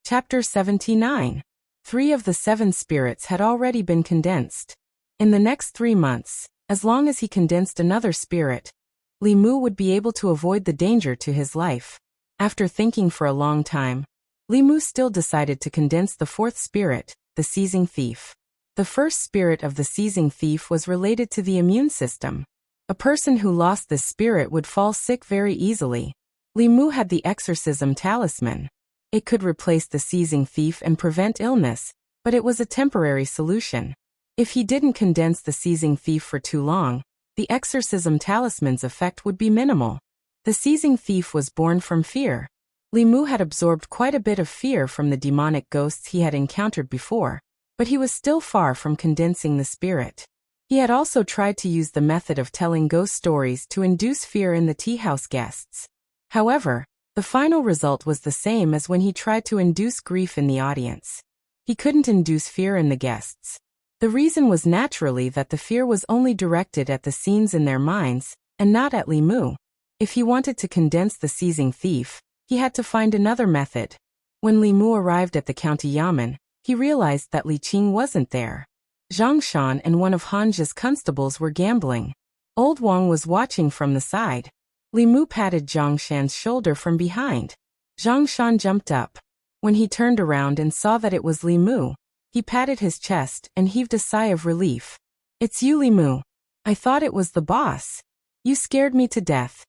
Chapter 79. 3 of the 7 spirits had already been condensed. In the next 3 months, as long as he condensed another spirit, Li Mu would be able to avoid the danger to his life. After thinking for a long time, Li Mu still decided to condense the 4th spirit, the seizing thief. The first spirit of the seizing thief was related to the immune system. A person who lost this spirit would fall sick very easily. Li Mu had the exorcism talisman. It could replace the seizing thief and prevent illness, but it was a temporary solution. If he didn't condense the seizing thief for too long, the exorcism talisman's effect would be minimal. The seizing thief was born from fear. Li Mu had absorbed quite a bit of fear from the demonic ghosts he had encountered before, but he was still far from condensing the spirit. He had also tried to use the method of telling ghost stories to induce fear in the tea house guests. However, the final result was the same as when he tried to induce grief in the audience. He couldn't induce fear in the guests. The reason was naturally that the fear was only directed at the scenes in their minds, and not at Li Mu. If he wanted to condense the seizing thief, he had to find another method. When Li Mu arrived at the county yamen, he realized that Li Qing wasn't there. Zhang Shan and one of Hanja's constables were gambling. Old Wang was watching from the side. Li Mu patted Zhang Shan's shoulder from behind. Zhang Shan jumped up. When he turned around and saw that it was Li Mu, he patted his chest and heaved a sigh of relief. "It's you, Li Mu. I thought it was the boss. You scared me to death."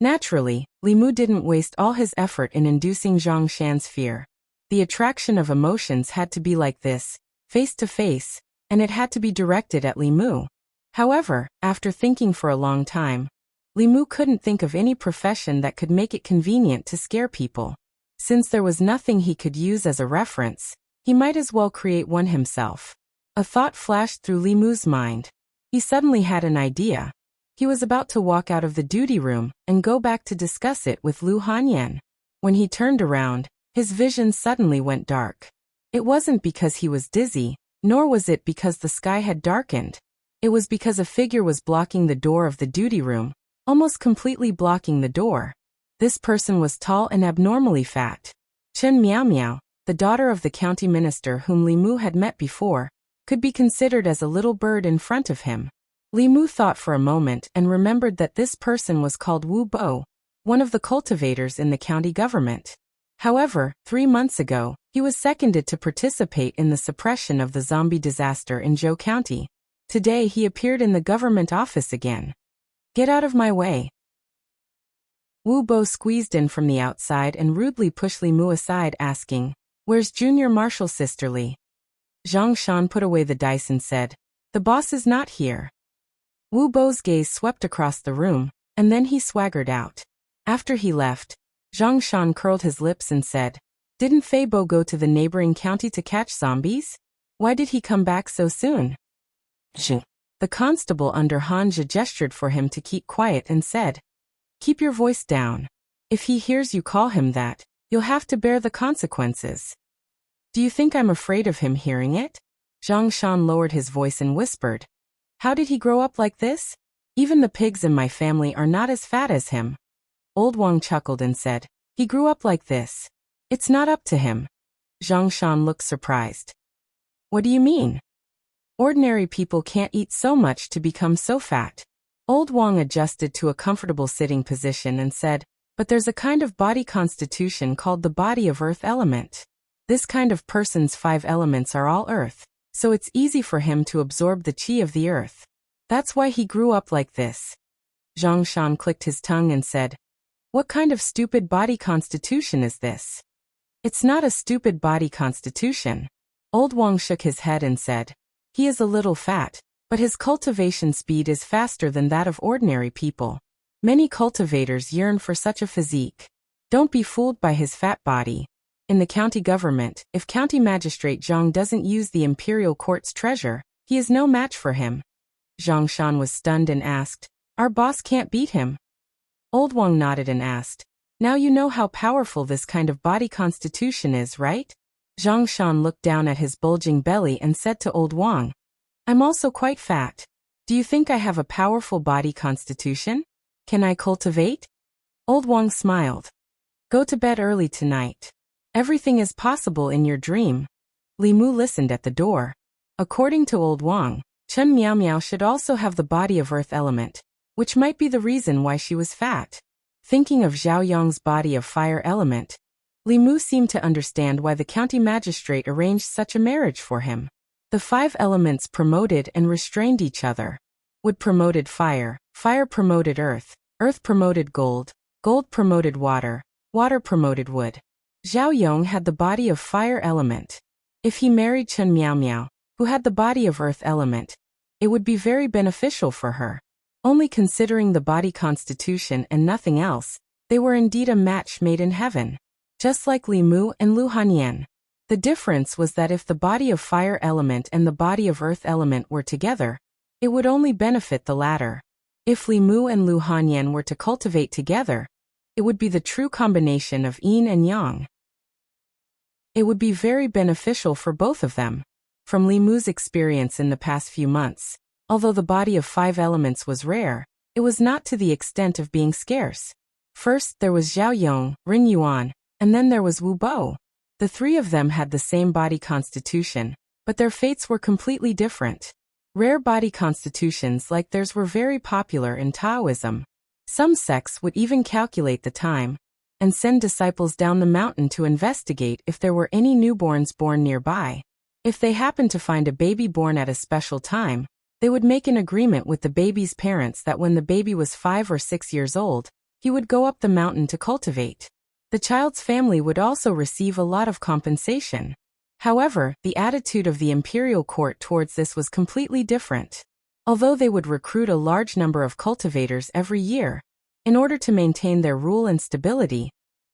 Naturally, Li Mu didn't waste all his effort in inducing Zhang Shan's fear. The attraction of emotions had to be like this, face to face, and it had to be directed at Li Mu. However, after thinking for a long time, Li Mu couldn't think of any profession that could make it convenient to scare people. Since there was nothing he could use as a reference, he might as well create one himself. A thought flashed through Li Mu's mind. He suddenly had an idea. He was about to walk out of the duty room and go back to discuss it with Lu Hanyan. When he turned around, his vision suddenly went dark. It wasn't because he was dizzy, nor was it because the sky had darkened. It was because a figure was blocking the door of the duty room, almost completely blocking the door. This person was tall and abnormally fat. Chen Miao Miao, the daughter of the county minister whom Li Mu had met before, could be considered as a little bird in front of him. Li Mu thought for a moment and remembered that this person was called Wu Bo, one of the cultivators in the county government. However, 3 months ago, he was seconded to participate in the suppression of the zombie disaster in Zhou County. Today he appeared in the government office again. "Get out of my way." Wu Bo squeezed in from the outside and rudely pushed Li Mu aside, asking, "Where's Junior Marshal Sister Li?" Zhang Shan put away the dice and said, "The boss is not here." Wu Bo's gaze swept across the room, and then he swaggered out. After he left, Zhang Shan curled his lips and said, "Didn't Fei Bo go to the neighboring county to catch zombies? Why did he come back so soon?" The constable under Hanja gestured for him to keep quiet and said, "Keep your voice down. If he hears you call him that, you'll have to bear the consequences." "Do you think I'm afraid of him hearing it?" Zhang Shan lowered his voice and whispered, "How did he grow up like this? Even the pigs in my family are not as fat as him." Old Wang chuckled and said, "He grew up like this. It's not up to him." Zhang Shan looked surprised. "What do you mean? Ordinary people can't eat so much to become so fat." Old Wang adjusted to a comfortable sitting position and said, "But there's a kind of body constitution called the body of earth element. This kind of person's 5 elements are all earth, so it's easy for him to absorb the qi of the earth. That's why he grew up like this." Zhang Shan clicked his tongue and said, "What kind of stupid body constitution is this?" "It's not a stupid body constitution." Old Wang shook his head and said, "He is a little fat, but his cultivation speed is faster than that of ordinary people. Many cultivators yearn for such a physique. Don't be fooled by his fat body. In the county government, if County Magistrate Zhang doesn't use the imperial court's treasure, he is no match for him." Zhang Shan was stunned and asked, "Our boss can't beat him?" Old Wang nodded and asked, "Now you know how powerful this kind of body constitution is, right?" Zhang Shan looked down at his bulging belly and said to Old Wang, "I'm also quite fat. Do you think I have a powerful body constitution? Can I cultivate?" Old Wang smiled. "Go to bed early tonight. Everything is possible in your dream. Li Mu listened at the door. According to Old Wang, Chen Miao Miao should also have the body of earth element, which might be the reason why she was fat. Thinking of Zhao Yong's body of fire element, Li Mu seemed to understand why the county magistrate arranged such a marriage for him. The 5 elements promoted and restrained each other. Wood promoted fire, fire promoted earth, earth promoted gold, gold promoted water, water promoted wood. Zhao Yong had the body of fire element. If he married Chen Miao Miao, who had the body of earth element, it would be very beneficial for her. Only considering the body constitution and nothing else, they were indeed a match made in heaven. Just like Li Mu and Lu Hanyan. The difference was that if the body of fire element and the body of earth element were together, it would only benefit the latter. If Li Mu and Lu Hanyan were to cultivate together, it would be the true combination of yin and yang. It would be very beneficial for both of them. From Li Mu's experience in the past few months, although the body of 5 elements was rare, it was not to the extent of being scarce. First there was Zhao Yong, Rin Yuan, and then there was Wu Bo. The 3 of them had the same body constitution, but their fates were completely different. Rare body constitutions like theirs were very popular in Taoism. Some sects would even calculate the time and send disciples down the mountain to investigate if there were any newborns born nearby. If they happened to find a baby born at a special time, they would make an agreement with the baby's parents that when the baby was 5 or 6 years old, he would go up the mountain to cultivate. The child's family would also receive a lot of compensation. However, the attitude of the imperial court towards this was completely different. Although they would recruit a large number of cultivators every year, in order to maintain their rule and stability,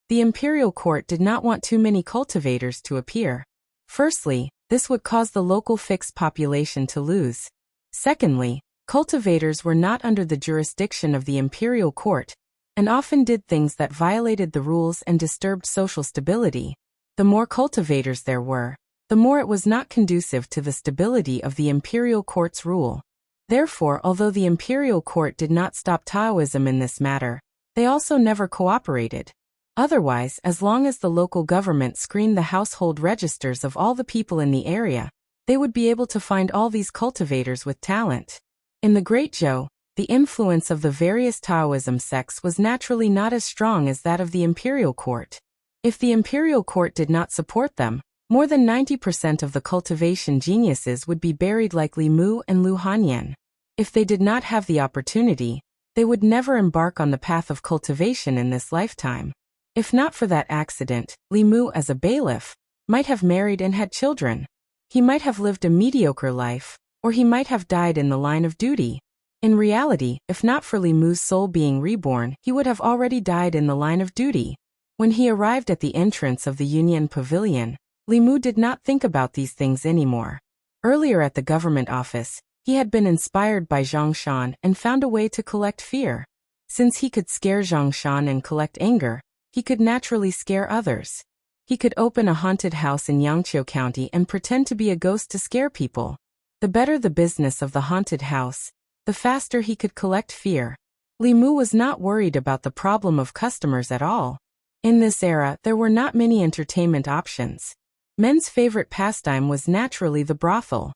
the imperial court did not want too many cultivators to appear. Firstly, this would cause the local fixed population to lose. Secondly, cultivators were not under the jurisdiction of the imperial court, and often did things that violated the rules and disturbed social stability. The more cultivators there were, the more it was not conducive to the stability of the imperial court's rule. Therefore, although the imperial court did not stop Taoism in this matter, they also never cooperated. Otherwise, as long as the local government screened the household registers of all the people in the area, they would be able to find all these cultivators with talent. In the Great Zhou, the influence of the various Taoism sects was naturally not as strong as that of the imperial court. If the imperial court did not support them, more than 90% of the cultivation geniuses would be buried like Li Mu and Lu Hanyan. If they did not have the opportunity, they would never embark on the path of cultivation in this lifetime. If not for that accident, Li Mu as a bailiff might have married and had children. He might have lived a mediocre life, or he might have died in the line of duty. In reality, if not for Li Mu's soul being reborn, he would have already died in the line of duty. When he arrived at the entrance of the Union Pavilion, Li Mu did not think about these things anymore. Earlier at the government office, he had been inspired by Zhang Shan and found a way to collect fear. Since he could scare Zhang Shan and collect anger, he could naturally scare others. He could open a haunted house in Yangqiu County and pretend to be a ghost to scare people. The better the business of the haunted house, the faster he could collect fear. Li Mu was not worried about the problem of customers at all. In this era, there were not many entertainment options. Men's favorite pastime was naturally the brothel.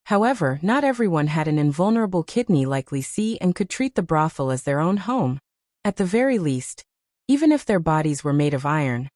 However, not everyone had an invulnerable kidney like Li Si and could treat the brothel as their own home. At the very least, even if their bodies were made of iron,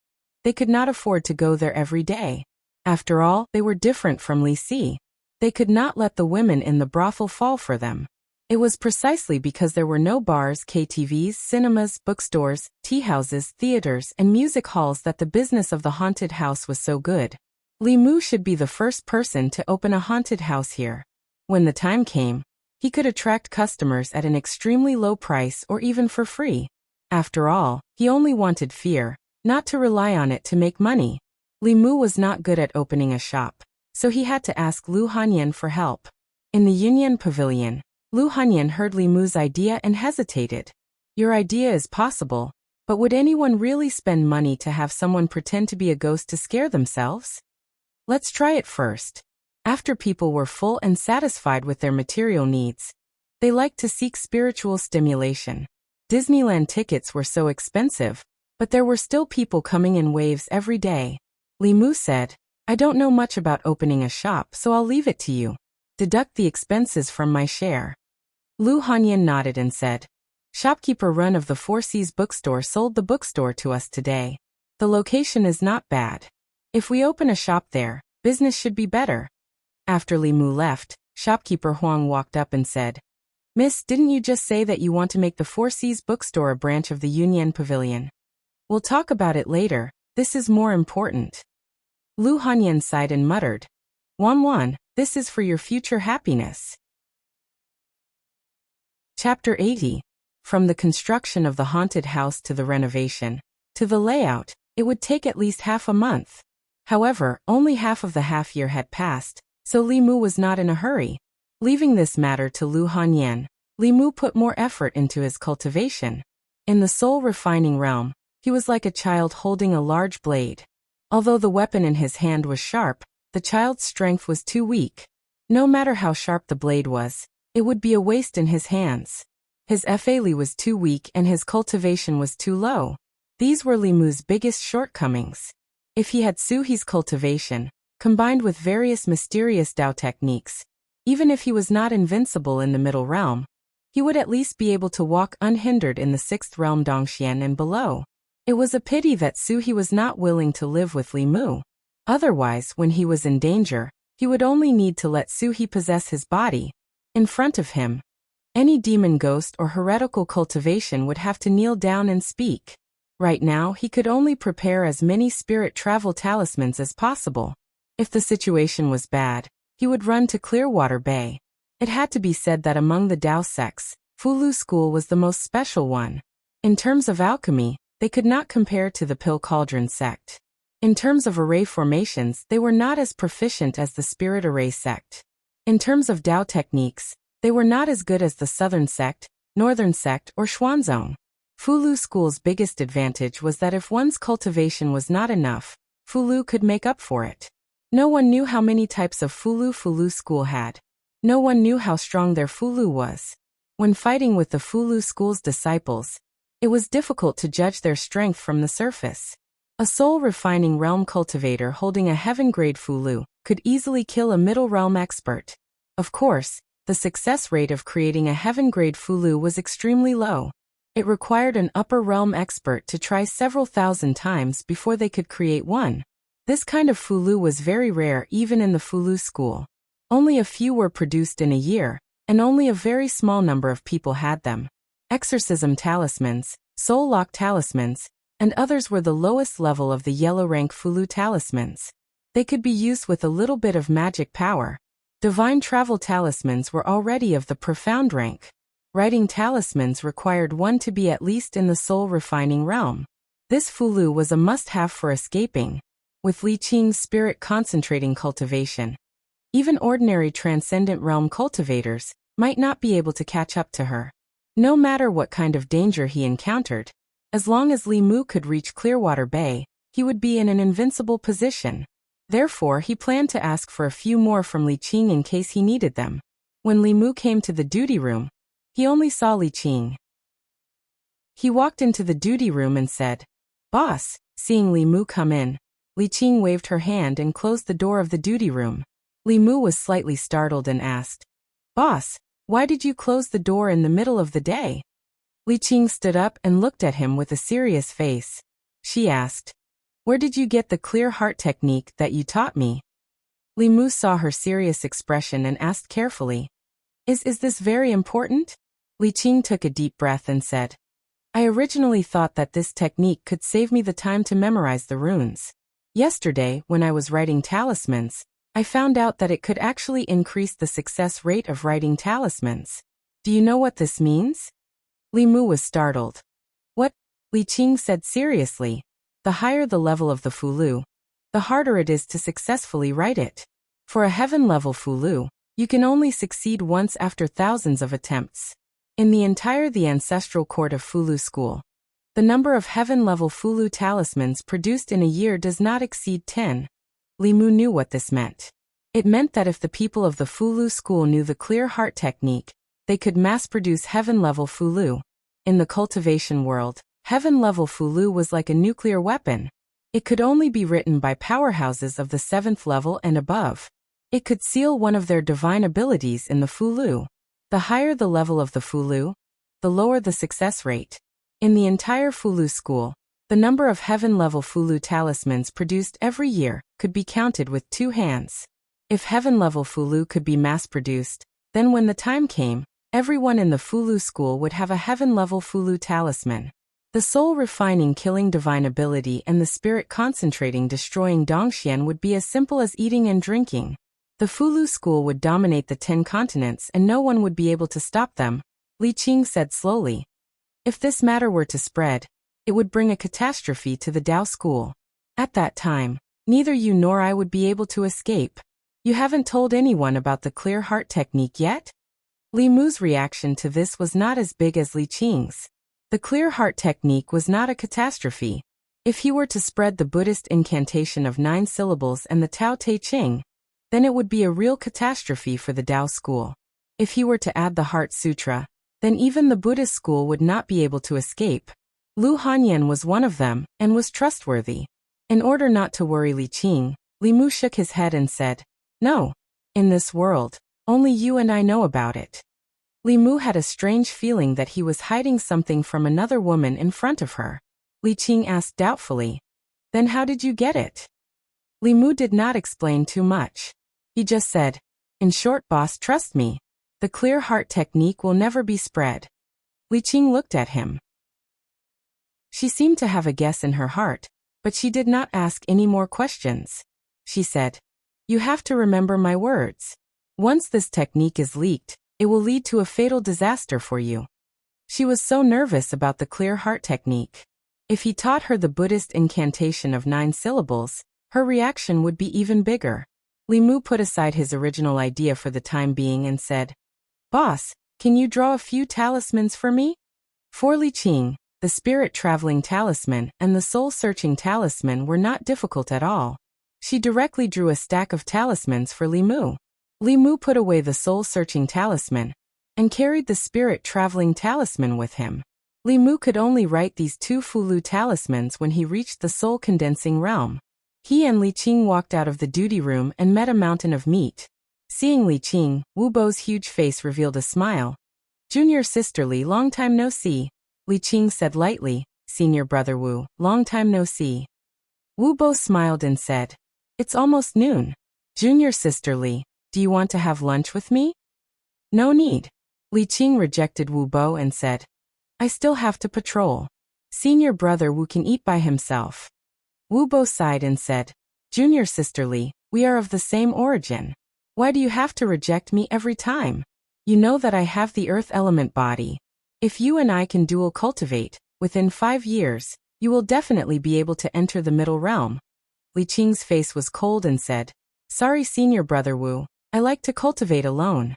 they could not afford to go there every day. After all, they were different from Li Si. They could not let the women in the brothel fall for them. It was precisely because there were no bars, KTVs, cinemas, bookstores, teahouses, theaters, and music halls that the business of the haunted house was so good. Li Mu should be the first person to open a haunted house here. When the time came, he could attract customers at an extremely low price or even for free. After all, he only wanted fear, not to rely on it to make money. Li Mu was not good at opening a shop, so he had to ask Lu Hanyan for help. In the Union Pavilion, Lu Hanyan heard Li Mu's idea and hesitated. Your idea is possible, but would anyone really spend money to have someone pretend to be a ghost to scare themselves? Let's try it first. After people were full and satisfied with their material needs, they liked to seek spiritual stimulation. Disneyland tickets were so expensive, But there were still people coming in waves every day. Li Mu said, I don't know much about opening a shop, so I'll leave it to you. Deduct the expenses from my share. Lu Hanyan nodded and said, Shopkeeper Run of the Four Seas bookstore sold the bookstore to us today. The location is not bad. If we open a shop there, business should be better. After Li Mu left, shopkeeper Huang walked up and said, Miss, didn't you just say that you want to make the Four Seas bookstore a branch of the Yunyan Pavilion? We'll talk about it later, this is more important. Lu Hanyan sighed and muttered, Wan, this is for your future happiness. Chapter 80. From the construction of the haunted house to the renovation, to the layout, it would take at least half a month. However, only half of the half-year had passed, so Li Mu was not in a hurry. Leaving this matter to Lu Hanyan, Li Mu put more effort into his cultivation. In the soul-refining realm, he was like a child holding a large blade. Although the weapon in his hand was sharp, the child's strength was too weak. No matter how sharp the blade was, it would be a waste in his hands. His Fali was too weak and his cultivation was too low. These were Li Mu's biggest shortcomings. If he had Suhi's cultivation, combined with various mysterious Dao techniques, even if he was not invincible in the middle realm, he would at least be able to walk unhindered in the sixth realm Dongxian and below. It was a pity that Suhi was not willing to live with Li Mu. Otherwise, when he was in danger, he would only need to let Suhi possess his body. In front of him, any demon ghost or heretical cultivation would have to kneel down and speak. Right now, he could only prepare as many spirit travel talismans as possible. If the situation was bad, he would run to Clearwater Bay. It had to be said that among the Dao sects, Fulu school was the most special one. In terms of alchemy, they could not compare to the Pill Cauldron sect. In terms of array formations, they were not as proficient as the Spirit Array sect. In terms of Dao techniques, they were not as good as the Southern sect, Northern sect, or Xuanzong. Fulu school's biggest advantage was that if one's cultivation was not enough, Fulu could make up for it. No one knew how many types of Fulu school had. No one knew how strong their Fulu was. When fighting with the Fulu school's disciples, it was difficult to judge their strength from the surface. A soul-refining realm cultivator holding a heaven-grade Fulu could easily kill a middle realm expert. Of course, the success rate of creating a heaven-grade Fulu was extremely low. It required an upper realm expert to try several thousand times before they could create one. This kind of Fulu was very rare even in the Fulu school. Only a few were produced in a year, and only a very small number of people had them. Exorcism talismans, soul lock talismans, and others were the lowest level of the yellow rank Fulu talismans. They could be used with a little bit of magic power. Divine travel talismans were already of the profound rank. Writing talismans required one to be at least in the soul-refining realm. This Fulu was a must-have for escaping. With Li Qing's spirit-concentrating cultivation, even ordinary transcendent realm cultivators might not be able to catch up to her. No matter what kind of danger he encountered, as long as Li Mu could reach Clearwater Bay, he would be in an invincible position. Therefore, he planned to ask for a few more from Li Qing in case he needed them. When Li Mu came to the duty room, he only saw Li Qing. He walked into the duty room and said, "Boss." Seeing Li Mu come in, Li Qing waved her hand and closed the door of the duty room. Li Mu was slightly startled and asked, "Boss, why did you close the door in the middle of the day?" Li Qing stood up and looked at him with a serious face. She asked, "Where did you get the clear heart technique that you taught me?" Li Mu saw her serious expression and asked carefully, Is this very important?" Li Qing took a deep breath and said, "I originally thought that this technique could save me the time to memorize the runes. Yesterday, when I was writing talismans, I found out that it could actually increase the success rate of writing talismans. Do you know what this means?" Li Mu was startled. "What?" Li Qing said seriously. "The higher the level of the Fulu, the harder it is to successfully write it. For a heaven-level Fulu, you can only succeed once after thousands of attempts. In the ancestral court of Fulu school, the number of heaven-level Fulu talismans produced in a year does not exceed 10. Li Mu knew what this meant. It meant that if the people of the Fulu school knew the clear heart technique, they could mass-produce heaven-level Fulu. In the cultivation world, Heaven-level Fulu was like a nuclear weapon. It could only be written by powerhouses of the 7th level and above. It could seal one of their divine abilities in the Fulu. The higher the level of the Fulu, the lower the success rate. In the entire Fulu school, the number of heaven-level Fulu talismans produced every year could be counted with 2 hands. If heaven-level Fulu could be mass-produced, then when the time came, everyone in the Fulu school would have a heaven-level Fulu talisman. The soul refining killing divine ability and the spirit concentrating destroying Dongxian would be as simple as eating and drinking. The Fulu school would dominate the 10 continents and no one would be able to stop them, Li Qing said slowly. If this matter were to spread, it would bring a catastrophe to the Dao school. At that time, neither you nor I would be able to escape. You haven't told anyone about the clear heart technique yet? Li Mu's reaction to this was not as big as Li Qing's. The clear heart technique was not a catastrophe. If he were to spread the Buddhist incantation of 9 syllables and the Tao Te Ching, then it would be a real catastrophe for the Dao school. If he were to add the Heart Sutra, then even the Buddhist school would not be able to escape. Lu Hanyan was one of them, and was trustworthy. In order not to worry Li Qing, Li Mu shook his head and said, "No. In this world, only you and I know about it." Li Mu had a strange feeling that he was hiding something from another woman in front of her. Li Qing asked doubtfully, "Then how did you get it?" Li Mu did not explain too much. He just said, "In short, boss, trust me. The clear heart technique will never be spread." Li Qing looked at him. She seemed to have a guess in her heart, but she did not ask any more questions. She said, "You have to remember my words. Once this technique is leaked, it will lead to a fatal disaster for you." She was so nervous about the clear heart technique. If he taught her the Buddhist incantation of 9 syllables, her reaction would be even bigger. Li Mu put aside his original idea for the time being and said, "Boss, can you draw a few talismans for me?" For Li Qing, the spirit-traveling talisman and the soul-searching talisman were not difficult at all. She directly drew a stack of talismans for Li Mu. Li Mu put away the soul-searching talisman and carried the spirit-traveling talisman with him. Li Mu could only write these 2 Fulu talismans when he reached the soul-condensing realm. He and Li Qing walked out of the duty room and met a mountain of meat. Seeing Li Qing, Wu Bo's huge face revealed a smile. "Junior sister Li, long time no see," Li Qing said lightly. "Senior brother Wu, long time no see." Wu Bo smiled and said, "It's almost noon. Junior sister Li, do you want to have lunch with me?" "No need." Li Qing rejected Wu Bo and said, "I still have to patrol. Senior brother Wu can eat by himself." Wu Bo sighed and said, "Junior sister Li, we are of the same origin. Why do you have to reject me every time? You know that I have the earth element body. If you and I can dual cultivate, within 5 years, you will definitely be able to enter the middle realm." Li Qing's face was cold and said, "Sorry senior brother Wu, I like to cultivate alone."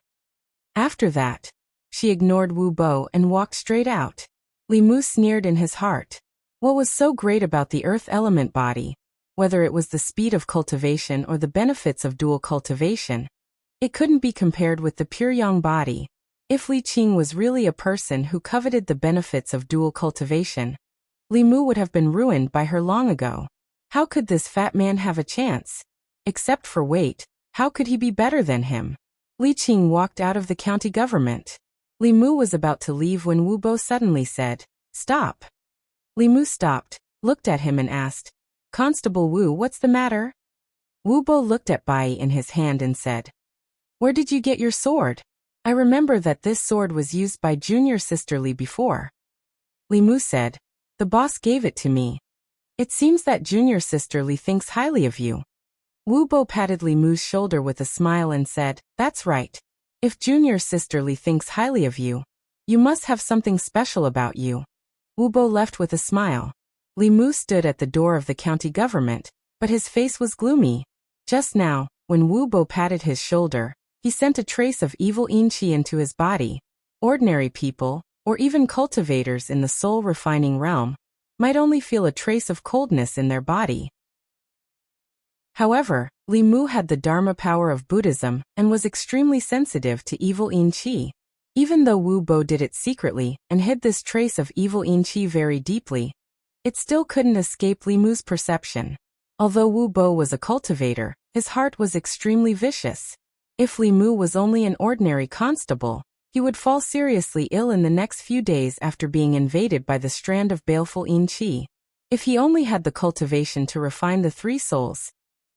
After that, she ignored Wu Bo and walked straight out. Li Mu sneered in his heart. What was so great about the earth element body? Whether it was the speed of cultivation or the benefits of dual cultivation, it couldn't be compared with the pure yang body. If Li Qing was really a person who coveted the benefits of dual cultivation, Li Mu would have been ruined by her long ago. How could this fat man have a chance? Except for weight, how could he be better than him? Li Qing walked out of the county government. Li Mu was about to leave when Wu Bo suddenly said, "Stop." Li Mu stopped, looked at him and asked, "Constable Wu, what's the matter?" Wu Bo looked at Bai in his hand and said, "Where did you get your sword? I remember that this sword was used by Junior Sister Li before." Li Mu said, "The boss gave it to me. It seems that Junior Sister Li thinks highly of you." Wu Bo patted Li Mu's shoulder with a smile and said, "That's right. If Junior Sister Li thinks highly of you, you must have something special about you." Wu Bo left with a smile. Li Mu stood at the door of the county government, but his face was gloomy. Just now, when Wu Bo patted his shoulder, he sent a trace of evil yin qi into his body. Ordinary people, or even cultivators in the soul-refining realm, might only feel a trace of coldness in their body. However, Li Mu had the Dharma power of Buddhism and was extremely sensitive to evil yin qi. Even though Wu Bo did it secretly and hid this trace of evil yin qi very deeply, it still couldn't escape Li Mu's perception. Although Wu Bo was a cultivator, his heart was extremely vicious. If Li Mu was only an ordinary constable, he would fall seriously ill in the next few days after being invaded by the strand of baleful yin qi. If he only had the cultivation to refine the three souls,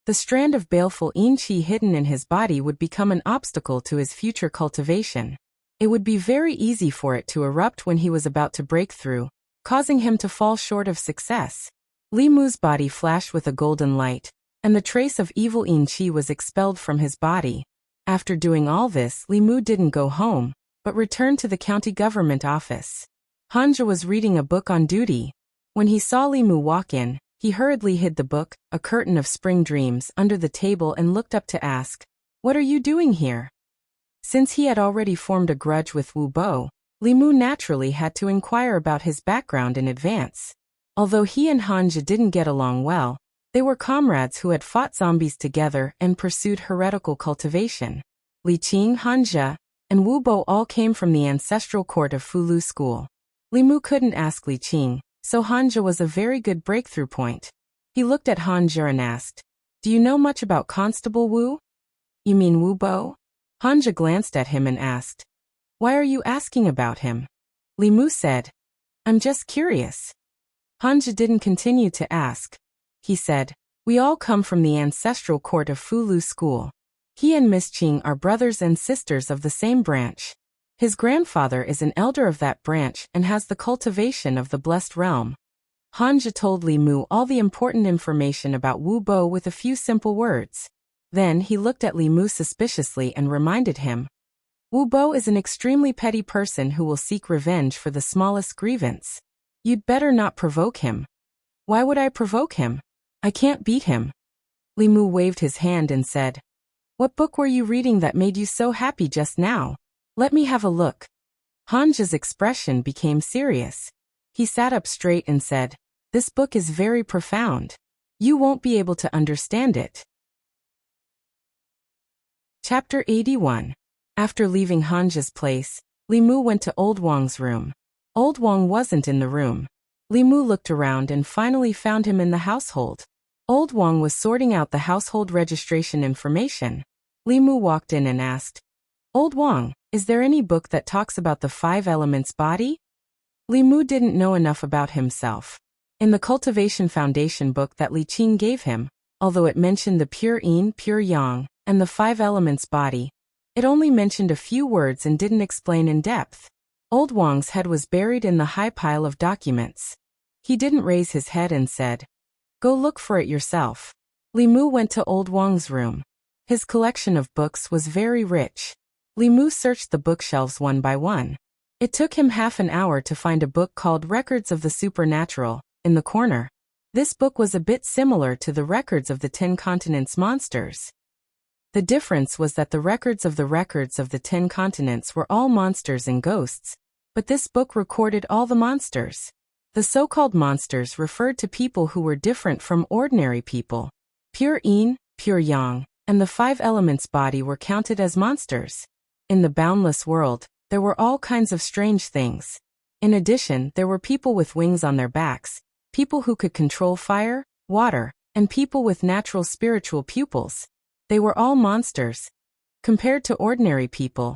the strand of baleful yin qi hidden in his body would become an obstacle to his future cultivation. It would be very easy for it to erupt when he was about to break through, causing him to fall short of success. Li Mu's body flashed with a golden light, and the trace of evil yin qi was expelled from his body. After doing all this, Li Mu didn't go home, but returned to the county government office. Hanja was reading a book on duty. When he saw Li Mu walk in, he hurriedly hid the book, A Curtain of Spring Dreams, under the table and looked up to ask, "What are you doing here?" Since he had already formed a grudge with Wu Bo, Li Mu naturally had to inquire about his background in advance. Although he and Hanja didn't get along well, they were comrades who had fought zombies together and pursued heretical cultivation. Li Qing, Hanja, and Wu Bo all came from the ancestral court of Fulu School. Li Mu couldn't ask Li Qing, so Hanja was a very good breakthrough point. He looked at Hanja and asked, "Do you know much about Constable Wu?" "You mean Wu Bo?" Hanja glanced at him and asked, "Why are you asking about him?" Li Mu said, "I'm just curious." Hanja didn't continue to ask. He said, "We all come from the ancestral court of Fulu School. He and Miss Qing are brothers and sisters of the same branch. His grandfather is an elder of that branch and has the cultivation of the blessed realm." Hanja told Li Mu all the important information about Wu Bo with a few simple words. Then he looked at Li Mu suspiciously and reminded him, "Wu Bo is an extremely petty person who will seek revenge for the smallest grievance. You'd better not provoke him." "Why would I provoke him? I can't beat him." Li Mu waved his hand and said, "What book were you reading that made you so happy just now? Let me have a look." Hanja's expression became serious. He sat up straight and said, "This book is very profound. You won't be able to understand it." Chapter 81. After leaving Hanja's place, Li Mu went to Old Wang's room. Old Wang wasn't in the room. Li Mu looked around and finally found him in the household. Old Wang was sorting out the household registration information. Li Mu walked in and asked, "Old Wang, is there any book that talks about the 5 elements body?" Li Mu didn't know enough about himself. In the Cultivation Foundation book that Li Qing gave him, although it mentioned the pure yin, pure yang, and the 5 elements body, it only mentioned a few words and didn't explain in depth. Old Wang's head was buried in the high pile of documents. He didn't raise his head and said, "Go look for it yourself." Li Mu went to Old Wang's room. His collection of books was very rich. Li Mu searched the bookshelves one by one. It took him half an hour to find a book called Records of the Supernatural, in the corner. This book was a bit similar to the Records of the 10 Continents Monsters. The difference was that the records of the 10 continents were all monsters and ghosts, but this book recorded all the monsters. The so-called monsters referred to people who were different from ordinary people. Pure yin, pure yang, and the 5 elements body were counted as monsters. In the boundless world, there were all kinds of strange things. In addition, there were people with wings on their backs, people who could control fire, water, and people with natural spiritual pupils. They were all monsters. Compared to ordinary people,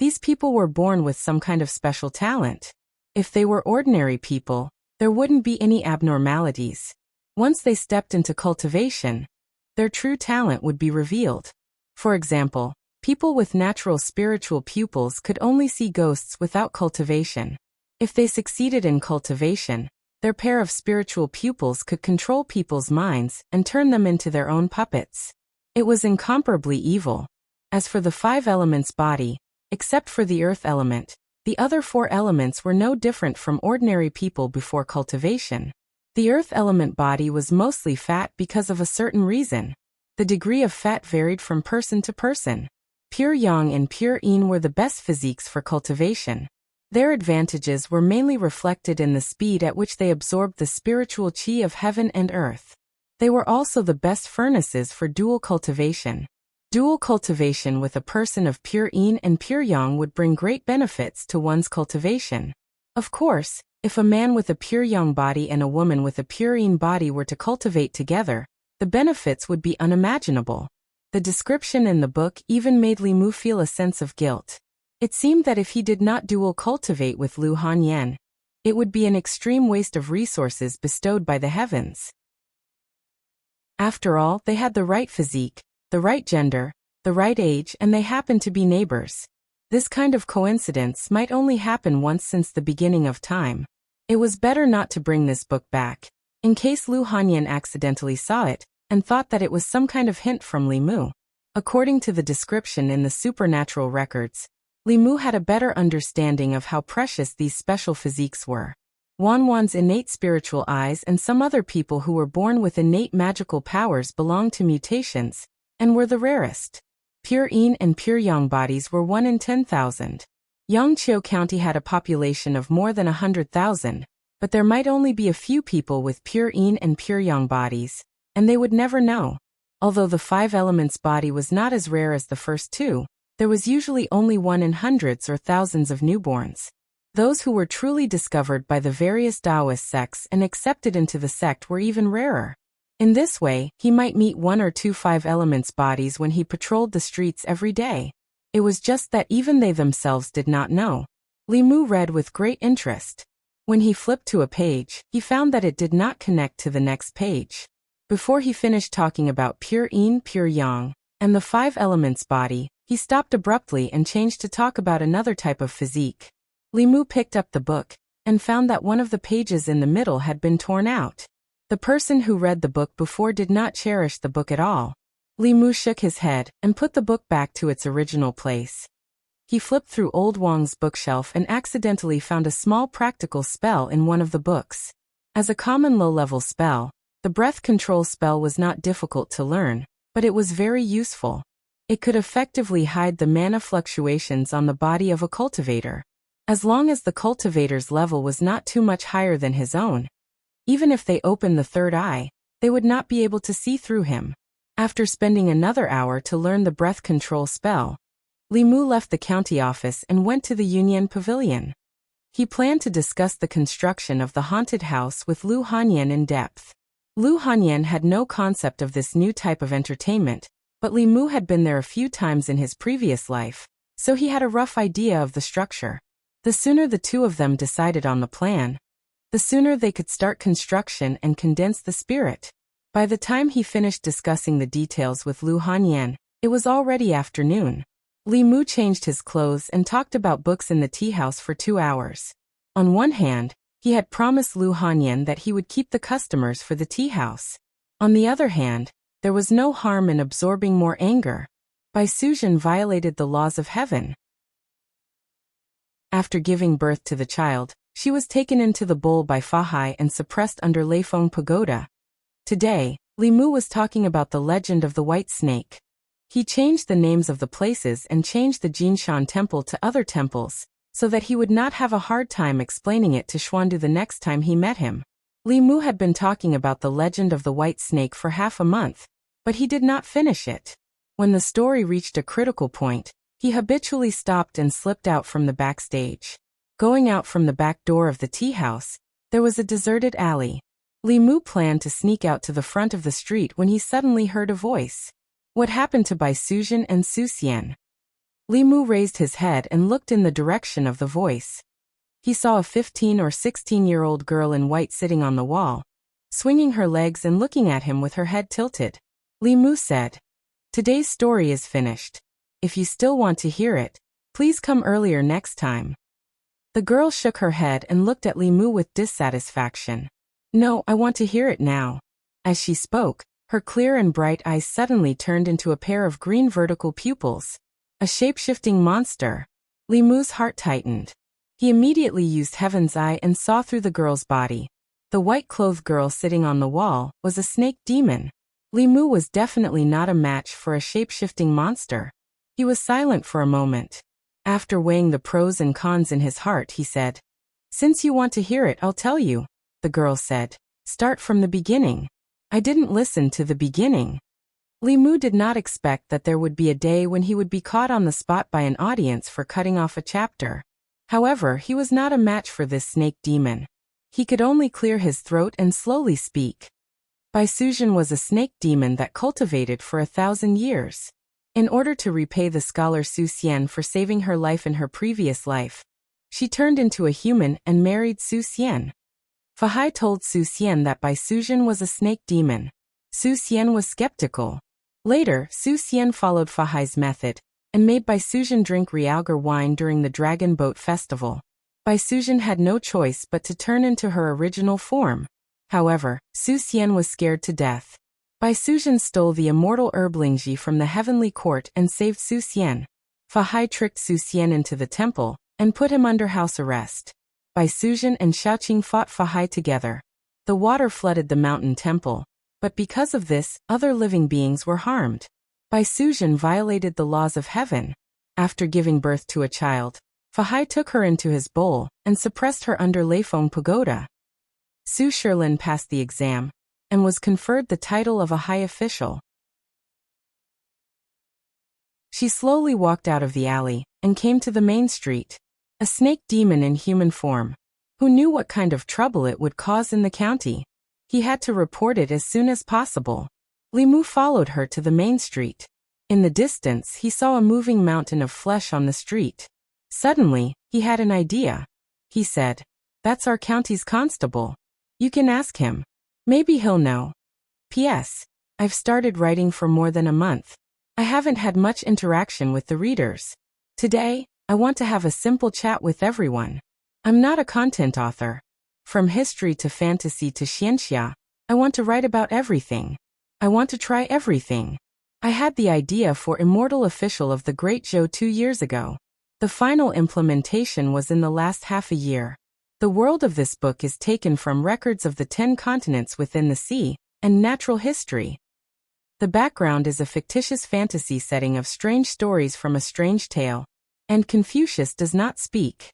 these people were born with some kind of special talent. If they were ordinary people, there wouldn't be any abnormalities. Once they stepped into cultivation, their true talent would be revealed. For example, people with natural spiritual pupils could only see ghosts without cultivation. If they succeeded in cultivation, their pair of spiritual pupils could control people's minds and turn them into their own puppets. It was incomparably evil. As for the 5 elements body, except for the earth element, the other 4 elements were no different from ordinary people before cultivation. The earth element body was mostly fat because of a certain reason. The degree of fat varied from person to person. Pure yang and pure yin were the best physiques for cultivation. Their advantages were mainly reflected in the speed at which they absorbed the spiritual qi of heaven and earth. They were also the best furnaces for dual cultivation. Dual cultivation with a person of pure yin and pure yang would bring great benefits to one's cultivation. Of course, if a man with a pure yang body and a woman with a pure yin body were to cultivate together, the benefits would be unimaginable. The description in the book even made Li Mu feel a sense of guilt. It seemed that if he did not dual cultivate with Lu Hanyan, it would be an extreme waste of resources bestowed by the heavens. After all, they had the right physique, the right gender, the right age, and they happened to be neighbors. This kind of coincidence might only happen once since the beginning of time. It was better not to bring this book back, in case Lu Hanyan accidentally saw it, and thought that it was some kind of hint from Li Mu. According to the description in the supernatural records, Li Mu had a better understanding of how precious these special physiques were. Wanwan's innate spiritual eyes and some other people who were born with innate magical powers belonged to mutations, and were the rarest. Pure yin and pure yang bodies were 1 in 10,000. Yangqiu County had a population of more than 100,000, but there might only be a few people with pure yin and pure yang bodies, and they would never know. Although the 5 elements body was not as rare as the first 2, there was usually only 1 in hundreds or thousands of newborns. Those who were truly discovered by the various Taoist sects and accepted into the sect were even rarer. In this way, he might meet 1 or 2 5 elements bodies when he patrolled the streets every day. It was just that even they themselves did not know. Li Mu read with great interest. When he flipped to a page, he found that it did not connect to the next page. Before he finished talking about pure yin, pure yang, and the 5 elements body, he stopped abruptly and changed to talk about another type of physique. Li Mu picked up the book, and found that one of the pages in the middle had been torn out. The person who read the book before did not cherish the book at all. Li Mu shook his head, and put the book back to its original place. He flipped through old Wang's bookshelf and accidentally found a small practical spell in one of the books. As a common low-level spell, the breath control spell was not difficult to learn, but it was very useful. It could effectively hide the mana fluctuations on the body of a cultivator. As long as the cultivator's level was not too much higher than his own, even if they opened the third eye, they would not be able to see through him. After spending another hour to learn the breath control spell, Li Mu left the county office and went to the Union Pavilion. He planned to discuss the construction of the haunted house with Lu Hanyan in depth. Lu Hanyan had no concept of this new type of entertainment, but Li Mu had been there a few times in his previous life, so he had a rough idea of the structure. The sooner the two of them decided on the plan, the sooner they could start construction and condense the spirit. By the time he finished discussing the details with Lu Hanyan, it was already afternoon. Li Mu changed his clothes and talked about books in the tea house for 2 hours. On one hand, he had promised Lu Hanyan that he would keep the customers for the tea house. On the other hand, there was no harm in absorbing more anger. Bai Suzhen violated the laws of heaven. After giving birth to the child, she was taken into the bowl by Fa Hai and suppressed under Leifeng Pagoda. Today, Li Mu was talking about the legend of the white snake. He changed the names of the places and changed the Jinshan temple to other temples, so that he would not have a hard time explaining it to Xuandu the next time he met him. Li Mu had been talking about the legend of the white snake for half a month, but he did not finish it. When the story reached a critical point, he habitually stopped and slipped out from the backstage. Going out from the back door of the tea house, there was a deserted alley. Li Mu planned to sneak out to the front of the street when he suddenly heard a voice. What happened to Bai Suzhen and Su Xian? Li Mu raised his head and looked in the direction of the voice. He saw a 15 or 16-year-old girl in white sitting on the wall, swinging her legs and looking at him with her head tilted. Li Mu said, "Today's story is finished. If you still want to hear it, please come earlier next time." The girl shook her head and looked at Li Mu with dissatisfaction. "No, I want to hear it now." As she spoke, her clear and bright eyes suddenly turned into a pair of green vertical pupils. A shape-shifting monster. Li Mu's heart tightened. He immediately used Heaven's Eye and saw through the girl's body. The white-clothed girl sitting on the wall was a snake demon. Li Mu was definitely not a match for a shape-shifting monster. He was silent for a moment. After weighing the pros and cons in his heart, he said, "Since you want to hear it, I'll tell you." The girl said, "Start from the beginning." "I didn't listen to the beginning." Li Mu did not expect that there would be a day when he would be caught on the spot by an audience for cutting off a chapter. However, he was not a match for this snake demon. He could only clear his throat and slowly speak. Bai Suzhen was a snake demon that cultivated for 1,000 years. In order to repay the scholar Su Xian for saving her life in her previous life, she turned into a human and married Su Xian. Fahai told Su Xian that Bai Suzhen was a snake demon. Su Xian was skeptical. Later, Su Xian followed Fahai's method and made Bai Suzhen drink realgar wine during the Dragon Boat Festival. Bai Suzhen had no choice but to turn into her original form. However, Su Xian was scared to death. Bai Suzhen stole the immortal herb Lingji from the heavenly court and saved Su Xian. Fahai tricked Su Xian into the temple and put him under house arrest. Bai Suzhen and Xiaoqing fought Fahai together. The water flooded the mountain temple, but because of this, other living beings were harmed. Bai Suzhen violated the laws of heaven. After giving birth to a child, Fahai took her into his bowl and suppressed her under Leifeng Pagoda. Su Shilin passed the exam and was conferred the title of a high official. She slowly walked out of the alley and came to the main street. A snake demon in human form. Who knew what kind of trouble it would cause in the county? He had to report it as soon as possible. Li Mu followed her to the main street. In the distance, he saw a moving mountain of flesh on the street. Suddenly, he had an idea. He said, "That's our county's constable. You can ask him. Maybe he'll know. P.S. I've started writing for more than a month. I haven't had much interaction with the readers. Today, I want to have a simple chat with everyone. I'm not a content author. From history to fantasy to xianxia, I want to write about everything. I want to try everything. I had the idea for Immortal Official of the Great Zhou 2 years ago. The final implementation was in the last half a year. The world of this book is taken from records of the 10 continents within the sea and natural history. The background is a fictitious fantasy setting of strange stories from a strange tale, and Confucius does not speak.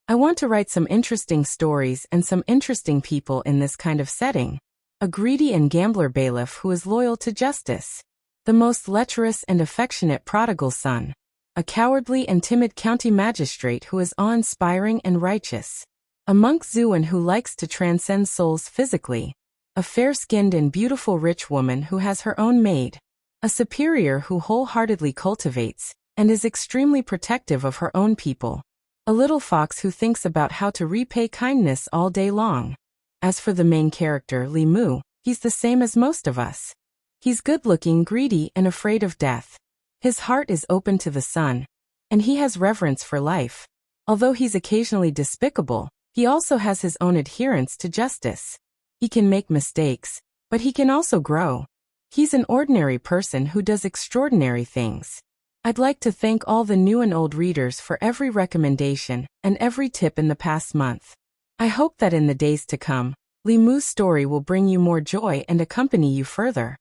I want to write some interesting stories and some interesting people in this kind of setting. A greedy and gambler bailiff who is loyal to justice. The most lecherous and affectionate prodigal son. A cowardly and timid county magistrate who is awe-inspiring and righteous. A monk Zuan who likes to transcend souls physically. A fair-skinned and beautiful rich woman who has her own maid. A superior who wholeheartedly cultivates and is extremely protective of her own people. A little fox who thinks about how to repay kindness all day long. As for the main character, Li Mu, he's the same as most of us. He's good-looking, greedy, and afraid of death. His heart is open to the sun, and he has reverence for life. Although he's occasionally despicable, he also has his own adherence to justice. He can make mistakes, but he can also grow. He's an ordinary person who does extraordinary things. I'd like to thank all the new and old readers for every recommendation and every tip in the past month. I hope that in the days to come, Li Mu's story will bring you more joy and accompany you further.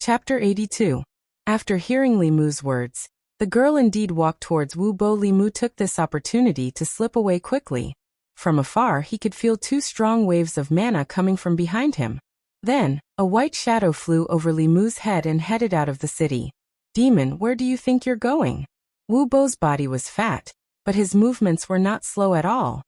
Chapter 82. After hearing Li Mu's words, the girl indeed walked towards Wu Bo. Li Mu took this opportunity to slip away quickly. From afar he could feel 2 strong waves of mana coming from behind him. Then, a white shadow flew over Li Mu's head and headed out of the city. Demon, where do you think you're going? Wu Bo's body was fat, but his movements were not slow at all.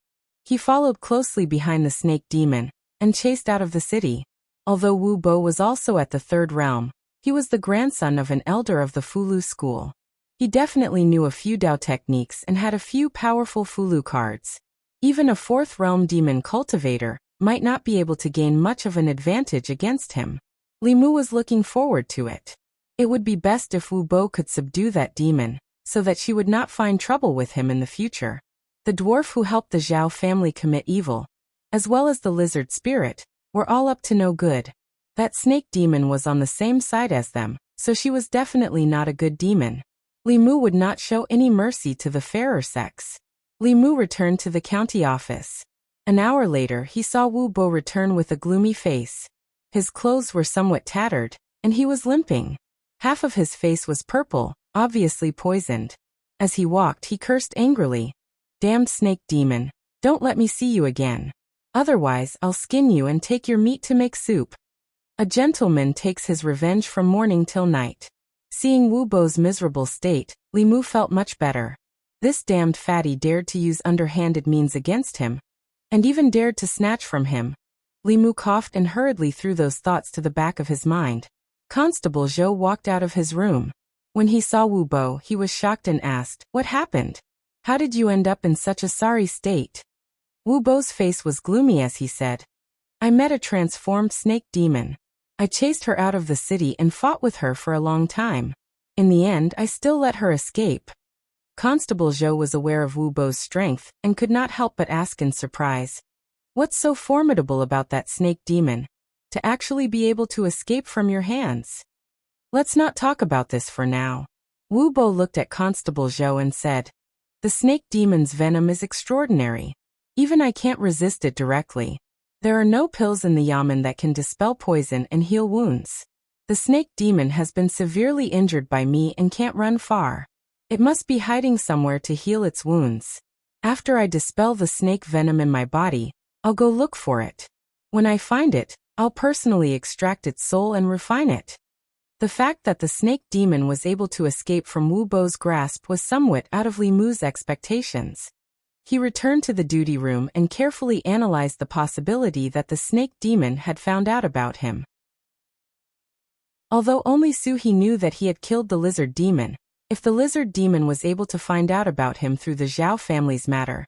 He followed closely behind the snake demon and chased out of the city. Although Wu Bo was also at the 3rd realm, he was the grandson of an elder of the Fulu school. He definitely knew a few Dao techniques and had a few powerful Fulu cards. Even a 4th realm demon cultivator might not be able to gain much of an advantage against him. Li Mu was looking forward to it. It would be best if Wu Bo could subdue that demon, so that she would not find trouble with him in the future. The dwarf who helped the Zhao family commit evil, as well as the lizard spirit, were all up to no good. That snake demon was on the same side as them, so she was definitely not a good demon. Li Mu would not show any mercy to the fairer sex. Li Mu returned to the county office. An hour later he saw Wu Bo return with a gloomy face. His clothes were somewhat tattered, and he was limping. Half of his face was purple, obviously poisoned. As he walked he cursed angrily. Damned snake demon, don't let me see you again. Otherwise I'll skin you and take your meat to make soup. A gentleman takes his revenge from morning till night. Seeing Wu Bo's miserable state, Li Mu felt much better. This damned fatty dared to use underhanded means against him, and even dared to snatch from him. Li Mu coughed and hurriedly threw those thoughts to the back of his mind. Constable Zhou walked out of his room. When he saw Wu Bo, he was shocked and asked, "What happened? How did you end up in such a sorry state?" Wu Bo's face was gloomy as he said, "I met a transformed snake demon. I chased her out of the city and fought with her for a long time. In the end, I still let her escape." Constable Zhou was aware of Wu Bo's strength and could not help but ask in surprise, "What's so formidable about that snake demon, to actually be able to escape from your hands?" "Let's not talk about this for now." Wu Bo looked at Constable Zhou and said, "The snake demon's venom is extraordinary. Even I can't resist it directly. There are no pills in the yamen that can dispel poison and heal wounds. The snake demon has been severely injured by me and can't run far. It must be hiding somewhere to heal its wounds. After I dispel the snake venom in my body, I'll go look for it. When I find it, I'll personally extract its soul and refine it." The fact that the snake demon was able to escape from Wu Bo's grasp was somewhat out of Li Mu's expectations. He returned to the duty room and carefully analyzed the possibility that the snake demon had found out about him. Although only Suhi knew that he had killed the lizard demon, if the lizard demon was able to find out about him through the Zhao family's matter,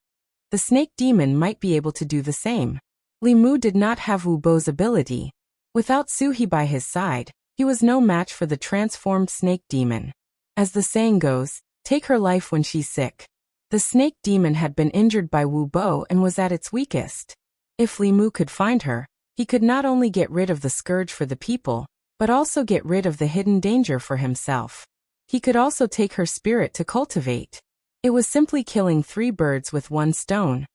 the snake demon might be able to do the same. Li Mu did not have Wu Bo's ability. Without Suhi by his side, he was no match for the transformed snake demon. As the saying goes, take her life when she's sick. The snake demon had been injured by Wu Bo and was at its weakest. If Li Mu could find her, he could not only get rid of the scourge for the people, but also get rid of the hidden danger for himself. He could also take her spirit to cultivate. It was simply killing 3 birds with 1 stone.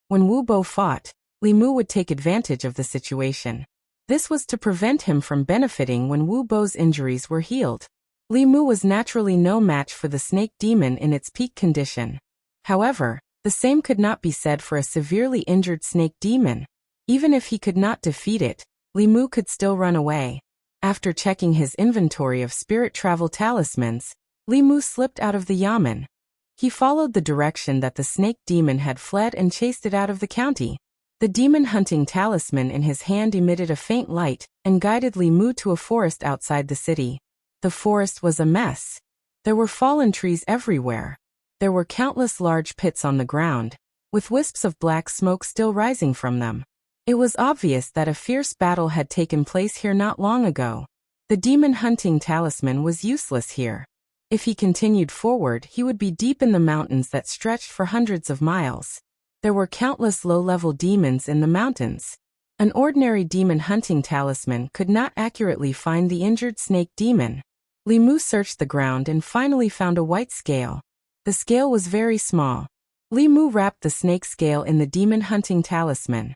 When Wu Bo fought, Li Mu would take advantage of the situation. This was to prevent him from benefiting when Wu Bo's injuries were healed. Li Mu was naturally no match for the snake demon in its peak condition. However, the same could not be said for a severely injured snake demon. Even if he could not defeat it, Li Mu could still run away. After checking his inventory of spirit travel talismans, Li Mu slipped out of the yamen. He followed the direction that the snake demon had fled and chased it out of the county. The demon hunting talisman in his hand emitted a faint light and guided Li Mu to a forest outside the city. The forest was a mess. There were fallen trees everywhere. There were countless large pits on the ground, with wisps of black smoke still rising from them. It was obvious that a fierce battle had taken place here not long ago. The demon hunting talisman was useless here. If he continued forward, he would be deep in the mountains that stretched for hundreds of miles. There were countless low-level demons in the mountains. An ordinary demon hunting talisman could not accurately find the injured snake demon. Li Mu searched the ground and finally found a white scale. The scale was very small. Li Mu wrapped the snake scale in the demon hunting talisman.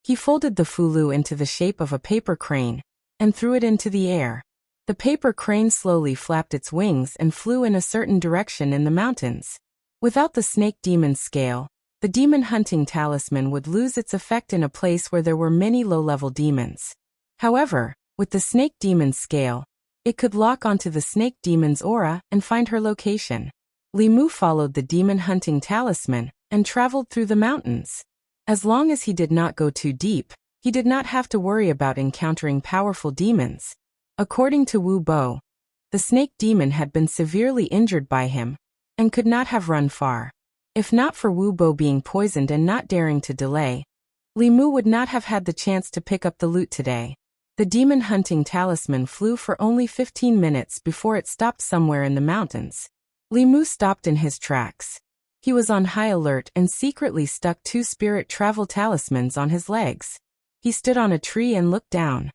He folded the fulu into the shape of a paper crane and threw it into the air. The paper crane slowly flapped its wings and flew in a certain direction in the mountains. Without the snake demon scale, the demon hunting talisman would lose its effect in a place where there were many low-level demons. However, with the snake demon scale, it could lock onto the snake demon's aura and find her location. Li Mu followed the demon hunting talisman and traveled through the mountains. As long as he did not go too deep, he did not have to worry about encountering powerful demons. According to Wu Bo, the snake demon had been severely injured by him and could not have run far. If not for Wu Bo being poisoned and not daring to delay, Li Mu would not have had the chance to pick up the loot today. The demon hunting talisman flew for only 15 minutes before it stopped somewhere in the mountains. Li Mu stopped in his tracks. He was on high alert and secretly stuck 2 spirit travel talismans on his legs. He stood on a tree and looked down.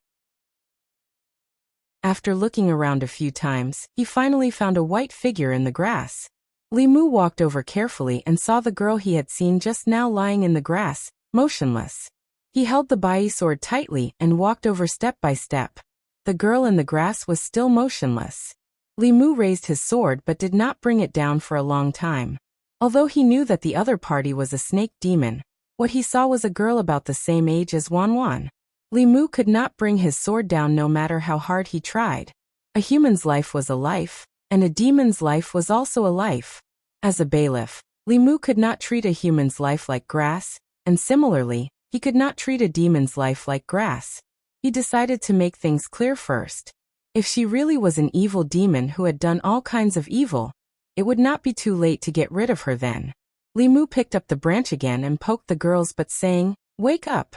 After looking around a few times, he finally found a white figure in the grass. Li Mu walked over carefully and saw the girl he had seen just now lying in the grass, motionless. He held the bai sword tightly and walked over step by step. The girl in the grass was still motionless. Li Mu raised his sword but did not bring it down for a long time. Although he knew that the other party was a snake demon, what he saw was a girl about the same age as Wan Wan. Li Mu could not bring his sword down no matter how hard he tried. A human's life was a life, and a demon's life was also a life. As a bailiff, Li Mu could not treat a human's life like grass, and similarly, he could not treat a demon's life like grass. He decided to make things clear first. If she really was an evil demon who had done all kinds of evil, it would not be too late to get rid of her then. Li Mu picked up the branch again and poked the girls but saying, "Wake up."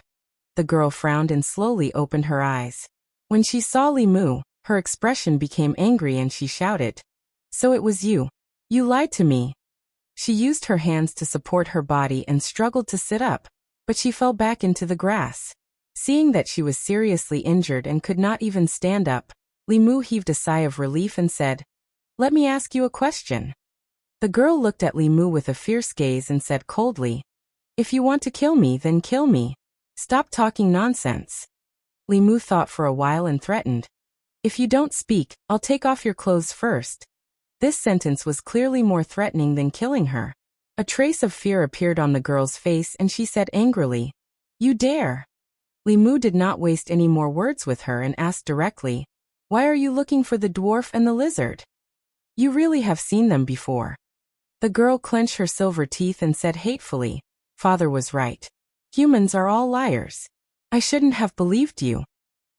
The girl frowned and slowly opened her eyes. When she saw Li Mu, her expression became angry and she shouted, "So it was you. You lied to me." She used her hands to support her body and struggled to sit up, but she fell back into the grass. Seeing that she was seriously injured and could not even stand up, Li Mu heaved a sigh of relief and said, "Let me ask you a question." The girl looked at Li Mu with a fierce gaze and said coldly, "If you want to kill me, then kill me. Stop talking nonsense." Li Mu thought for a while and threatened, "If you don't speak, I'll take off your clothes first." This sentence was clearly more threatening than killing her. A trace of fear appeared on the girl's face and she said angrily, "You dare." Li Mu did not waste any more words with her and asked directly, "Why are you looking for the dwarf and the lizard? You really have seen them before." The girl clenched her silver teeth and said hatefully, "Father was right. Humans are all liars. I shouldn't have believed you."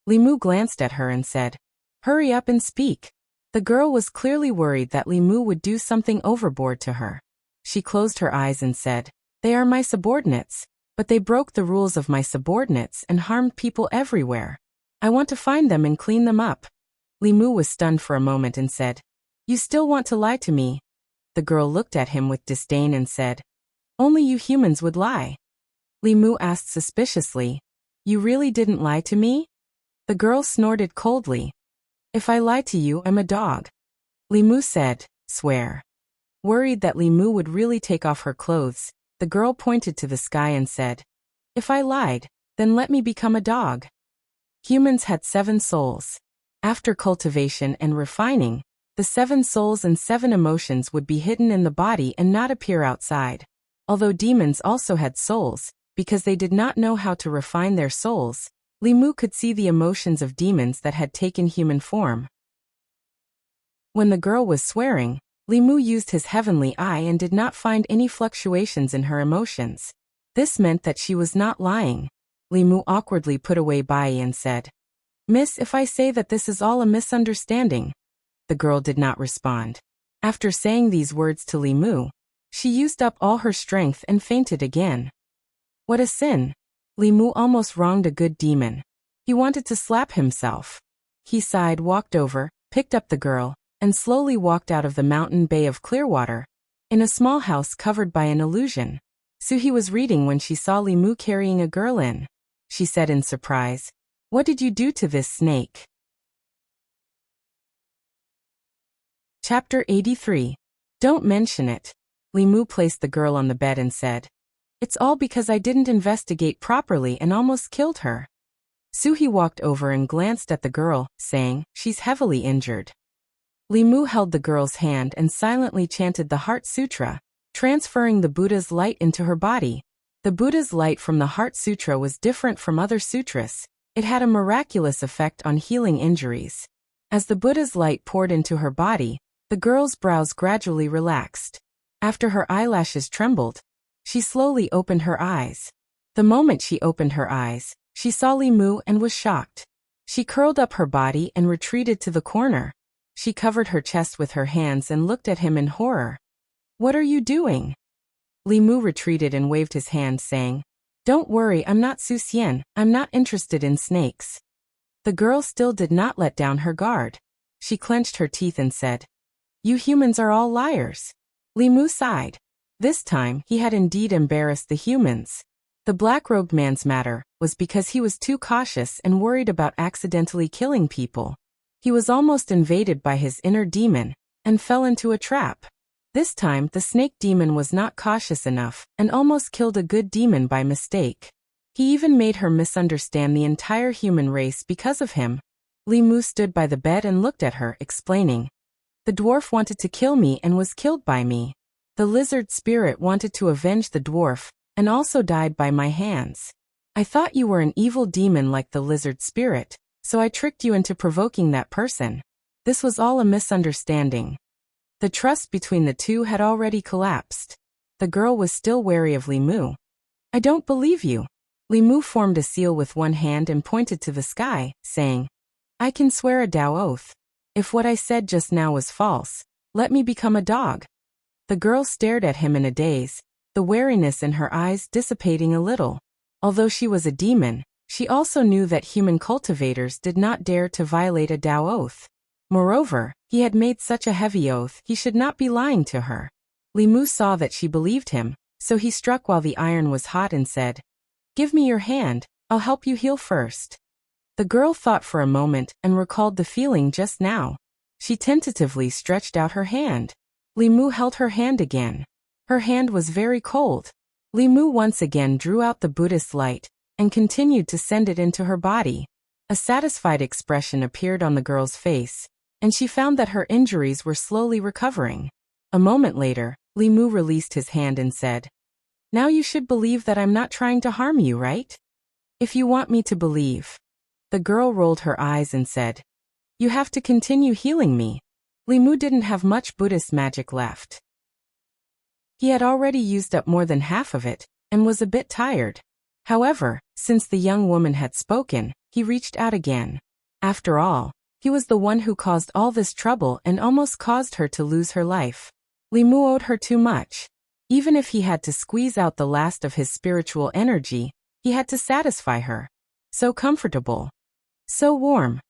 Li Mu glanced at her and said, "Hurry up and speak." The girl was clearly worried that Li Mu would do something overboard to her. She closed her eyes and said, "They are my subordinates, but they broke the rules of my subordinates and harmed people everywhere. I want to find them and clean them up." Li Mu was stunned for a moment and said, "You still want to lie to me?" The girl looked at him with disdain and said, "Only you humans would lie." Li Mu asked suspiciously, "You really didn't lie to me?" The girl snorted coldly, "If I lie to you, I'm a dog." Li Mu said, "Swear." Worried that Li Mu would really take off her clothes, the girl pointed to the sky and said, "If I lied, then let me become a dog." Humans had 7 souls. After cultivation and refining, the 7 souls and 7 emotions would be hidden in the body and not appear outside. Although demons also had souls, because they did not know how to refine their souls, Li Mu could see the emotions of demons that had taken human form. When the girl was swearing, Li Mu used his heavenly eye and did not find any fluctuations in her emotions. This meant that she was not lying. Li Mu awkwardly put away Bai and said, "Miss, if I say that this is all a misunderstanding." The girl did not respond. After saying these words to Li Mu, she used up all her strength and fainted again. What a sin! Li Mu almost wronged a good demon. He wanted to slap himself. He sighed, walked over, picked up the girl, and slowly walked out of the mountain bay of Clearwater, in a small house covered by an illusion. Suhi was reading when she saw Li Mu carrying a girl in. She said in surprise, "What did you do to this snake?" Chapter 83. Don't mention it. Li Mu placed the girl on the bed and said, "It's all because I didn't investigate properly and almost killed her." Suhi walked over and glanced at the girl, saying, "She's heavily injured." Li Mu held the girl's hand and silently chanted the Heart Sutra, transferring the Buddha's light into her body. The Buddha's light from the Heart Sutra was different from other sutras. It had a miraculous effect on healing injuries. As the Buddha's light poured into her body, the girl's brows gradually relaxed. After her eyelashes trembled, she slowly opened her eyes. The moment she opened her eyes, she saw Li Mu and was shocked. She curled up her body and retreated to the corner. She covered her chest with her hands and looked at him in horror. "What are you doing?" Li Mu retreated and waved his hand, saying, "Don't worry, I'm not Su Xian, I'm not interested in snakes." The girl still did not let down her guard. She clenched her teeth and said, "You humans are all liars." Li Mu sighed. This time, he had indeed embarrassed the humans. The black-robed man's matter was because he was too cautious and worried about accidentally killing people. He was almost invaded by his inner demon and fell into a trap. This time, the snake demon was not cautious enough and almost killed a good demon by mistake. He even made her misunderstand the entire human race because of him. Li Mu stood by the bed and looked at her, explaining, "The dwarf wanted to kill me and was killed by me. The lizard spirit wanted to avenge the dwarf and also died by my hands. I thought you were an evil demon like the lizard spirit, so I tricked you into provoking that person. This was all a misunderstanding. The trust between the two had already collapsed. The girl was still wary of Li Mu. I don't believe you. Li Mu formed a seal with one hand and pointed to the sky, saying, I can swear a Tao oath. If what I said just now was false, let me become a dog. The girl stared at him in a daze, the wariness in her eyes dissipating a little. Although she was a demon, she also knew that human cultivators did not dare to violate a Tao oath. Moreover, he had made such a heavy oath he should not be lying to her. Li Mu saw that she believed him, so he struck while the iron was hot and said, Give me your hand, I'll help you heal first. The girl thought for a moment and recalled the feeling just now. She tentatively stretched out her hand. Li Mu held her hand again. Her hand was very cold. Li Mu once again drew out the Buddhist light and continued to send it into her body. A satisfied expression appeared on the girl's face, and she found that her injuries were slowly recovering. A moment later, Li Mu released his hand and said, Now you should believe that I'm not trying to harm you, right? If you want me to believe. The girl rolled her eyes and said, You have to continue healing me. Li Mu didn't have much Buddhist magic left. He had already used up more than half of it, and was a bit tired. However, since the young woman had spoken, he reached out again. After all, he was the one who caused all this trouble and almost caused her to lose her life. Li Mu owed her too much. Even if he had to squeeze out the last of his spiritual energy, he had to satisfy her. So comfortable. So warm.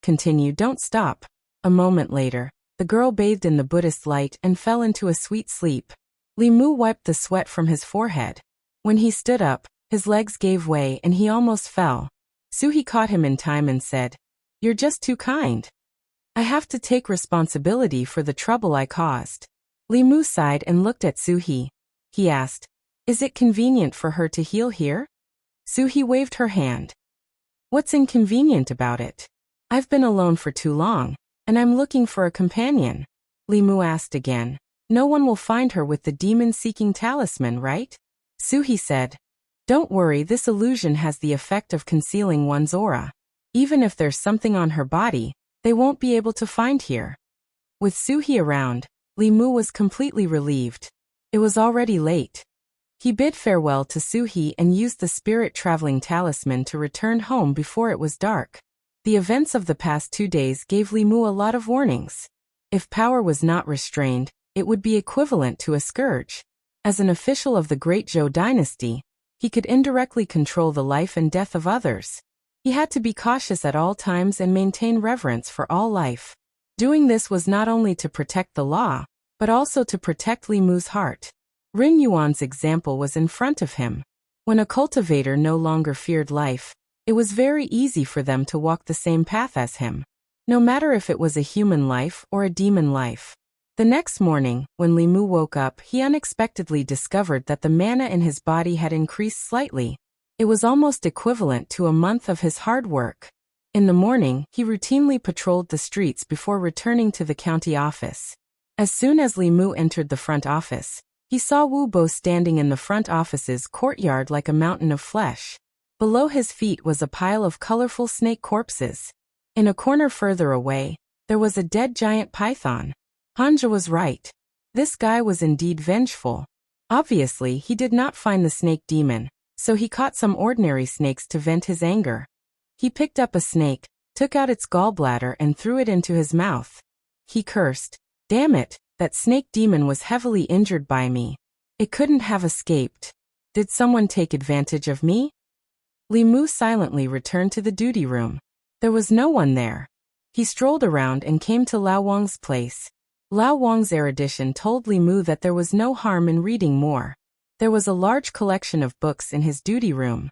Continue, don't stop. A moment later, the girl bathed in the Buddhist light and fell into a sweet sleep. Li Mu wiped the sweat from his forehead. When he stood up, his legs gave way and he almost fell. Suhi caught him in time and said, You're just too kind. I have to take responsibility for the trouble I caused. Li Mu sighed and looked at Suhi. He asked, Is it convenient for her to heal here? Suhi waved her hand. What's inconvenient about it? I've been alone for too long, and I'm looking for a companion. Li Mu asked again. No one will find her with the demon-seeking talisman, right? Suhi said, Don't worry, this illusion has the effect of concealing one's aura. Even if there's something on her body, they won't be able to find here. With Suhi around, Li Mu was completely relieved. It was already late. He bid farewell to Suhi and used the spirit-traveling talisman to return home before it was dark. The events of the past 2 days gave Li Mu a lot of warnings. If power was not restrained, it would be equivalent to a scourge. As an official of the Great Zhou dynasty, he could indirectly control the life and death of others. He had to be cautious at all times and maintain reverence for all life. Doing this was not only to protect the law, but also to protect Li Mu's heart. Ring Yuan's example was in front of him. When a cultivator no longer feared life, it was very easy for them to walk the same path as him, no matter if it was a human life or a demon life. The next morning, when Li Mu woke up, he unexpectedly discovered that the mana in his body had increased slightly. It was almost equivalent to a month of his hard work. In the morning, he routinely patrolled the streets before returning to the county office. As soon as Li Mu entered the front office, he saw Wu Bo standing in the front office's courtyard like a mountain of flesh. Below his feet was a pile of colorful snake corpses. In a corner further away, there was a dead giant python. Hanja was right. This guy was indeed vengeful. Obviously, he did not find the snake demon, so he caught some ordinary snakes to vent his anger. He picked up a snake, took out its gallbladder and threw it into his mouth. He cursed, Damn it, that snake demon was heavily injured by me. It couldn't have escaped. Did someone take advantage of me? Li Mu silently returned to the duty room. There was no one there. He strolled around and came to Lao Wang's place. Lao Wang's erudition told Li Mu that there was no harm in reading more. There was a large collection of books in his duty room.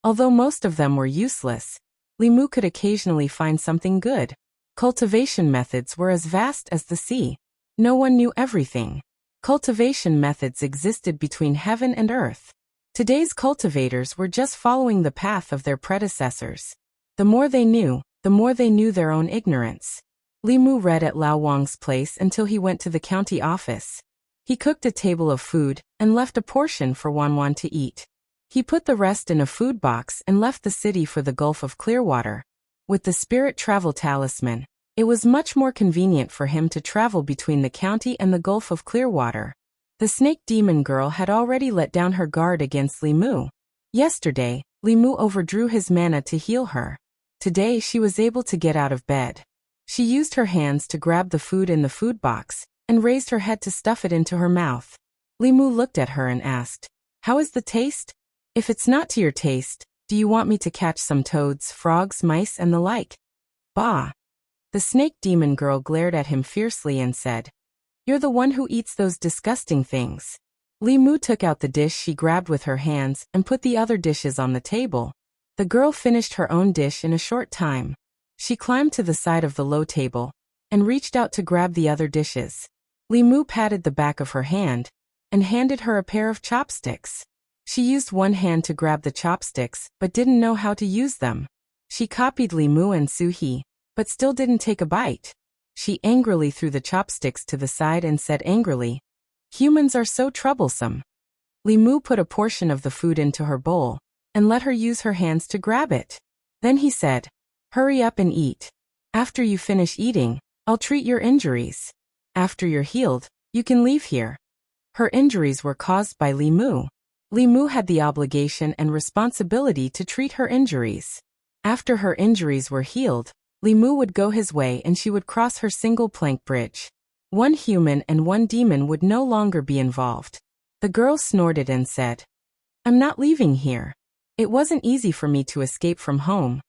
Although most of them were useless, Li Mu could occasionally find something good. Cultivation methods were as vast as the sea. No one knew everything. Cultivation methods existed between heaven and earth. Today's cultivators were just following the path of their predecessors. The more they knew their own ignorance. Li Mu read at Lao Wang's place until he went to the county office. He cooked a table of food and left a portion for Wan Wan to eat. He put the rest in a food box and left the city for the Gulf of Clearwater. With the spirit travel talisman, it was much more convenient for him to travel between the county and the Gulf of Clearwater. The snake demon girl had already let down her guard against Li Mu. Yesterday, Li Mu overdrew his mana to heal her. Today she was able to get out of bed. She used her hands to grab the food in the food box, and raised her head to stuff it into her mouth. Li Mu looked at her and asked, "How is the taste? If it's not to your taste, do you want me to catch some toads, frogs, mice, and the like?" "Bah!" The snake demon girl glared at him fiercely and said, "You're the one who eats those disgusting things." Li Mu took out the dish she grabbed with her hands and put the other dishes on the table. The girl finished her own dish in a short time. She climbed to the side of the low table and reached out to grab the other dishes. Li Mu patted the back of her hand and handed her a pair of chopsticks. She used one hand to grab the chopsticks but didn't know how to use them. She copied Li Mu and Su-hee, but still didn't take a bite. She angrily threw the chopsticks to the side and said angrily, "Humans are so troublesome." Li Mu put a portion of the food into her bowl and let her use her hands to grab it. Then he said, "Hurry up and eat. After you finish eating, I'll treat your injuries. After you're healed, you can leave here." Her injuries were caused by Li Mu. Li Mu had the obligation and responsibility to treat her injuries. After her injuries were healed, Li Mu would go his way and she would cross her single plank bridge. One human and one demon would no longer be involved. The girl snorted and said, "I'm not leaving here. It wasn't easy for me to escape from home."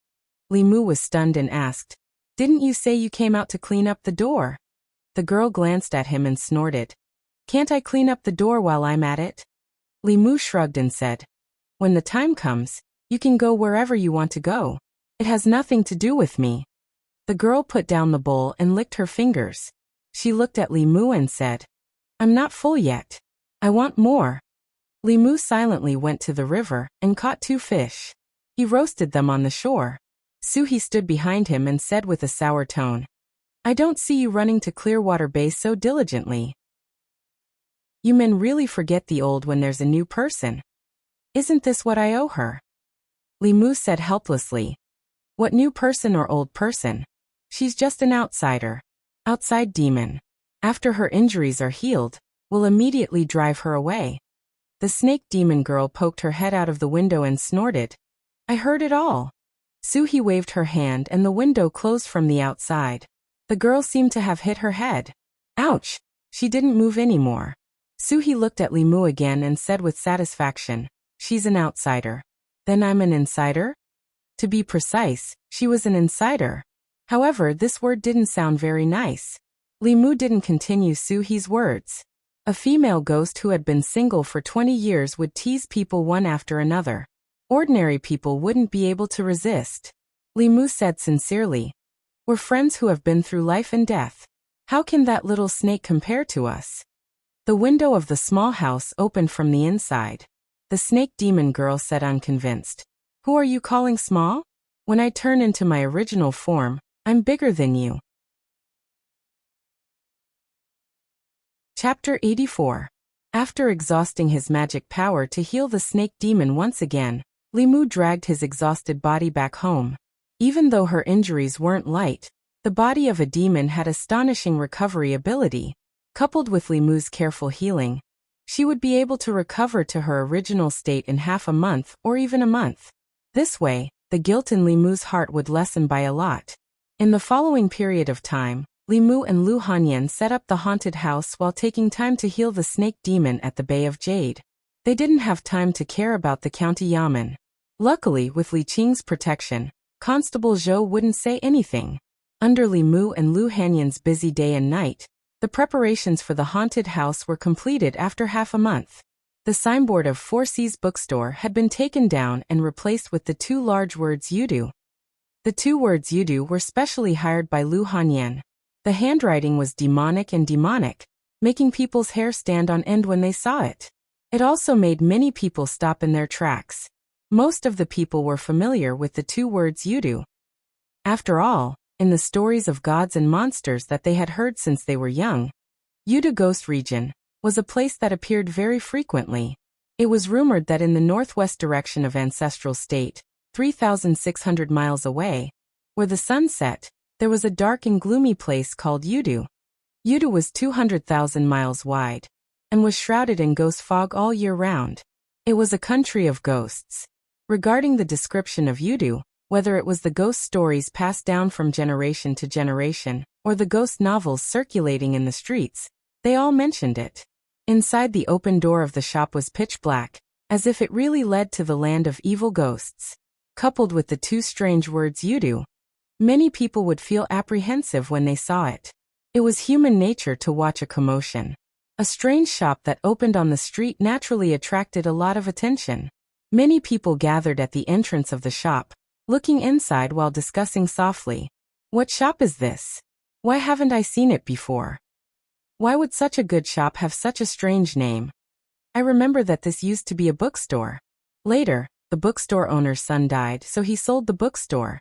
Li Mu was stunned and asked, "Didn't you say you came out to clean up the door?" The girl glanced at him and snorted, "Can't I clean up the door while I'm at it?" Li Mu shrugged and said, "When the time comes, you can go wherever you want to go. It has nothing to do with me." The girl put down the bowl and licked her fingers. She looked at Li Mu and said, "I'm not full yet. I want more." Li Mu silently went to the river and caught 2 fish. He roasted them on the shore. Su-hee stood behind him and said with a sour tone, "I don't see you running to Clearwater Bay so diligently. You men really forget the old when there's a new person. Isn't this what I owe her?" Li Mu said helplessly, "What new person or old person? She's just an outsider. Outside demon. After her injuries are healed, we'll immediately drive her away." The snake demon girl poked her head out of the window and snorted, "I heard it all." Su-hee waved her hand and the window closed from the outside. The girl seemed to have hit her head. Ouch! She didn't move anymore. Su-hee looked at Li Mu again and said with satisfaction, "She's an outsider. Then I'm an insider?" To be precise, she was an insider. However, this word didn't sound very nice. Li Mu didn't continue Su-hee's words. A female ghost who had been single for 20 years would tease people one after another. Ordinary people wouldn't be able to resist. Li Mu said sincerely, "We're friends who have been through life and death. How can that little snake compare to us?" The window of the small house opened from the inside. The snake demon girl said unconvinced, "Who are you calling small? When I turn into my original form, I'm bigger than you." Chapter 84. After exhausting his magic power to heal the snake demon once again, Li Mu dragged his exhausted body back home. Even though her injuries weren't light, the body of a demon had astonishing recovery ability. Coupled with Li Mu's careful healing, she would be able to recover to her original state in half a month or even a month. This way, the guilt in Li Mu's heart would lessen by a lot. In the following period of time, Li Mu and Lu Hanyan set up the haunted house while taking time to heal the snake demon at the Bay of Jade. They didn't have time to care about the county yamen. Luckily, with Li Qing's protection, Constable Zhou wouldn't say anything. Under Li Mu and Lu Hanyan's busy day and night, the preparations for the haunted house were completed after half a month. The signboard of Four Seas Bookstore had been taken down and replaced with the 2 large words Yudu. The 2 words Yudu were specially hired by Lu Hanyan. The handwriting was demonic and demonic, making people's hair stand on end when they saw it. It also made many people stop in their tracks. Most of the people were familiar with the 2 words Yudu. After all, in the stories of gods and monsters that they had heard since they were young, Yudu Ghost Region was a place that appeared very frequently. It was rumored that in the northwest direction of Ancestral State, 3,600 miles away, where the sun set, there was a dark and gloomy place called Yudu. Yudu was 200,000 miles wide, and was shrouded in ghost fog all year round. It was a country of ghosts. Regarding the description of Yudu, whether it was the ghost stories passed down from generation to generation, or the ghost novels circulating in the streets, they all mentioned it. Inside the open door of the shop was pitch black, as if it really led to the land of evil ghosts. Coupled with the two strange words Yudu, many people would feel apprehensive when they saw it. It was human nature to watch a commotion. A strange shop that opened on the street naturally attracted a lot of attention. Many people gathered at the entrance of the shop, looking inside while discussing softly. What shop is this? Why haven't I seen it before? Why would such a good shop have such a strange name? I remember that this used to be a bookstore. Later, the bookstore owner's son died, so he sold the bookstore.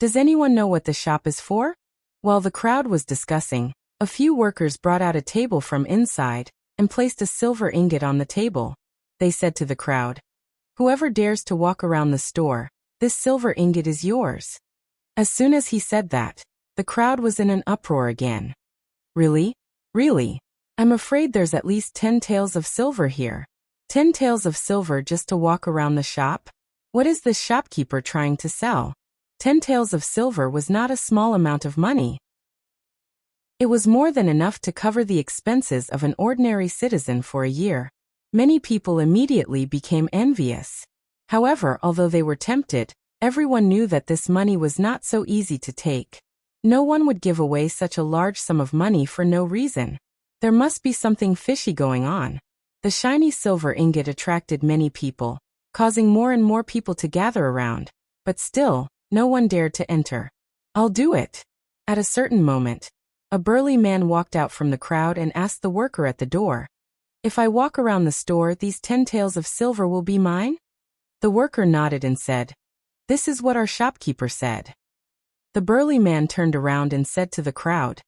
Does anyone know what the shop is for? While the crowd was discussing, a few workers brought out a table from inside and placed a silver ingot on the table. They said to the crowd, "Whoever dares to walk around the store, this silver ingot is yours." As soon as he said that, the crowd was in an uproar again. Really? Really? I'm afraid there's at least 10 taels of silver here. 10 taels of silver just to walk around the shop? What is this shopkeeper trying to sell? 10 taels of silver was not a small amount of money. It was more than enough to cover the expenses of an ordinary citizen for a year. Many people immediately became envious. However, although they were tempted, everyone knew that this money was not so easy to take. No one would give away such a large sum of money for no reason. There must be something fishy going on. The shiny silver ingot attracted many people, causing more and more people to gather around, but still, no one dared to enter. "I'll do it." At a certain moment, a burly man walked out from the crowd and asked the worker at the door, "If I walk around the store, these 10 taels of silver will be mine?" The worker nodded and said, "This is what our shopkeeper said." The burly man turned around and said to the crowd,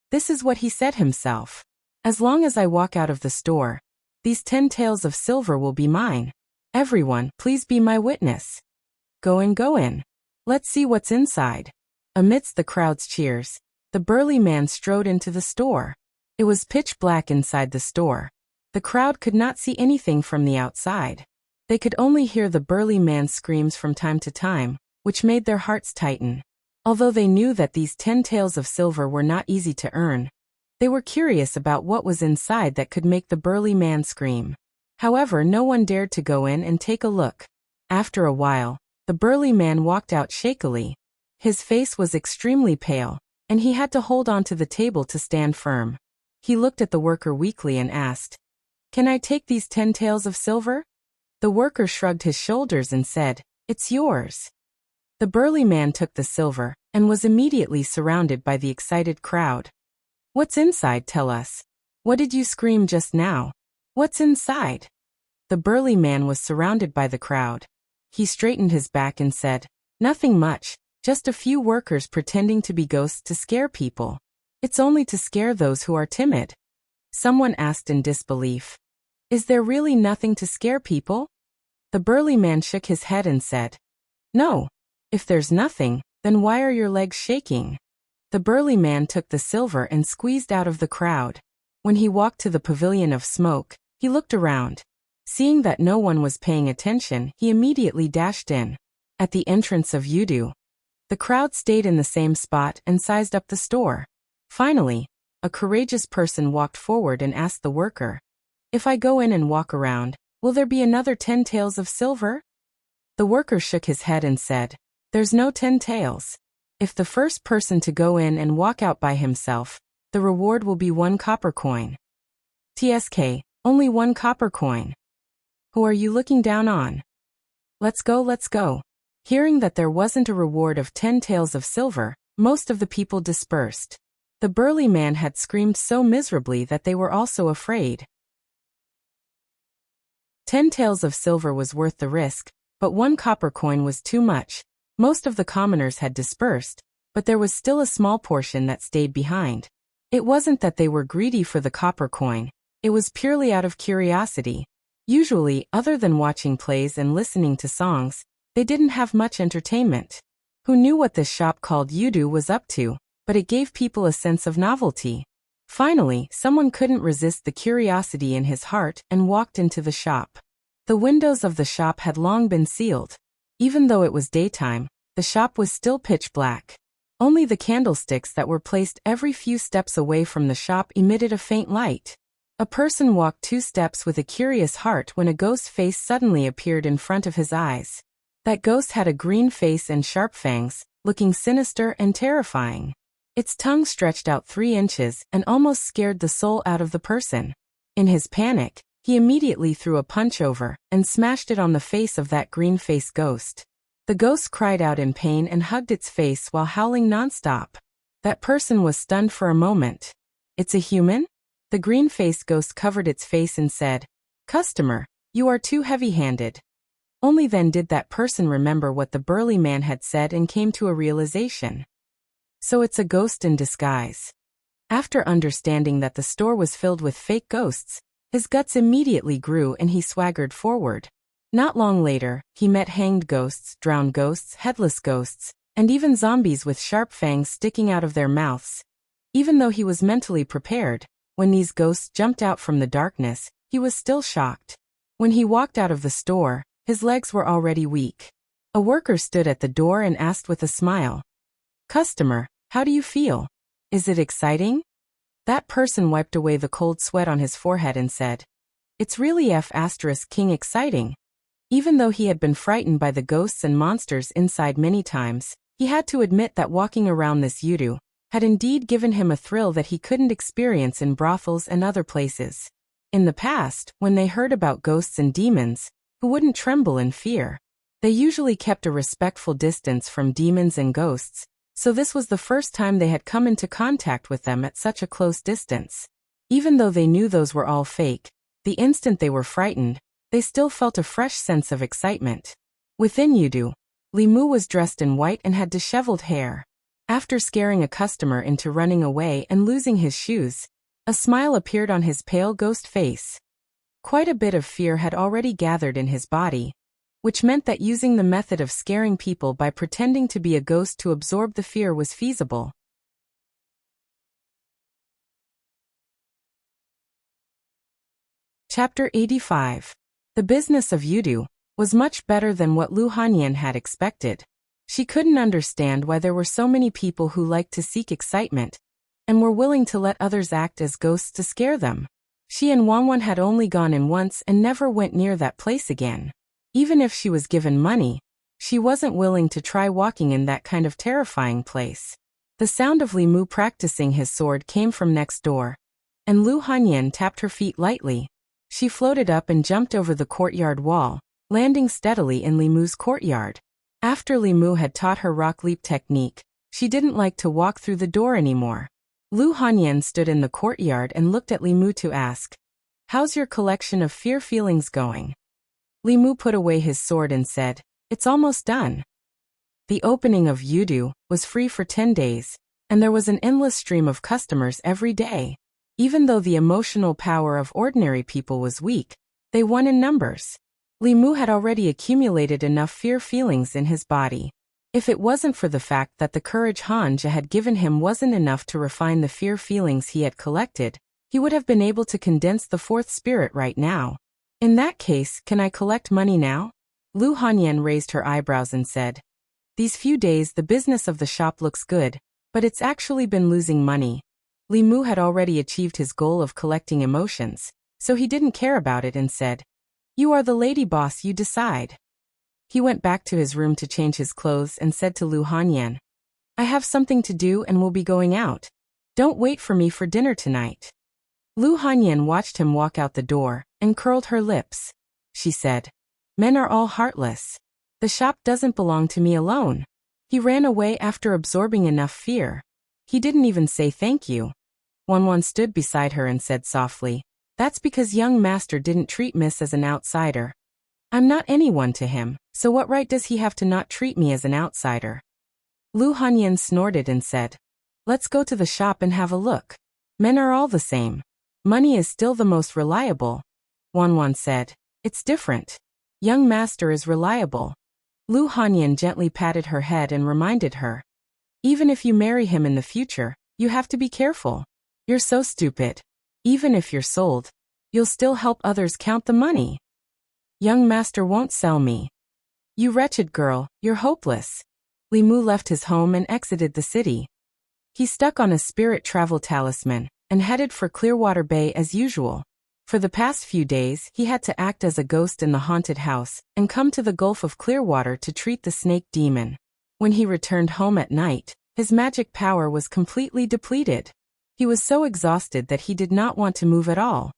"This is what he said himself. As long as I walk out of the store, these 10 taels of silver will be mine. Everyone, please be my witness. Go in. Let's see what's inside." Amidst the crowd's cheers, the burly man strode into the store. It was pitch black inside the store. The crowd could not see anything from the outside. They could only hear the burly man's screams from time to time, which made their hearts tighten. Although they knew that these 10 taels of silver were not easy to earn, they were curious about what was inside that could make the burly man scream. However, no one dared to go in and take a look. After a while, the burly man walked out shakily. His face was extremely pale, and he had to hold on to the table to stand firm. He looked at the worker weakly and asked, "Can I take these 10 taels of silver?" The worker shrugged his shoulders and said, "It's yours." The burly man took the silver, and was immediately surrounded by the excited crowd. "What's inside, tell us? What did you scream just now? What's inside?" The burly man was surrounded by the crowd. He straightened his back and said, "Nothing much, just a few workers pretending to be ghosts to scare people. It's only to scare those who are timid." Someone asked in disbelief, "Is there really nothing to scare people?" The burly man shook his head and said, "No. If there's nothing, then why are your legs shaking?" The burly man took the silver and squeezed out of the crowd. When he walked to the pavilion of smoke, he looked around. Seeing that no one was paying attention, he immediately dashed in. At the entrance of Yudu, the crowd stayed in the same spot and sized up the store. Finally, a courageous person walked forward and asked the worker, "If I go in and walk around, will there be another 10 taels of silver?" The worker shook his head and said, "There's no 10 taels. If the first person to go in and walk out by himself, the reward will be 1 copper coin." "TSK, only 1 copper coin. Who are you looking down on? Let's go. Hearing that there wasn't a reward of 10 taels of silver, most of the people dispersed. The burly man had screamed so miserably that they were also afraid. 10 taels of silver was worth the risk, but 1 copper coin was too much. Most of the commoners had dispersed, but there was still a small portion that stayed behind. It wasn't that they were greedy for the copper coin, it was purely out of curiosity. Usually, other than watching plays and listening to songs, they didn't have much entertainment. Who knew what this shop called Yudu was up to, but it gave people a sense of novelty. Finally, someone couldn't resist the curiosity in his heart and walked into the shop. The windows of the shop had long been sealed. Even though it was daytime, the shop was still pitch black. Only the candlesticks that were placed every few steps away from the shop emitted a faint light. A person walked 2 steps with a curious heart when a ghost face suddenly appeared in front of his eyes. That ghost had a green face and sharp fangs, looking sinister and terrifying. Its tongue stretched out 3 inches and almost scared the soul out of the person. In his panic, he immediately threw a punch over and smashed it on the face of that green-faced ghost. The ghost cried out in pain and hugged its face while howling nonstop. That person was stunned for a moment. "It's a human?" The green-faced ghost covered its face and said, "Customer, you are too heavy-handed." Only then did that person remember what the burly man had said and came to a realization. So it's a ghost in disguise. After understanding that the store was filled with fake ghosts, his guts immediately grew and he swaggered forward. Not long later, he met hanged ghosts, drowned ghosts, headless ghosts, and even zombies with sharp fangs sticking out of their mouths. Even though he was mentally prepared, when these ghosts jumped out from the darkness, he was still shocked. When he walked out of the store, his legs were already weak. A worker stood at the door and asked with a smile, "Customer, how do you feel? Is it exciting?" That person wiped away the cold sweat on his forehead and said, "It's really King exciting." Even though he had been frightened by the ghosts and monsters inside many times, he had to admit that walking around this Yudu had indeed given him a thrill that he couldn't experience in brothels and other places. In the past, when they heard about ghosts and demons, who wouldn't tremble in fear? They usually kept a respectful distance from demons and ghosts, so this was the first time they had come into contact with them at such a close distance. Even though they knew those were all fake, the instant they were frightened, they still felt a fresh sense of excitement. Within Yudu, Limu was dressed in white and had disheveled hair. After scaring a customer into running away and losing his shoes, a smile appeared on his pale ghost face. Quite a bit of fear had already gathered in his body, which meant that using the method of scaring people by pretending to be a ghost to absorb the fear was feasible. Chapter 85. The business of Yudu was much better than what Lu Hanyan had expected. She couldn't understand why there were so many people who liked to seek excitement and were willing to let others act as ghosts to scare them. She and Wanwan had only gone in once and never went near that place again. Even if she was given money, she wasn't willing to try walking in that kind of terrifying place. The sound of Limu practicing his sword came from next door, and Lu Hanyan tapped her feet lightly. She floated up and jumped over the courtyard wall, landing steadily in Limu's courtyard. After Limu had taught her rock leap technique, she didn't like to walk through the door anymore. Lu Hanyan stood in the courtyard and looked at Limu to ask, "How's your collection of fear feelings going?" Limu put away his sword and said, "It's almost done." The opening of Yudu was free for 10 days, and there was an endless stream of customers every day. Even though the emotional power of ordinary people was weak, they won in numbers. Limu had already accumulated enough fear feelings in his body. If it wasn't for the fact that the courage Hanja had given him wasn't enough to refine the fear feelings he had collected, he would have been able to condense the 4th spirit right now. In that case, can I collect money now? Lu Hanyan raised her eyebrows and said, "These few days the business of the shop looks good, but it's actually been losing money." Limu had already achieved his goal of collecting emotions, so he didn't care about it and said, "You are the lady boss, you decide." He went back to his room to change his clothes and said to Lu Hanyan, "I have something to do and will be going out. Don't wait for me for dinner tonight." Lu Hanyan watched him walk out the door and curled her lips. She said, "Men are all heartless. The shop doesn't belong to me alone." He ran away after absorbing enough fear. He didn't even say thank you. Wanwan stood beside her and said softly, "That's because young master didn't treat Miss as an outsider. I'm not anyone to him, so what right does he have to not treat me as an outsider?" Lu Hanyan snorted and said, "Let's go to the shop and have a look. Men are all the same. Money is still the most reliable." Wanwan said, It's different. Young master is reliable. Lu Hanyan gently patted her head and reminded her. Even if you marry him in the future, you have to be careful. You're so stupid. Even if you're sold, you'll still help others count the money. Young master won't sell me. You wretched girl, you're hopeless. Li Mu left his home and exited the city. He stuck on a spirit travel talisman and headed for Clearwater Bay as usual. For the past few days, he had to act as a ghost in the haunted house and come to the Gulf of Clearwater to treat the snake demon. When he returned home at night, his magic power was completely depleted. He was so exhausted that he did not want to move at all.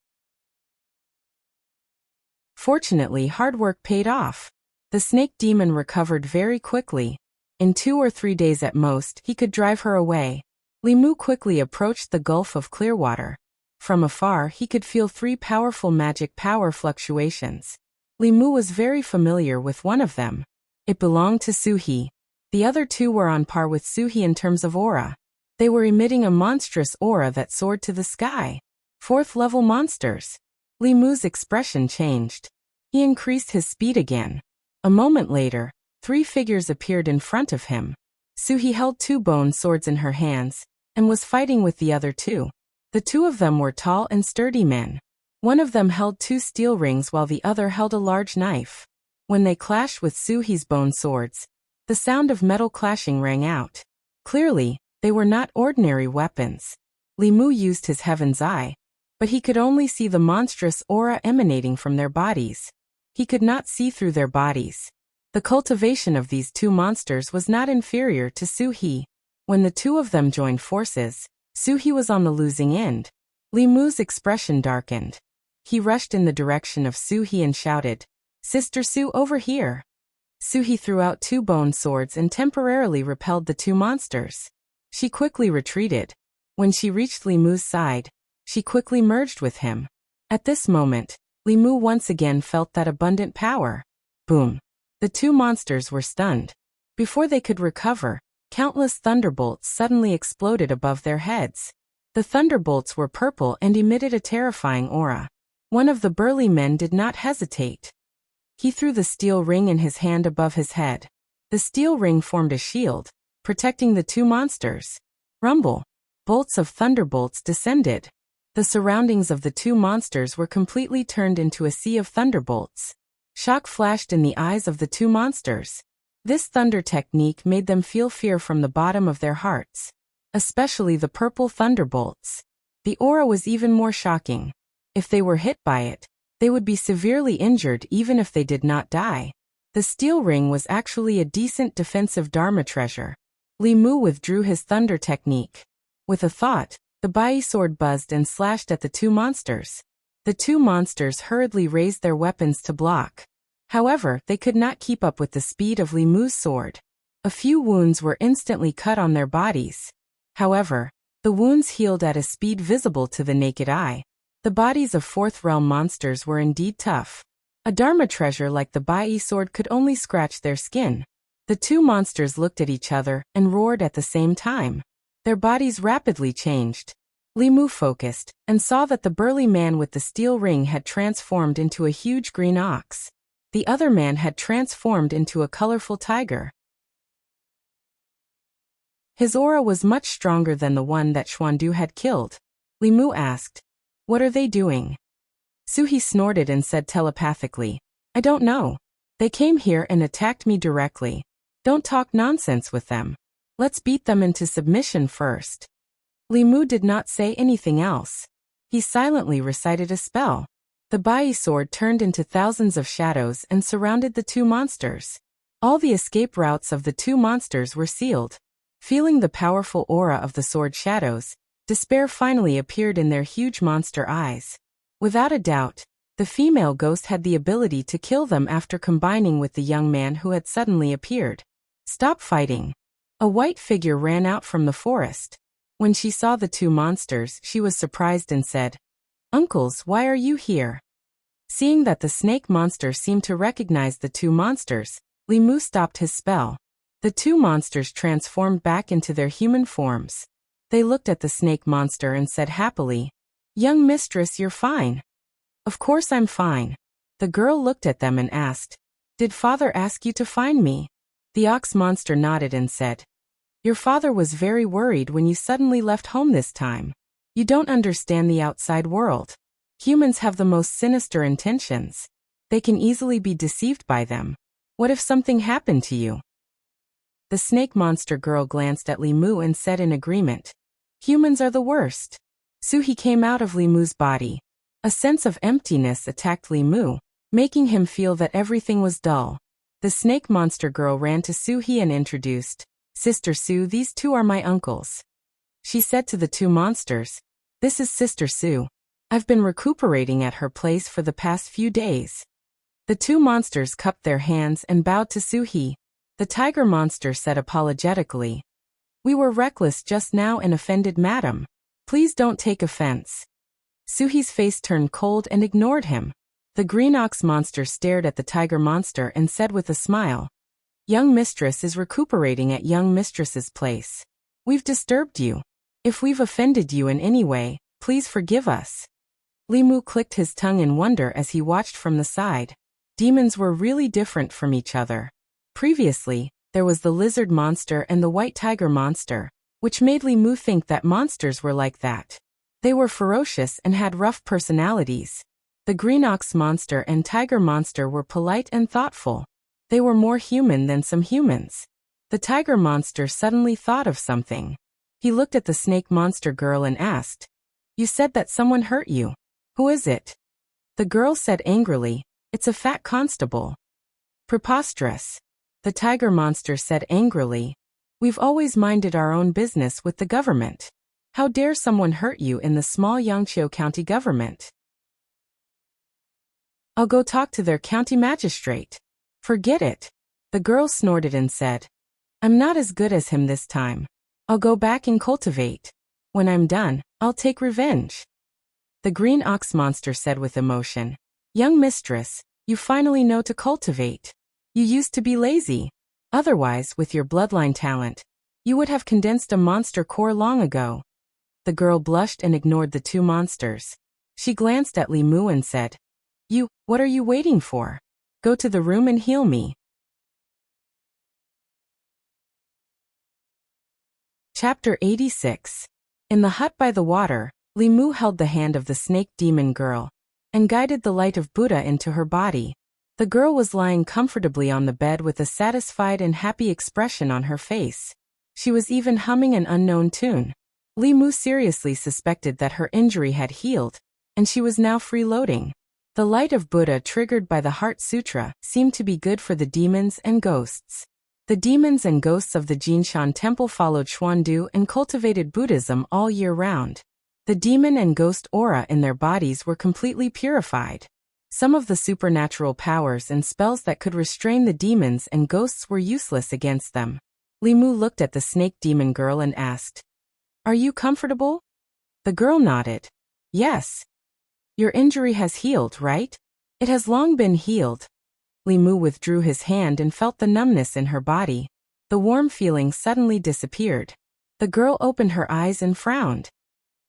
Fortunately, hard work paid off. The snake demon recovered very quickly. In 2 or 3 days at most, he could drive her away. Li Mu quickly approached the Gulf of Clearwater. From afar, he could feel 3 powerful magic power fluctuations. Li Mu was very familiar with one of them. It belonged to Suhi. The other 2 were on par with Suhi in terms of aura. They were emitting a monstrous aura that soared to the sky. 4th-level monsters. Li Mu's expression changed. He increased his speed again. A moment later, 3 figures appeared in front of him. Suhi held 2 bone swords in her hands and was fighting with the other 2. The 2 of them were tall and sturdy men. One of them held 2 steel rings while the other held a large knife. When they clashed with Suhi's bone swords, the sound of metal clashing rang out. Clearly, they were not ordinary weapons. Li Mu used his heaven's eye, but he could only see the monstrous aura emanating from their bodies. He could not see through their bodies. The cultivation of these 2 monsters was not inferior to Suhi. When the 2 of them joined forces, Suhi was on the losing end. Li Mu's expression darkened. He rushed in the direction of Suhi and shouted, "Sister Su, over here!" Suhi threw out 2 bone swords and temporarily repelled the 2 monsters. She quickly retreated. When she reached Li Mu's side, she quickly merged with him. At this moment, Li Mu once again felt that abundant power. Boom! The 2 monsters were stunned. Before they could recover, countless thunderbolts suddenly exploded above their heads. The thunderbolts were purple and emitted a terrifying aura. One of the burly men did not hesitate. He threw the steel ring in his hand above his head. The steel ring formed a shield, protecting the 2 monsters. Rumble! Bolts of thunderbolts descended. The surroundings of the 2 monsters were completely turned into a sea of thunderbolts. Shock flashed in the eyes of the 2 monsters. This thunder technique made them feel fear from the bottom of their hearts. Especially the purple thunderbolts. The aura was even more shocking. If they were hit by it, they would be severely injured even if they did not die. The steel ring was actually a decent defensive Dharma treasure. Li Mu withdrew his thunder technique. With a thought, the Bai sword buzzed and slashed at the 2 monsters. The 2 monsters hurriedly raised their weapons to block. However, they could not keep up with the speed of Li Mu's sword. A few wounds were instantly cut on their bodies. However, the wounds healed at a speed visible to the naked eye. The bodies of 4th realm monsters were indeed tough. A Dharma treasure like the Bai sword could only scratch their skin. The 2 monsters looked at each other and roared at the same time. Their bodies rapidly changed. Li Mu focused and saw that the burly man with the steel ring had transformed into a huge green ox. The other man had transformed into a colorful tiger. His aura was much stronger than the one that Xuandu had killed. Li Mu asked, "What are they doing?" Suhi snorted and said telepathically, "I don't know. They came here and attacked me directly. Don't talk nonsense with them. Let's beat them into submission first." Li Mu did not say anything else. He silently recited a spell. The Bai sword turned into thousands of shadows and surrounded the 2 monsters. All the escape routes of the 2 monsters were sealed. Feeling the powerful aura of the sword shadows, despair finally appeared in their huge monster eyes. Without a doubt, the female ghost had the ability to kill them after combining with the young man who had suddenly appeared. "Stop fighting." A white figure ran out from the forest. When she saw the 2 monsters, she was surprised and said, "Uncles, why are you here?" Seeing that the snake monster seemed to recognize the 2 monsters, Li Mu stopped his spell. The 2 monsters transformed back into their human forms. They looked at the snake monster and said happily, "Young mistress, you're fine." "Of course I'm fine. The girl looked at them and asked, "Did father ask you to find me?" The ox monster nodded and said, "Your father was very worried when you suddenly left home this time. You don't understand the outside world. Humans have the most sinister intentions. They can easily be deceived by them. What if something happened to you?" The snake monster girl glanced at Li Mu and said in agreement, "Humans are the worst." Suhi came out of Li Mu's body. A sense of emptiness attacked Li Mu, making him feel that everything was dull. The snake monster girl ran to Suhi and introduced, "Sister Su, these two are my uncles." She said to the two monsters, "This is Sister Su. I've been recuperating at her place for the past few days." The two monsters cupped their hands and bowed to Suhi. The tiger monster said apologetically, "We were reckless just now and offended madam. Please don't take offense." Suhi's face turned cold and ignored him. The green ox monster stared at the tiger monster and said with a smile, "Young mistress is recuperating at young mistress's place. We've disturbed you. If we've offended you in any way, please forgive us." Li Mu clicked his tongue in wonder as he watched from the side. Demons were really different from each other. Previously, there was the lizard monster and the white tiger monster, which made Li Mu think that monsters were like that. They were ferocious and had rough personalities. The green ox monster and tiger monster were polite and thoughtful. They were more human than some humans. The tiger monster suddenly thought of something. He looked at the snake monster girl and asked, "You said that someone hurt you. Who is it?" The girl said angrily, "It's a fat constable." "Preposterous." The tiger monster said angrily, "We've always minded our own business with the government. How dare someone hurt you in the small Yangqiu County government? I'll go talk to their county magistrate." "Forget it." The girl snorted and said, "I'm not as good as him this time. I'll go back and cultivate. When I'm done, I'll take revenge." The green ox monster said with emotion, "Young mistress, you finally know to cultivate. You used to be lazy. Otherwise, with your bloodline talent, you would have condensed a monster core long ago." The girl blushed and ignored the two monsters. She glanced at Li Mu and said, What are you waiting for? Go to the room and heal me." Chapter 86. In the hut by the water, Li Mu held the hand of the snake demon girl and guided the light of Buddha into her body. The girl was lying comfortably on the bed with a satisfied and happy expression on her face. She was even humming an unknown tune. Li Mu seriously suspected that her injury had healed, and she was now freeloading. The light of Buddha triggered by the Heart Sutra seemed to be good for the demons and ghosts. The demons and ghosts of the Jinshan temple followed Xuandu and cultivated Buddhism all year round. The demon and ghost aura in their bodies were completely purified. Some of the supernatural powers and spells that could restrain the demons and ghosts were useless against them. Li Mu looked at the snake demon girl and asked, "Are you comfortable?" The girl nodded. "Yes." "Your injury has healed, right?" "It has long been healed." Li Mu withdrew his hand and felt the numbness in her body. The warm feeling suddenly disappeared. The girl opened her eyes and frowned.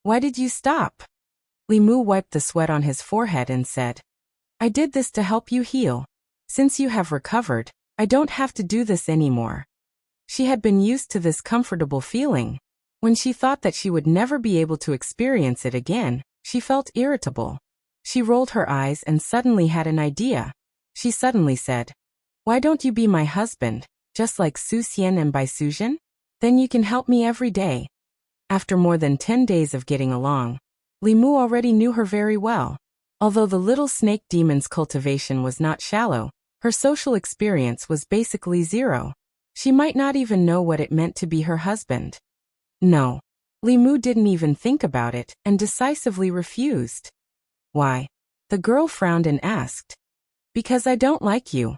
"Why did you stop?" Li Mu wiped the sweat on his forehead and said, "I did this to help you heal. Since you have recovered, I don't have to do this anymore." She had been used to this comfortable feeling. When she thought that she would never be able to experience it again, she felt irritable. She rolled her eyes and suddenly had an idea. She suddenly said, "Why don't you be my husband, just like Su Xian and Bai Suzhen? Then you can help me every day." After more than 10 days of getting along, Li Mu already knew her very well. Although the little snake demon's cultivation was not shallow, her social experience was basically zero. She might not even know what it meant to be her husband. No. Li Mu didn't even think about it and decisively refused. "Why?" The girl frowned and asked. "Because I don't like you."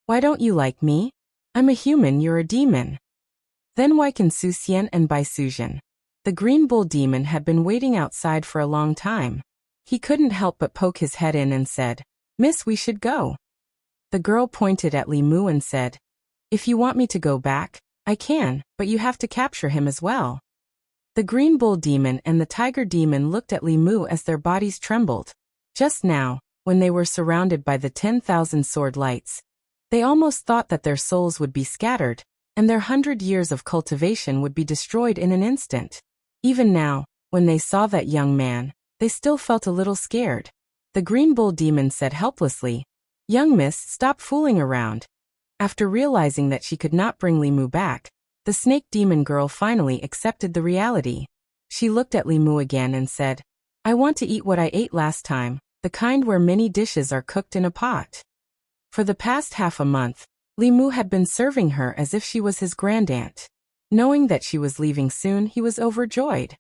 "Why don't you like me?" "I'm a human, you're a demon." "Then why can Su Xian and Bai Suzhen?" The green bull demon had been waiting outside for a long time. He couldn't help but poke his head in and said, "Miss, we should go." The girl pointed at Li Mu and said, "If you want me to go back, I can, but you have to capture him as well." The green bull demon and the tiger demon looked at Li Mu as their bodies trembled. Just now, when they were surrounded by the 10,000 sword lights, they almost thought that their souls would be scattered, and their 100 years of cultivation would be destroyed in an instant. Even now, when they saw that young man, they still felt a little scared. The green bull demon said helplessly, "Young miss, stop fooling around." After realizing that she could not bring Li Mu back, the snake demon girl finally accepted the reality. She looked at Li Mu again and said, "I want to eat what I ate last time, the kind where many dishes are cooked in a pot." For the past half a month, Li Mu had been serving her as if she was his grandaunt. Knowing that she was leaving soon, he was overjoyed.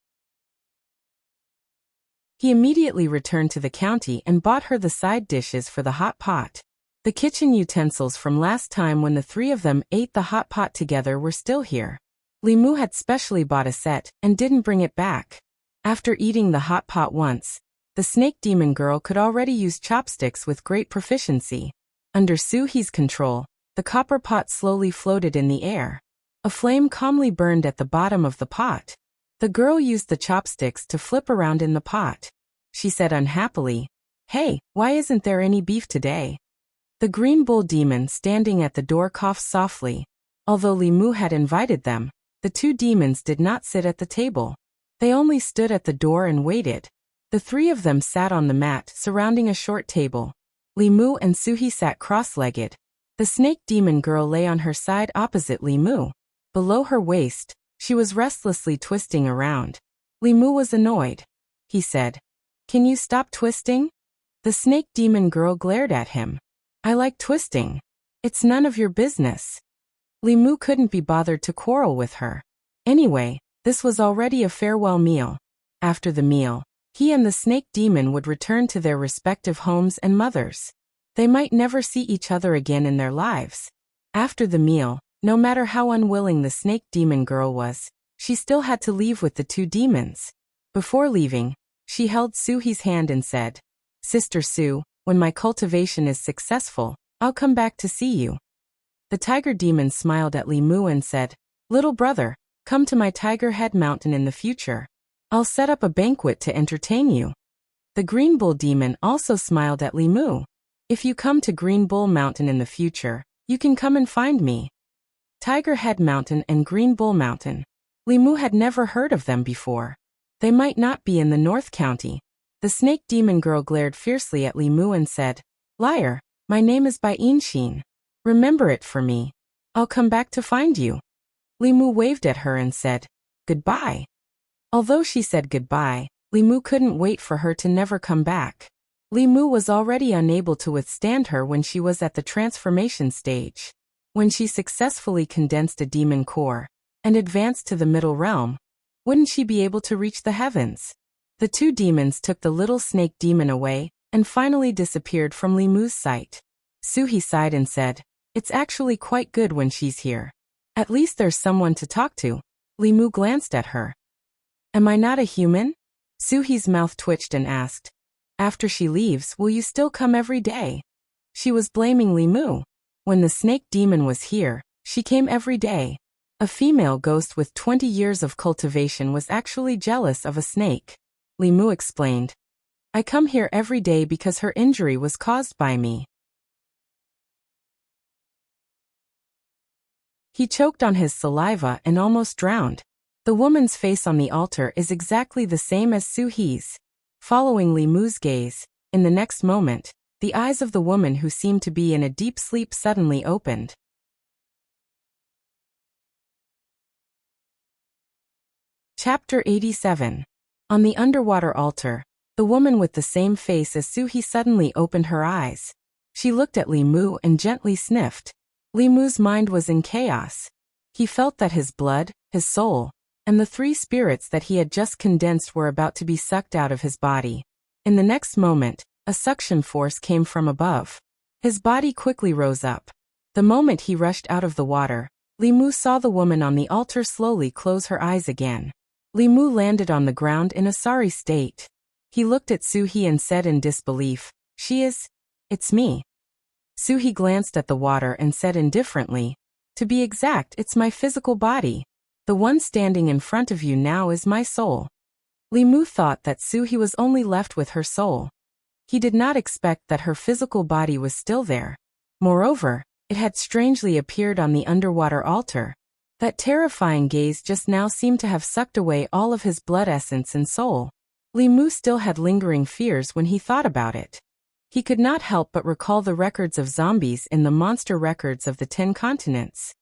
He immediately returned to the county and bought her the side dishes for the hot pot. The kitchen utensils from last time when the three of them ate the hot pot together were still here. Li Mu had specially bought a set and didn't bring it back. After eating the hot pot once, the snake demon girl could already use chopsticks with great proficiency. Under Su-hee's control, the copper pot slowly floated in the air. A flame calmly burned at the bottom of the pot. The girl used the chopsticks to flip around in the pot. She said unhappily, "Hey, why isn't there any beef today?" The green bull demon standing at the door coughed softly. Although Li Mu had invited them, the two demons did not sit at the table. They only stood at the door and waited. The three of them sat on the mat surrounding a short table. Li Mu and Su-hee sat cross-legged. The snake demon girl lay on her side opposite Li Mu. Below her waist, she was restlessly twisting around. Li Mu was annoyed. He said, "Can you stop twisting?" The snake demon girl glared at him. "I like twisting. It's none of your business." Li Mu couldn't be bothered to quarrel with her. Anyway, this was already a farewell meal. After the meal, he and the snake demon would return to their respective homes and mothers. They might never see each other again in their lives. After the meal, no matter how unwilling the snake demon girl was, she still had to leave with the two demons. Before leaving, she held Su-hee's hand and said, "Sister Su, when my cultivation is successful, I'll come back to see you." The tiger demon smiled at Li Mu and said, "Little brother, come to my Tiger Head Mountain in the future. I'll set up a banquet to entertain you." The green bull demon also smiled at Li Mu. "If you come to Green Bull Mountain in the future, you can come and find me." Tiger Head Mountain and Green Bull Mountain. Li Mu had never heard of them before. They might not be in the North County. The snake demon girl glared fiercely at Li Mu and said, "Liar, my name is Bai Inshin. Remember it for me. I'll come back to find you." Li Mu waved at her and said, "Goodbye." Although she said goodbye, Li Mu couldn't wait for her to never come back. Li Mu was already unable to withstand her when she was at the transformation stage. When she successfully condensed a demon core and advanced to the middle realm, wouldn't she be able to reach the heavens? The two demons took the little snake demon away and finally disappeared from Li Mu's sight. Su-hee sighed and said, "It's actually quite good when she's here. At least there's someone to talk to." Li Mu glanced at her. "Am I not a human?" Su-hee's mouth twitched and asked, "After she leaves, will you still come every day?" She was blaming Li Mu. When the snake demon was here, she came every day. A female ghost with 20 years of cultivation was actually jealous of a snake. Li Mu explained, "I come here every day because her injury was caused by me." He choked on his saliva and almost drowned. The woman's face on the altar is exactly the same as Su-hee's. Following Li Mu's gaze, in the next moment, the eyes of the woman who seemed to be in a deep sleep suddenly opened. Chapter 87. On the underwater altar, the woman with the same face as Su-hee suddenly opened her eyes. She looked at Li Mu and gently sniffed. Li Mu's mind was in chaos. He felt that his blood, his soul, and the three spirits that he had just condensed were about to be sucked out of his body. In the next moment, a suction force came from above. His body quickly rose up. The moment he rushed out of the water, Li Mu saw the woman on the altar slowly close her eyes again. Li Mu landed on the ground in a sorry state. He looked at Su-hee and said in disbelief, "It's me." Su-hee glanced at the water and said indifferently, "To be exact, it's my physical body. The one standing in front of you now is my soul." Li Mu thought that Su-hee was only left with her soul. He did not expect that her physical body was still there. Moreover, it had strangely appeared on the underwater altar. That terrifying gaze just now seemed to have sucked away all of his blood essence and soul. Li Mu still had lingering fears when he thought about it. He could not help but recall the records of zombies in the monster records of the 10 continents.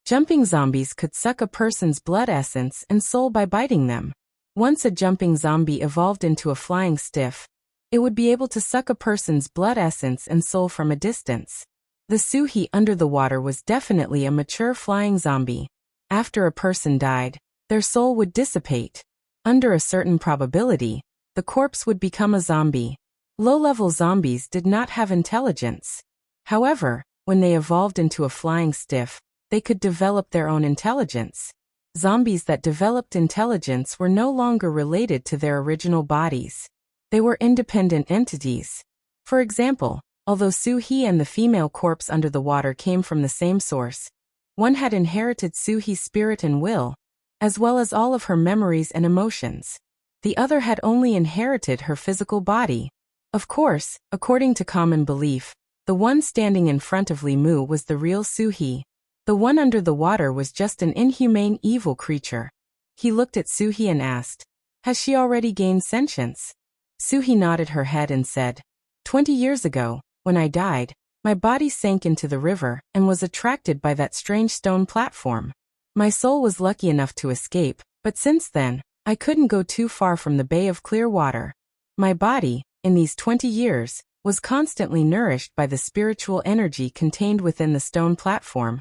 Jumping zombies could suck a person's blood essence and soul by biting them. Once a jumping zombie evolved into a flying stiff, it would be able to suck a person's blood essence and soul from a distance. The Suhi under the water was definitely a mature flying zombie. After a person died, their soul would dissipate. Under a certain probability, the corpse would become a zombie. Low-level zombies did not have intelligence. However, when they evolved into a flying stiff, they could develop their own intelligence. Zombies that developed intelligence were no longer related to their original bodies. They were independent entities. For example, although Suhi and the female corpse under the water came from the same source, one had inherited Suhi's spirit and will, as well as all of her memories and emotions. The other had only inherited her physical body. Of course, according to common belief, the one standing in front of Li Mu was the real Suhi. The one under the water was just an inhumane evil creature. He looked at Suhi and asked, "Has she already gained sentience?" Suhi nodded her head and said, 20 years ago, when I died, my body sank into the river and was attracted by that strange stone platform. My soul was lucky enough to escape, but since then, I couldn't go too far from the Bay of Clear Water. My body, in these 20 years, was constantly nourished by the spiritual energy contained within the stone platform,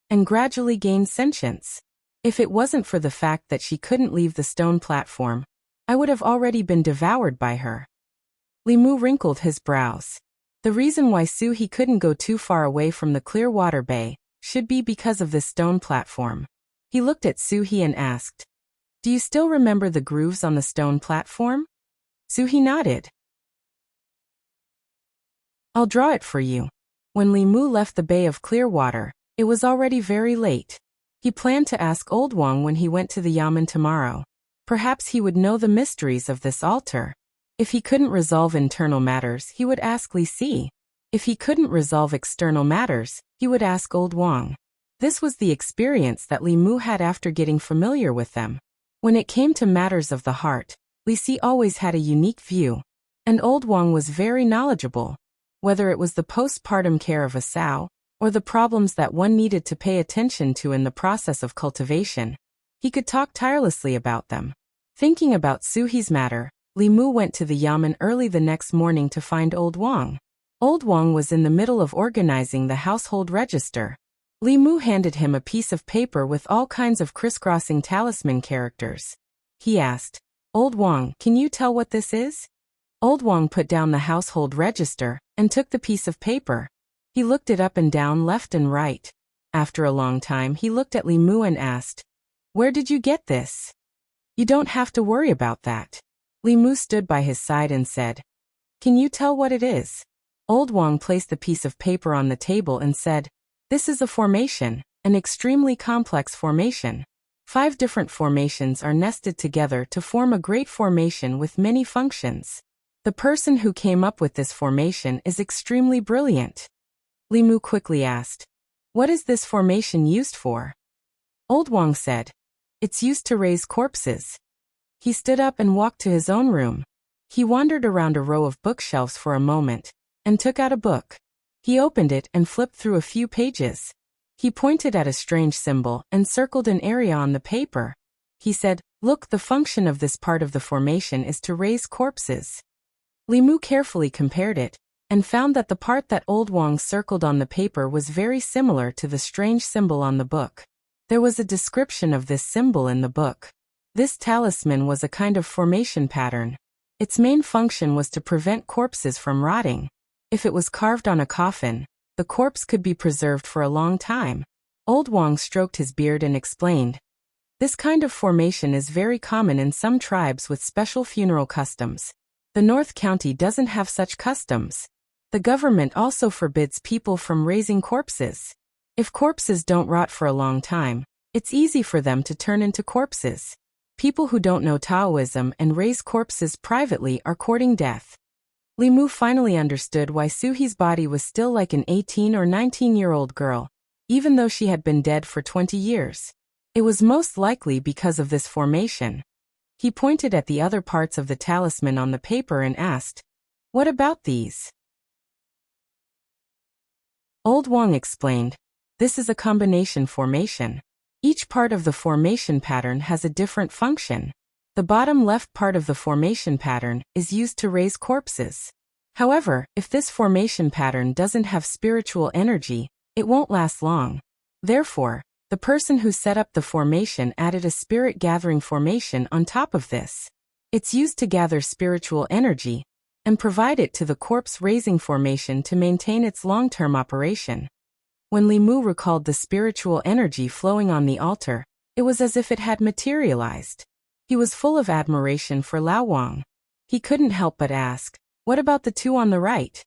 and gradually gained sentience. If it wasn't for the fact that she couldn't leave the stone platform, I would have already been devoured by her. Li Mu wrinkled his brows. The reason why Suhi couldn't go too far away from the Clearwater Bay should be because of this stone platform. He looked at Suhi and asked, "Do you still remember the grooves on the stone platform?" Suhi nodded. "I'll draw it for you." When Li Mu left the Bay of Clearwater, it was already very late. He planned to ask Old Wang when he went to the Yamen tomorrow. Perhaps he would know the mysteries of this altar. If he couldn't resolve internal matters, he would ask Li Si. If he couldn't resolve external matters, he would ask Old Wang. This was the experience that Li Mu had after getting familiar with them. When it came to matters of the heart, Li Si always had a unique view, and Old Wang was very knowledgeable. Whether it was the postpartum care of a sow, or the problems that one needed to pay attention to in the process of cultivation, he could talk tirelessly about them. Thinking about Suhi's matter, Li Mu went to the Yamen early the next morning to find Old Wang. Old Wang was in the middle of organizing the household register. Li Mu handed him a piece of paper with all kinds of crisscrossing talisman characters. He asked, "Old Wang, can you tell what this is?" Old Wang put down the household register and took the piece of paper. He looked it up and down, left and right. After a long time, he looked at Li Mu and asked, "Where did you get this?" "You don't have to worry about that." Li Mu stood by his side and said, "Can you tell what it is?" Old Wang placed the piece of paper on the table and said, "This is a formation, an extremely complex formation. 5 different formations are nested together to form a great formation with many functions. The person who came up with this formation is extremely brilliant." Li Mu quickly asked, "What is this formation used for?" Old Wang said, "It's used to raise corpses." He stood up and walked to his own room. He wandered around a row of bookshelves for a moment, and took out a book. He opened it and flipped through a few pages. He pointed at a strange symbol and circled an area on the paper. He said, "Look, the function of this part of the formation is to raise corpses." Li Mu carefully compared it, and found that the part that Old Wang circled on the paper was very similar to the strange symbol on the book. There was a description of this symbol in the book. This talisman was a kind of formation pattern. Its main function was to prevent corpses from rotting. If it was carved on a coffin, the corpse could be preserved for a long time. Old Wang stroked his beard and explained, "This kind of formation is very common in some tribes with special funeral customs. The North County doesn't have such customs. The government also forbids people from raising corpses. If corpses don't rot for a long time, it's easy for them to turn into corpses. People who don't know Taoism and raise corpses privately are courting death." Li Mu finally understood why Suhi's body was still like an 18 or 19-year-old girl, even though she had been dead for 20 years. It was most likely because of this formation. He pointed at the other parts of the talisman on the paper and asked, "What about these?" Old Wang explained, "This is a combination formation. Each part of the formation pattern has a different function. The bottom left part of the formation pattern is used to raise corpses. However, if this formation pattern doesn't have spiritual energy, it won't last long. Therefore, the person who set up the formation added a spirit-gathering formation on top of this. It's used to gather spiritual energy and provide it to the corpse-raising formation to maintain its long-term operation." When Li Mu recalled the spiritual energy flowing on the altar, it was as if it had materialized. He was full of admiration for Lao Wang. He couldn't help but ask, "What about the two on the right?"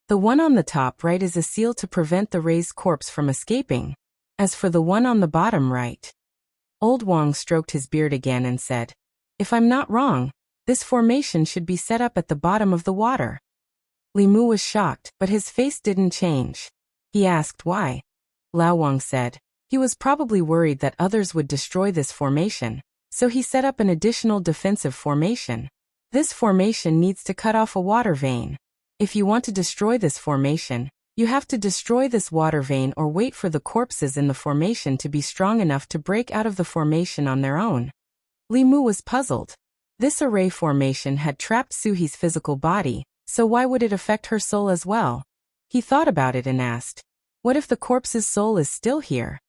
"The one on the top right is a seal to prevent the raised corpse from escaping. As for the one on the bottom right..." Old Wang stroked his beard again and said, "If I'm not wrong, this formation should be set up at the bottom of the water." Li Mu was shocked, but his face didn't change. He asked why. Lao Wang said, he was probably worried that others would destroy this formation, so he set up an additional defensive formation. This formation needs to cut off a water vein. If you want to destroy this formation, you have to destroy this water vein or wait for the corpses in the formation to be strong enough to break out of the formation on their own. Li Mu was puzzled. This array formation had trapped Suhi's physical body, so why would it affect her soul as well? He thought about it and asked, "What if the corpse's soul is still here?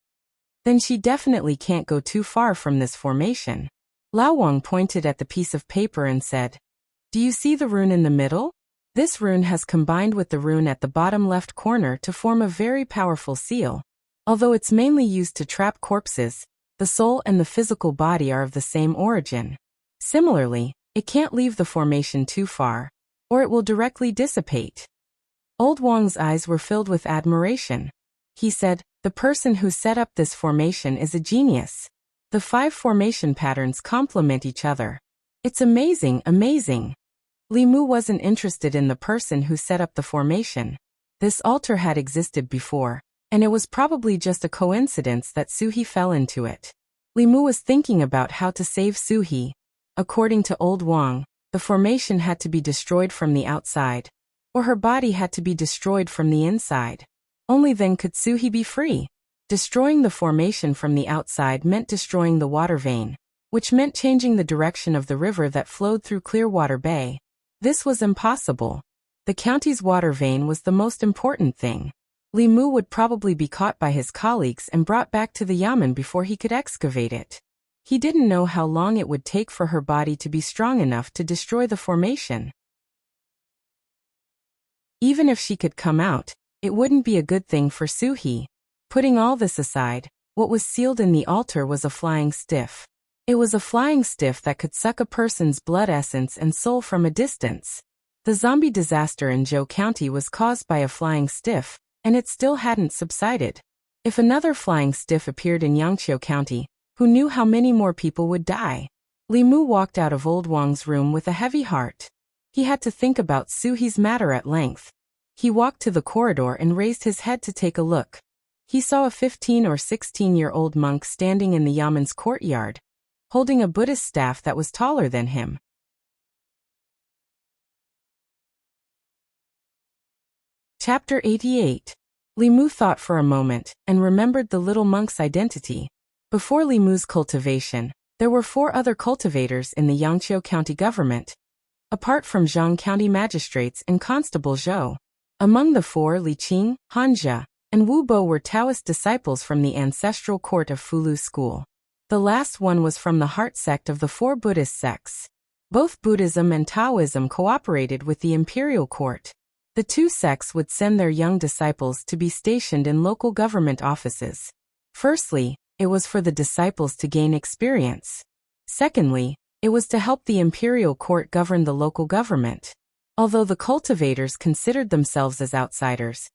Then she definitely can't go too far from this formation." Lao Wang pointed at the piece of paper and said, "Do you see the rune in the middle? This rune has combined with the rune at the bottom left corner to form a very powerful seal. Although it's mainly used to trap corpses, the soul and the physical body are of the same origin. Similarly, it can't leave the formation too far, or it will directly dissipate." Old Wang's eyes were filled with admiration. He said, "The person who set up this formation is a genius. The 5 formation patterns complement each other. It's amazing, amazing." Li Mu wasn't interested in the person who set up the formation. This altar had existed before, and it was probably just a coincidence that Suhi fell into it. Li Mu was thinking about how to save Suhi. According to Old Wang, the formation had to be destroyed from the outside, or her body had to be destroyed from the inside. Only then could Suhi be free. Destroying the formation from the outside meant destroying the water vein, which meant changing the direction of the river that flowed through Clearwater Bay. This was impossible. The county's water vein was the most important thing. Li Mu would probably be caught by his colleagues and brought back to the Yamen before he could excavate it. He didn't know how long it would take for her body to be strong enough to destroy the formation. Even if she could come out, it wouldn't be a good thing for Suhi. Putting all this aside, what was sealed in the altar was a flying stiff. It was a flying stiff that could suck a person's blood essence and soul from a distance. The zombie disaster in Zhou County was caused by a flying stiff, and it still hadn't subsided. If another flying stiff appeared in Yangqiu County, who knew how many more people would die? Li Mu walked out of Old Wang's room with a heavy heart. He had to think about Suhi's matter at length. He walked to the corridor and raised his head to take a look. He saw a 15 or 16-year-old monk standing in the Yamen's courtyard, holding a Buddhist staff that was taller than him. Chapter 88. Li Mu thought for a moment and remembered the little monk's identity. Before Li Mu's cultivation, there were 4 other cultivators in the Yangqiu County government, apart from Zhang County magistrates and Constable Zhou. Among the 4, Li Qing, Han Jia, and Wu Bo were Taoist disciples from the ancestral court of Fulu School. The last one was from the heart sect of the 4 Buddhist sects. Both Buddhism and Taoism cooperated with the imperial court. The 2 sects would send their young disciples to be stationed in local government offices. Firstly, it was for the disciples to gain experience. Secondly, it was to help the imperial court govern the local government. Although the cultivators considered themselves as outsiders,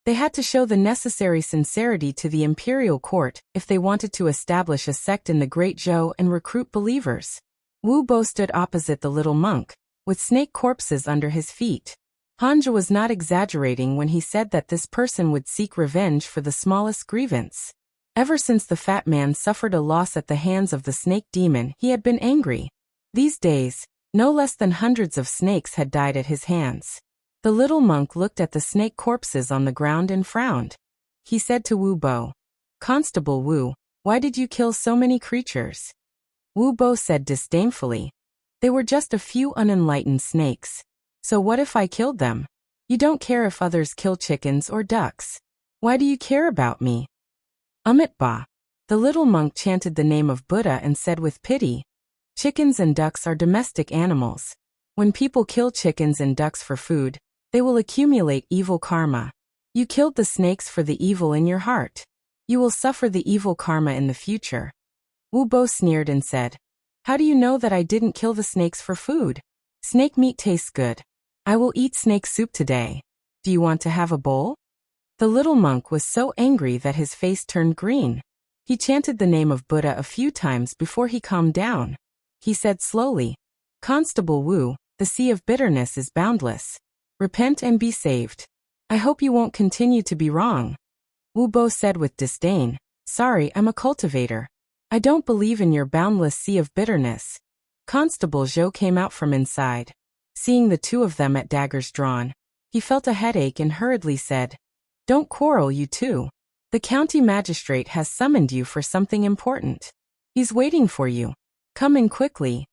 they had to show the necessary sincerity to the imperial court if they wanted to establish a sect in the Great Zhou and recruit believers. Wu Bo stood opposite the little monk, with snake corpses under his feet. Hanja was not exaggerating when he said that this person would seek revenge for the smallest grievance. Ever since the fat man suffered a loss at the hands of the snake demon, he had been angry. These days, no less than hundreds of snakes had died at his hands. The little monk looked at the snake corpses on the ground and frowned. He said to Wu Bo, "Constable Wu, why did you kill so many creatures?" Wu Bo said disdainfully, "They were just a few unenlightened snakes. So what if I killed them? You don't care if others kill chickens or ducks. Why do you care about me?" Ba. The little monk chanted the name of Buddha and said with pity, "Chickens and ducks are domestic animals. When people kill chickens and ducks for food, they will accumulate evil karma. You killed the snakes for the evil in your heart. You will suffer the evil karma in the future." Wu Bo sneered and said, "How do you know that I didn't kill the snakes for food? Snake meat tastes good. I will eat snake soup today. Do you want to have a bowl?" The little monk was so angry that his face turned green. He chanted the name of Buddha a few times before he calmed down. He said slowly, "Constable Wu, the sea of bitterness is boundless. Repent and be saved. I hope you won't continue to be wrong." Wu Bo said with disdain, "Sorry, I'm a cultivator. I don't believe in your boundless sea of bitterness." Constable Zhou came out from inside. Seeing the two of them at daggers drawn, he felt a headache and hurriedly said, "Don't quarrel, you two. The county magistrate has summoned you for something important. He's waiting for you. Come in quickly."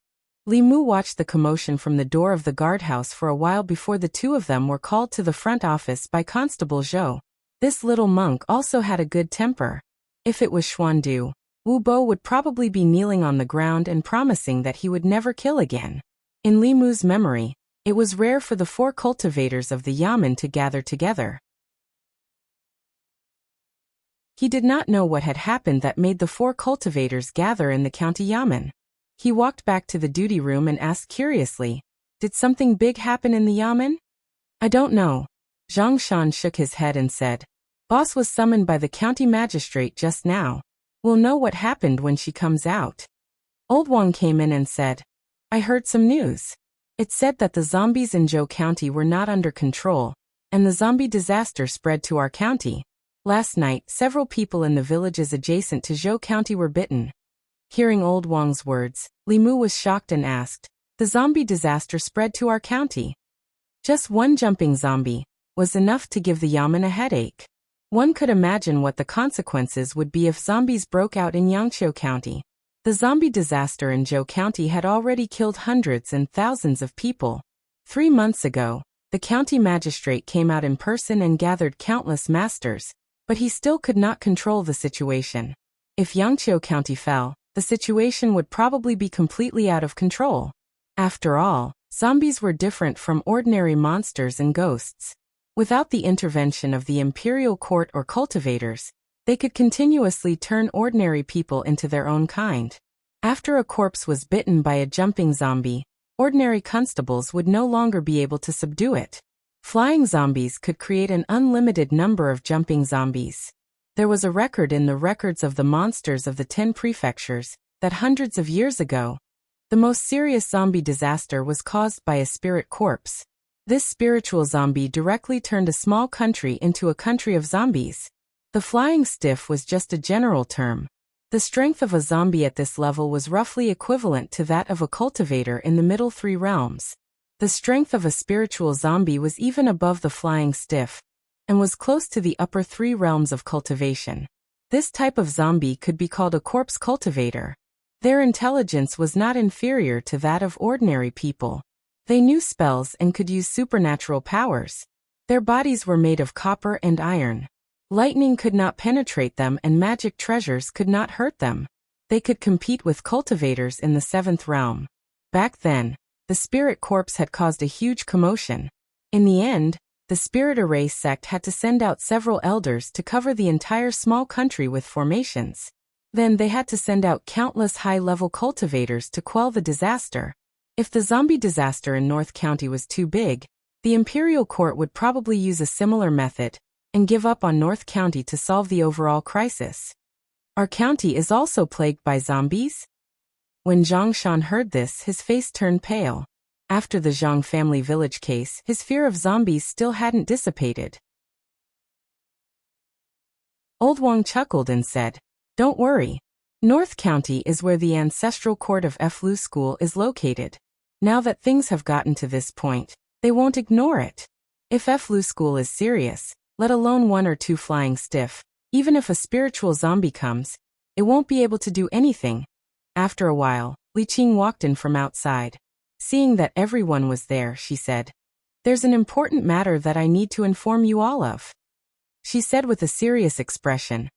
Li Mu watched the commotion from the door of the guardhouse for a while before the two of them were called to the front office by Constable Zhou. This little monk also had a good temper. If it was Xuandu, Wu Bo would probably be kneeling on the ground and promising that he would never kill again. In Li Mu's memory, it was rare for the four cultivators of the yamen to gather together. He did not know what had happened that made the four cultivators gather in the county yamen. He walked back to the duty room and asked curiously, "Did something big happen in the yamen?" "I don't know." Zhang Shan shook his head and said, "Boss was summoned by the county magistrate just now. We'll know what happened when she comes out." Old Wang came in and said, "I heard some news. It said that the zombies in Zhou County were not under control, and the zombie disaster spread to our county. Last night, several people in the villages adjacent to Zhou County were bitten." Hearing Old Wang's words, Li Mu was shocked and asked, "The zombie disaster spread to our county?" Just one jumping zombie was enough to give the yamen a headache. One could imagine what the consequences would be if zombies broke out in Yangqiu County. The zombie disaster in Zhou County had already killed hundreds and thousands of people. 3 months ago, the county magistrate came out in person and gathered countless masters, but he still could not control the situation. If Yangqiu County fell, the situation would probably be completely out of control. After all, zombies were different from ordinary monsters and ghosts. Without the intervention of the imperial court or cultivators, they could continuously turn ordinary people into their own kind. After a corpse was bitten by a jumping zombie, ordinary constables would no longer be able to subdue it. Flying zombies could create an unlimited number of jumping zombies. There was a record in the records of the monsters of the 10 prefectures that hundreds of years ago, the most serious zombie disaster was caused by a spirit corpse. This spiritual zombie directly turned a small country into a country of zombies. The flying stiff was just a general term. The strength of a zombie at this level was roughly equivalent to that of a cultivator in the middle 3 realms. The strength of a spiritual zombie was even above the flying stiff, and was close to the upper 3 realms of cultivation. This type of zombie could be called a corpse cultivator. Their intelligence was not inferior to that of ordinary people. They knew spells and could use supernatural powers. Their bodies were made of copper and iron. Lightning could not penetrate them and magic treasures could not hurt them. They could compete with cultivators in the 7th realm. Back then, the spirit corpse had caused a huge commotion. In the end, the spirit array sect had to send out several elders to cover the entire small country with formations. Then they had to send out countless high-level cultivators to quell the disaster. If the zombie disaster in North County was too big, the Imperial Court would probably use a similar method and give up on North County to solve the overall crisis. Our county is also plagued by zombies? When Zhang Shan heard this, his face turned pale. After the Zhang family village case, his fear of zombies still hadn't dissipated. Old Wang chuckled and said, "Don't worry. North County is where the ancestral court of Flu School is located. Now that things have gotten to this point, they won't ignore it. If Flu School is serious, let alone one or two flying stiff, even if a spiritual zombie comes, it won't be able to do anything." After a while, Li Qing walked in from outside. Seeing that everyone was there, she said, "There's an important matter that I need to inform you all of." She said with a serious expression,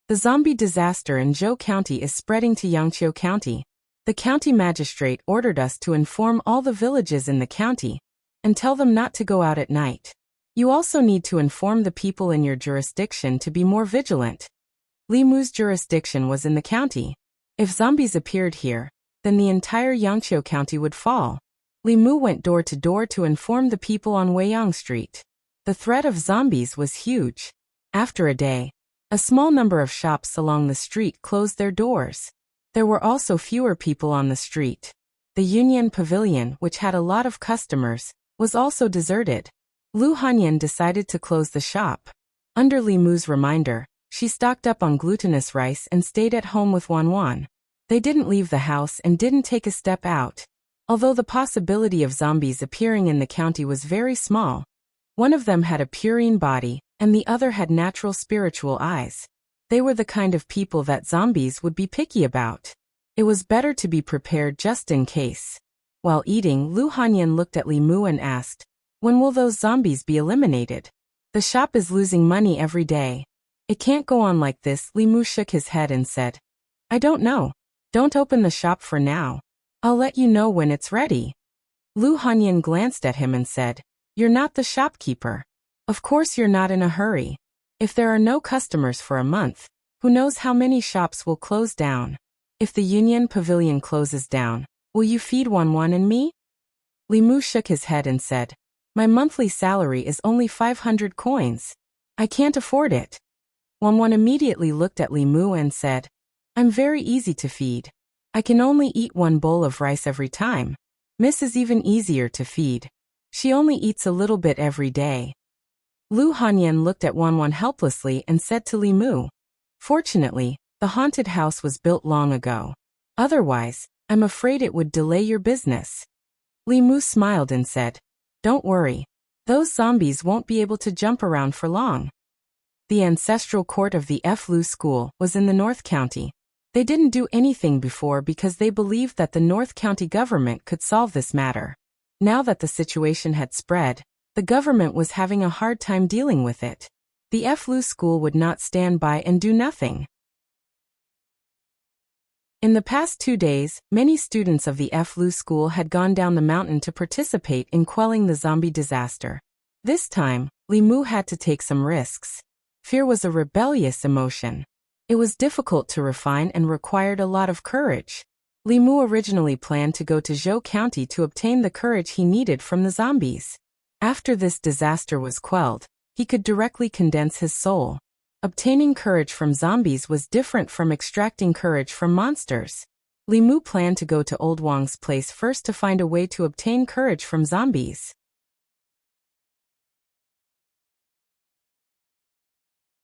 "The zombie disaster in Zhou County is spreading to Yangqiu County. The county magistrate ordered us to inform all the villages in the county and tell them not to go out at night. You also need to inform the people in your jurisdiction to be more vigilant." Li Mu's jurisdiction was in the county. If zombies appeared here, then the entire Yangqiu County would fall. Li Mu went door to door to inform the people on Weiyang Street. The threat of zombies was huge. After a day, a small number of shops along the street closed their doors. There were also fewer people on the street. The Union Pavilion, which had a lot of customers, was also deserted. Lu Hanyan decided to close the shop. Under Li Mu's reminder, she stocked up on glutinous rice and stayed at home with Wan Wan. They didn't leave the house and didn't take a step out. Although the possibility of zombies appearing in the county was very small, one of them had a purine body, and the other had natural spiritual eyes. They were the kind of people that zombies would be picky about. It was better to be prepared just in case. While eating, Lu Hanyan looked at Li Mu and asked, "When will those zombies be eliminated? The shop is losing money every day. It can't go on like this." Li Mu shook his head and said, "I don't know. Don't open the shop for now. I'll let you know when it's ready." Lu Hanyan glanced at him and said, "You're not the shopkeeper. Of course you're not in a hurry. If there are no customers for a month, who knows how many shops will close down? If the Union Pavilion closes down, will you feed Wan Wan and me?" Li Mu shook his head and said, "My monthly salary is only 500 coins. I can't afford it." Wan Wan immediately looked at Li Mu and said, "I'm very easy to feed. I can only eat one bowl of rice every time. Miss is even easier to feed. She only eats a little bit every day." Lu Hanyan looked at Wan Wan helplessly and said to Li Mu, "Fortunately, the haunted house was built long ago. Otherwise, I'm afraid it would delay your business." Li Mu smiled and said, "Don't worry. Those zombies won't be able to jump around for long." The ancestral court of the Flu School was in the North County. They didn't do anything before because they believed that the North County government could solve this matter. Now that the situation had spread, the government was having a hard time dealing with it. The Flu School would not stand by and do nothing. In the past 2 days, many students of the Flu School had gone down the mountain to participate in quelling the zombie disaster. This time, Li Mu had to take some risks. Fear was a rebellious emotion. It was difficult to refine and required a lot of courage. Li Mu originally planned to go to Zhou County to obtain the courage he needed from the zombies. After this disaster was quelled, he could directly condense his soul. Obtaining courage from zombies was different from extracting courage from monsters. Li Mu planned to go to Old Wang's place first to find a way to obtain courage from zombies.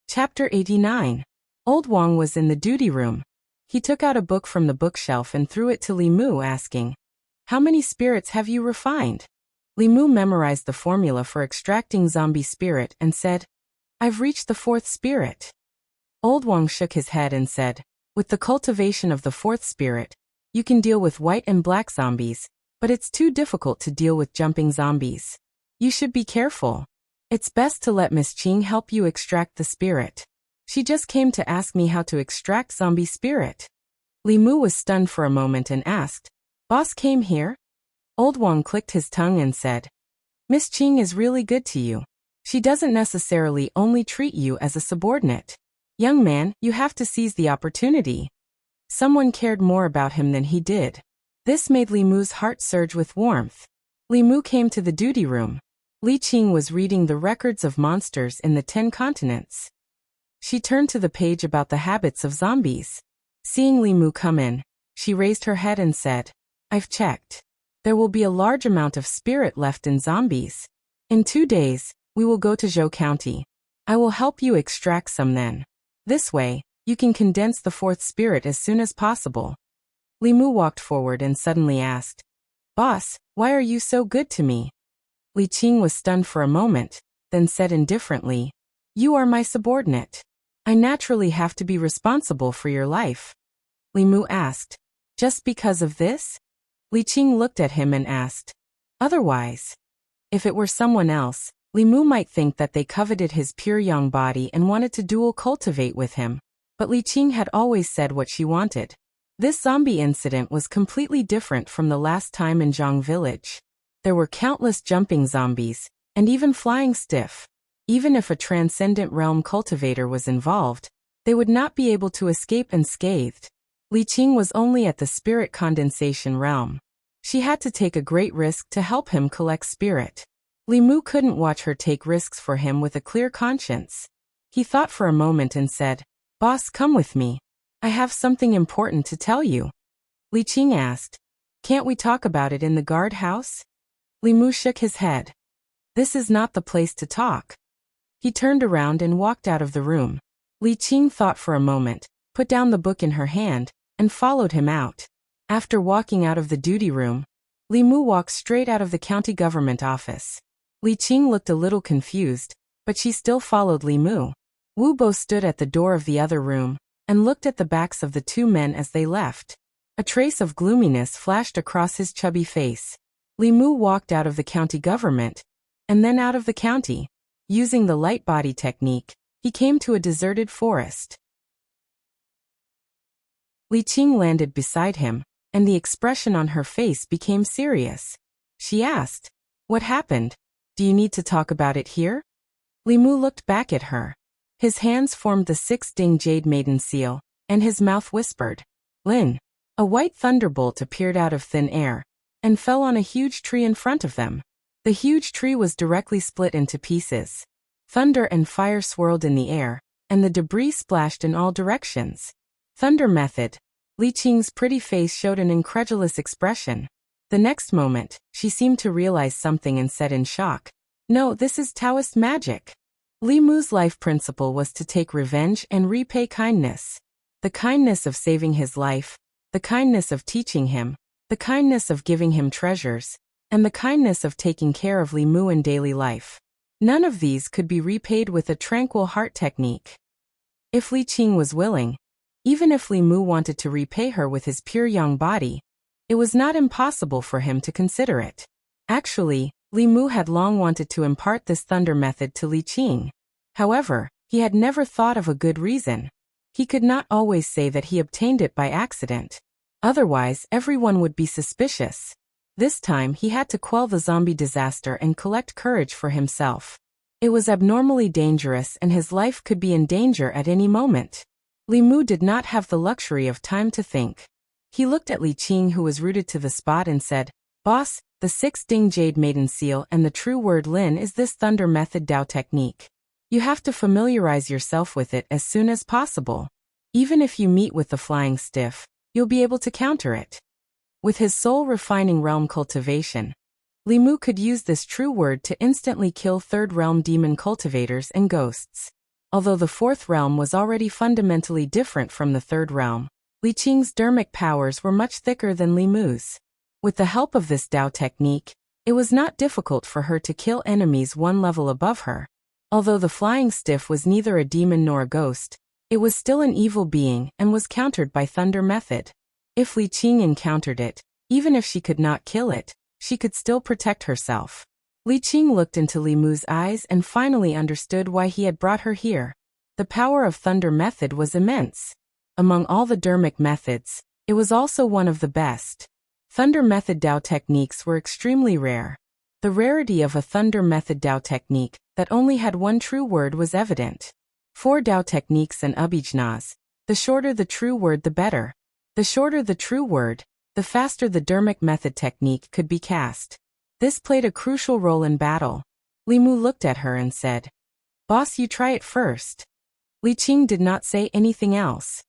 Chapter 89. Old Wang was in the duty room. He took out a book from the bookshelf and threw it to Li Mu, asking, "How many spirits have you refined?" Li Mu memorized the formula for extracting zombie spirit and said, "I've reached the 4th spirit." Old Wang shook his head and said, "With the cultivation of the 4th spirit, you can deal with white and black zombies, but it's too difficult to deal with jumping zombies. You should be careful. It's best to let Miss Qing help you extract the spirit. She just came to ask me how to extract zombie spirit." Li Mu was stunned for a moment and asked, "Boss came here?" Old Wang clicked his tongue and said, "Miss Qing is really good to you. She doesn't necessarily only treat you as a subordinate. Young man, you have to seize the opportunity." Someone cared more about him than he did. This made Li Mu's heart surge with warmth. Li Mu came to the duty room. Li Qing was reading the records of monsters in the 10 continents. She turned to the page about the habits of zombies. Seeing Li Mu come in, she raised her head and said, "I've checked. There will be a large amount of spirit left in zombies. In 2 days, we will go to Zhou County. I will help you extract some then. This way, you can condense the fourth spirit as soon as possible. Li Mu walked forward and suddenly asked, Boss, why are you so good to me? Li Qing was stunned for a moment, then said indifferently, You are my subordinate. I naturally have to be responsible for your life. Li Mu asked, Just because of this? Li Qing looked at him and asked, Otherwise? If it were someone else, Li Mu might think that they coveted his pure young body and wanted to dual cultivate with him, but Li Qing had always said what she wanted. This zombie incident was completely different from the last time in Zhang Village. There were countless jumping zombies, and even flying stiff. Even if a transcendent realm cultivator was involved, they would not be able to escape unscathed. Li Qing was only at the spirit condensation realm. She had to take a great risk to help him collect spirit. Li Mu couldn't watch her take risks for him with a clear conscience. He thought for a moment and said, Boss, come with me. I have something important to tell you. Li Qing asked, Can't we talk about it in the guardhouse? Li Mu shook his head. This is not the place to talk. He turned around and walked out of the room. Li Qing thought for a moment, put down the book in her hand, and followed him out. After walking out of the duty room, Li Mu walked straight out of the county government office. Li Qing looked a little confused, but she still followed Li Mu. Wu Bo stood at the door of the other room, and looked at the backs of the two men as they left. A trace of gloominess flashed across his chubby face. Li Mu walked out of the county government, and then out of the county. Using the light body technique, he came to a deserted forest. Li Qing landed beside him, and the expression on her face became serious. She asked, What happened? Do you need to talk about it here? Li Mu looked back at her. His hands formed the 6-ding jade maiden seal, and his mouth whispered, Lin. A white thunderbolt appeared out of thin air, and fell on a huge tree in front of them. The huge tree was directly split into pieces. Thunder and fire swirled in the air, and the debris splashed in all directions. Thunder method. Li Qing's pretty face showed an incredulous expression. The next moment, she seemed to realize something and said in shock, No, this is Taoist magic. Li Mu's life principle was to take revenge and repay kindness. The kindness of saving his life, the kindness of teaching him, the kindness of giving him treasures, and the kindness of taking care of Li Mu in daily life. None of these could be repaid with a tranquil heart technique. If Li Qing was willing, even if Li Mu wanted to repay her with his pure young body, it was not impossible for him to consider it. Actually, Li Mu had long wanted to impart this thunder method to Li Qing. However, he had never thought of a good reason. He could not always say that he obtained it by accident. Otherwise, everyone would be suspicious. This time he had to quell the zombie disaster and collect courage for himself. It was abnormally dangerous and his life could be in danger at any moment. Li Mu did not have the luxury of time to think. He looked at Li Qing, who was rooted to the spot, and said, Boss, the 6-ding jade maiden seal and the true word Lin is this thunder method Dao technique. You have to familiarize yourself with it as soon as possible. Even if you meet with the flying stiff, you'll be able to counter it. With his soul-refining realm cultivation, Li Mu could use this true word to instantly kill third-realm demon cultivators and ghosts. Although the fourth realm was already fundamentally different from the third realm, Li Qing's dermic powers were much thicker than Li Mu's. With the help of this Dao technique, it was not difficult for her to kill enemies one level above her. Although the flying stiff was neither a demon nor a ghost, it was still an evil being and was countered by thunder method. If Li Qing encountered it, even if she could not kill it, she could still protect herself. Li Qing looked into Li Mu's eyes and finally understood why he had brought her here. The power of thunder method was immense. Among all the dermic methods, it was also one of the best. Thunder method Dao techniques were extremely rare. The rarity of a thunder method Dao technique that only had one true word was evident. 4 Dao techniques and abhijanas. The shorter the true word, the better. The shorter the true word, the faster the dermic method technique could be cast. This played a crucial role in battle. Li Mu looked at her and said, Boss, you try it first. Li Qing did not say anything else.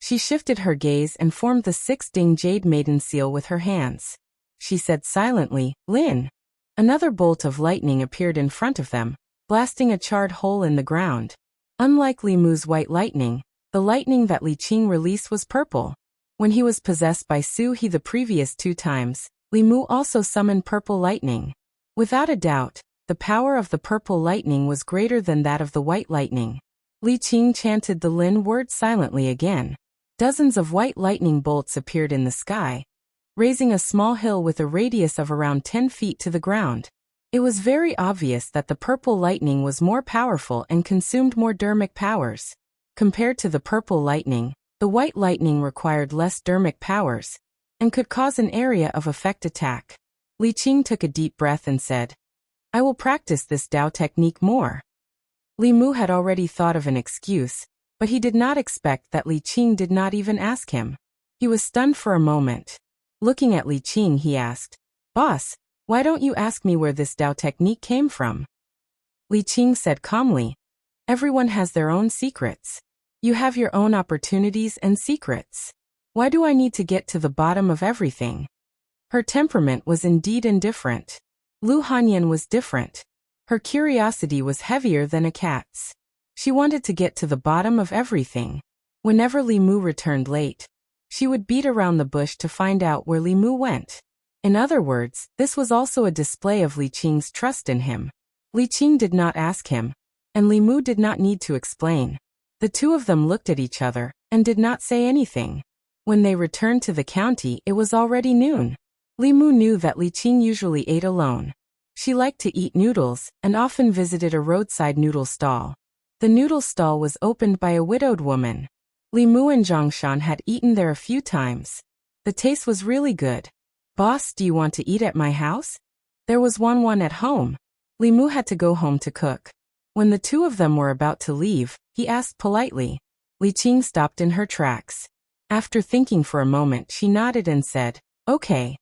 She shifted her gaze and formed the 6-ding jade maiden seal with her hands. She said silently, "Lin." Another bolt of lightning appeared in front of them, blasting a charred hole in the ground. Unlike Li Mu's white lightning, the lightning that Li Qing released was purple. When he was possessed by Su He the previous 2 times, Li Mu also summoned purple lightning. Without a doubt, the power of the purple lightning was greater than that of the white lightning. Li Qing chanted the Lin word silently again. Dozens of white lightning bolts appeared in the sky, raising a small hill with a radius of around 10 feet to the ground. It was very obvious that the purple lightning was more powerful and consumed more dermic powers. Compared to the purple lightning, the white lightning required less dermic powers and could cause an area of effect attack. Li Qing took a deep breath and said, "I will practice this Dao technique more." Li Mu had already thought of an excuse, but he did not expect that Li Qing did not even ask him. He was stunned for a moment. Looking at Li Qing, he asked, "Boss, why don't you ask me where this Dao technique came from?" Li Qing said calmly, "Everyone has their own secrets. You have your own opportunities and secrets. Why do I need to get to the bottom of everything?" Her temperament was indeed indifferent. Lu Hanyan was different. Her curiosity was heavier than a cat's. She wanted to get to the bottom of everything. Whenever Li Mu returned late, she would beat around the bush to find out where Li Mu went. In other words, this was also a display of Li Qing's trust in him. Li Qing did not ask him, and Li Mu did not need to explain. The 2 of them looked at each other and did not say anything. When they returned to the county, it was already noon. Li Mu knew that Li Qing usually ate alone. She liked to eat noodles and often visited a roadside noodle stall. The noodle stall was opened by a widowed woman. Li Mu and Zhongshan had eaten there a few times. The taste was really good. "Boss, do you want to eat at my house?" There was one at home. Li Mu had to go home to cook. When the 2 of them were about to leave, he asked politely. Li Qing stopped in her tracks. After thinking for a moment, she nodded and said, "Okay."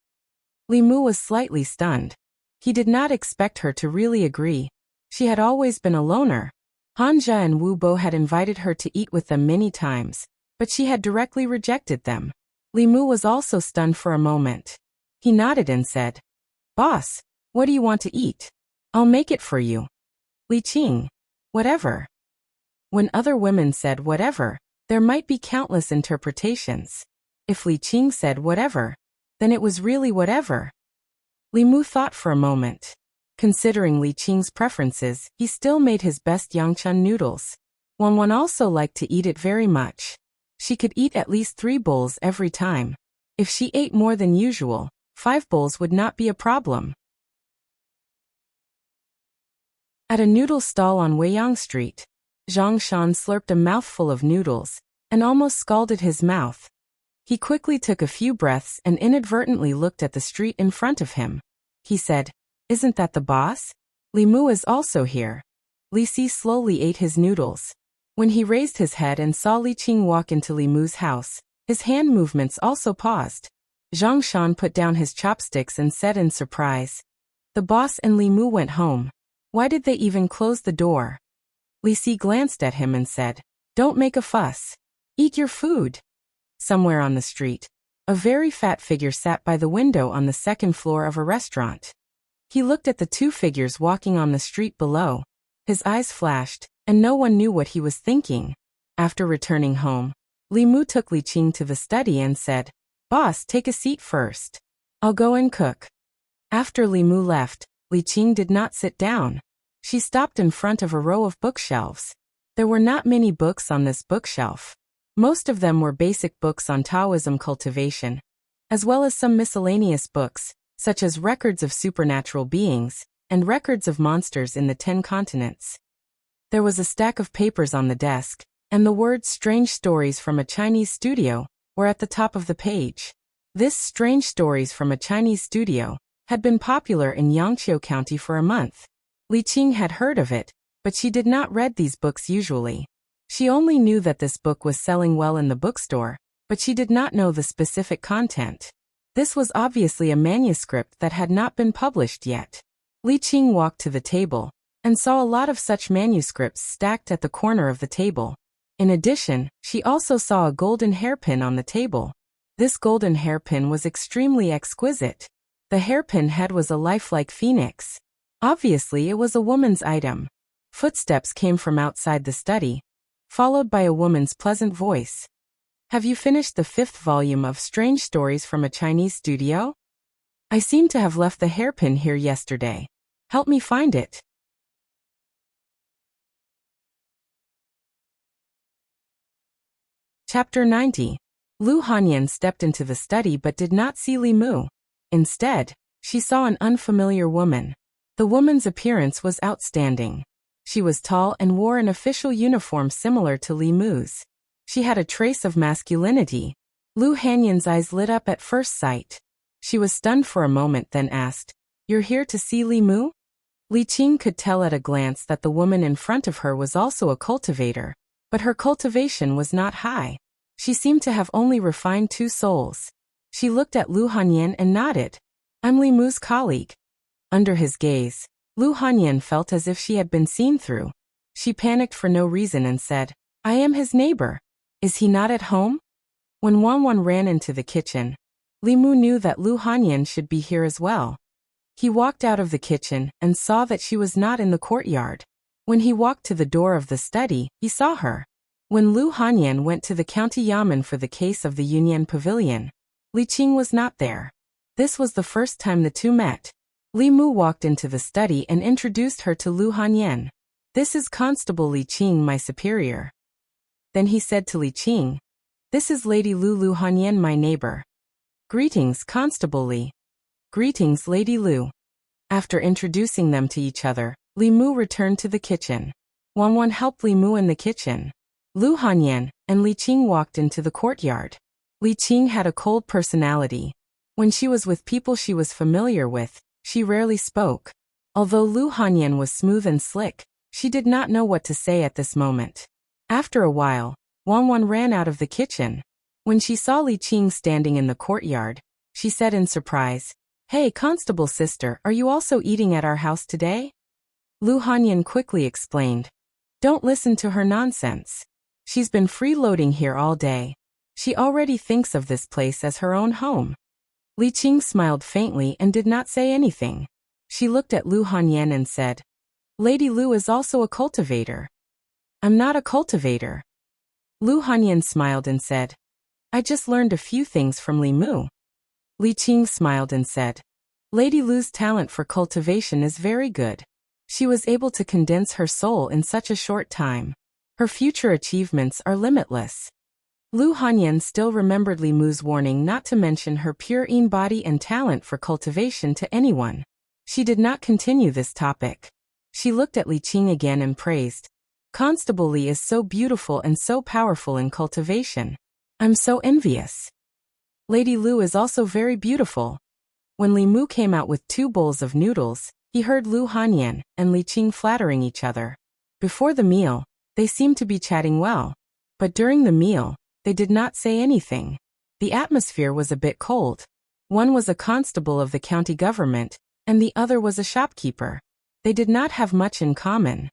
Li Mu was slightly stunned. He did not expect her to really agree. She had always been a loner. Hanja and Wu Bo had invited her to eat with them many times, but she had directly rejected them. Li Mu was also stunned for a moment. He nodded and said, "Boss, what do you want to eat? I'll make it for you." Li Qing, "Whatever." When other women said whatever, there might be countless interpretations. If Li Qing said whatever, then it was really whatever. Li Mu thought for a moment. Considering Li Qing's preferences, he still made his best Yangchun noodles. Wanwan also liked to eat it very much. She could eat at least 3 bowls every time. If she ate more than usual, 5 bowls would not be a problem. At a noodle stall on Weiyang Street, Zhang Shan slurped a mouthful of noodles and almost scalded his mouth. He quickly took a few breaths and inadvertently looked at the street in front of him. He said, "Isn't that the boss? Li Mu is also here." Li Si slowly ate his noodles. When he raised his head and saw Li Qing walk into Li Mu's house, his hand movements also paused. Zhang Shan put down his chopsticks and said in surprise, "The boss and Li Mu went home. Why did they even close the door?" Li Si glanced at him and said, "Don't make a fuss. Eat your food." Somewhere on the street, a very fat figure sat by the window on the 2nd floor of a restaurant. He looked at the 2 figures walking on the street below. His eyes flashed, and no one knew what he was thinking. After returning home, Li Mu took Li Qing to the study and said, "Boss, take a seat first. I'll go and cook." After Li Mu left, Li Qing did not sit down. She stopped in front of a row of bookshelves. There were not many books on this bookshelf. Most of them were basic books on Taoism cultivation, as well as some miscellaneous books, such as records of supernatural beings and records of monsters in the 10 continents. There was a stack of papers on the desk, and the words "Strange Stories from a Chinese Studio" were at the top of the page. This "Strange Stories from a Chinese Studio" had been popular in Yangqiu County for a month. Li Qing had heard of it, but she did not read these books usually. She only knew that this book was selling well in the bookstore, but she did not know the specific content. This was obviously a manuscript that had not been published yet. Li Qing walked to the table and saw a lot of such manuscripts stacked at the corner of the table. In addition, she also saw a golden hairpin on the table. This golden hairpin was extremely exquisite. The hairpin head was a lifelike phoenix. Obviously, it was a woman's item. Footsteps came from outside the study, followed by a woman's pleasant voice. Have you finished the 5th volume of Strange Stories from a Chinese Studio? I seem to have left the hairpin here yesterday. Help me find it. Chapter 90. Lu Hanyan stepped into the study but did not see Li Mu. Instead, she saw an unfamiliar woman. The woman's appearance was outstanding. She was tall and wore an official uniform similar to Li Mu's. She had a trace of masculinity. Lu Hanyan's eyes lit up at first sight. She was stunned for a moment, then asked, "You're here to see Li Mu?" Li Qing could tell at a glance that the woman in front of her was also a cultivator, but her cultivation was not high. She seemed to have only refined 2 souls. She looked at Lu Hanyan and nodded. "I'm Li Mu's colleague." Under his gaze, Lu Hanyan felt as if she had been seen through. She panicked for no reason and said, "I am his neighbor. Is he not at home?" When Wanwan ran into the kitchen, Li Mu knew that Lu Hanyan should be here as well. He walked out of the kitchen and saw that she was not in the courtyard. When he walked to the door of the study, he saw her. When Lu Hanyan went to the county yamen for the case of the Yunyan Pavilion, Li Qing was not there. This was the first time the two met. Li Mu walked into the study and introduced her to Lu Hanyan. "This is Constable Li Qing, my superior." Then he said to Li Qing, "This is Lady Lu Hanyan, my neighbor." "Greetings, Constable Li." "Greetings, Lady Lu." After introducing them to each other, Li Mu returned to the kitchen. Wanwan helped Li Mu in the kitchen. Lu Hanyan and Li Qing walked into the courtyard. Li Qing had a cold personality. When she was with people she was familiar with, she rarely spoke. Although Lu Hanyan was smooth and slick, she did not know what to say at this moment. After a while, Wanwan ran out of the kitchen. When she saw Li Qing standing in the courtyard, she said in surprise, "Hey, Constable sister, are you also eating at our house today?" Lu Hanyan quickly explained, "Don't listen to her nonsense. She's been freeloading here all day. She already thinks of this place as her own home." Li Qing smiled faintly and did not say anything. She looked at Lu Hanyan and said, "Lady Lu is also a cultivator." "I'm not a cultivator." Lu Hanyan smiled and said, "I just learned a few things from Li Mu." Li Qing smiled and said, "Lady Lu's talent for cultivation is very good. She was able to condense her soul in such a short time. Her future achievements are limitless." Lu Hanyan still remembered Li Mu's warning not to mention her pure yin body and talent for cultivation to anyone. She did not continue this topic. She looked at Li Qing again and praised, "Constable Li is so beautiful and so powerful in cultivation. I'm so envious. Lady Lu is also very beautiful." When Li Mu came out with 2 bowls of noodles, he heard Lu Hanyan and Li Qing flattering each other. Before the meal, they seemed to be chatting well. But during the meal, they did not say anything. The atmosphere was a bit cold. One was a constable of the county government, and the other was a shopkeeper. They did not have much in common.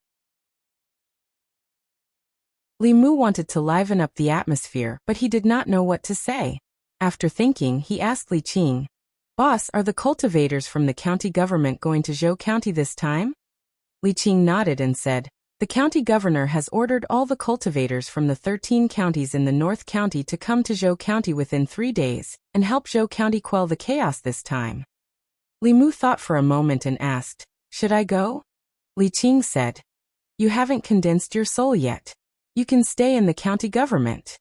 Li Mu wanted to liven up the atmosphere, but he did not know what to say. After thinking, he asked Li Qing, "Boss, are the cultivators from the county government going to Zhou County this time?" Li Qing nodded and said, "The county governor has ordered all the cultivators from the 13 counties in the North County to come to Zhou County within 3 days, and help Zhou County quell the chaos this time." Li Mu thought for a moment and asked, "Should I go?" Li Qing said, "You haven't condensed your soul yet. You can stay in the county government."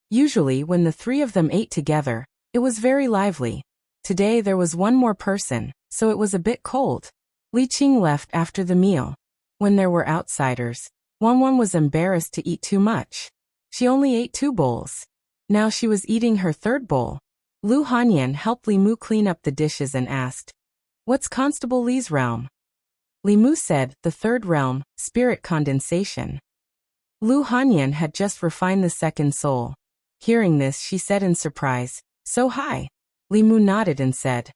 Usually when the 3 of them ate together, it was very lively. Today there was one more person, so it was a bit cold. Li Qing left after the meal. When there were outsiders, Wanwan was embarrassed to eat too much. She only ate 2 bowls. Now she was eating her 3rd bowl. Lu Hanyan helped Li Mu clean up the dishes and asked, "What's Constable Li's realm?" Li Mu said, "The 3rd realm, spirit condensation." Lu Hanyan had just refined the 2nd soul. Hearing this, she said in surprise, "So high." Li Mu nodded and said,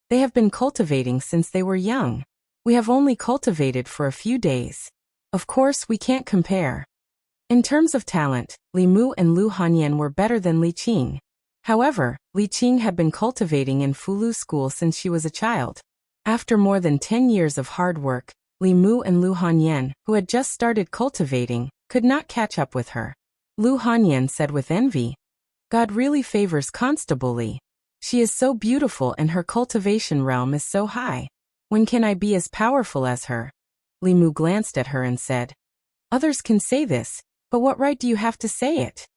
"They have been cultivating since they were young. We have only cultivated for a few days. Of course, we can't compare." In terms of talent, Li Mu and Lu Hanyan were better than Li Qing. However, Li Qing had been cultivating in Fulu School since she was a child. After more than 10 years of hard work, Li Mu and Lu Hanyan, who had just started cultivating, could not catch up with her. Lu Hanyan said with envy, "God really favors Constable Li. She is so beautiful and her cultivation realm is so high. When can I be as powerful as her?" Li Mu glanced at her and said, "Others can say this, but what right do you have to say it?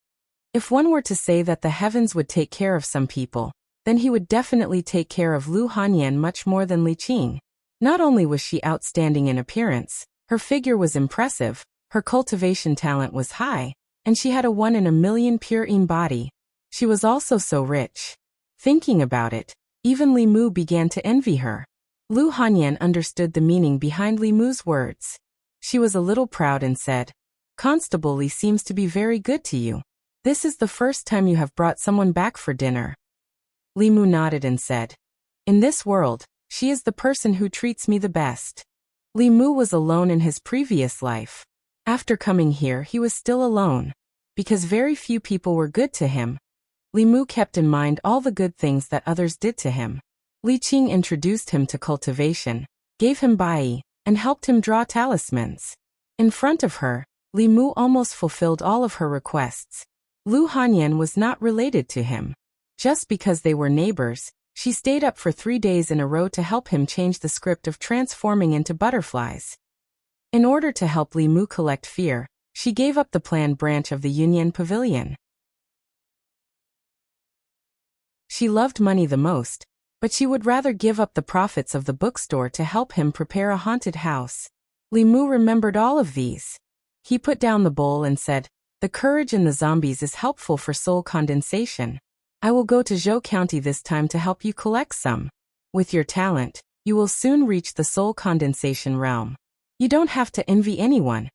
If one were to say that the heavens would take care of some people, then he would definitely take care of Lu Hanyan much more than Li Qing. Not only was she outstanding in appearance, her figure was impressive, her cultivation talent was high, and she had a 1 in a million pure Im body. She was also so rich." Thinking about it, even Li Mu began to envy her. Lu Hanyan understood the meaning behind Li Mu's words. She was a little proud and said, "Constable Li seems to be very good to you. This is the first time you have brought someone back for dinner." Li Mu nodded and said, "In this world, she is the person who treats me the best." Li Mu was alone in his previous life. After coming here he was still alone. Because very few people were good to him, Li Mu kept in mind all the good things that others did to him. Li Qing introduced him to cultivation, gave him bai, and helped him draw talismans. In front of her, Li Mu almost fulfilled all of her requests. Lu Hanyan was not related to him. Just because they were neighbors, she stayed up for 3 days in a row to help him change the script of transforming into butterflies. In order to help Li Mu collect fear, she gave up the planned branch of the Union Pavilion. She loved money the most, but she would rather give up the profits of the bookstore to help him prepare a haunted house. Li Mu remembered all of these. He put down the bowl and said, "The courage in the zombies is helpful for soul condensation. I will go to Zhou County this time to help you collect some. With your talent, you will soon reach the soul condensation realm. You don't have to envy anyone."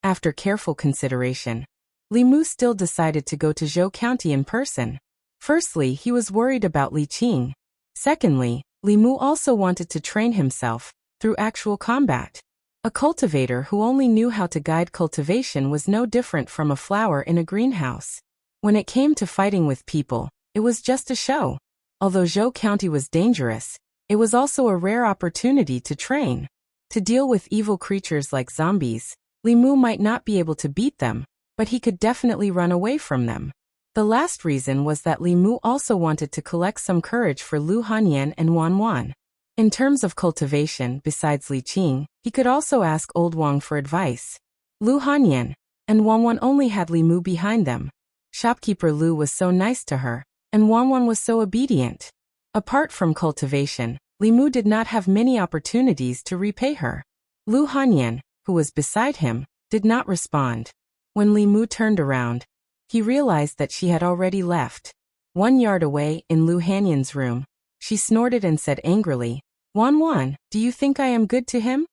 After careful consideration, Li Mu still decided to go to Zhou County in person. Firstly, he was worried about Li Qing. Secondly, Li Mu also wanted to train himself through actual combat. A cultivator who only knew how to guide cultivation was no different from a flower in a greenhouse. When it came to fighting with people, it was just a show. Although Zhou County was dangerous, it was also a rare opportunity to train. To deal with evil creatures like zombies, Li Mu might not be able to beat them, but he could definitely run away from them. The last reason was that Li Mu also wanted to collect some courage for Lu Hanyan and Wan Wan. In terms of cultivation, besides Li Qing, he could also ask Old Wang for advice. Lu Hanyan and Wan Wan only had Li Mu behind them. Shopkeeper Lu was so nice to her, and Wan Wan was so obedient. Apart from cultivation, Li Mu did not have many opportunities to repay her. Lu Hanyan, who was beside him, did not respond. When Li Mu turned around, he realized that she had already left. 1 yard away, in Lu Hanyan's room, she snorted and said angrily, "Wan Wan, do you think I am good to him?"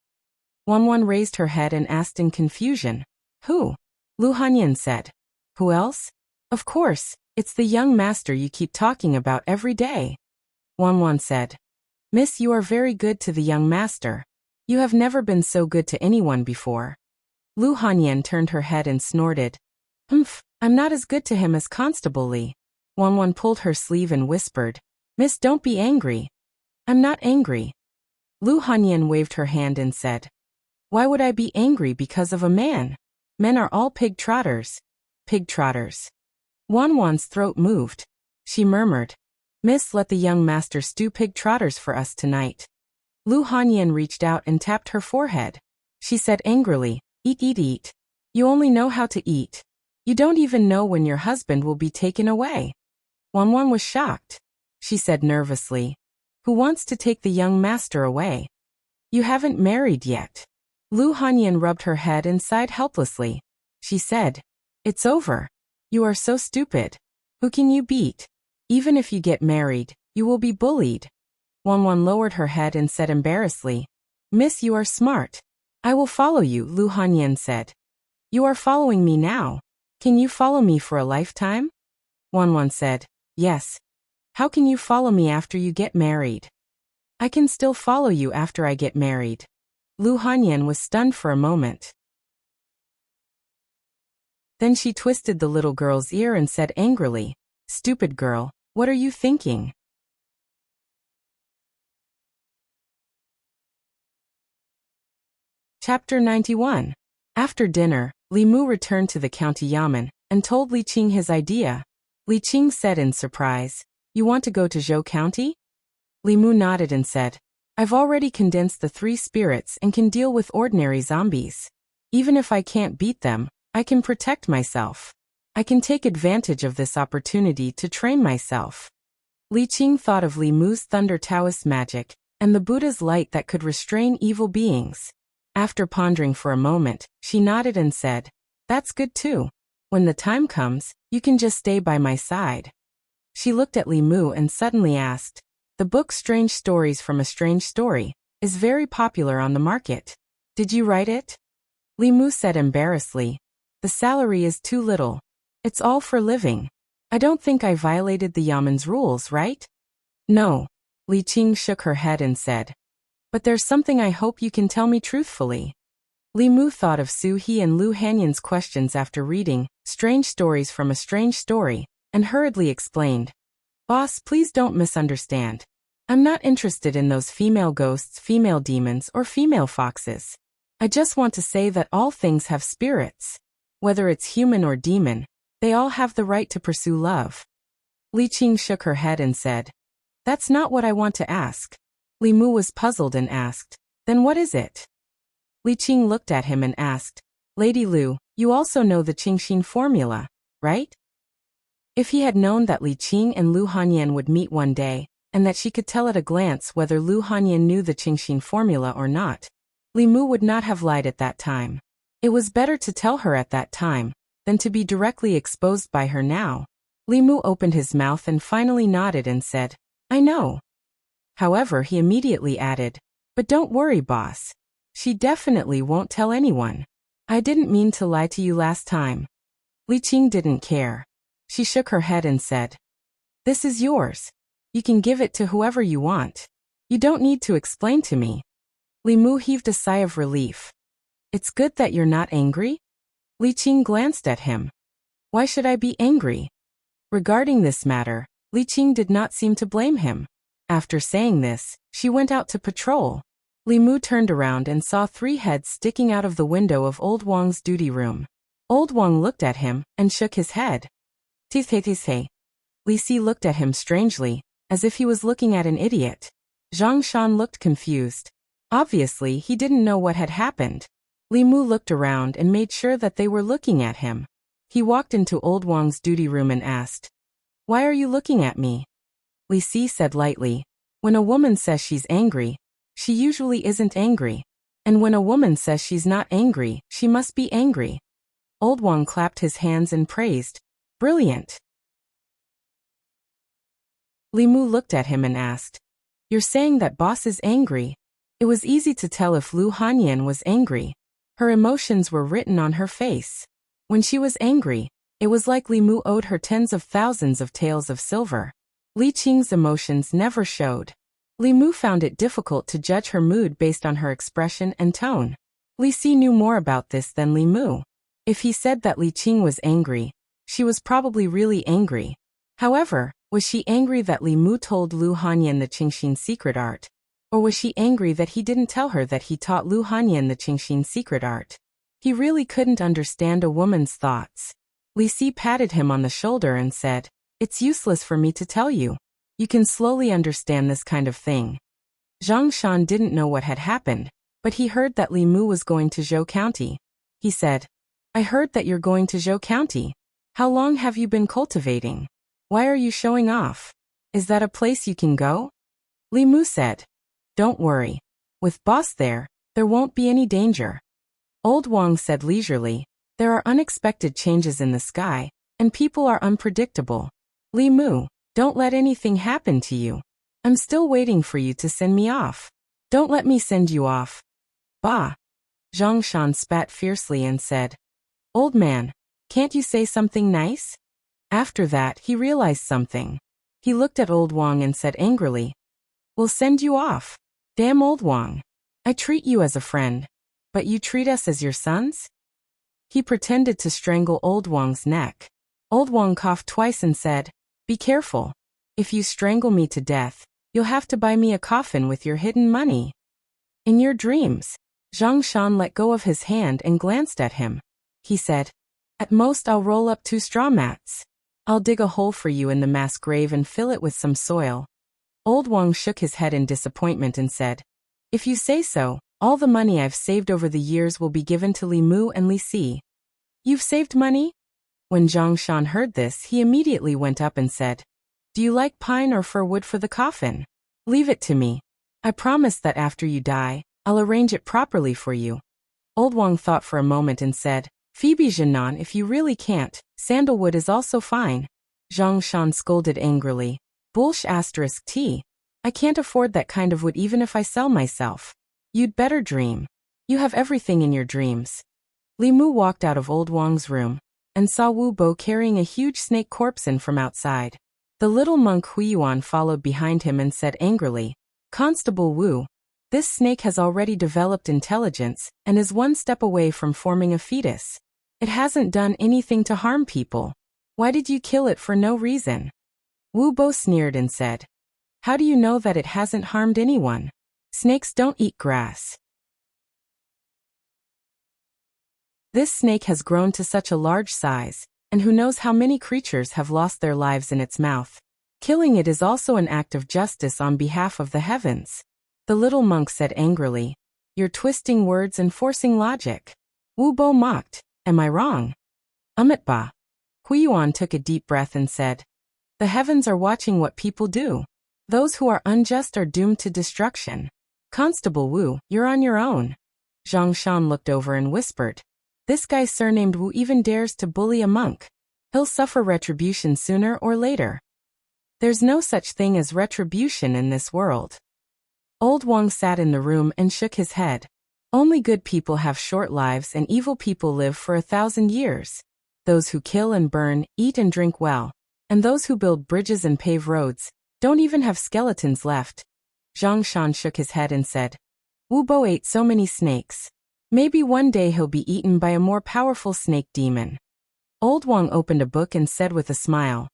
Wan Wan raised her head and asked in confusion, "Who?" Lu Hanyan said, "Who else? Of course, it's the young master you keep talking about every day." Wan Wan said, "Miss, you are very good to the young master. You have never been so good to anyone before." Lu Hanyan turned her head and snorted, "I'm not as good to him as Constable Li." Wan Wan pulled her sleeve and whispered, "Miss, don't be angry." "I'm not angry." Lu Hanyan waved her hand and said, "Why would I be angry because of a man? Men are all pig trotters." Pig trotters. Wan Wan's throat moved. She murmured, "Miss, let the young master stew pig trotters for us tonight." Lu Hanyan reached out and tapped her forehead. She said angrily, "Eat, eat, eat. You only know how to eat. You don't even know when your husband will be taken away." Wan Wan was shocked. She said nervously, "Who wants to take the young master away? You haven't married yet." Lu Hanyan rubbed her head and sighed helplessly. She said, "It's over. You are so stupid. Who can you beat? Even if you get married, you will be bullied." Wan Wan lowered her head and said embarrassedly, "Miss, you are smart. I will follow you," Lu Hanyan said. "You are following me now. Can you follow me for a lifetime?" Wan Wan said, "Yes." "How can you follow me after you get married?" "I can still follow you after I get married." Lu Hanyan was stunned for a moment. Then she twisted the little girl's ear and said angrily, "Stupid girl, what are you thinking?" Chapter 91. After dinner, Li Mu returned to the county yamen and told Li Qing his idea. Li Qing said in surprise, "You want to go to Zhou County?" Li Mu nodded and said, "I've already condensed the 3 spirits and can deal with ordinary zombies. Even if I can't beat them, I can protect myself. I can take advantage of this opportunity to train myself." Li Qing thought of Li Mu's Thunder Taoist magic and the Buddha's light that could restrain evil beings. After pondering for a moment, she nodded and said, "That's good too. When the time comes, you can just stay by my side." She looked at Li Mu and suddenly asked, "The book Strange Stories from a Strange Story is very popular on the market. Did you write it?" Li Mu said embarrassedly, "The salary is too little. It's all for living. I don't think I violated the Yamen's rules, right?" "No." Li Qing shook her head and said, "But there's something I hope you can tell me truthfully." Li Mu thought of Su He and Lu Hanyan's questions after reading Strange Stories from a Strange Story and hurriedly explained, "Boss, please don't misunderstand. I'm not interested in those female ghosts, female demons, or female foxes. I just want to say that all things have spirits. Whether it's human or demon, they all have the right to pursue love." Li Qing shook her head and said, "That's not what I want to ask." Li Mu was puzzled and asked, "Then what is it?" Li Qing looked at him and asked, "Lady Lu, you also know the Qingxin formula, right?" If he had known that Li Qing and Lu Hanyan would meet one day, and that she could tell at a glance whether Lu Hanyan knew the Qingxin formula or not, Li Mu would not have lied at that time. It was better to tell her at that time than to be directly exposed by her now. Li Mu opened his mouth and finally nodded and said, "I know." However, he immediately added, "But don't worry, boss. She definitely won't tell anyone. I didn't mean to lie to you last time." Li Qing didn't care. She shook her head and said, "This is yours. You can give it to whoever you want. You don't need to explain to me." Li Mu heaved a sigh of relief. "It's good that you're not angry?" Li Qing glanced at him. "Why should I be angry?" Regarding this matter, Li Qing did not seem to blame him. After saying this, she went out to patrol. Li Mu turned around and saw 3 heads sticking out of the window of Old Wang's duty room. Old Wang looked at him and shook his head. "Tise." Li Si looked at him strangely, as if he was looking at an idiot. Zhang Shan looked confused. Obviously, he didn't know what had happened. Li Mu looked around and made sure that they were looking at him. He walked into Old Wang's duty room and asked, "Why are you looking at me?" Li Si said lightly, "When a woman says she's angry, she usually isn't angry. And when a woman says she's not angry, she must be angry." Old Wang clapped his hands and praised, "Brilliant." Li Mu looked at him and asked, "You're saying that boss is angry?" It was easy to tell if Lu Hanyan was angry. Her emotions were written on her face. When she was angry, it was like Li Mu owed her tens of thousands of taels of silver. Li Qing's emotions never showed. Li Mu found it difficult to judge her mood based on her expression and tone. Li Si knew more about this than Li Mu. If he said that Li Qing was angry, she was probably really angry. However, was she angry that Li Mu told Lu Hanyan the Qingxin secret art? Or was she angry that he didn't tell her that he taught Lu Hanyan the Qingxin secret art? He really couldn't understand a woman's thoughts. Li Si patted him on the shoulder and said, "It's useless for me to tell you. You can slowly understand this kind of thing." Zhang Shan didn't know what had happened, but he heard that Li Mu was going to Zhou County. He said, "I heard that you're going to Zhou County. How long have you been cultivating? Why are you showing off? Is that a place you can go?" Li Mu said, "Don't worry. With boss there won't be any danger." Old Wang said leisurely, "There are unexpected changes in the sky, and people are unpredictable. Li Mu, don't let anything happen to you. I'm still waiting for you to send me off. Don't let me send you off." "Bah." Zhang Shan spat fiercely and said, "Old man, can't you say something nice?" After that, he realized something. He looked at Old Wang and said angrily, "We'll send you off. Damn Old Wang. I treat you as a friend, but you treat us as your sons?" He pretended to strangle Old Wang's neck. Old Wang coughed twice and said, "Be careful. If you strangle me to death, you'll have to buy me a coffin with your hidden money." "In your dreams." Zhang Shan let go of his hand and glanced at him. He said, "At most I'll roll up 2 straw mats. I'll dig a hole for you in the mass grave and fill it with some soil." Old Wang shook his head in disappointment and said, "If you say so, all the money I've saved over the years will be given to Li Mu and Li Si." "You've saved money?" When Zhang Shan heard this, he immediately went up and said, "Do you like pine or fir wood for the coffin? Leave it to me. I promise that after you die, I'll arrange it properly for you." Old Wang thought for a moment and said, "Phoebe Jinan, if you really can't, sandalwood is also fine." Zhang Shan scolded angrily. "Bullsh *T. I can't afford that kind of wood even if I sell myself. You'd better dream. You have everything in your dreams." Li Mu walked out of Old Wang's room and saw Wu Bo carrying a huge snake corpse in from outside. The little monk Huiyuan followed behind him and said angrily, "Constable Wu, this snake has already developed intelligence and is 1 step away from forming a fetus. It hasn't done anything to harm people. Why did you kill it for no reason?" Wu Bo sneered and said, "How do you know that it hasn't harmed anyone? Snakes don't eat grass. This snake has grown to such a large size, and who knows how many creatures have lost their lives in its mouth. Killing it is also an act of justice on behalf of the heavens." The little monk said angrily, "You're twisting words and forcing logic." Wu Bo mocked, "Am I wrong?" "Ba." Huiyuan took a deep breath and said, "The heavens are watching what people do. Those who are unjust are doomed to destruction. Constable Wu, you're on your own." Zhang Shan looked over and whispered, "This guy surnamed Wu even dares to bully a monk. He'll suffer retribution sooner or later." "There's no such thing as retribution in this world." Old Wang sat in the room and shook his head. "Only good people have short lives and evil people live for 1,000 years. Those who kill and burn, eat and drink well, and those who build bridges and pave roads, don't even have skeletons left." Zhang Shan shook his head and said, "Wu Bo ate so many snakes. Maybe one day he'll be eaten by a more powerful snake demon." Old Wang opened a book and said with a smile,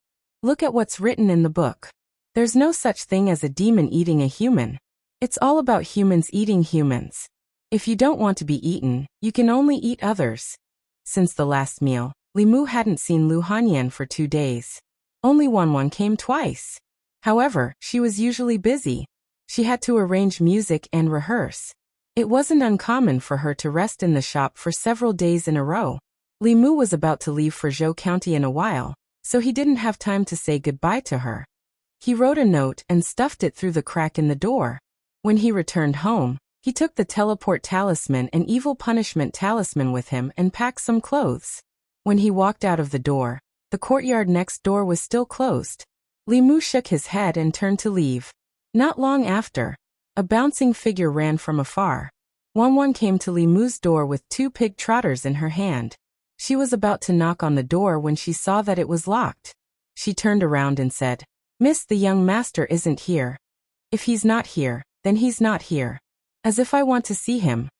"Look at what's written in the book. There's no such thing as a demon eating a human. It's all about humans eating humans. If you don't want to be eaten, you can only eat others." Since the last meal, Li Mu hadn't seen Lu Hanyan for 2 days. Only Wanwan came twice. However, she was usually busy. She had to arrange music and rehearse. It wasn't uncommon for her to rest in the shop for several days in a row. Li Mu was about to leave for Zhou County in a while, so he didn't have time to say goodbye to her. He wrote a note and stuffed it through the crack in the door. When he returned home, he took the teleport talisman and evil punishment talisman with him and packed some clothes. When he walked out of the door, the courtyard next door was still closed. Li Mu shook his head and turned to leave. Not long after, a bouncing figure ran from afar. Wanwan came to Li Mu's door with 2 pig trotters in her hand. She was about to knock on the door when she saw that it was locked. She turned around and said, "Miss, the young master isn't here. If he's not here, then he's not here. As if I want to see him."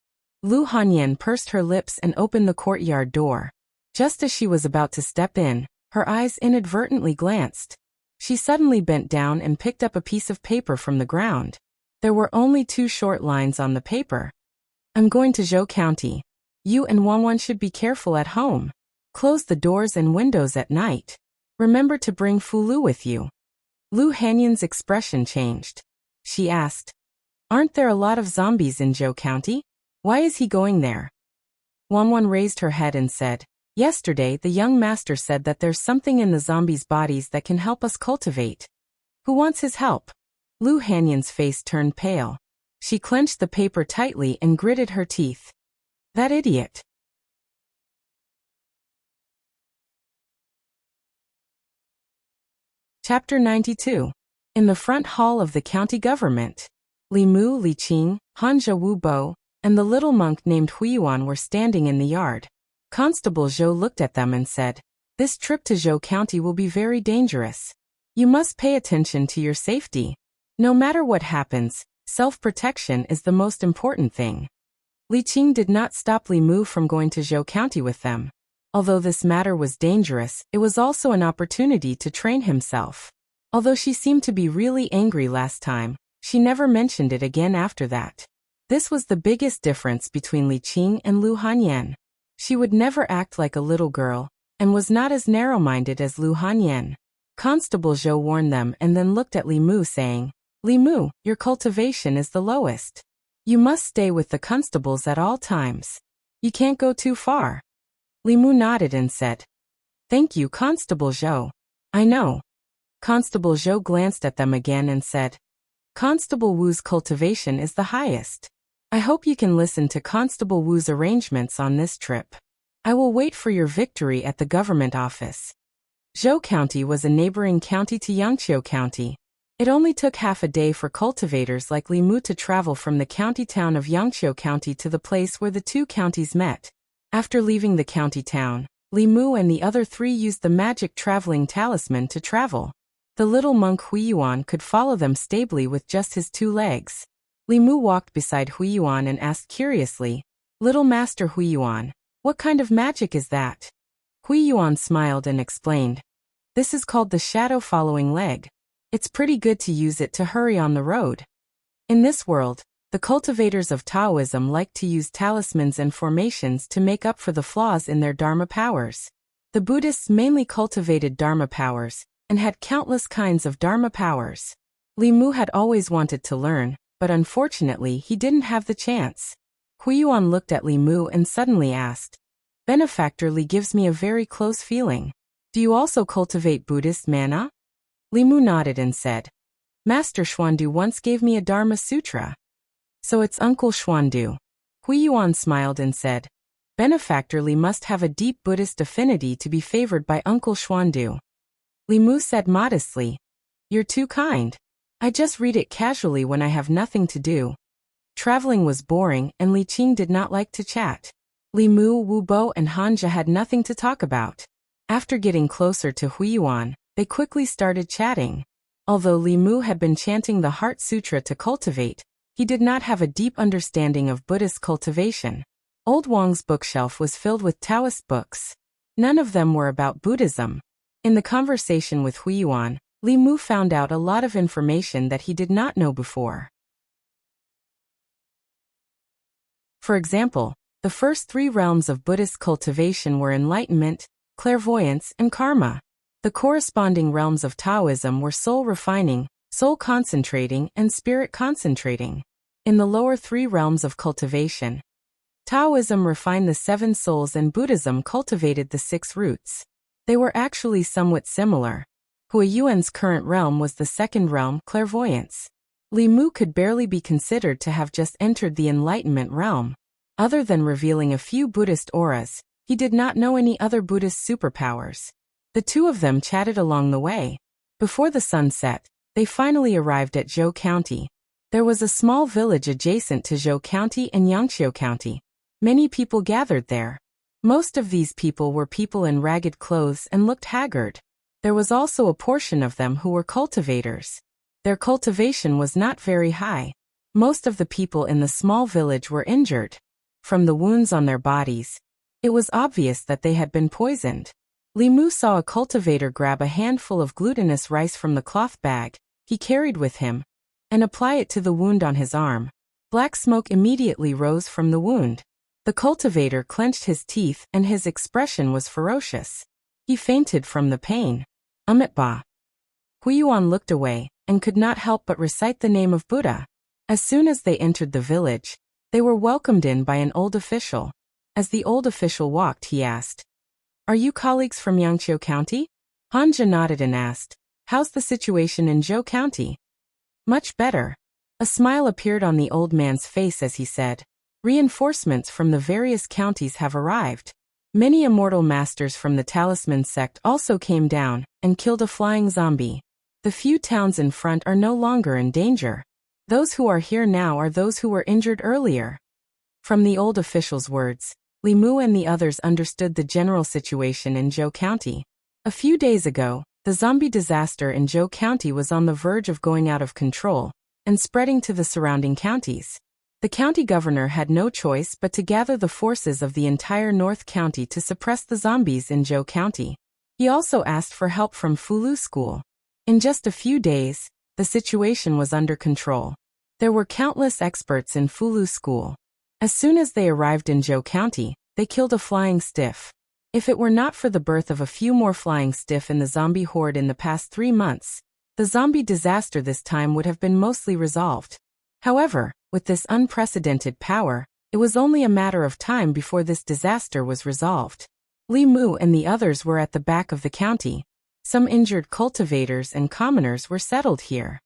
Lu Hanyan pursed her lips and opened the courtyard door. Just as she was about to step in, her eyes inadvertently glanced. She suddenly bent down and picked up a piece of paper from the ground. There were only 2 short lines on the paper. "I'm going to Zhou County. You and Wanwan should be careful at home. Close the doors and windows at night. Remember to bring Fulu with you." Lu Hanyan's expression changed. She asked, "Aren't there a lot of zombies in Zhou County? Why is he going there?" Wanwan raised her head and said, "Yesterday the young master said that there's something in the zombies' bodies that can help us cultivate. Who wants his help?" Lu Hanyan's face turned pale. She clenched the paper tightly and gritted her teeth. "That idiot." Chapter 92. In the front hall of the county government. Li Mu, Li Qing, Hanja Wu Bo, and the little monk named Huiyuan were standing in the yard. Constable Zhou looked at them and said, "This trip to Zhou County will be very dangerous. You must pay attention to your safety. No matter what happens, self-protection is the most important thing." Li Qing did not stop Li Mu from going to Zhou County with them. Although this matter was dangerous, it was also an opportunity to train himself. Although she seemed to be really angry last time, she never mentioned it again after that. This was the biggest difference between Li Qing and Lu Hanyan. She would never act like a little girl, and was not as narrow-minded as Lu Hanyan. Constable Zhou warned them and then looked at Li Mu saying, "Li Mu, your cultivation is the lowest. You must stay with the constables at all times. You can't go too far." Li Mu nodded and said, "Thank you, Constable Zhou. I know." Constable Zhou glanced at them again and said, "Constable Wu's cultivation is the highest. I hope you can listen to Constable Wu's arrangements on this trip. I will wait for your victory at the government office." Zhou County was a neighboring county to Yangqiu County. It only took half a day for cultivators like Li Mu to travel from the county town of Yangqiu County to the place where the two counties met. After leaving the county town, Li Mu and the other three used the magic traveling talisman to travel. The little monk Huiyuan could follow them stably with just his 2 legs. Li Mu walked beside Huiyuan and asked curiously, "Little Master Huiyuan, what kind of magic is that?" Huiyuan smiled and explained, "This is called the shadow-following leg. It's pretty good to use it to hurry on the road." In this world, the cultivators of Taoism like to use talismans and formations to make up for the flaws in their Dharma powers. The Buddhists mainly cultivated Dharma powers, and had countless kinds of Dharma powers. Li Mu had always wanted to learn, but unfortunately he didn't have the chance. Huiyuan looked at Li Mu and suddenly asked, "Benefactor Li gives me a very close feeling. Do you also cultivate Buddhist mana?" Li Mu nodded and said, "Master Xuandu once gave me a Dharma Sutra." "So it's Uncle Xuandu." Huiyuan smiled and said, "Benefactor Li must have a deep Buddhist affinity to be favored by Uncle Xuandu." Li Mu said modestly, "You're too kind. I just read it casually when I have nothing to do." Traveling was boring and Li Qing did not like to chat. Li Mu, Wu Bo and Hanja had nothing to talk about. After getting closer to Huiyuan, they quickly started chatting. Although Li Mu had been chanting the Heart Sutra to cultivate, he did not have a deep understanding of Buddhist cultivation. Old Wang's bookshelf was filled with Taoist books. None of them were about Buddhism. In the conversation with Huiyuan, Li Mu found out a lot of information that he did not know before. For example, the first 3 realms of Buddhist cultivation were enlightenment, clairvoyance, and karma. The corresponding realms of Taoism were soul refining, soul concentrating, and spirit concentrating. In the lower 3 realms of cultivation, Taoism refined the 7 souls and Buddhism cultivated the 6 roots. They were actually somewhat similar. Huiyuan's current realm was the second realm, clairvoyance. Li Mu could barely be considered to have just entered the enlightenment realm. Other than revealing a few Buddhist auras, he did not know any other Buddhist superpowers. The two of them chatted along the way. Before the sun set, they finally arrived at Zhou County. There was a small village adjacent to Zhou County and Yangqiu County. Many people gathered there. Most of these people were people in ragged clothes and looked haggard. There was also a portion of them who were cultivators. Their cultivation was not very high. Most of the people in the small village were injured. From the wounds on their bodies, it was obvious that they had been poisoned. Li Mu saw a cultivator grab a handful of glutinous rice from the cloth bag he carried with him and apply it to the wound on his arm. Black smoke immediately rose from the wound. The cultivator clenched his teeth and his expression was ferocious. He fainted from the pain. Amitabha. Huiyuan looked away and could not help but recite the name of Buddha. As soon as they entered the village, they were welcomed in by an old official. As the old official walked, he asked, "Are you colleagues from Yangqiu County?" Hanja nodded and asked, "How's the situation in Zhou County?" "Much better." A smile appeared on the old man's face as he said, "Reinforcements from the various counties have arrived. Many immortal masters from the Talisman sect also came down and killed a flying zombie. The few towns in front are no longer in danger. Those who are here now are those who were injured earlier." From the old official's words, Li Mu and the others understood the general situation in Zhou County. A few days ago, the zombie disaster in Zhou County was on the verge of going out of control and spreading to the surrounding counties. The county governor had no choice but to gather the forces of the entire North County to suppress the zombies in Zhou County. He also asked for help from Fulu School. In just a few days, the situation was under control. There were countless experts in Fulu School. As soon as they arrived in Zhou County, they killed a flying stiff. If it were not for the birth of a few more flying stiff in the zombie horde in the past 3 months, the zombie disaster this time would have been mostly resolved. However, with this unprecedented power, it was only a matter of time before this disaster was resolved. Li Mu and the others were at the back of the county. Some injured cultivators and commoners were settled here.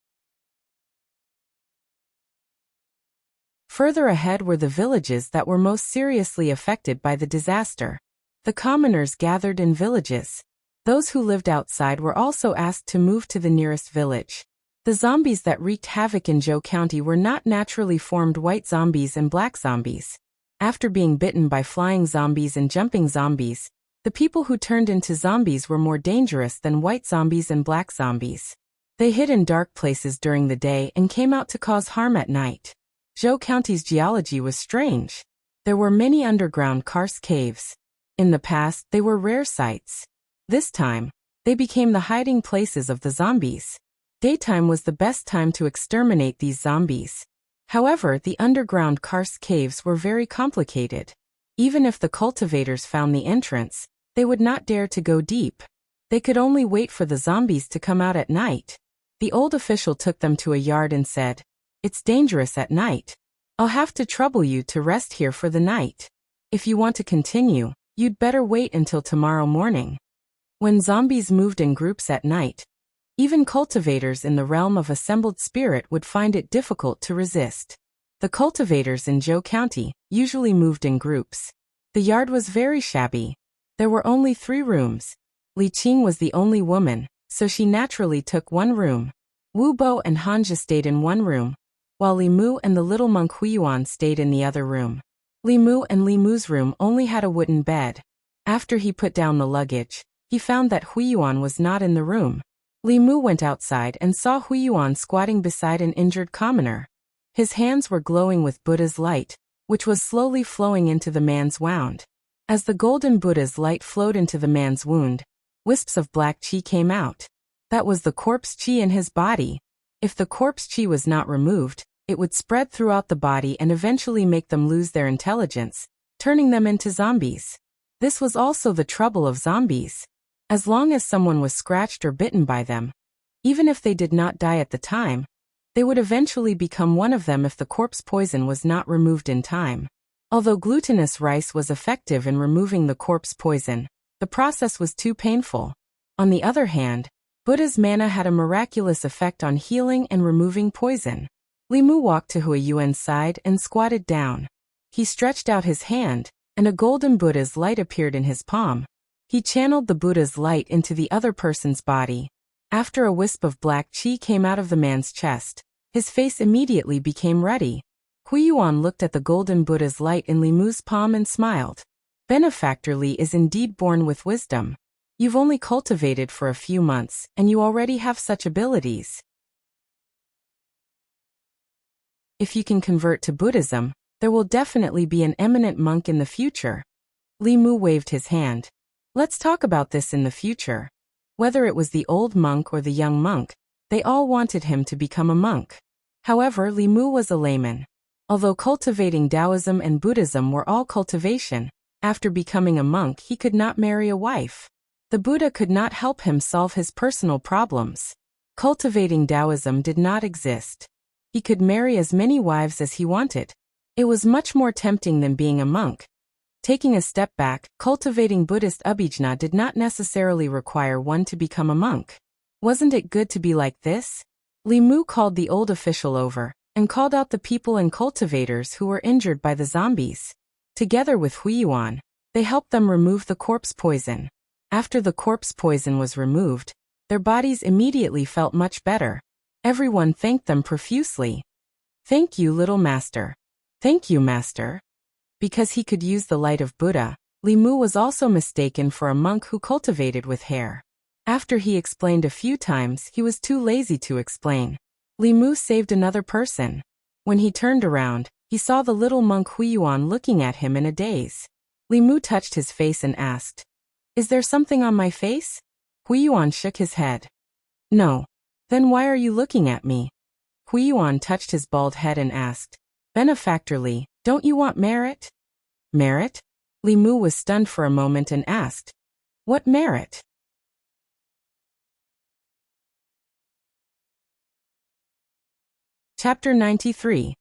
Further ahead were the villages that were most seriously affected by the disaster. The commoners gathered in villages. Those who lived outside were also asked to move to the nearest village. The zombies that wreaked havoc in Zhou County were not naturally formed white zombies and black zombies. After being bitten by flying zombies and jumping zombies, the people who turned into zombies were more dangerous than white zombies and black zombies. They hid in dark places during the day and came out to cause harm at night. Zhou County's geology was strange. There were many underground karst caves. In the past, they were rare sights. This time, they became the hiding places of the zombies. Daytime was the best time to exterminate these zombies. However, the underground karst caves were very complicated. Even if the cultivators found the entrance, they would not dare to go deep. They could only wait for the zombies to come out at night. The old official took them to a yard and said, "It's dangerous at night. I'll have to trouble you to rest here for the night. If you want to continue, you'd better wait until tomorrow morning." When zombies moved in groups at night, even cultivators in the realm of assembled spirit would find it difficult to resist. The cultivators in Zhou County usually moved in groups. The yard was very shabby. There were only 3 rooms. Li Qing was the only woman, so she naturally took one room. Wu Bo and Hanja stayed in one room, while Li Mu and the little monk Huiyuan stayed in the other room. Li Mu and Li Mu's room only had a wooden bed. After he put down the luggage, he found that Huiyuan was not in the room. Li Mu went outside and saw Huiyuan squatting beside an injured commoner. His hands were glowing with Buddha's light, which was slowly flowing into the man's wound. As the golden Buddha's light flowed into the man's wound, wisps of black qi came out. That was the corpse qi in his body. If the corpse qi was not removed, it would spread throughout the body and eventually make them lose their intelligence, turning them into zombies. This was also the trouble of zombies. As long as someone was scratched or bitten by them, even if they did not die at the time, they would eventually become one of them if the corpse poison was not removed in time. Although glutinous rice was effective in removing the corpse poison, the process was too painful. On the other hand, Buddha's manna had a miraculous effect on healing and removing poison. Li Mu walked to Huiyuan's side and squatted down. He stretched out his hand, and a golden Buddha's light appeared in his palm. He channeled the Buddha's light into the other person's body. After a wisp of black qi came out of the man's chest, his face immediately became ruddy. Huiyuan looked at the golden Buddha's light in Li Mu's palm and smiled. Benefactor Li is indeed born with wisdom. You've only cultivated for a few months, and you already have such abilities. If you can convert to Buddhism, there will definitely be an eminent monk in the future. Li Mu waved his hand. Let's talk about this in the future. Whether it was the old monk or the young monk, they all wanted him to become a monk. However, Li Mu was a layman. Although cultivating Taoism and Buddhism were all cultivation, after becoming a monk he could not marry a wife. The Buddha could not help him solve his personal problems. Cultivating Taoism did not exist. He could marry as many wives as he wanted. It was much more tempting than being a monk. Taking a step back, cultivating Buddhist abhijna did not necessarily require one to become a monk. Wasn't it good to be like this? Li Mu called the old official over, and called out the people and cultivators who were injured by the zombies. Together with Huiyuan, they helped them remove the corpse poison. After the corpse poison was removed, their bodies immediately felt much better. Everyone thanked them profusely. "Thank you, little master." "Thank you, master." Because he could use the light of Buddha, Li Mu was also mistaken for a monk who cultivated with hair. After he explained a few times, he was too lazy to explain. Li Mu saved another person. When he turned around, he saw the little monk Huiyuan looking at him in a daze. Li Mu touched his face and asked, "Is there something on my face?" Huiyuan shook his head. "No." "Then why are you looking at me?" Huiyuan touched his bald head and asked, benefactorly, "Don't you want merit?" "Merit?" Li Mu was stunned for a moment and asked, "What merit?" Chapter 93.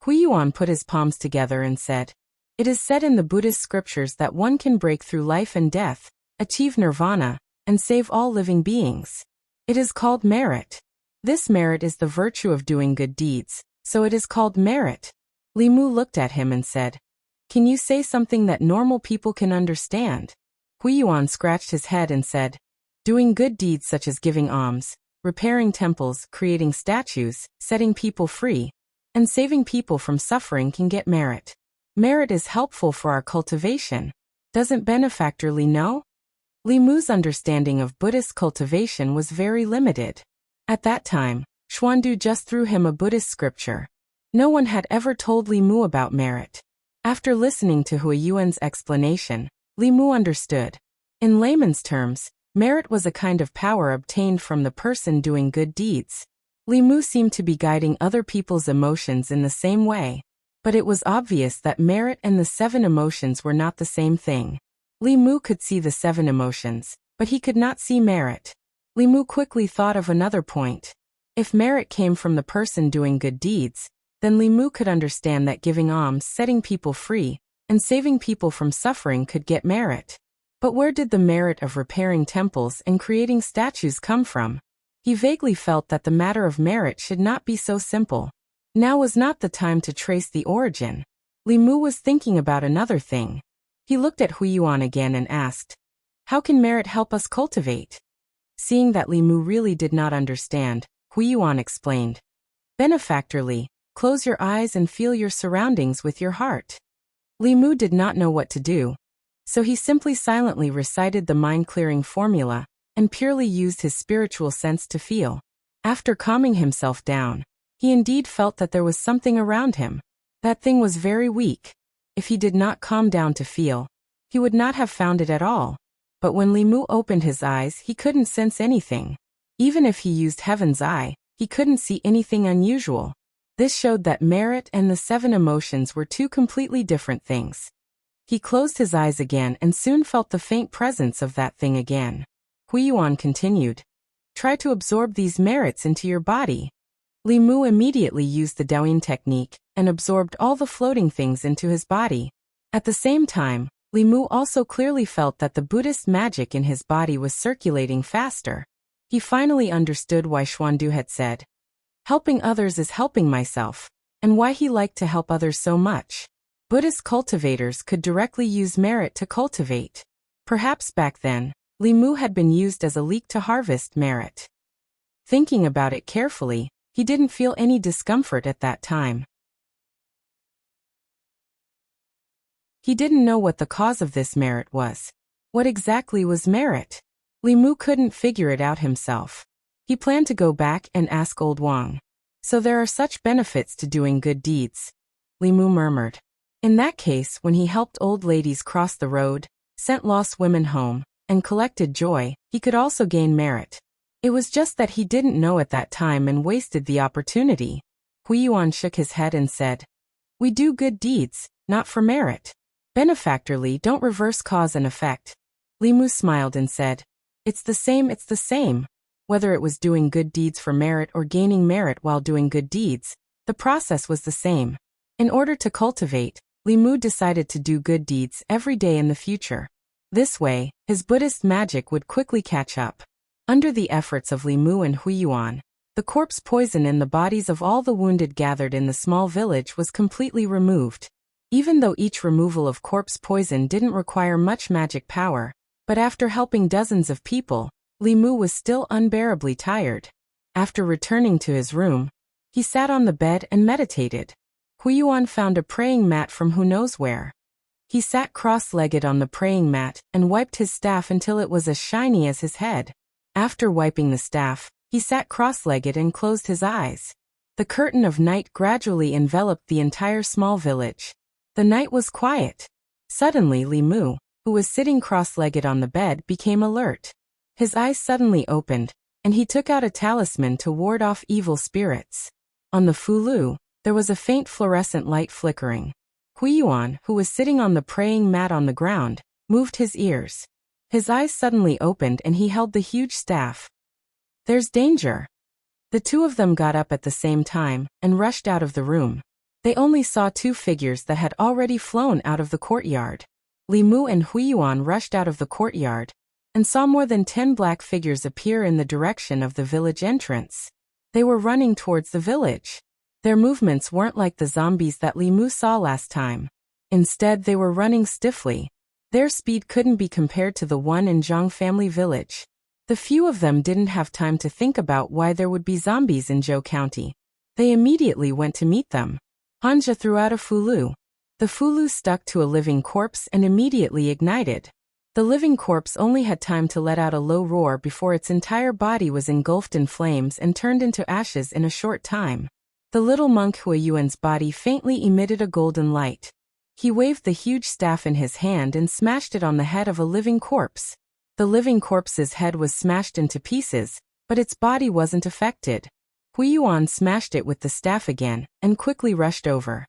Huiyuan put his palms together and said, "It is said in the Buddhist scriptures that one can break through life and death, achieve nirvana, and save all living beings. It is called merit. This merit is the virtue of doing good deeds, so it is called merit." Li Mu looked at him and said, "Can you say something that normal people can understand?" Huiyuan scratched his head and said, "Doing good deeds such as giving alms, repairing temples, creating statues, setting people free, and saving people from suffering can get merit. Merit is helpful for our cultivation. Doesn't benefactorly know?" Li Mu's understanding of Buddhist cultivation was very limited. At that time, Xuandu just threw him a Buddhist scripture. No one had ever told Li Mu about merit. After listening to Huiyuan's explanation, Li Mu understood. In layman's terms, merit was a kind of power obtained from the person doing good deeds. Li Mu seemed to be guiding other people's emotions in the same way. But it was obvious that merit and the 7 emotions were not the same thing. Li Mu could see the 7 emotions, but he could not see merit. Li Mu quickly thought of another point. If merit came from the person doing good deeds, then Li Mu could understand that giving alms, setting people free, and saving people from suffering could get merit. But where did the merit of repairing temples and creating statues come from? He vaguely felt that the matter of merit should not be so simple. Now was not the time to trace the origin. Li Mu was thinking about another thing. He looked at Huiyuan again and asked, "How can merit help us cultivate?" Seeing that Li Mu really did not understand, Huiyuan explained, "Benefactorly, close your eyes and feel your surroundings with your heart." Li Mu did not know what to do, so he simply silently recited the mind-clearing formula and purely used his spiritual sense to feel. After calming himself down, he indeed felt that there was something around him. That thing was very weak. If he did not calm down to feel, he would not have found it at all. But when Li Mu opened his eyes, he couldn't sense anything. Even if he used Heaven's Eye, he couldn't see anything unusual. This showed that merit and the 7 emotions were 2 completely different things. He closed his eyes again and soon felt the faint presence of that thing again. Huiyuan continued, "Try to absorb these merits into your body." Li Mu immediately used the Daoyin technique and absorbed all the floating things into his body. At the same time, Li Mu also clearly felt that the Buddhist magic in his body was circulating faster. He finally understood why Xuandu had said, "Helping others is helping myself," and why he liked to help others so much. Buddhist cultivators could directly use merit to cultivate. Perhaps back then, Li Mu had been used as a leek to harvest merit. Thinking about it carefully, he didn't feel any discomfort at that time. He didn't know what the cause of this merit was. What exactly was merit? Li Mu couldn't figure it out himself. He planned to go back and ask old Wang. "So there are such benefits to doing good deeds," Li Mu murmured. In that case, when he helped old ladies cross the road, sent lost women home, and collected joy, he could also gain merit. It was just that he didn't know at that time and wasted the opportunity. Huiyuan shook his head and said, "We do good deeds, not for merit. Benefactorly, don't reverse cause and effect." Li Mu smiled and said, it's the same. Whether it was doing good deeds for merit or gaining merit while doing good deeds, the process was the same. In order to cultivate, Li Mu decided to do good deeds every day in the future. This way, his Buddhist magic would quickly catch up. Under the efforts of Li Mu and Huiyuan, the corpse poison in the bodies of all the wounded gathered in the small village was completely removed. Even though each removal of corpse poison didn't require much magic power, but after helping dozens of people, Li Mu was still unbearably tired. After returning to his room, he sat on the bed and meditated. Huiyuan found a praying mat from who knows where. He sat cross-legged on the praying mat and wiped his staff until it was as shiny as his head. After wiping the staff, he sat cross-legged and closed his eyes. The curtain of night gradually enveloped the entire small village. The night was quiet. Suddenly Li Mu, who was sitting cross-legged on the bed, became alert. His eyes suddenly opened, and he took out a talisman to ward off evil spirits. On the fulu, there was a faint fluorescent light flickering. Huiyuan, who was sitting on the praying mat on the ground, moved his ears. His eyes suddenly opened and he held the huge staff. "There's danger." The two of them got up at the same time and rushed out of the room. They only saw two figures that had already flown out of the courtyard. Li Mu and Huiyuan rushed out of the courtyard and saw more than 10 black figures appear in the direction of the village entrance. They were running towards the village. Their movements weren't like the zombies that Li Mu saw last time. Instead, they were running stiffly. Their speed couldn't be compared to the one in Zhang family village. The few of them didn't have time to think about why there would be zombies in Zhou County. They immediately went to meet them. Hanja threw out a fulu. The fulu stuck to a living corpse and immediately ignited. The living corpse only had time to let out a low roar before its entire body was engulfed in flames and turned into ashes in a short time. The little monk Huiyuan's body faintly emitted a golden light. He waved the huge staff in his hand and smashed it on the head of a living corpse. The living corpse's head was smashed into pieces, but its body wasn't affected. Huiyuan smashed it with the staff again and quickly rushed over.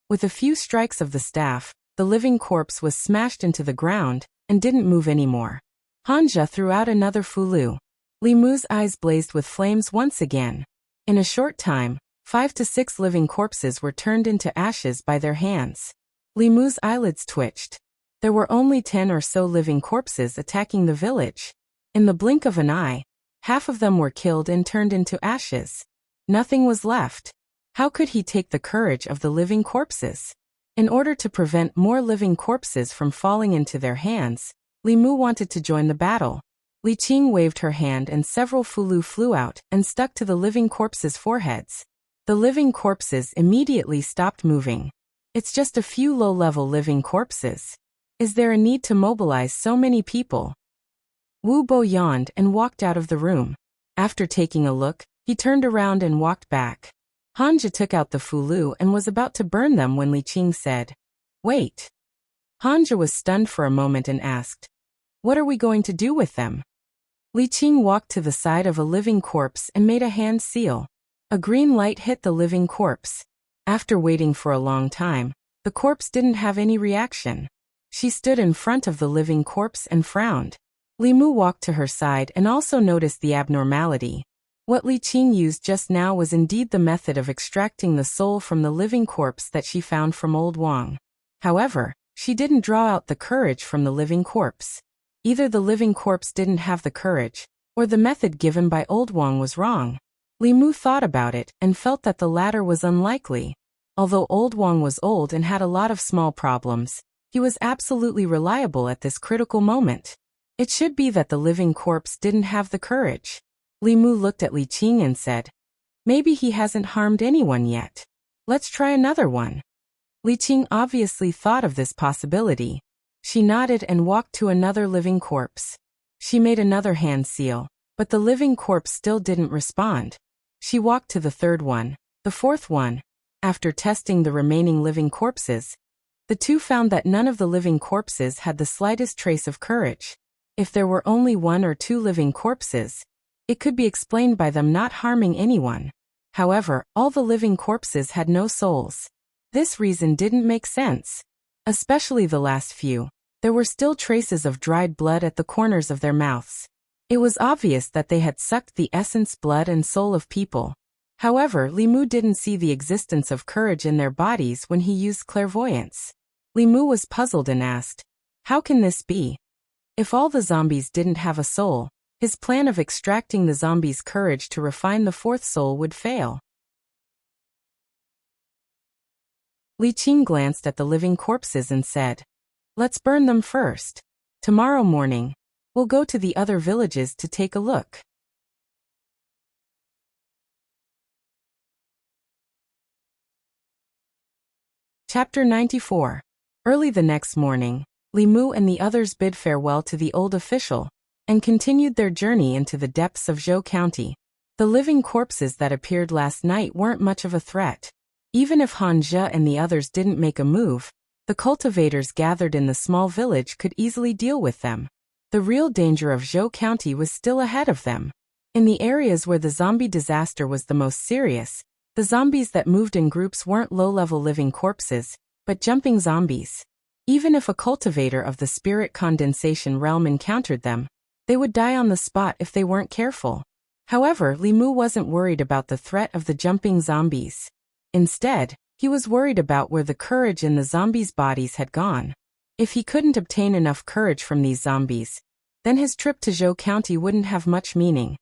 With a few strikes of the staff, the living corpse was smashed into the ground and didn't move anymore. Hanja threw out another fulu. Li Mu's eyes blazed with flames once again. In a short time, 5 to 6 living corpses were turned into ashes by their hands. Li Mu's eyelids twitched. There were only 10 or so living corpses attacking the village. In the blink of an eye, half of them were killed and turned into ashes. Nothing was left. How could he take the courage of the living corpses? In order to prevent more living corpses from falling into their hands, Li Mu wanted to join the battle. Li Qing waved her hand and several fulu flew out and stuck to the living corpses' foreheads. The living corpses immediately stopped moving. It's just a few low-level living corpses. Is there a need to mobilize so many people? Wu Bo yawned and walked out of the room. After taking a look, he turned around and walked back. Hanja took out the fulu and was about to burn them when Li Qing said, "Wait." Hanja was stunned for a moment and asked, "What are we going to do with them?" Li Qing walked to the side of a living corpse and made a hand seal. A green light hit the living corpse. After waiting for a long time, the corpse didn't have any reaction. She stood in front of the living corpse and frowned. Li Mu walked to her side and also noticed the abnormality. What Li Qing used just now was indeed the method of extracting the soul from the living corpse that she found from Old Wang. However, she didn't draw out the courage from the living corpse. Either the living corpse didn't have the courage, or the method given by Old Wang was wrong. Li Mu thought about it and felt that the latter was unlikely. Although Old Wang was old and had a lot of small problems, he was absolutely reliable at this critical moment. It should be that the living corpse didn't have the courage. Li Mu looked at Li Qing and said, "Maybe he hasn't harmed anyone yet. Let's try another one." Li Qing obviously thought of this possibility. She nodded and walked to another living corpse. She made another hand seal, but the living corpse still didn't respond. She walked to the third one, the fourth one. After testing the remaining living corpses, the two found that none of the living corpses had the slightest trace of courage. If there were only 1 or 2 living corpses, it could be explained by them not harming anyone. However, all the living corpses had no souls. This reason didn't make sense. Especially the last few. There were still traces of dried blood at the corners of their mouths. It was obvious that they had sucked the essence, blood and soul of people. However, Li Mu didn't see the existence of courage in their bodies when he used clairvoyance. Li Mu was puzzled and asked, "How can this be? If all the zombies didn't have a soul, his plan of extracting the zombies' courage to refine the 4th soul would fail." Li Qing glanced at the living corpses and said, "Let's burn them first. Tomorrow morning, we'll go to the other villages to take a look." Chapter 94. Early the next morning, Li Mu and the others bid farewell to the old official and continued their journey into the depths of Zhou County. The living corpses that appeared last night weren't much of a threat. Even if Han Zhe and the others didn't make a move, the cultivators gathered in the small village could easily deal with them. The real danger of Zhou County was still ahead of them. In the areas where the zombie disaster was the most serious, the zombies that moved in groups weren't low-level living corpses, but jumping zombies. Even if a cultivator of the spirit condensation realm encountered them, they would die on the spot if they weren't careful. However, Li Mu wasn't worried about the threat of the jumping zombies. Instead, he was worried about where the courage in the zombies' bodies had gone. If he couldn't obtain enough courage from these zombies, then his trip to Zhou County wouldn't have much meaning.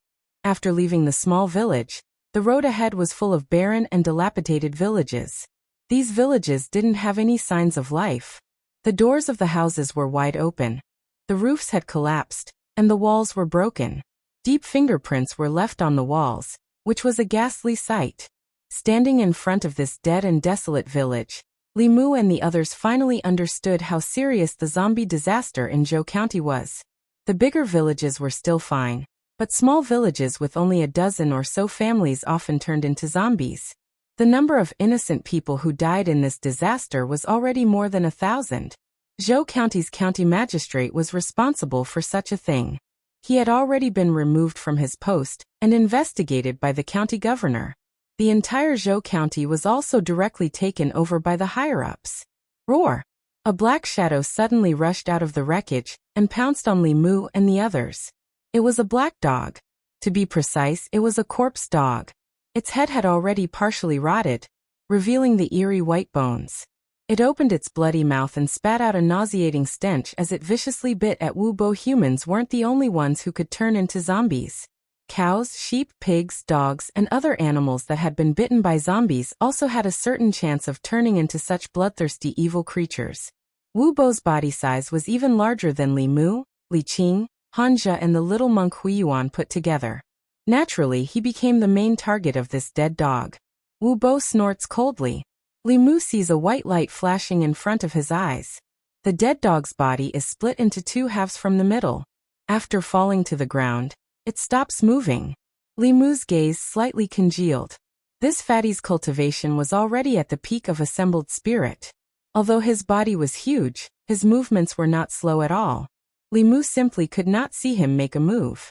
After leaving the small village, the road ahead was full of barren and dilapidated villages. These villages didn't have any signs of life. The doors of the houses were wide open. The roofs had collapsed, and the walls were broken. Deep fingerprints were left on the walls, which was a ghastly sight. Standing in front of this dead and desolate village, Li Mu and the others finally understood how serious the zombie disaster in Zhou County was. The bigger villages were still fine, but small villages with only a dozen or so families often turned into zombies. The number of innocent people who died in this disaster was already more than 1,000. Zhou County's county magistrate was responsible for such a thing. He had already been removed from his post and investigated by the county governor. The entire Zhou County was also directly taken over by the higher-ups. Roar! A black shadow suddenly rushed out of the wreckage and pounced on Li Mu and the others. It was a black dog. To be precise, it was a corpse dog. Its head had already partially rotted, revealing the eerie white bones. It opened its bloody mouth and spat out a nauseating stench as it viciously bit at Wu Bo. Humans weren't the only ones who could turn into zombies. Cows, sheep, pigs, dogs, and other animals that had been bitten by zombies also had a certain chance of turning into such bloodthirsty evil creatures. Wu Bo's body size was even larger than Li Mu, Li Qing, Han Zhe and the little monk Huiyuan put together. Naturally, he became the main target of this dead dog. Wu Bo snorts coldly. Li Mu sees a white light flashing in front of his eyes. The dead dog's body is split into two halves from the middle. After falling to the ground, it stops moving. Li Mu's gaze slightly congealed. This fatty's cultivation was already at the peak of assembled spirit. Although his body was huge, his movements were not slow at all. Li Mu simply could not see him make a move.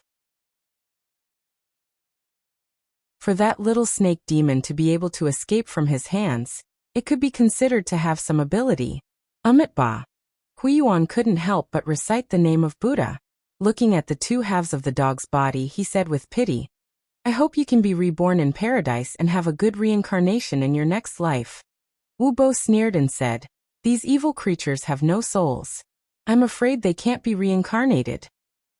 For that little snake demon to be able to escape from his hands, it could be considered to have some ability. Ba. Huiyuan couldn't help but recite the name of Buddha. Looking at the two halves of the dog's body, he said with pity, "I hope you can be reborn in paradise and have a good reincarnation in your next life." Wu Bo sneered and said, "These evil creatures have no souls. I'm afraid they can't be reincarnated."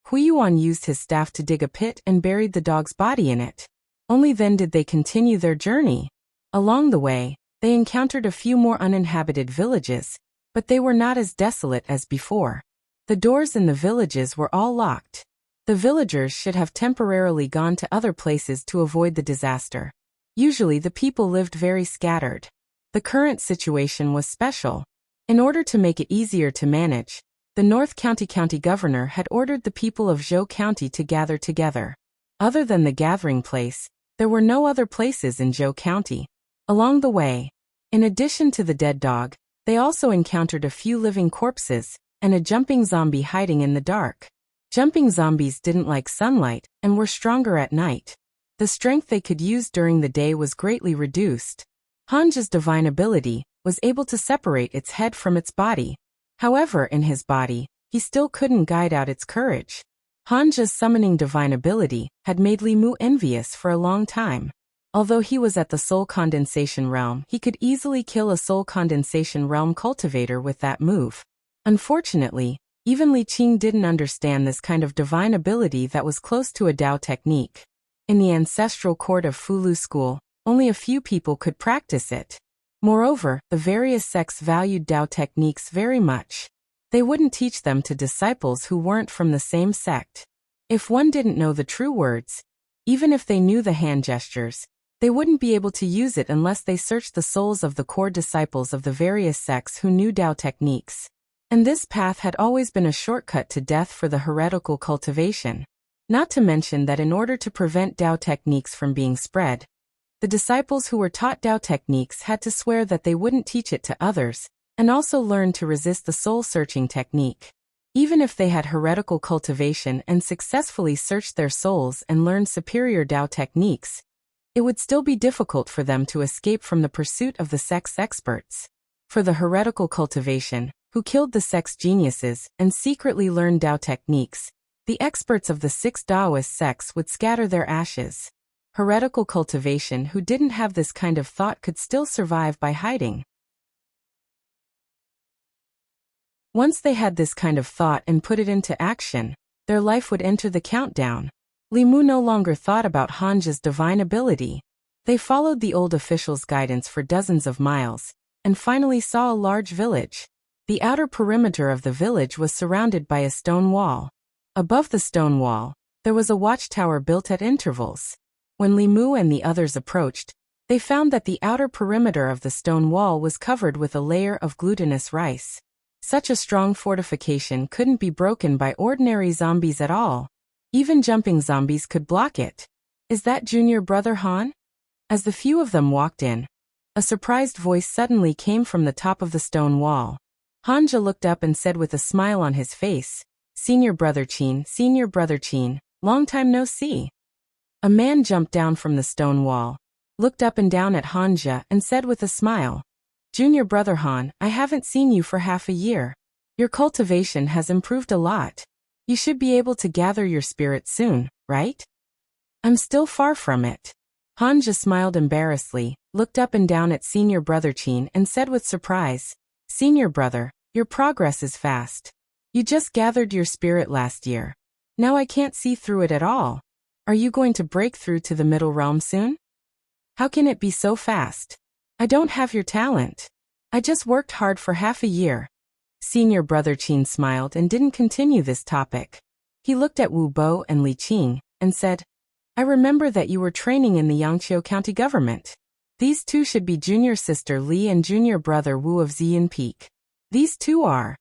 Huiyuan used his staff to dig a pit and buried the dog's body in it. Only then did they continue their journey. Along the way, they encountered a few more uninhabited villages, but they were not as desolate as before. The doors in the villages were all locked. The villagers should have temporarily gone to other places to avoid the disaster. Usually the people lived very scattered. The current situation was special. In order to make it easier to manage, the North County governor had ordered the people of Zhou County to gather together. Other than the gathering place, there were no other places in Zhou County. Along the way, in addition to the dead dog, they also encountered a few living corpses and a jumping zombie hiding in the dark. Jumping zombies didn't like sunlight and were stronger at night. The strength they could use during the day was greatly reduced. Hanja's divine ability was able to separate its head from its body. However, in his body, he still couldn't guide out its courage. Hanja's summoning divine ability had made Li Mu envious for a long time. Although he was at the soul condensation realm, he could easily kill a soul condensation realm cultivator with that move. Unfortunately, even Li Qing didn't understand this kind of divine ability that was close to a Dao technique. In the ancestral court of Fulu school, only a few people could practice it. Moreover, the various sects valued Dao techniques very much. They wouldn't teach them to disciples who weren't from the same sect. If one didn't know the true words, even if they knew the hand gestures, they wouldn't be able to use it unless they searched the souls of the core disciples of the various sects who knew Dao techniques. And this path had always been a shortcut to death for the heretical cultivation. Not to mention that in order to prevent Tao techniques from being spread, the disciples who were taught Tao techniques had to swear that they wouldn't teach it to others, and also learn to resist the soul-searching technique. Even if they had heretical cultivation and successfully searched their souls and learned superior Tao techniques, it would still be difficult for them to escape from the pursuit of the sect's experts. For the heretical cultivation, who killed the sect's geniuses and secretly learned Tao techniques, the experts of the six Taoist sects would scatter their ashes. Heretical cultivation who didn't have this kind of thought could still survive by hiding. Once they had this kind of thought and put it into action, their life would enter the countdown. Li Mu no longer thought about Hanja's divine ability. They followed the old official's guidance for dozens of miles, and finally saw a large village. The outer perimeter of the village was surrounded by a stone wall. Above the stone wall, there was a watchtower built at intervals. When Li Mu and the others approached, they found that the outer perimeter of the stone wall was covered with a layer of glutinous rice. Such a strong fortification couldn't be broken by ordinary zombies at all. Even jumping zombies could block it. Is that junior brother Han? As the few of them walked in, a surprised voice suddenly came from the top of the stone wall. Hanja looked up and said with a smile on his face, Senior brother Qin, long time no see. A man jumped down from the stone wall, looked up and down at Hanja and said with a smile, Junior brother Han, I haven't seen you for half a year. Your cultivation has improved a lot. You should be able to gather your spirit soon, right? I'm still far from it. Hanja smiled embarrassedly, looked up and down at senior brother Qin and said with surprise, Senior brother, your progress is fast. You just gathered your spirit last year. Now I can't see through it at all. Are you going to break through to the middle realm soon? How can it be so fast? I don't have your talent. I just worked hard for half a year. Senior brother Qin smiled and didn't continue this topic. He looked at Wu Bo and Li Qing and said, I remember that you were training in the Yangqiu County government. These two should be junior sister Li and junior brother Wu of Ziyan Peak. These two are.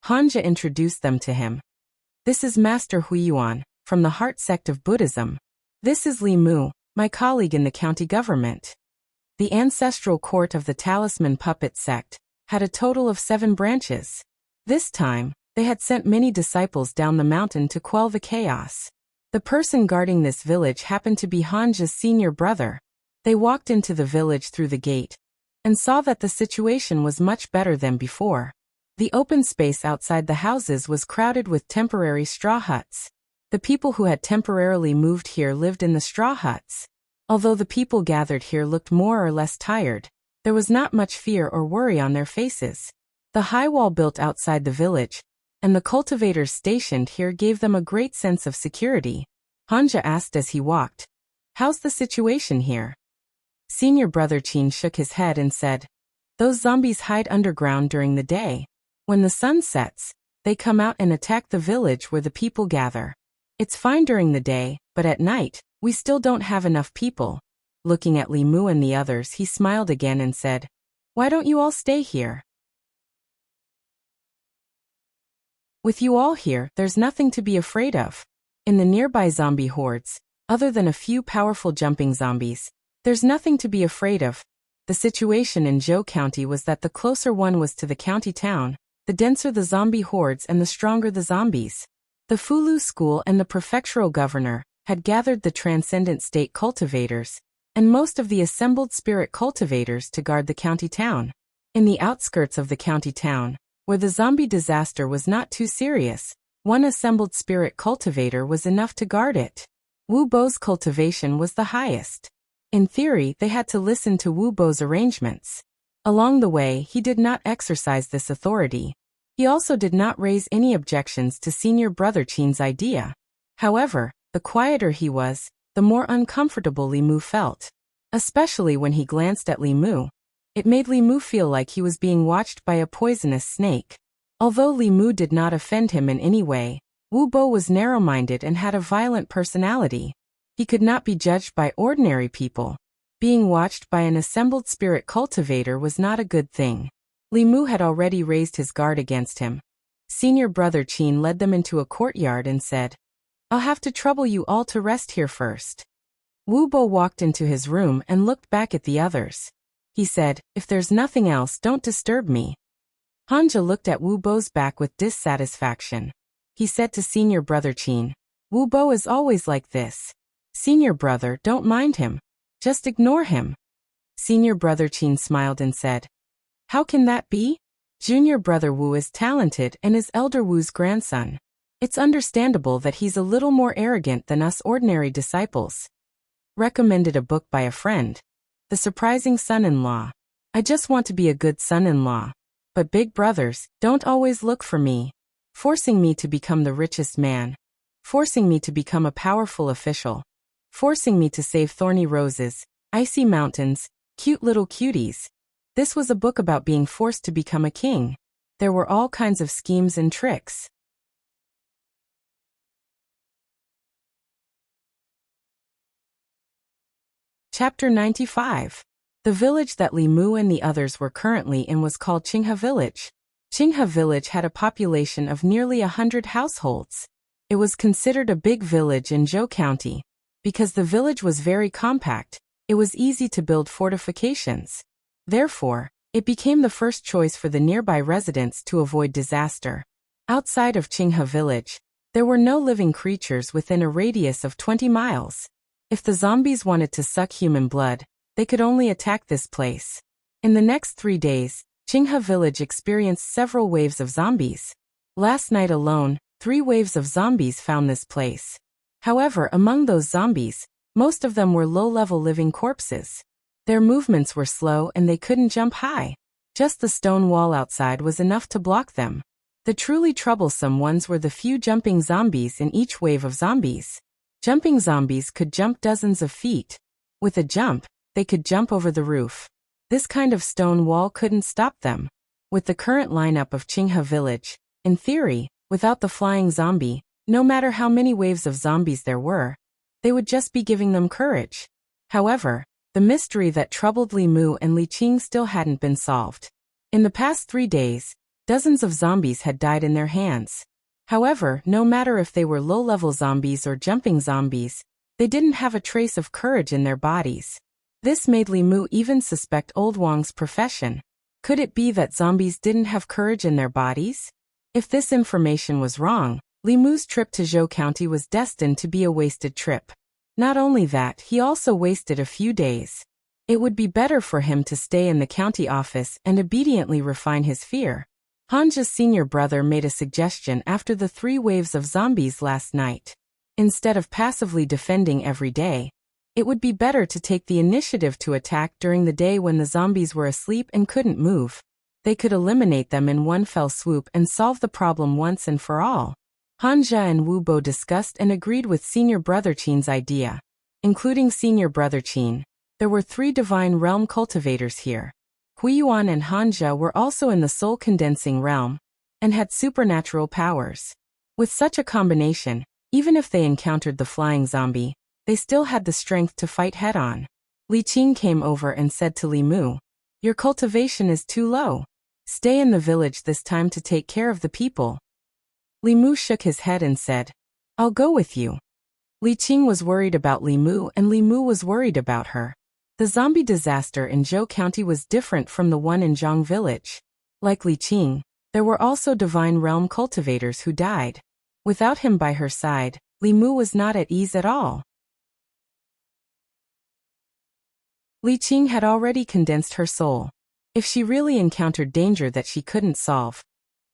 Hanja introduced them to him. This is Master Huiyuan, from the Heart sect of Buddhism. This is Li Mu, my colleague in the county government. The ancestral court of the Talisman Puppet sect had a total of 7 branches. This time, they had sent many disciples down the mountain to quell the chaos. The person guarding this village happened to be Hanja's senior brother. They walked into the village through the gate and saw that the situation was much better than before. The open space outside the houses was crowded with temporary straw huts. The people who had temporarily moved here lived in the straw huts. Although the people gathered here looked more or less tired, there was not much fear or worry on their faces. The high wall built outside the village, and the cultivators stationed here gave them a great sense of security. Hanja asked as he walked, How's the situation here? Senior brother Qin shook his head and said, Those zombies hide underground during the day. When the sun sets, they come out and attack the village where the people gather. It's fine during the day, but at night, we still don't have enough people. Looking at Li Mu and the others, he smiled again and said, Why don't you all stay here? With you all here, there's nothing to be afraid of. In the nearby zombie hordes, other than a few powerful jumping zombies, there's nothing to be afraid of. The situation in Zhou County was that the closer one was to the county town, the denser the zombie hordes and the stronger the zombies. The Fulu school and the prefectural governor had gathered the transcendent state cultivators and most of the assembled spirit cultivators to guard the county town. In the outskirts of the county town, where the zombie disaster was not too serious, one assembled spirit cultivator was enough to guard it. Wu Bo's cultivation was the highest. In theory, they had to listen to Wu Bo's arrangements. Along the way, he did not exercise this authority. He also did not raise any objections to senior brother Qin's idea. However, the quieter he was, the more uncomfortable Li Mu felt. Especially when he glanced at Li Mu. It made Li Mu feel like he was being watched by a poisonous snake. Although Li Mu did not offend him in any way, Wu Bo was narrow-minded and had a violent personality. He could not be judged by ordinary people. Being watched by an assembled spirit cultivator was not a good thing. Li Mu had already raised his guard against him, Senior brother Qin led them into a courtyard and said, "I'll have to trouble you all to rest here first." Wu Bo walked into his room and looked back at the others. He said, "If there's nothing else, don't disturb me." Hanja looked at Wu Bo's back with dissatisfaction. He said to senior brother Qin, "Wu Bo is always like this. Senior brother, don't mind him. Just ignore him." Senior brother Qin smiled and said, "How can that be? Junior brother Wu is talented and is elder Wu's grandson. It's understandable that he's a little more arrogant than us ordinary disciples." Recommended a book by a friend. The Surprising Son-in-Law. I just want to be a good son-in-law. But big brothers don't always look for me, forcing me to become the richest man, forcing me to become a powerful official, forcing me to save thorny roses, icy mountains, cute little cuties. This was a book about being forced to become a king. There were all kinds of schemes and tricks. Chapter 95. The village that Li Mu and the others were currently in was called Qinghe Village. Qinghe Village had a population of nearly 100 households. It was considered a big village in Zhou County. Because the village was very compact, it was easy to build fortifications. Therefore, it became the first choice for the nearby residents to avoid disaster. Outside of Qinghe Village, there were no living creatures within a radius of 20 miles. If the zombies wanted to suck human blood, they could only attack this place. In the next 3 days, Qinghe Village experienced several waves of zombies. Last night alone, 3 waves of zombies found this place. However, among those zombies, most of them were low-level living corpses. Their movements were slow and they couldn't jump high. Just the stone wall outside was enough to block them. The truly troublesome ones were the few jumping zombies in each wave of zombies. Jumping zombies could jump dozens of feet. With a jump, they could jump over the roof. This kind of stone wall couldn't stop them. With the current lineup of Qinghe Village, in theory, without the flying zombie, no matter how many waves of zombies there were, they would just be giving them courage. However, the mystery that troubled Li Mu and Li Qing still hadn't been solved. In the past 3 days, dozens of zombies had died in their hands. However, no matter if they were low-level zombies or jumping zombies, they didn't have a trace of courage in their bodies. This made Li Mu even suspect Old Wang's profession. Could it be that zombies didn't have courage in their bodies? If this information was wrong, Li Mu's trip to Zhou County was destined to be a wasted trip. Not only that, he also wasted a few days. It would be better for him to stay in the county office and obediently refine his fear. Hanja's senior brother made a suggestion after the 3 waves of zombies last night. Instead of passively defending every day, it would be better to take the initiative to attack during the day when the zombies were asleep and couldn't move. They could eliminate them in one fell swoop and solve the problem once and for all. Hanja and Wu Bo discussed and agreed with senior brother Qin's idea. Including senior brother Qin, there were 3 divine realm cultivators here. Huiyuan and Hanja were also in the soul condensing realm and had supernatural powers. With such a combination, even if they encountered the flying zombie, they still had the strength to fight head-on. Li Qing came over and said to Li Mu, "Your cultivation is too low. Stay in the village this time to take care of the people." Li Mu shook his head and said, "I'll go with you." Li Qing was worried about Li Mu and Li Mu was worried about her. The zombie disaster in Zhou County was different from the one in Zhang Village. Like Li Qing, there were also divine realm cultivators who died. Without him by her side, Li Mu was not at ease at all. Li Qing had already condensed her soul. If she really encountered danger that she couldn't solve,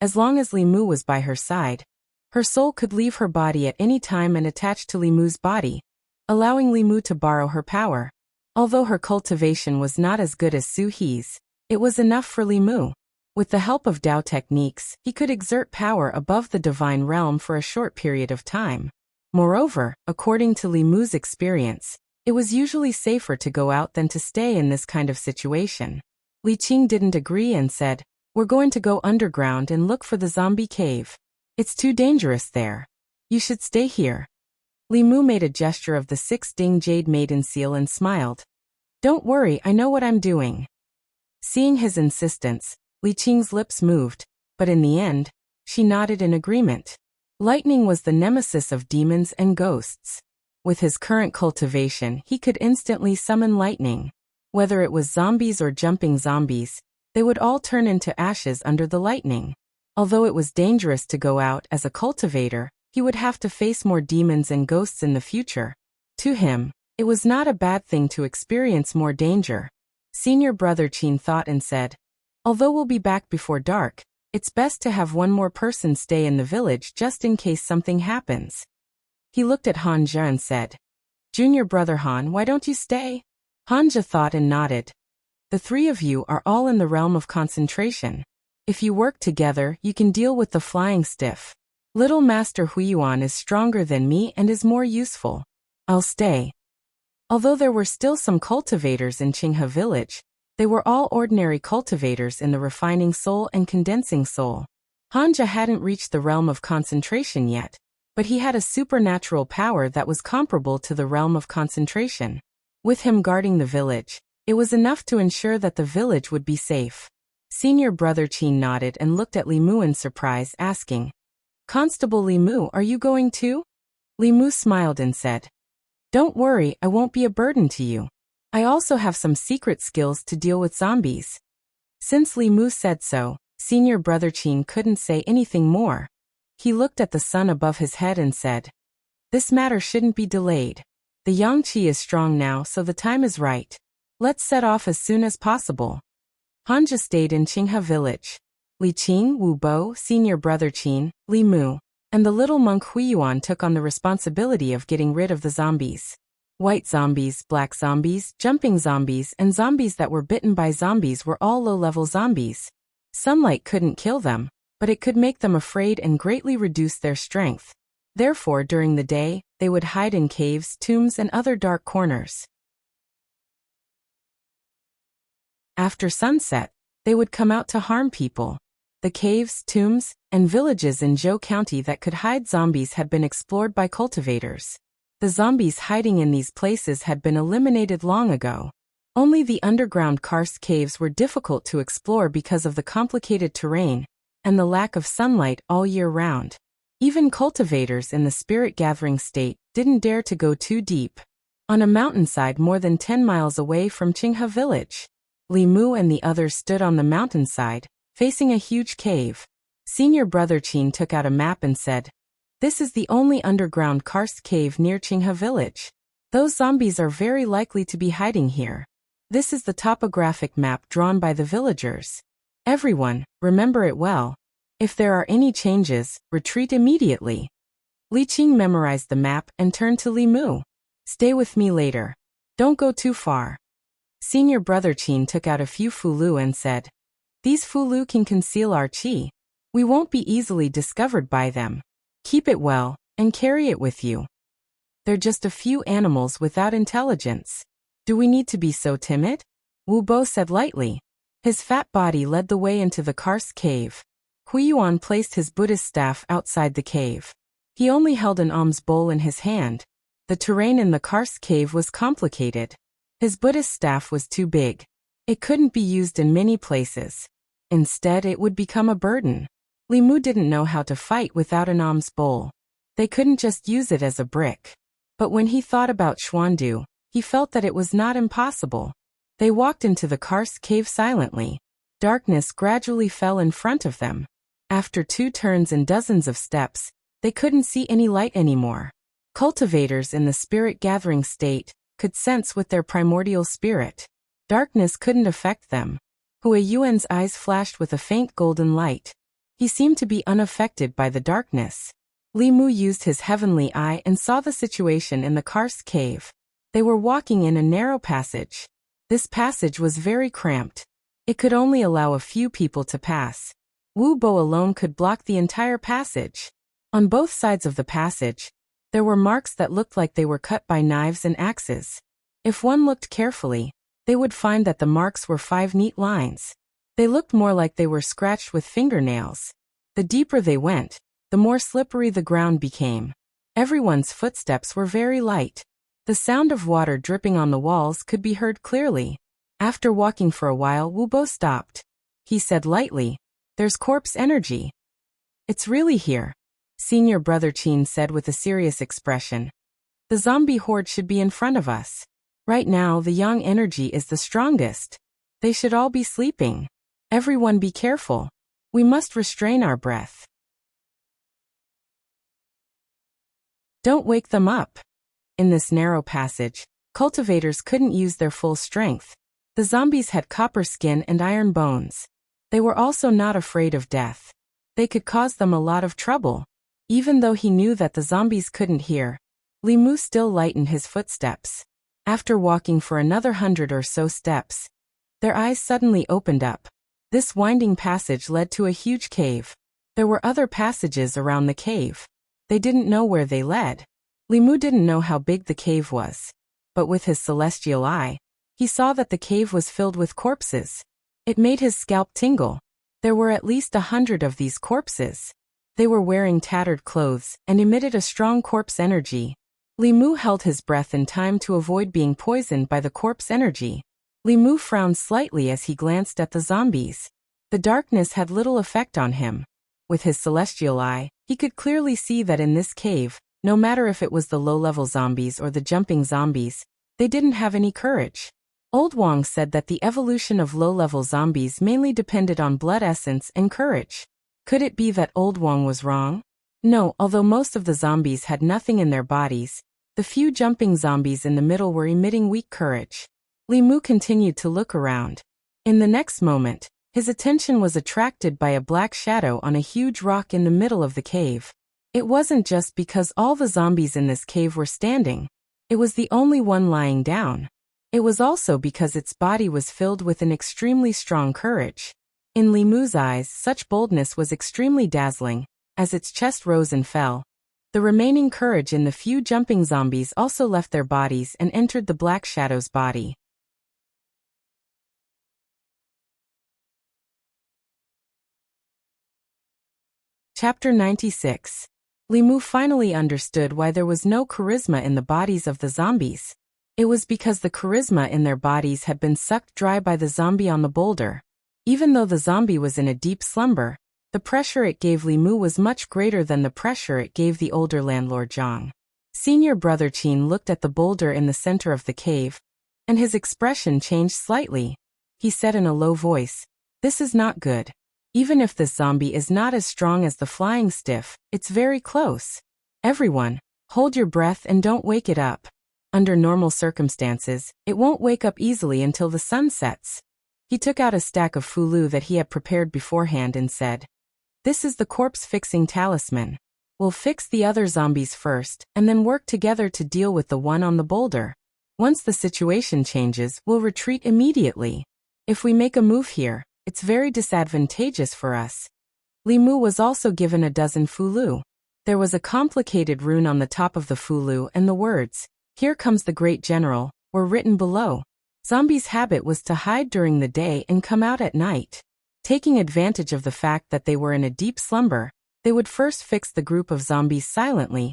as long as Li Mu was by her side, her soul could leave her body at any time and attach to Li Mu's body, allowing Li Mu to borrow her power. Although her cultivation was not as good as Su He's, it was enough for Li Mu. With the help of Dao techniques, he could exert power above the divine realm for a short period of time. Moreover, according to Li Mu's experience, it was usually safer to go out than to stay in this kind of situation. Li Qing didn't agree and said, "We're going to go underground and look for the zombie cave. It's too dangerous there. You should stay here." Li Mu made a gesture of the 6-ding jade maiden seal and smiled. "Don't worry, I know what I'm doing." Seeing his insistence, Li Qing's lips moved, but in the end, She nodded in agreement. Lightning was the nemesis of demons and ghosts. With his current cultivation, he could instantly summon lightning. Whether it was zombies or jumping zombies, they would all turn into ashes under the lightning. Although it was dangerous to go out as a cultivator, he would have to face more demons and ghosts in the future. To him, it was not a bad thing to experience more danger. Senior brother Qin thought and said, "Although we'll be back before dark, it's best to have one more person stay in the village just in case something happens." He looked at Hanja and said, "Junior brother Han, why don't you stay?" Hanja thought and nodded. "The three of you are all in the realm of concentration. If you work together, you can deal with the flying stiff. Little Master Huiyuan is stronger than me and is more useful. I'll stay." Although there were still some cultivators in Qinghe village, they were all ordinary cultivators in the refining soul and condensing soul. Hanja hadn't reached the realm of concentration yet, but he had a supernatural power that was comparable to the realm of concentration. With him guarding the village, it was enough to ensure that the village would be safe. Senior brother Qin nodded and looked at Li Mu in surprise, asking, "Constable Li Mu, are you going too?" Li Mu smiled and said, "Don't worry, I won't be a burden to you. I also have some secret skills to deal with zombies." Since Li Mu said so, senior brother Qin couldn't say anything more. He looked at the sun above his head and said, "This matter shouldn't be delayed. The yang qi is strong now, so the time is right. Let's set off as soon as possible." Hanja stayed in Qinghe village. Li Qing, Wu Bo, senior brother Qin, Li Mu, and the little monk Huiyuan took on the responsibility of getting rid of the zombies. White zombies, black zombies, jumping zombies, and zombies that were bitten by zombies were all low-level zombies. Sunlight couldn't kill them, but it could make them afraid and greatly reduce their strength. Therefore, during the day, they would hide in caves, tombs, and other dark corners. After sunset, they would come out to harm people. The caves, tombs, and villages in Zhou County that could hide zombies had been explored by cultivators. The zombies hiding in these places had been eliminated long ago. Only the underground karst caves were difficult to explore because of the complicated terrain and the lack of sunlight all year round. Even cultivators in the spirit-gathering state didn't dare to go too deep. On a mountainside more than 10 miles away from Qinghe village, Li Mu and the others stood on the mountainside, facing a huge cave. Senior brother Qin took out a map and said, "This is the only underground karst cave near Qinghe village. Those zombies are very likely to be hiding here. This is the topographic map drawn by the villagers. Everyone, remember it well. If there are any changes, retreat immediately." Li Qing memorized the map and turned to Li Mu. "Stay with me later. Don't go too far." Senior brother Qin took out a few fulu and said, "These fulu can conceal our qi. We won't be easily discovered by them. Keep it well, and carry it with you. They're just a few animals without intelligence. Do we need to be so timid?" Wu Bo said lightly. His fat body led the way into the karst cave. Huiyuan placed his Buddhist staff outside the cave. He only held an alms bowl in his hand. The terrain in the karst cave was complicated. His Buddhist staff was too big. It couldn't be used in many places. Instead, it would become a burden. Li Mu didn't know how to fight without an alms bowl. They couldn't just use it as a brick. But when he thought about Xuandu, he felt that it was not impossible. They walked into the karst cave silently. Darkness gradually fell in front of them. After 2 turns and dozens of steps, they couldn't see any light anymore. Cultivators in the spirit-gathering state could sense with their primordial spirit. Darkness couldn't affect them. Huiyuan's eyes flashed with a faint golden light. He seemed to be unaffected by the darkness. Li Mu used his heavenly eye and saw the situation in the karst cave. They were walking in a narrow passage. This passage was very cramped. It could only allow a few people to pass. Wu Bo alone could block the entire passage. On both sides of the passage, there were marks that looked like they were cut by knives and axes. If one looked carefully, they would find that the marks were 5 neat lines. They looked more like they were scratched with fingernails. The deeper they went, the more slippery the ground became. Everyone's footsteps were very light. The sound of water dripping on the walls could be heard clearly. After walking for a while, Wu Bo stopped. He said lightly, "There's corpse energy." It's really here, Senior Brother Chin said with a serious expression. The zombie horde should be in front of us. Right now, the yang energy is the strongest. They should all be sleeping. Everyone be careful. We must restrain our breath. Don't wake them up. In this narrow passage, cultivators couldn't use their full strength. The zombies had copper skin and iron bones. They were also not afraid of death. They could cause them a lot of trouble. Even though he knew that the zombies couldn't hear, Li Mu still lightened his footsteps. After walking for another 100 or so steps, their eyes suddenly opened up. This winding passage led to a huge cave. There were other passages around the cave. They didn't know where they led. Li Mu didn't know how big the cave was. But with his celestial eye, he saw that the cave was filled with corpses. It made his scalp tingle. There were at least 100 of these corpses. They were wearing tattered clothes and emitted a strong corpse energy. Li Mu held his breath in time to avoid being poisoned by the corpse energy. Li Mu frowned slightly as he glanced at the zombies. The darkness had little effect on him. With his celestial eye, he could clearly see that in this cave, no matter if it was the low-level zombies or the jumping zombies, they didn't have any courage. Old Wang said that the evolution of low-level zombies mainly depended on blood essence and courage. Could it be that Old Wang was wrong? No, although most of the zombies had nothing in their bodies, the few jumping zombies in the middle were emitting weak courage. Li Mu continued to look around. In the next moment, his attention was attracted by a black shadow on a huge rock in the middle of the cave. It wasn't just because all the zombies in this cave were standing. It was the only one lying down. It was also because its body was filled with an extremely strong courage. In Li Mu's eyes, such boldness was extremely dazzling. As its chest rose and fell, the remaining courage in the few jumping zombies also left their bodies and entered the black shadow's body. Chapter 96. Li Mu finally understood why there was no charisma in the bodies of the zombies. It was because the charisma in their bodies had been sucked dry by the zombie on the boulder. Even though the zombie was in a deep slumber, the pressure it gave Li Mu was much greater than the pressure it gave the older landlord Zhang. Senior Brother Chin looked at the boulder in the center of the cave, and his expression changed slightly. He said in a low voice, "This is not good. Even if this zombie is not as strong as the flying stiff, it's very close. Everyone, hold your breath and don't wake it up. Under normal circumstances, it won't wake up easily until the sun sets." He took out a stack of fulu that he had prepared beforehand and said, "This is the corpse-fixing talisman. We'll fix the other zombies first, and then work together to deal with the one on the boulder. Once the situation changes, we'll retreat immediately. If we make a move here, it's very disadvantageous for us." Li Mu was also given a dozen fulu. There was a complicated rune on the top of the fulu and the words, "Here comes the great general," were written below. Zombies' habit was to hide during the day and come out at night. Taking advantage of the fact that they were in a deep slumber, they would first fix the group of zombies silently,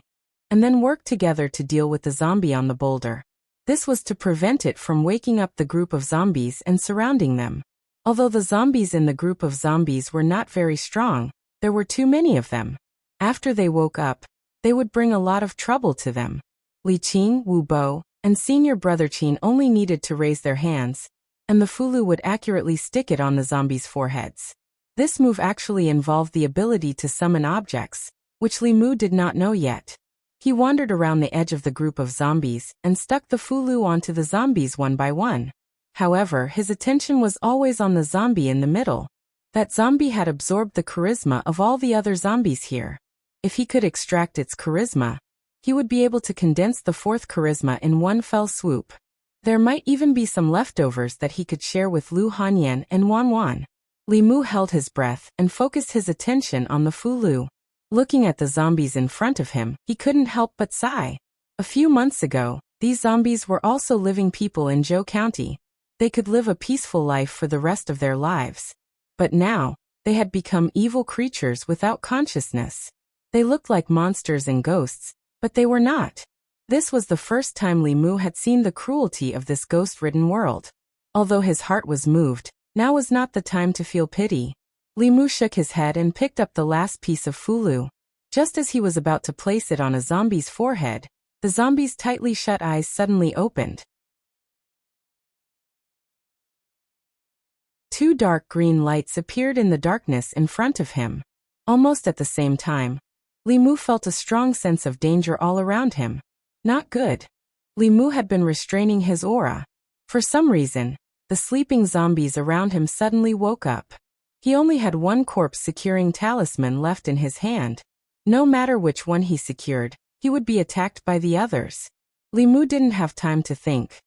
and then work together to deal with the zombie on the boulder. This was to prevent it from waking up the group of zombies and surrounding them. Although the zombies in the group of zombies were not very strong, there were too many of them. After they woke up, they would bring a lot of trouble to them. Li Qing, Wu Bo, and Senior Brother Chin only needed to raise their hands, and the fulu would accurately stick it on the zombies' foreheads. This move actually involved the ability to summon objects, which Li Mu did not know yet. He wandered around the edge of the group of zombies and stuck the fulu onto the zombies one by one. However, his attention was always on the zombie in the middle. That zombie had absorbed the charisma of all the other zombies here. If he could extract its charisma, he would be able to condense the fourth charisma in one fell swoop. There might even be some leftovers that he could share with Lu Hanyan and Wan Wan. Li Mu held his breath and focused his attention on the fulu. Looking at the zombies in front of him, he couldn't help but sigh. A few months ago, these zombies were also living people in Zhou County. They could live a peaceful life for the rest of their lives. But now, they had become evil creatures without consciousness. They looked like monsters and ghosts, but they were not. This was the first time Li Mu had seen the cruelty of this ghost-ridden world. Although his heart was moved, now was not the time to feel pity. Li Mu shook his head and picked up the last piece of fulu. Just as he was about to place it on a zombie's forehead, the zombie's tightly shut eyes suddenly opened. Two dark green lights appeared in the darkness in front of him. Almost at the same time, Li Mu felt a strong sense of danger all around him. Not good. Li Mu had been restraining his aura. For some reason, the sleeping zombies around him suddenly woke up. He only had one corpse-securing talisman left in his hand. No matter which one he secured, he would be attacked by the others. Li Mu didn't have time to think.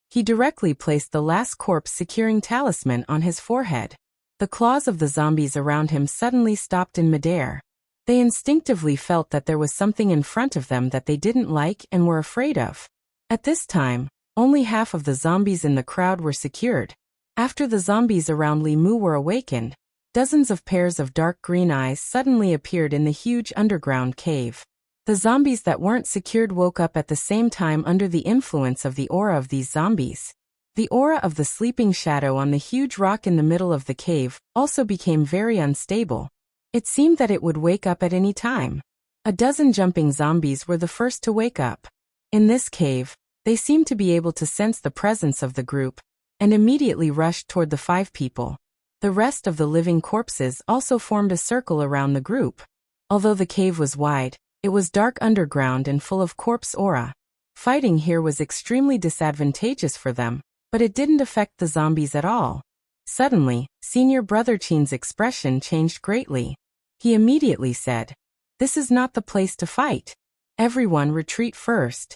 He directly placed the last corpse-securing talisman on his forehead. The claws of the zombies around him suddenly stopped in midair. They instinctively felt that there was something in front of them that they didn't like and were afraid of. At this time, only half of the zombies in the crowd were secured. After the zombies around Li Mu were awakened, dozens of pairs of dark green eyes suddenly appeared in the huge underground cave. The zombies that weren't secured woke up at the same time under the influence of the aura of these zombies. The aura of the sleeping shadow on the huge rock in the middle of the cave also became very unstable. It seemed that it would wake up at any time. A dozen jumping zombies were the first to wake up. In this cave, they seemed to be able to sense the presence of the group, and immediately rushed toward the 5 people. The rest of the living corpses also formed a circle around the group. Although the cave was wide, it was dark underground and full of corpse aura. Fighting here was extremely disadvantageous for them, but it didn't affect the zombies at all. Suddenly, Senior Brother Chin's expression changed greatly. He immediately said, "This is not the place to fight. Everyone retreat first."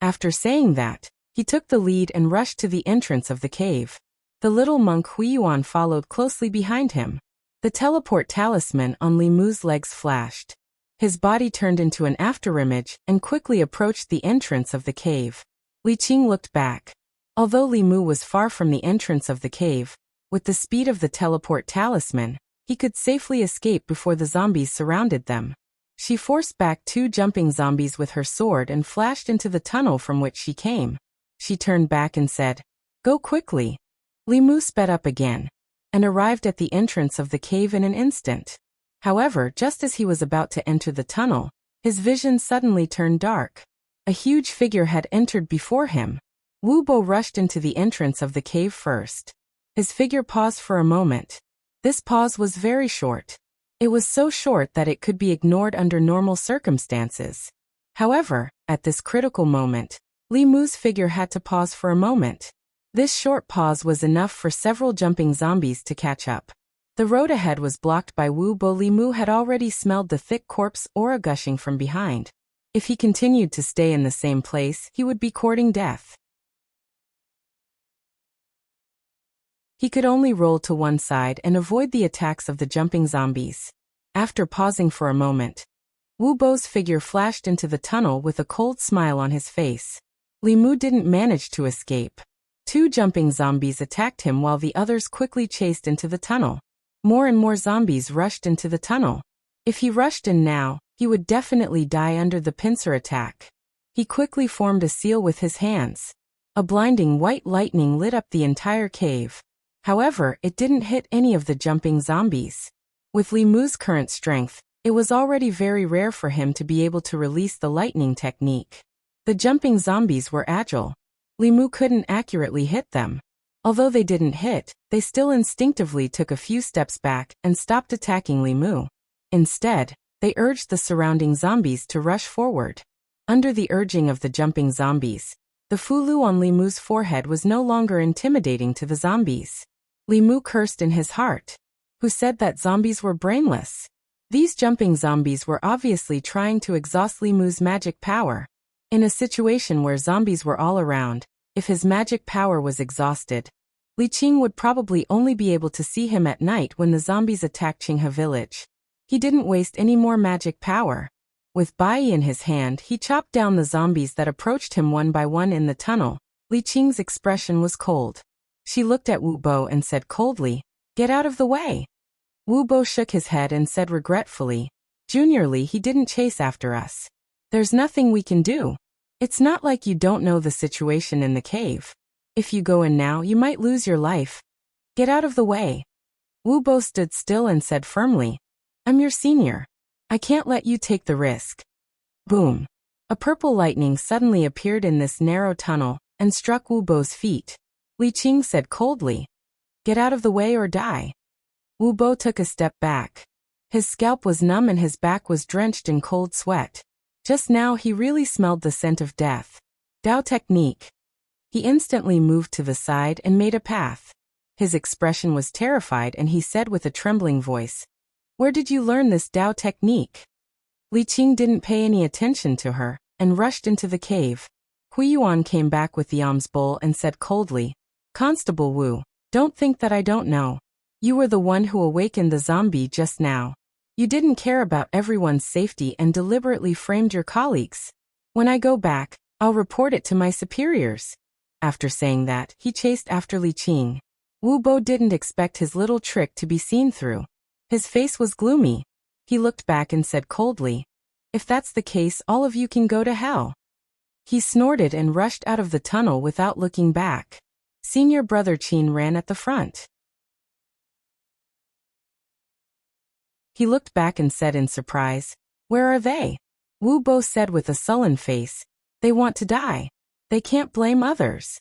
After saying that, he took the lead and rushed to the entrance of the cave. The little monk Huiyuan followed closely behind him. The teleport talisman on Li Mu's legs flashed. His body turned into an afterimage and quickly approached the entrance of the cave. Li Qing looked back. Although Li Mu was far from the entrance of the cave, with the speed of the teleport talisman, he could safely escape before the zombies surrounded them. She forced back 2 jumping zombies with her sword and flashed into the tunnel from which she came. She turned back and said, "Go quickly." Li Mu sped up again, and arrived at the entrance of the cave in an instant. However, just as he was about to enter the tunnel, his vision suddenly turned dark. A huge figure had entered before him. Wu Bo rushed into the entrance of the cave first. His figure paused for a moment. This pause was very short. It was so short that it could be ignored under normal circumstances. However, at this critical moment, Li Mu's figure had to pause for a moment. This short pause was enough for several jumping zombies to catch up. The road ahead was blocked by Wu Bo. Li Mu had already smelled the thick corpse aura gushing from behind. If he continued to stay in the same place, he would be courting death. He could only roll to one side and avoid the attacks of the jumping zombies. After pausing for a moment, Wu Bo's figure flashed into the tunnel with a cold smile on his face. Li Mu didn't manage to escape. 2 jumping zombies attacked him while the others quickly chased into the tunnel. More and more zombies rushed into the tunnel. If he rushed in now, he would definitely die under the pincer attack. He quickly formed a seal with his hands. A blinding white lightning lit up the entire cave. However, it didn't hit any of the jumping zombies. With Li Mu's current strength, it was already very rare for him to be able to release the lightning technique. The jumping zombies were agile. Li Mu couldn't accurately hit them. Although they didn't hit, they still instinctively took a few steps back and stopped attacking Li Mu. Instead, they urged the surrounding zombies to rush forward. Under the urging of the jumping zombies, the fulu on Li Mu's forehead was no longer intimidating to the zombies. Li Mu cursed in his heart. Who said that zombies were brainless? These jumping zombies were obviously trying to exhaust Li Mu's magic power. In a situation where zombies were all around, if his magic power was exhausted, Li Qing would probably only be able to see him at night when the zombies attacked Qinghe village. He didn't waste any more magic power. With Bai in his hand, he chopped down the zombies that approached him one by one in the tunnel. Li Qing's expression was cold. She looked at Wu Bo and said coldly, "Get out of the way." Wu Bo shook his head and said regretfully, "Junior Li, he didn't chase after us. There's nothing we can do. It's not like you don't know the situation in the cave. If you go in now, you might lose your life. Get out of the way." Wu Bo stood still and said firmly, I'm your senior. I can't let you take the risk. Boom. A purple lightning suddenly appeared in this narrow tunnel and struck Wu Bo's feet. Li Qing said coldly, Get out of the way or die. Wu Bo took a step back. His scalp was numb and his back was drenched in cold sweat. Just now he really smelled the scent of death. Dao technique. He instantly moved to the side and made a path. His expression was terrified and he said with a trembling voice, Where did you learn this Dao technique? Li Qing didn't pay any attention to her and rushed into the cave. Hui Yuan came back with the alms bowl and said coldly, Constable Wu, don't think that I don't know. You were the one who awakened the zombie just now. You didn't care about everyone's safety and deliberately framed your colleagues. When I go back, I'll report it to my superiors. After saying that, he chased after Li Qing. Wu Bo didn't expect his little trick to be seen through. His face was gloomy. He looked back and said coldly, If that's the case, all of you can go to hell. He snorted and rushed out of the tunnel without looking back. Senior brother Qin ran at the front. He looked back and said in surprise, Where are they? Wu Bo said with a sullen face, They want to die. They can't blame others.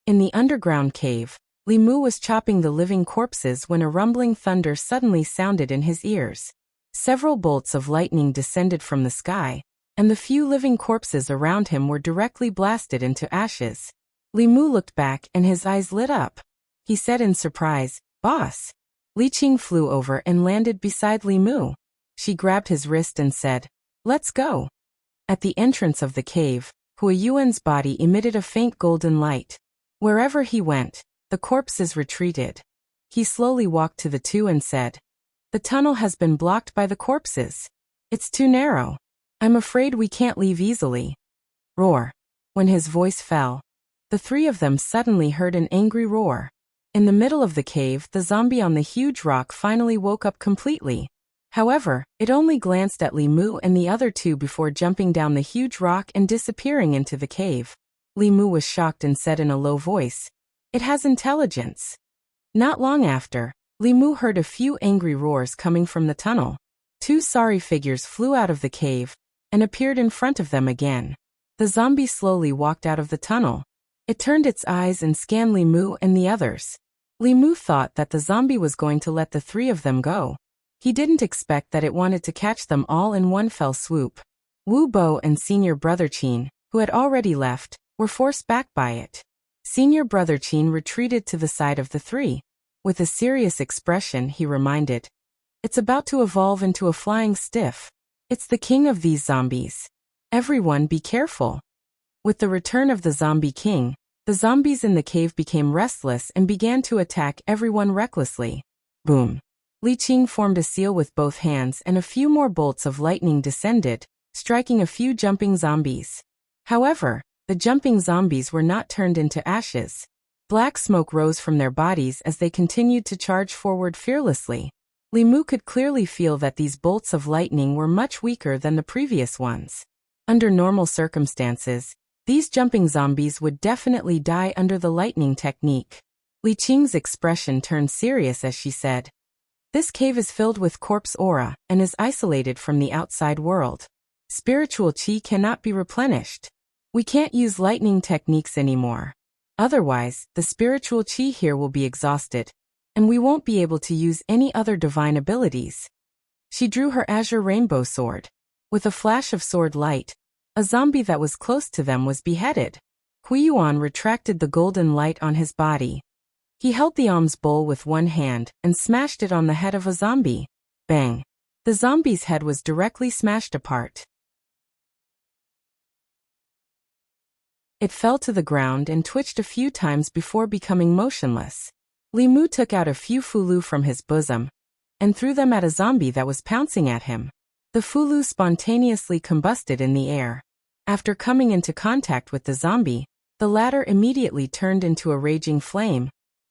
In the underground cave, Li Mu was chopping the living corpses when a rumbling thunder suddenly sounded in his ears. Several bolts of lightning descended from the sky, and the few living corpses around him were directly blasted into ashes. Li Mu looked back and his eyes lit up. He said in surprise, Boss. Li Qing flew over and landed beside Li Mu. She grabbed his wrist and said, Let's go. At the entrance of the cave, Hui Yuan's body emitted a faint golden light. Wherever he went, the corpses retreated. He slowly walked to the two and said, The tunnel has been blocked by the corpses. It's too narrow. I'm afraid we can't leave easily. Roar. When his voice fell, the three of them suddenly heard an angry roar. In the middle of the cave, the zombie on the huge rock finally woke up completely. However, it only glanced at Li Mu and the other two before jumping down the huge rock and disappearing into the cave. Li Mu was shocked and said in a low voice, It has intelligence. Not long after, Li Mu heard a few angry roars coming from the tunnel. Two sorry figures flew out of the cave and appeared in front of them again. The zombie slowly walked out of the tunnel. It turned its eyes and scanned Li Mu and the others. Li Mu thought that the zombie was going to let the three of them go. He didn't expect that it wanted to catch them all in one fell swoop. Wu Bo and senior brother Qin, who had already left, were forced back by it. Senior brother Qin retreated to the side of the three. With a serious expression, he reminded, It's about to evolve into a flying stiff. It's the king of these zombies. Everyone be careful. With the return of the zombie king, the zombies in the cave became restless and began to attack everyone recklessly. Boom. Li Qing formed a seal with both hands and a few more bolts of lightning descended, striking a few jumping zombies. However, the jumping zombies were not turned into ashes. Black smoke rose from their bodies as they continued to charge forward fearlessly. Li Mu could clearly feel that these bolts of lightning were much weaker than the previous ones. Under normal circumstances, these jumping zombies would definitely die under the lightning technique. Li Qing's expression turned serious as she said, This cave is filled with corpse aura and is isolated from the outside world. Spiritual qi cannot be replenished. We can't use lightning techniques anymore. Otherwise, the spiritual qi here will be exhausted, and we won't be able to use any other divine abilities. She drew her azure rainbow sword. With a flash of sword light, a zombie that was close to them was beheaded. Hui Yuan retracted the golden light on his body. He held the alms bowl with one hand and smashed it on the head of a zombie. Bang! The zombie's head was directly smashed apart. It fell to the ground and twitched a few times before becoming motionless. Li Mu took out a few fulu from his bosom and threw them at a zombie that was pouncing at him. The fulu spontaneously combusted in the air. After coming into contact with the zombie, the latter immediately turned into a raging flame,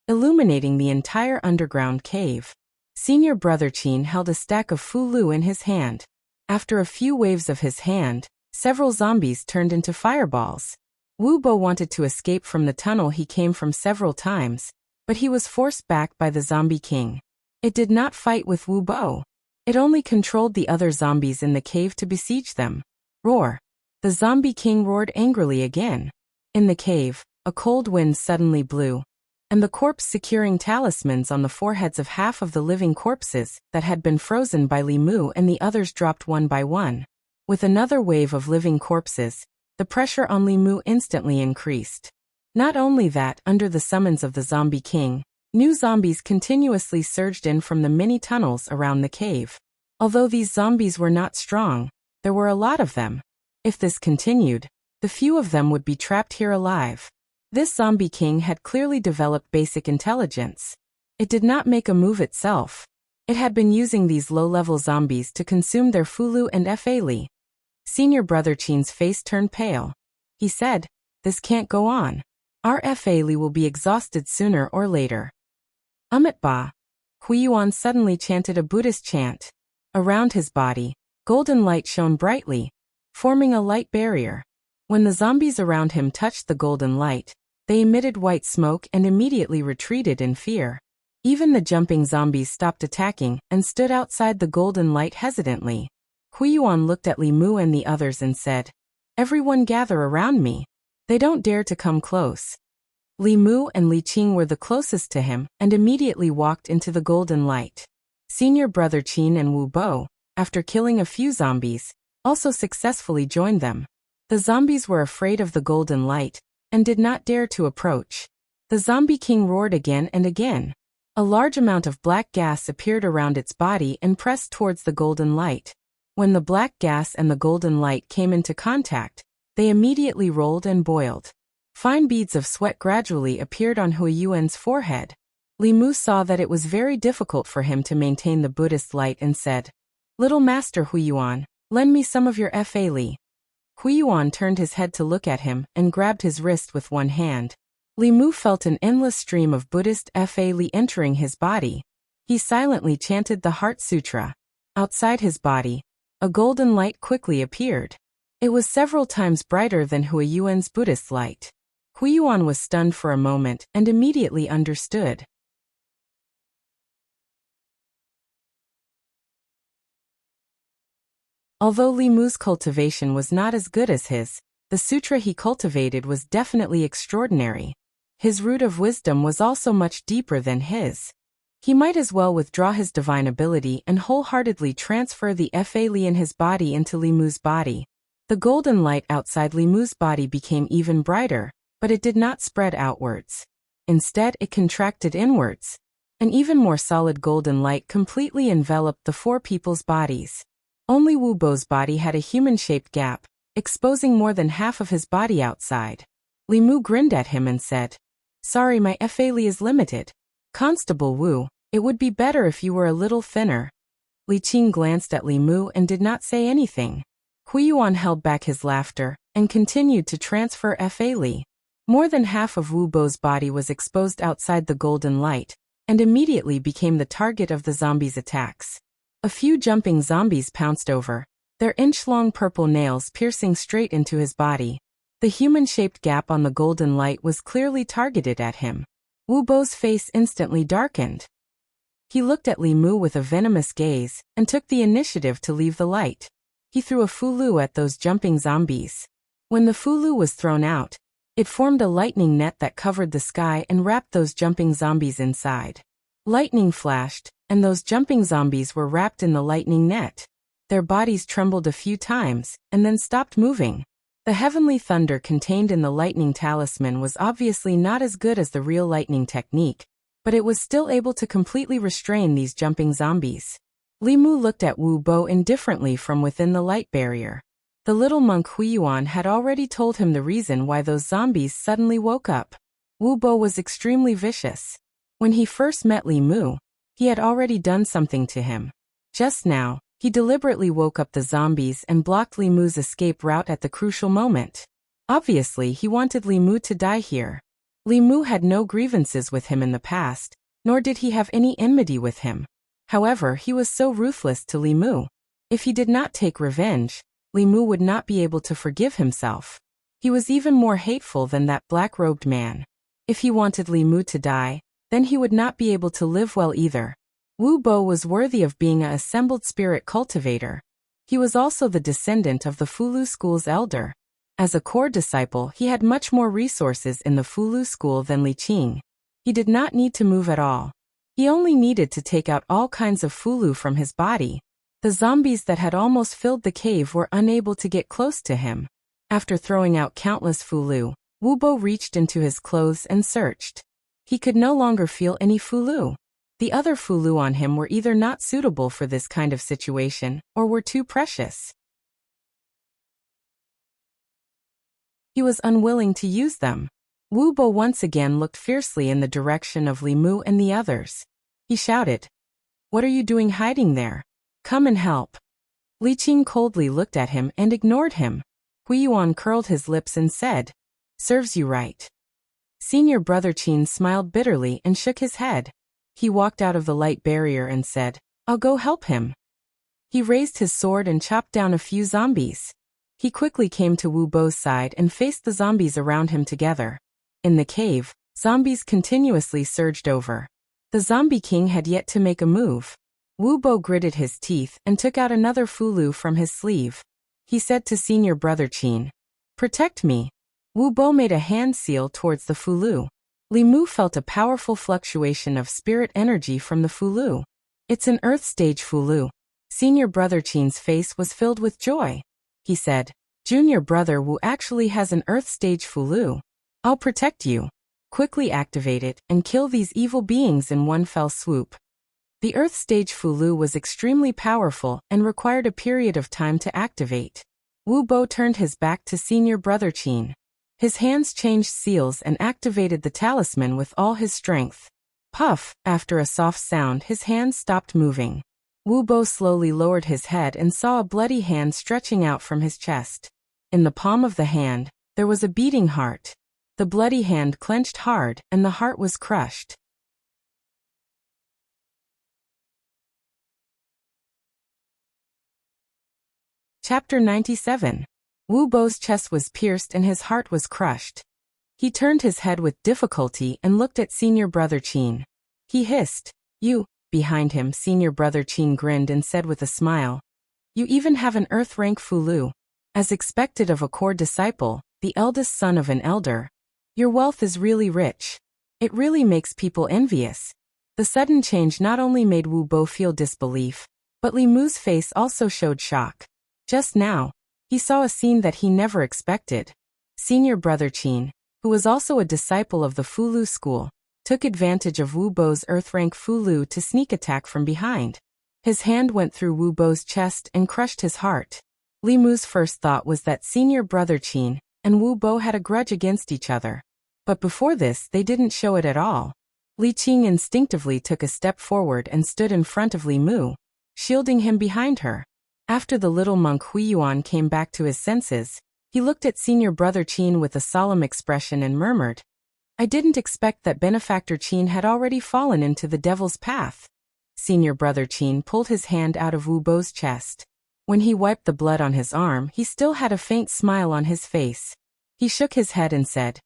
illuminating the entire underground cave. Senior brother Qin held a stack of fulu in his hand. After a few waves of his hand, several zombies turned into fireballs. Wu Bo wanted to escape from the tunnel he came from several times, but he was forced back by the zombie king. It did not fight with Wu Bo. It only controlled the other zombies in the cave to besiege them. Roar! The zombie king roared angrily again. In the cave, a cold wind suddenly blew, and the corpse securing talismans on the foreheads of half of the living corpses that had been frozen by Li Mu and the others dropped one by one. With another wave of living corpses, the pressure on Li Mu instantly increased. Not only that, under the summons of the zombie king, new zombies continuously surged in from the many tunnels around the cave. Although these zombies were not strong, there were a lot of them. If this continued, the few of them would be trapped here alive. This zombie king had clearly developed basic intelligence. It did not make a move itself. It had been using these low-level zombies to consume their Fulu and Fa Li. Senior brother Qin's face turned pale. He said, "This can't go on. Our Fa Li will be exhausted sooner or later." Amit Ba. Huiyuan suddenly chanted a Buddhist chant. Around his body, golden light shone brightly, forming a light barrier. When the zombies around him touched the golden light, they emitted white smoke and immediately retreated in fear. Even the jumping zombies stopped attacking and stood outside the golden light hesitantly. Huiyuan looked at Li Mu and the others and said, "Everyone gather around me. They don't dare to come close." Li Mu and Li Qing were the closest to him and immediately walked into the golden light. Senior brother Qin and Wu Bo, after killing a few zombies, also successfully joined them. The zombies were afraid of the golden light and did not dare to approach. The zombie king roared again and again. A large amount of black gas appeared around its body and pressed towards the golden light. When the black gas and the golden light came into contact, they immediately rolled and boiled. Fine beads of sweat gradually appeared on Huiyuan's forehead. Li Mu saw that it was very difficult for him to maintain the Buddhist light and said, "Little Master Huiyuan, lend me some of your Fa Li." Huiyuan turned his head to look at him and grabbed his wrist with one hand. Li Mu felt an endless stream of Buddhist Fa Li entering his body. He silently chanted the Heart Sutra. Outside his body, a golden light quickly appeared. It was several times brighter than Huiyuan's Buddhist light. Huiyuan was stunned for a moment and immediately understood. Although Li Mu's cultivation was not as good as his, the sutra he cultivated was definitely extraordinary. His root of wisdom was also much deeper than his. He might as well withdraw his divine ability and wholeheartedly transfer the Fa Li in his body into Li Mu's body. The golden light outside Li Mu's body became even brighter, but it did not spread outwards. Instead, it contracted inwards. An even more solid golden light completely enveloped the four people's bodies. Only Wu Bo's body had a human-shaped gap, exposing more than half of his body outside. Li Mu grinned at him and said, "Sorry, my Fa Li is limited. Constable Wu, it would be better if you were a little thinner." Li Qing glanced at Li Mu and did not say anything. Huiyuan held back his laughter and continued to transfer Fa Li. More than half of Wu Bo's body was exposed outside the golden light, and immediately became the target of the zombies' attacks. A few jumping zombies pounced over, their inch-long purple nails piercing straight into his body. The human-shaped gap on the golden light was clearly targeted at him. Wu Bo's face instantly darkened. He looked at Li Mu with a venomous gaze and took the initiative to leave the light. He threw a Fulu at those jumping zombies. When the Fulu was thrown out, it formed a lightning net that covered the sky and wrapped those jumping zombies inside. Lightning flashed, and those jumping zombies were wrapped in the lightning net. Their bodies trembled a few times, and then stopped moving. The heavenly thunder contained in the lightning talisman was obviously not as good as the real lightning technique, but it was still able to completely restrain these jumping zombies. Li Mu looked at Wu Bo indifferently from within the light barrier. The little monk Huiyuan had already told him the reason why those zombies suddenly woke up. Wu Bo was extremely vicious. When he first met Li Mu, he had already done something to him. Just now, he deliberately woke up the zombies and blocked Li Mu's escape route at the crucial moment. Obviously, he wanted Li Mu to die here. Li Mu had no grievances with him in the past, nor did he have any enmity with him. However, he was so ruthless to Li Mu. If he did not take revenge, Li Mu would not be able to forgive himself. He was even more hateful than that black-robed man. If he wanted Li Mu to die, then he would not be able to live well either. Wu Bo was worthy of being a assembled spirit cultivator. He was also the descendant of the Fulu school's elder. As a core disciple, he had much more resources in the Fulu school than Li Qing. He did not need to move at all. He only needed to take out all kinds of Fulu from his body. The zombies that had almost filled the cave were unable to get close to him. After throwing out countless Fulu, Wu Bo reached into his clothes and searched. He could no longer feel any Fulu. The other Fulu on him were either not suitable for this kind of situation, or were too precious. He was unwilling to use them. Wu Bo once again looked fiercely in the direction of Li Mu and the others. He shouted, "What are you doing hiding there? Come and help." Li Qing coldly looked at him and ignored him. Hui Yuan curled his lips and said, "Serves you right." Senior brother Qin smiled bitterly and shook his head. He walked out of the light barrier and said, "I'll go help him." He raised his sword and chopped down a few zombies. He quickly came to Wu Bo's side and faced the zombies around him together. In the cave, zombies continuously surged over. The zombie king had yet to make a move. Wu Bo gritted his teeth and took out another Fulu from his sleeve. He said to senior brother Qin, "Protect me." Wu Bo made a hand seal towards the Fulu. Li Mu felt a powerful fluctuation of spirit energy from the Fulu. "It's an earth stage Fulu." Senior brother Qin's face was filled with joy. He said, "Junior brother Wu actually has an earth stage Fulu. I'll protect you. Quickly activate it and kill these evil beings in one fell swoop." The earth stage Fulu was extremely powerful and required a period of time to activate. Wu Bo turned his back to senior brother Qin. His hands changed seals and activated the talisman with all his strength. Puff, after a soft sound, his hands stopped moving. Wu Bo slowly lowered his head and saw a bloody hand stretching out from his chest. In the palm of the hand, there was a beating heart. The bloody hand clenched hard, and the heart was crushed. Chapter 97. Wu Bo's chest was pierced and his heart was crushed. He turned his head with difficulty and looked at senior brother Qin. He hissed, "You." Behind him, senior brother Qin grinned and said with a smile, "You even have an earth rank Fulu. As expected of a core disciple, the eldest son of an elder. Your wealth is really rich. It really makes people envious." The sudden change not only made Wu Bo feel disbelief, but Li Mu's face also showed shock. Just now, he saw a scene that he never expected. Senior brother Qin, who was also a disciple of the Fulu school, took advantage of Wu Bo's earth rank Fulu to sneak attack from behind. His hand went through Wu Bo's chest and crushed his heart. Li Mu's first thought was that senior brother Qin and Wu Bo had a grudge against each other. But before this, they didn't show it at all. Li Qing instinctively took a step forward and stood in front of Li Mu, shielding him behind her. After the little monk Hui Yuan came back to his senses, he looked at senior brother Qin with a solemn expression and murmured, "I didn't expect that benefactor Qin had already fallen into the devil's path." Senior brother Qin pulled his hand out of Wu Bo's chest. When he wiped the blood on his arm, he still had a faint smile on his face. He shook his head and said,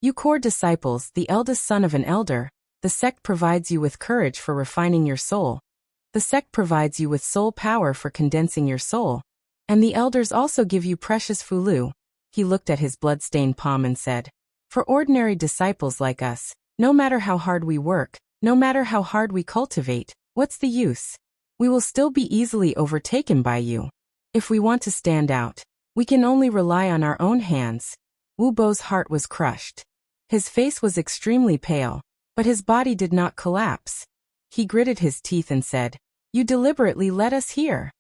"You core disciples, the eldest son of an elder, the sect provides you with courage for refining your soul. The sect provides you with soul power for condensing your soul. And the elders also give you precious Fulu." He looked at his blood-stained palm and said, "For ordinary disciples like us, no matter how hard we work, no matter how hard we cultivate, what's the use? We will still be easily overtaken by you. If we want to stand out, we can only rely on our own hands." Wu Bo's heart was crushed. His face was extremely pale, but his body did not collapse. He gritted his teeth and said, "You deliberately led us here."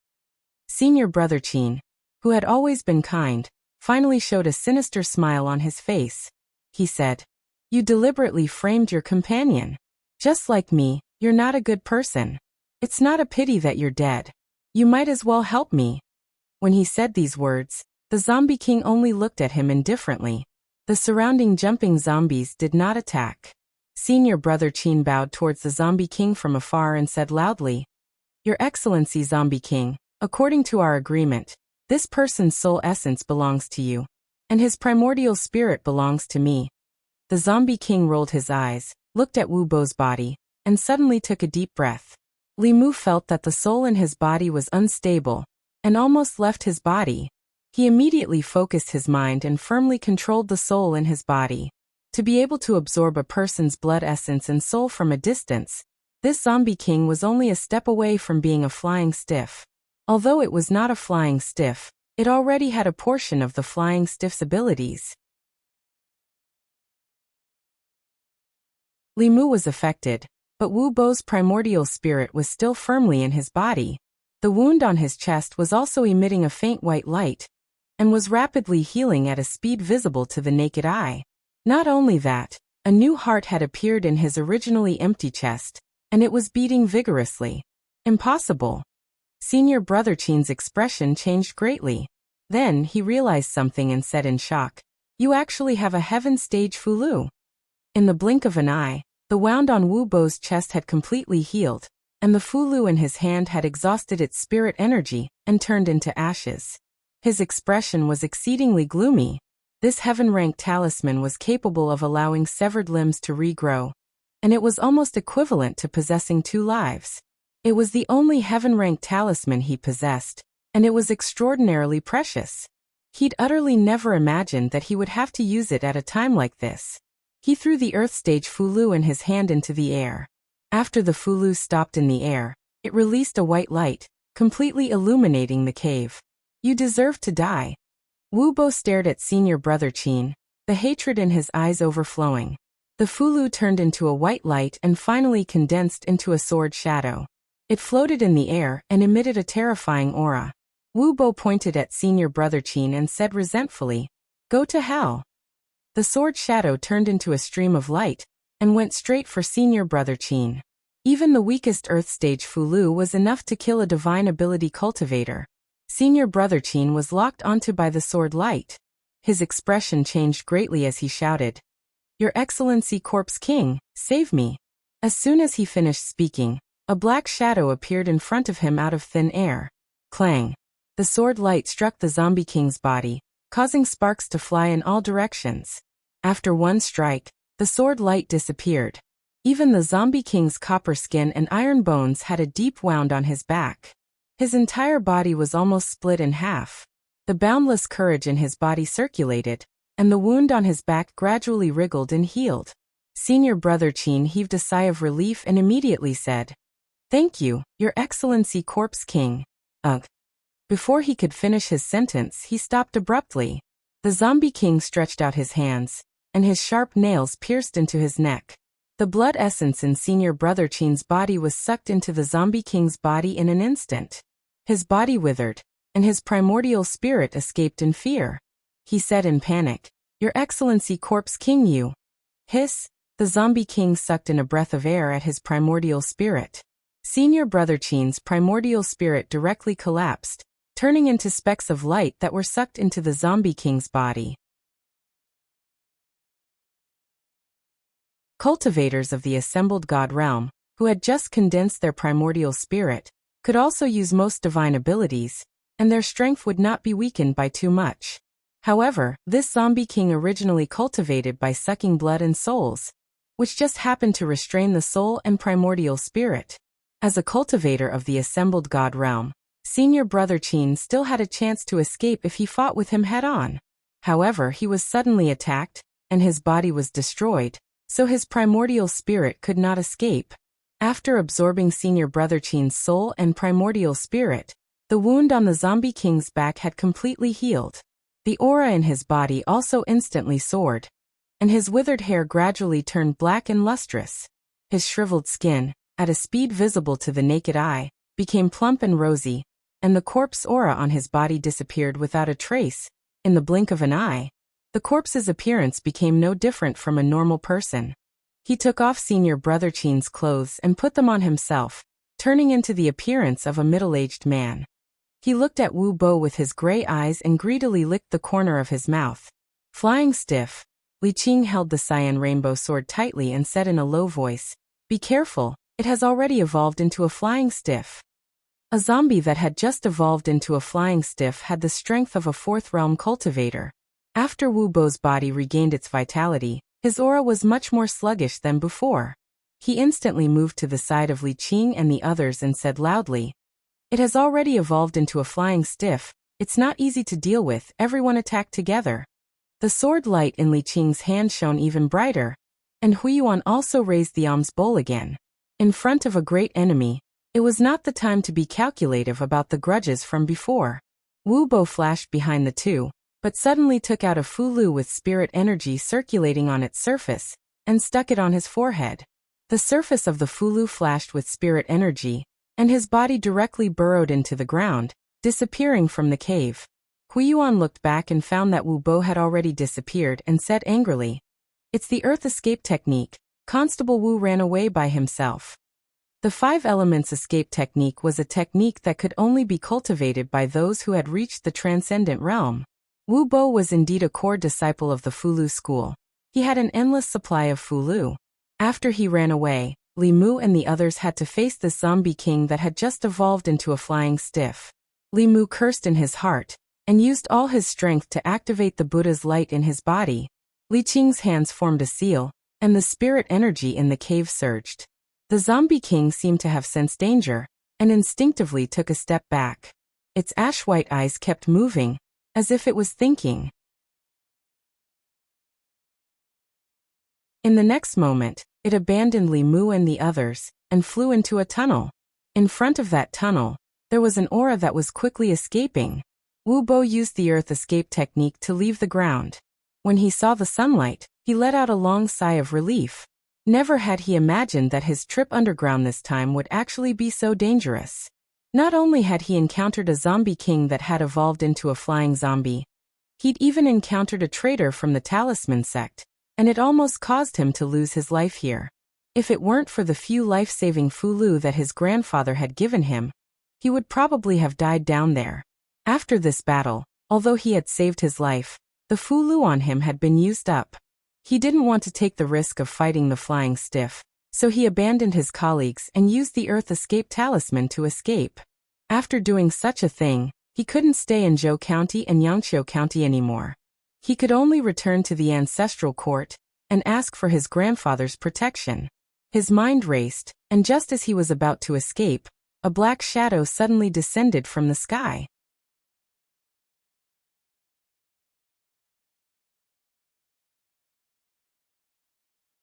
Senior brother Qin, who had always been kind, finally showed a sinister smile on his face. He said, "You deliberately framed your companion. Just like me, you're not a good person. It's not a pity that you're dead. You might as well help me." When he said these words, the zombie king only looked at him indifferently. The surrounding jumping zombies did not attack. Senior brother Qin bowed towards the zombie king from afar and said loudly, "Your Excellency Zombie King, according to our agreement, this person's soul essence belongs to you, and his primordial spirit belongs to me." The zombie king rolled his eyes, looked at Wu Bo's body, and suddenly took a deep breath. Li Mu felt that the soul in his body was unstable, and almost left his body. He immediately focused his mind and firmly controlled the soul in his body. To be able to absorb a person's blood essence and soul from a distance, this zombie king was only a step away from being a flying stiff. Although it was not a flying stiff, it already had a portion of the flying stiff's abilities. Li Mu was affected, but Wu Bo's primordial spirit was still firmly in his body. The wound on his chest was also emitting a faint white light, and was rapidly healing at a speed visible to the naked eye. Not only that, a new heart had appeared in his originally empty chest, and it was beating vigorously. Impossible. Senior Brother Qin's expression changed greatly. Then he realized something and said in shock, "You actually have a heaven stage Fulu." In the blink of an eye, the wound on Wu Bo's chest had completely healed, and the Fulu in his hand had exhausted its spirit energy and turned into ashes. His expression was exceedingly gloomy. This heaven-ranked talisman was capable of allowing severed limbs to regrow, and it was almost equivalent to possessing 2 lives. It was the only heaven-ranked talisman he possessed, and it was extraordinarily precious. He'd utterly never imagined that he would have to use it at a time like this. He threw the Earth Stage Fulu in his hand into the air. After the Fulu stopped in the air, it released a white light, completely illuminating the cave. "You deserve to die." Wu Bo stared at Senior Brother Qin, the hatred in his eyes overflowing. The Fulu turned into a white light and finally condensed into a sword shadow. It floated in the air and emitted a terrifying aura. Wu Bo pointed at Senior Brother Qin and said resentfully, "Go to hell." The sword shadow turned into a stream of light and went straight for Senior Brother Qin. Even the weakest Earth Stage Fulu was enough to kill a divine ability cultivator. Senior Brother Qin was locked onto by the sword light. His expression changed greatly as he shouted, "Your Excellency Corpse King, save me." As soon as he finished speaking, a black shadow appeared in front of him out of thin air. Clang! The sword light struck the zombie king's body, causing sparks to fly in all directions. After one strike, the sword light disappeared. Even the zombie king's copper skin and iron bones had a deep wound on his back. His entire body was almost split in half. The boundless courage in his body circulated, and the wound on his back gradually wriggled and healed. Senior Brother Qin heaved a sigh of relief and immediately said, "Thank you, Your Excellency Corpse King." Ugh. Before he could finish his sentence, he stopped abruptly. The zombie king stretched out his hands, and his sharp nails pierced into his neck. The blood essence in Senior Brother Qin's body was sucked into the zombie king's body in an instant. His body withered, and his primordial spirit escaped in fear. He said in panic, "Your Excellency Corpse King, you." Hiss! The zombie king sucked in a breath of air at his primordial spirit. Senior Brother Qin's primordial spirit directly collapsed, turning into specks of light that were sucked into the zombie king's body. Cultivators of the assembled god realm, who had just condensed their primordial spirit, could also use most divine abilities, and their strength would not be weakened by too much. However, this zombie king originally cultivated by sucking blood and souls, which just happened to restrain the soul and primordial spirit. As a cultivator of the assembled god realm, Senior Brother Qin still had a chance to escape if he fought with him head-on. However, he was suddenly attacked, and his body was destroyed, so his primordial spirit could not escape. After absorbing Senior Brother Qin's soul and primordial spirit, the wound on the zombie king's back had completely healed. The aura in his body also instantly soared, and his withered hair gradually turned black and lustrous. His shriveled skin, at a speed visible to the naked eye, became plump and rosy, and the corpse aura on his body disappeared without a trace. In the blink of an eye, the corpse's appearance became no different from a normal person. He took off Senior Brother Qin's clothes and put them on himself, turning into the appearance of a middle-aged man. He looked at Wu Bo with his gray eyes and greedily licked the corner of his mouth. Flying stiff, Li Qing held the cyan rainbow sword tightly and said in a low voice, "Be careful, it has already evolved into a flying stiff." A zombie that had just evolved into a flying stiff had the strength of a fourth realm cultivator. After Wu Bo's body regained its vitality, his aura was much more sluggish than before. He instantly moved to the side of Li Qing and the others and said loudly, "It has already evolved into a flying stiff. It's not easy to deal with. Everyone attack together." The sword light in Li Qing's hand shone even brighter, and Huiyuan also raised the alms bowl again. In front of a great enemy, it was not the time to be calculative about the grudges from before. Wu Bo flashed behind the two, but suddenly took out a fulu with spirit energy circulating on its surface, and stuck it on his forehead. The surface of the fulu flashed with spirit energy, and his body directly burrowed into the ground, disappearing from the cave. Huiyuan looked back and found that Wu Bo had already disappeared and said angrily, "It's the earth escape technique." Constable Wu ran away by himself. The 5 elements escape technique was a technique that could only be cultivated by those who had reached the transcendent realm. Wu Bo was indeed a core disciple of the Fulu school. He had an endless supply of Fulu. After he ran away, Li Mu and the others had to face the zombie king that had just evolved into a flying stiff. Li Mu cursed in his heart, and used all his strength to activate the Buddha's light in his body. Li Qing's hands formed a seal, and the spirit energy in the cave surged. The zombie king seemed to have sensed danger, and instinctively took a step back. Its ash-white eyes kept moving, as if it was thinking. In the next moment, it abandoned Li Mu and the others, and flew into a tunnel. In front of that tunnel, there was an aura that was quickly escaping. Wu Bo used the earth escape technique to leave the ground. When he saw the sunlight, he let out a long sigh of relief. Never had he imagined that his trip underground this time would actually be so dangerous. Not only had he encountered a zombie king that had evolved into a flying zombie, he'd even encountered a traitor from the Talisman sect, and it almost caused him to lose his life here. If it weren't for the few life-saving Fulu that his grandfather had given him, he would probably have died down there. After this battle, although he had saved his life, the Fulu on him had been used up. He didn't want to take the risk of fighting the flying stiff, so he abandoned his colleagues and used the Earth Escape Talisman to escape. After doing such a thing, he couldn't stay in Zhou County and Yangqiu County anymore. He could only return to the ancestral court and ask for his grandfather's protection. His mind raced, and just as he was about to escape, a black shadow suddenly descended from the sky.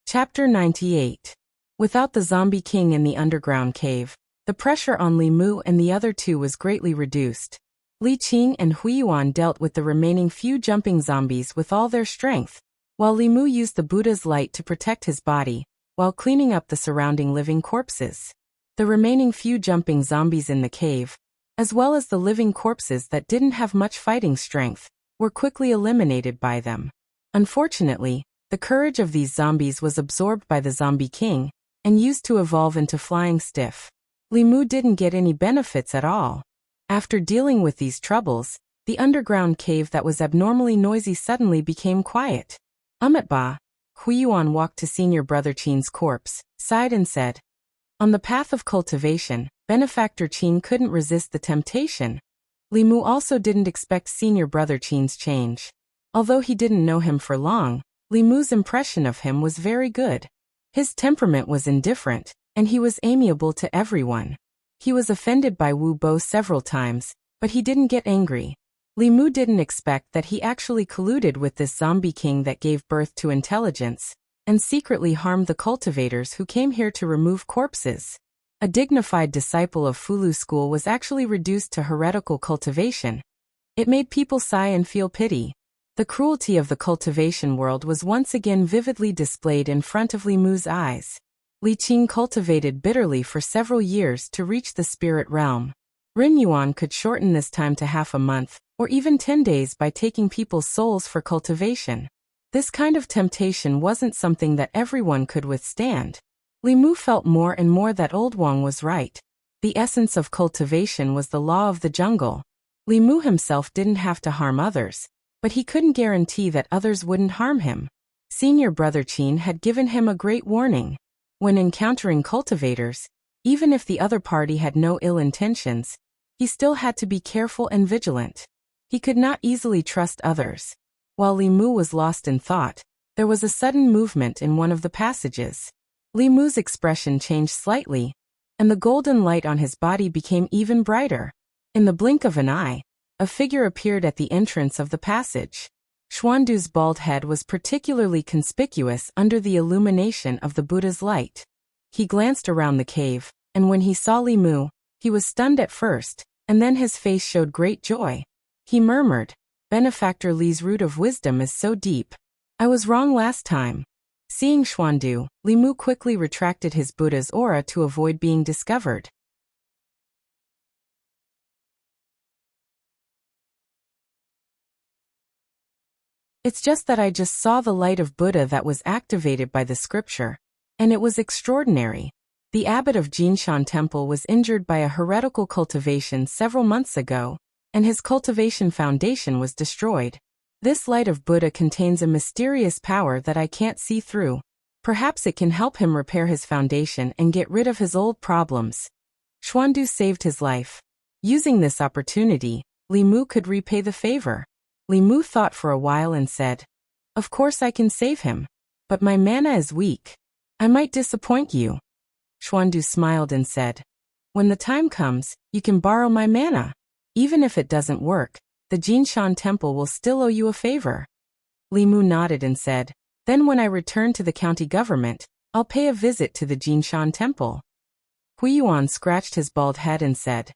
Chapter 98. Without the zombie king in the underground cave, the pressure on Li Mu and the other two was greatly reduced. Li Qing and Huiyuan dealt with the remaining few jumping zombies with all their strength, while Li Mu used the Buddha's light to protect his body, while cleaning up the surrounding living corpses. The remaining few jumping zombies in the cave, as well as the living corpses that didn't have much fighting strength, were quickly eliminated by them. Unfortunately, the courage of these zombies was absorbed by the zombie king, and used to evolve into flying stiff. Li Mu didn't get any benefits at all. After dealing with these troubles, the underground cave that was abnormally noisy suddenly became quiet. Ba. Huiyuan walked to senior brother Qin's corpse, sighed and said, "On the path of cultivation, benefactor Qin couldn't resist the temptation." Li Mu also didn't expect senior brother Qin's change. Although he didn't know him for long, Li Mu's impression of him was very good. His temperament was indifferent, and he was amiable to everyone. He was offended by Wu Bo several times, but he didn't get angry. Li Mu didn't expect that he actually colluded with this zombie king that gave birth to intelligence, and secretly harmed the cultivators who came here to remove corpses. A dignified disciple of Fulu school was actually reduced to heretical cultivation. It made people sigh and feel pity. The cruelty of the cultivation world was once again vividly displayed in front of Li Mu's eyes. Li Qing cultivated bitterly for several years to reach the spirit realm. Ren Yuan could shorten this time to half a month, or even 10 days by taking people's souls for cultivation. This kind of temptation wasn't something that everyone could withstand. Li Mu felt more and more that Old Wang was right. The essence of cultivation was the law of the jungle. Li Mu himself didn't have to harm others, but he couldn't guarantee that others wouldn't harm him. Senior brother Qin had given him a great warning. When encountering cultivators, even if the other party had no ill intentions, he still had to be careful and vigilant. He could not easily trust others. While Li Mu was lost in thought, there was a sudden movement in one of the passages. Li Mu's expression changed slightly, and the golden light on his body became even brighter. In the blink of an eye, a figure appeared at the entrance of the passage. Xuandu's bald head was particularly conspicuous under the illumination of the Buddha's light. He glanced around the cave, and when he saw Li Mu, he was stunned at first, and then his face showed great joy. He murmured, "Benefactor Li's root of wisdom is so deep. I was wrong last time." Seeing Xuandu, Li Mu quickly retracted his Buddha's aura to avoid being discovered. "It's just that I just saw the light of Buddha that was activated by the scripture, and it was extraordinary. The abbot of Jinshan Temple was injured by a heretical cultivation several months ago, and his cultivation foundation was destroyed. This light of Buddha contains a mysterious power that I can't see through. Perhaps it can help him repair his foundation and get rid of his old problems." Xuandu saved his life. Using this opportunity, Li Mu could repay the favor. Li Mu thought for a while and said, "Of course I can save him. But my mana is weak. I might disappoint you." Xuandu smiled and said, "When the time comes, you can borrow my mana. Even if it doesn't work, the Jinshan Temple will still owe you a favor." Li Mu nodded and said, "Then when I return to the county government, I'll pay a visit to the Jinshan Temple." Huiyuan scratched his bald head and said,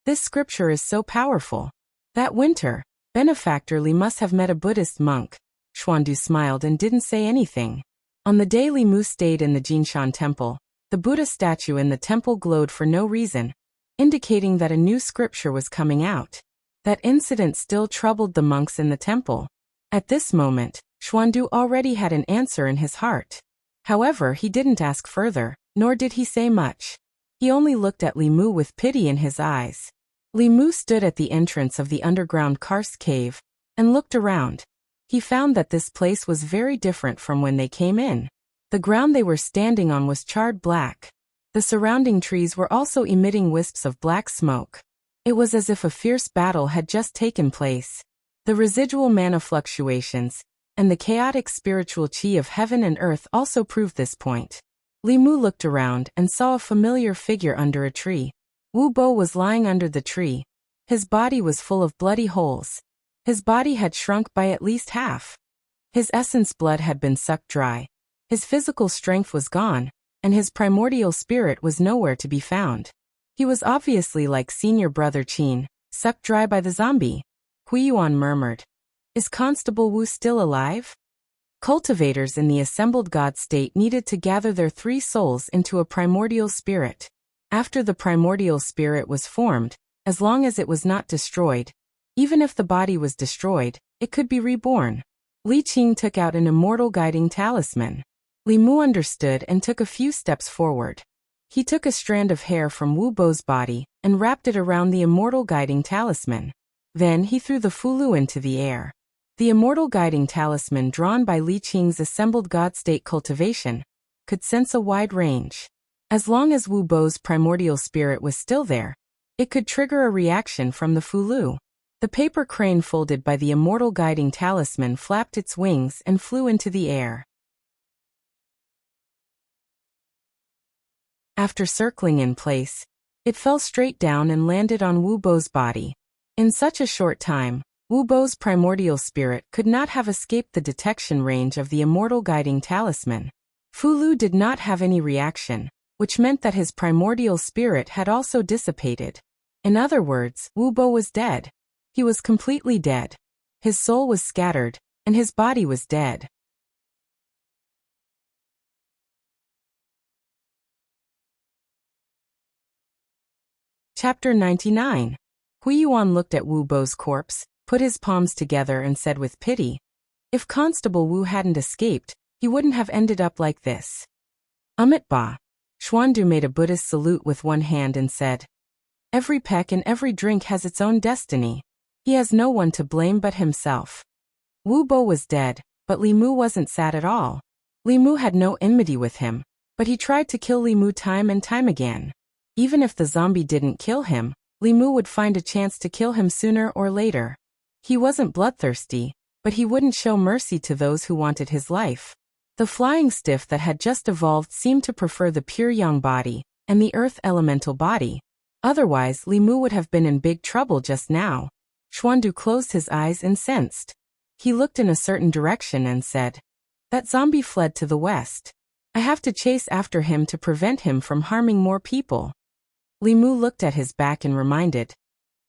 "This scripture is so powerful. That winter, Benefactor Li must have met a Buddhist monk." Xuandu smiled and didn't say anything. On the day Li Mu stayed in the Jinshan Temple, the Buddha statue in the temple glowed for no reason, indicating that a new scripture was coming out. That incident still troubled the monks in the temple. At this moment, Xuandu already had an answer in his heart. However, he didn't ask further, nor did he say much. He only looked at Li Mu with pity in his eyes. Li Mu stood at the entrance of the underground karst cave and looked around. He found that this place was very different from when they came in. The ground they were standing on was charred black. The surrounding trees were also emitting wisps of black smoke. It was as if a fierce battle had just taken place. The residual mana fluctuations and the chaotic spiritual chi of heaven and earth also proved this point. Li Mu looked around and saw a familiar figure under a tree. Wu Bo was lying under the tree. His body was full of bloody holes. His body had shrunk by at least half. His essence blood had been sucked dry. His physical strength was gone, and his primordial spirit was nowhere to be found. He was obviously like senior brother Qin, sucked dry by the zombie. Huiyuan murmured, "Is Constable Wu still alive?" Cultivators in the assembled god state needed to gather their 3 souls into a primordial spirit. After the primordial spirit was formed, as long as it was not destroyed, even if the body was destroyed, it could be reborn. Li Qing took out an immortal guiding talisman. Li Mu understood and took a few steps forward. He took a strand of hair from Wu Bo's body and wrapped it around the immortal guiding talisman. Then he threw the fulu into the air. The immortal guiding talisman drawn by Li Qing's assembled god state cultivation could sense a wide range. As long as Wu Bo's primordial spirit was still there, it could trigger a reaction from the fulu. The paper crane folded by the immortal guiding talisman flapped its wings and flew into the air. After circling in place, it fell straight down and landed on Wu Bo's body. In such a short time, Wu Bo's primordial spirit could not have escaped the detection range of the immortal guiding talisman. Fulu did not have any reaction, which meant that his primordial spirit had also dissipated. In other words, Wu Bo was dead. He was completely dead. His soul was scattered, and his body was dead. Chapter 99. Huiyuan looked at Wu Bo's corpse, put his palms together and said with pity, "If Constable Wu hadn't escaped, he wouldn't have ended up like this." Amit Ba. Xuandu made a Buddhist salute with one hand and said, "Every peck and every drink has its own destiny. He has no one to blame but himself." Wu Bo was dead, but Li Mu wasn't sad at all. Li Mu had no enmity with him, but he tried to kill Li Mu time and time again. Even if the zombie didn't kill him, Li Mu would find a chance to kill him sooner or later. He wasn't bloodthirsty, but he wouldn't show mercy to those who wanted his life. The flying stiff that had just evolved seemed to prefer the pure yang body and the earth elemental body. Otherwise, Li Mu would have been in big trouble just now. Xuandu closed his eyes incensed. He looked in a certain direction and said, "That zombie fled to the west. I have to chase after him to prevent him from harming more people." Li Mu looked at his back and reminded,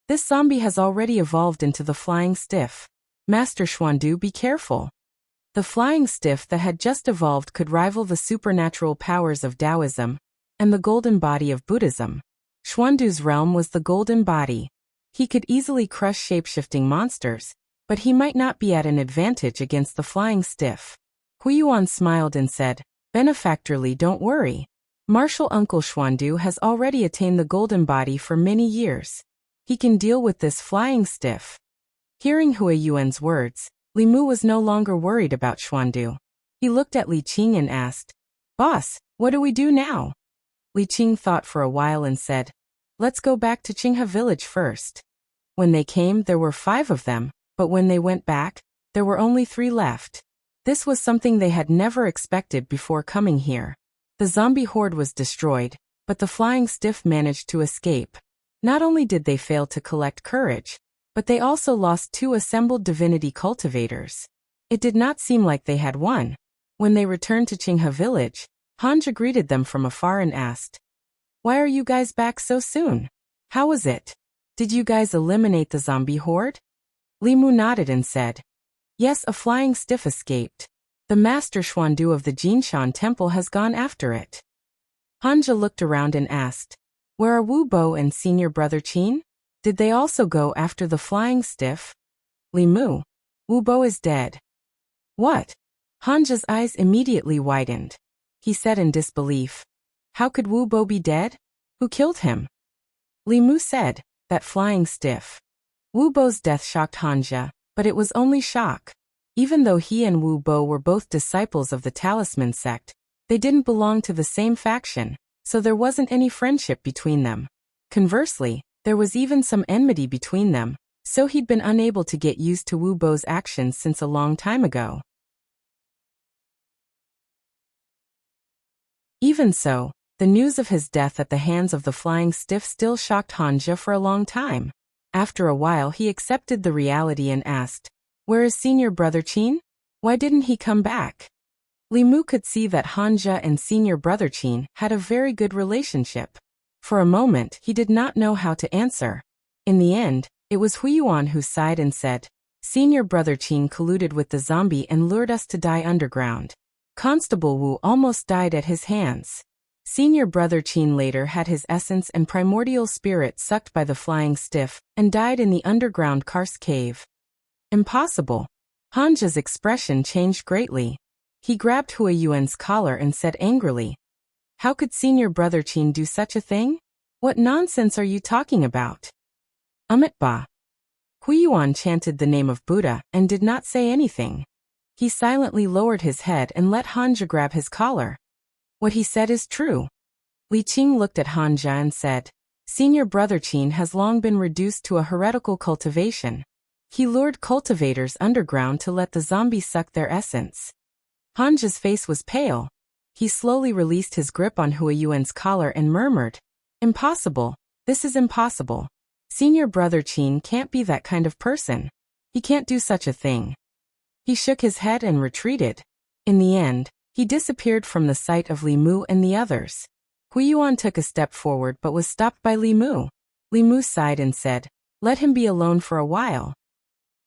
"This zombie has already evolved into the flying stiff. Master Xuandu, be careful." The flying stiff that had just evolved could rival the supernatural powers of Taoism and the golden body of Buddhism. Xuandu's realm was the golden body. He could easily crush shapeshifting monsters, but he might not be at an advantage against the flying stiff. Huiyuan smiled and said, "Benefactorly, don't worry. Martial Uncle Xuandu has already attained the golden body for many years. He can deal with this flying stiff." Hearing Huiyuan's words, Li Mu was no longer worried about Xuandu. He looked at Li Qing and asked, "Boss, what do we do now?" Li Qing thought for a while and said, "Let's go back to Qinghe village first." When they came, there were 5 of them, but when they went back, there were only 3 left. This was something they had never expected before coming here. The zombie horde was destroyed, but the flying stiff managed to escape. Not only did they fail to collect courage, but they also lost 2 assembled divinity cultivators. It did not seem like they had won. When they returned to Qinghe village, Hanja greeted them from afar and asked, "Why are you guys back so soon? How was it? Did you guys eliminate the zombie horde?" Li Mu nodded and said, "Yes, a flying stiff escaped. The Master Xuandu of the Jinshan Temple has gone after it." Hanja looked around and asked, "Where are Wu Bo and Senior Brother Qin? Did they also go after the flying stiff?" Li Mu, "Wu Bo is dead." "What?" Hanja's eyes immediately widened. He said in disbelief, "How could Wu Bo be dead? Who killed him?" Li Mu said, "That flying stiff." Wu Bo's death shocked Hanja, but it was only shock. Even though he and Wu Bo were both disciples of the Talisman sect, they didn't belong to the same faction, so there wasn't any friendship between them. Conversely, there was even some enmity between them, so he'd been unable to get used to Wu Bo's actions since a long time ago. Even so, the news of his death at the hands of the flying stiff still shocked Hanja for a long time. After a while he accepted the reality and asked, "Where is Senior Brother Qin? Why didn't he come back?" Li Mu could see that Hanja and Senior Brother Qin had a very good relationship. For a moment he did not know how to answer. In the end, it was Huiyuan who sighed and said, "Senior Brother Qin colluded with the zombie and lured us to die underground. Constable Wu almost died at his hands. Senior Brother Qin later had his essence and primordial spirit sucked by the flying stiff and died in the underground karst cave." "Impossible." Hanja's expression changed greatly. He grabbed Huiyuan's collar and said angrily, "How could Senior Brother Qin do such a thing? What nonsense are you talking about?" "Ba." Huiyuan chanted the name of Buddha and did not say anything. He silently lowered his head and let Hanja grab his collar. "What he said is true." Li Qing looked at Hanja and said, "Senior Brother Qin has long been reduced to a heretical cultivation. He lured cultivators underground to let the zombies suck their essence." Hanja's face was pale. He slowly released his grip on Huiyuan's collar and murmured, "Impossible. This is impossible. Senior Brother Qin can't be that kind of person. He can't do such a thing." He shook his head and retreated. In the end, he disappeared from the sight of Li Mu and the others. Huiyuan took a step forward but was stopped by Li Mu. Li Mu sighed and said, "Let him be alone for a while."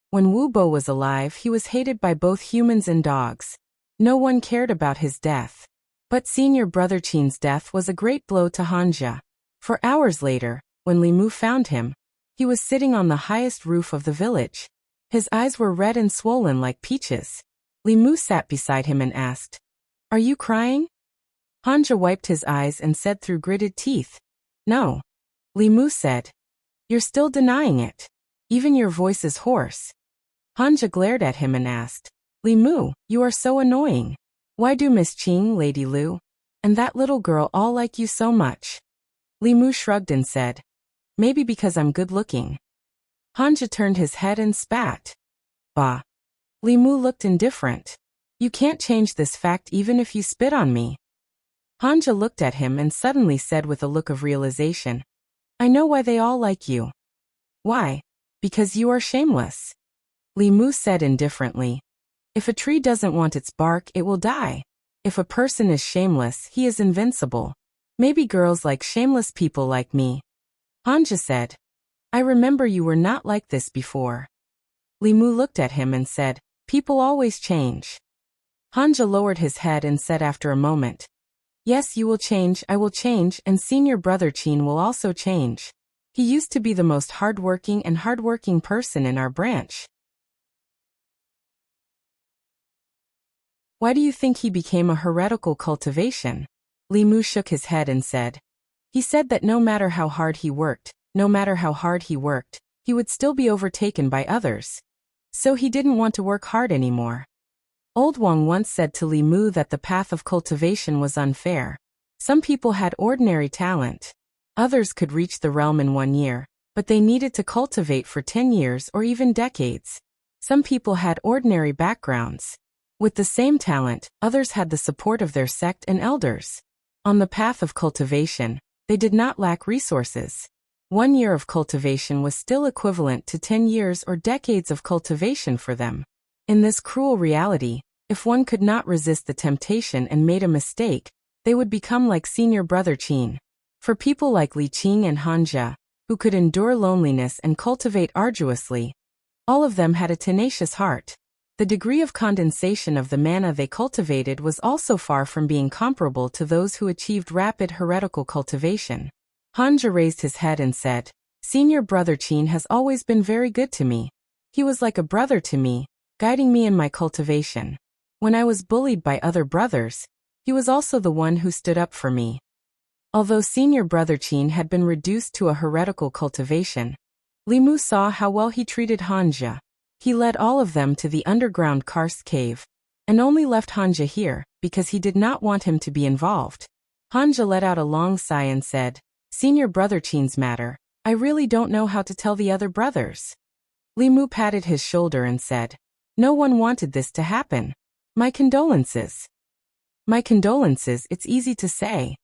When Wu Bo was alive, he was hated by both humans and dogs. No one cared about his death. But Senior Brother Qin's death was a great blow to Hanja. For hours later, when Li Mu found him, he was sitting on the highest roof of the village. His eyes were red and swollen like peaches. Li Mu sat beside him and asked, "Are you crying?" Hanja wiped his eyes and said through gritted teeth, "No." Li Mu said, "You're still denying it. Even your voice is hoarse." Hanja glared at him and asked, "Li Mu, you are so annoying. Why do Miss Qing, Lady Lu, and that little girl all like you so much?" Li Mu shrugged and said, "Maybe because I'm good looking." Hanja turned his head and spat. "Bah." Li Mu looked indifferent. You can't change this fact even if you spit on me. Hanja looked at him and suddenly said with a look of realization, I know why they all like you. Why? Because you are shameless. Li Mu said indifferently, if a tree doesn't want its bark, it will die. If a person is shameless, he is invincible. Maybe girls like shameless people like me. Hanja said, I remember you were not like this before. Li Mu looked at him and said, people always change. Hanja lowered his head and said after a moment, yes, you will change, I will change, and senior brother Qin will also change. He used to be the most hardworking person in our branch. Why do you think he became a heretical cultivation? Li Mu shook his head and said, he said that no matter how hard he worked, he would still be overtaken by others. So he didn't want to work hard anymore. Old Wang once said to Li Mu that the path of cultivation was unfair. Some people had ordinary talent. Others could reach the realm in 1 year, but they needed to cultivate for 10 years or even decades. Some people had ordinary backgrounds. With the same talent, others had the support of their sect and elders. On the path of cultivation, they did not lack resources. 1 year of cultivation was still equivalent to 10 years or decades of cultivation for them. In this cruel reality, if one could not resist the temptation and made a mistake, they would become like senior brother Qin. For people like Li Qing and Hanja, who could endure loneliness and cultivate arduously, all of them had a tenacious heart. The degree of condensation of the mana they cultivated was also far from being comparable to those who achieved rapid heretical cultivation. Hanja raised his head and said, senior brother Qin has always been very good to me. He was like a brother to me, guiding me in my cultivation. When I was bullied by other brothers, he was also the one who stood up for me. Although senior brother Qin had been reduced to a heretical cultivation, Li Mu saw how well he treated Hanja. He led all of them to the underground karst cave, and only left Hanja here, because he did not want him to be involved. Hanja let out a long sigh and said, senior brother Qin's matter, I really don't know how to tell the other brothers. Li Mu patted his shoulder and said, no one wanted this to happen. My condolences. My condolences, it's easy to say.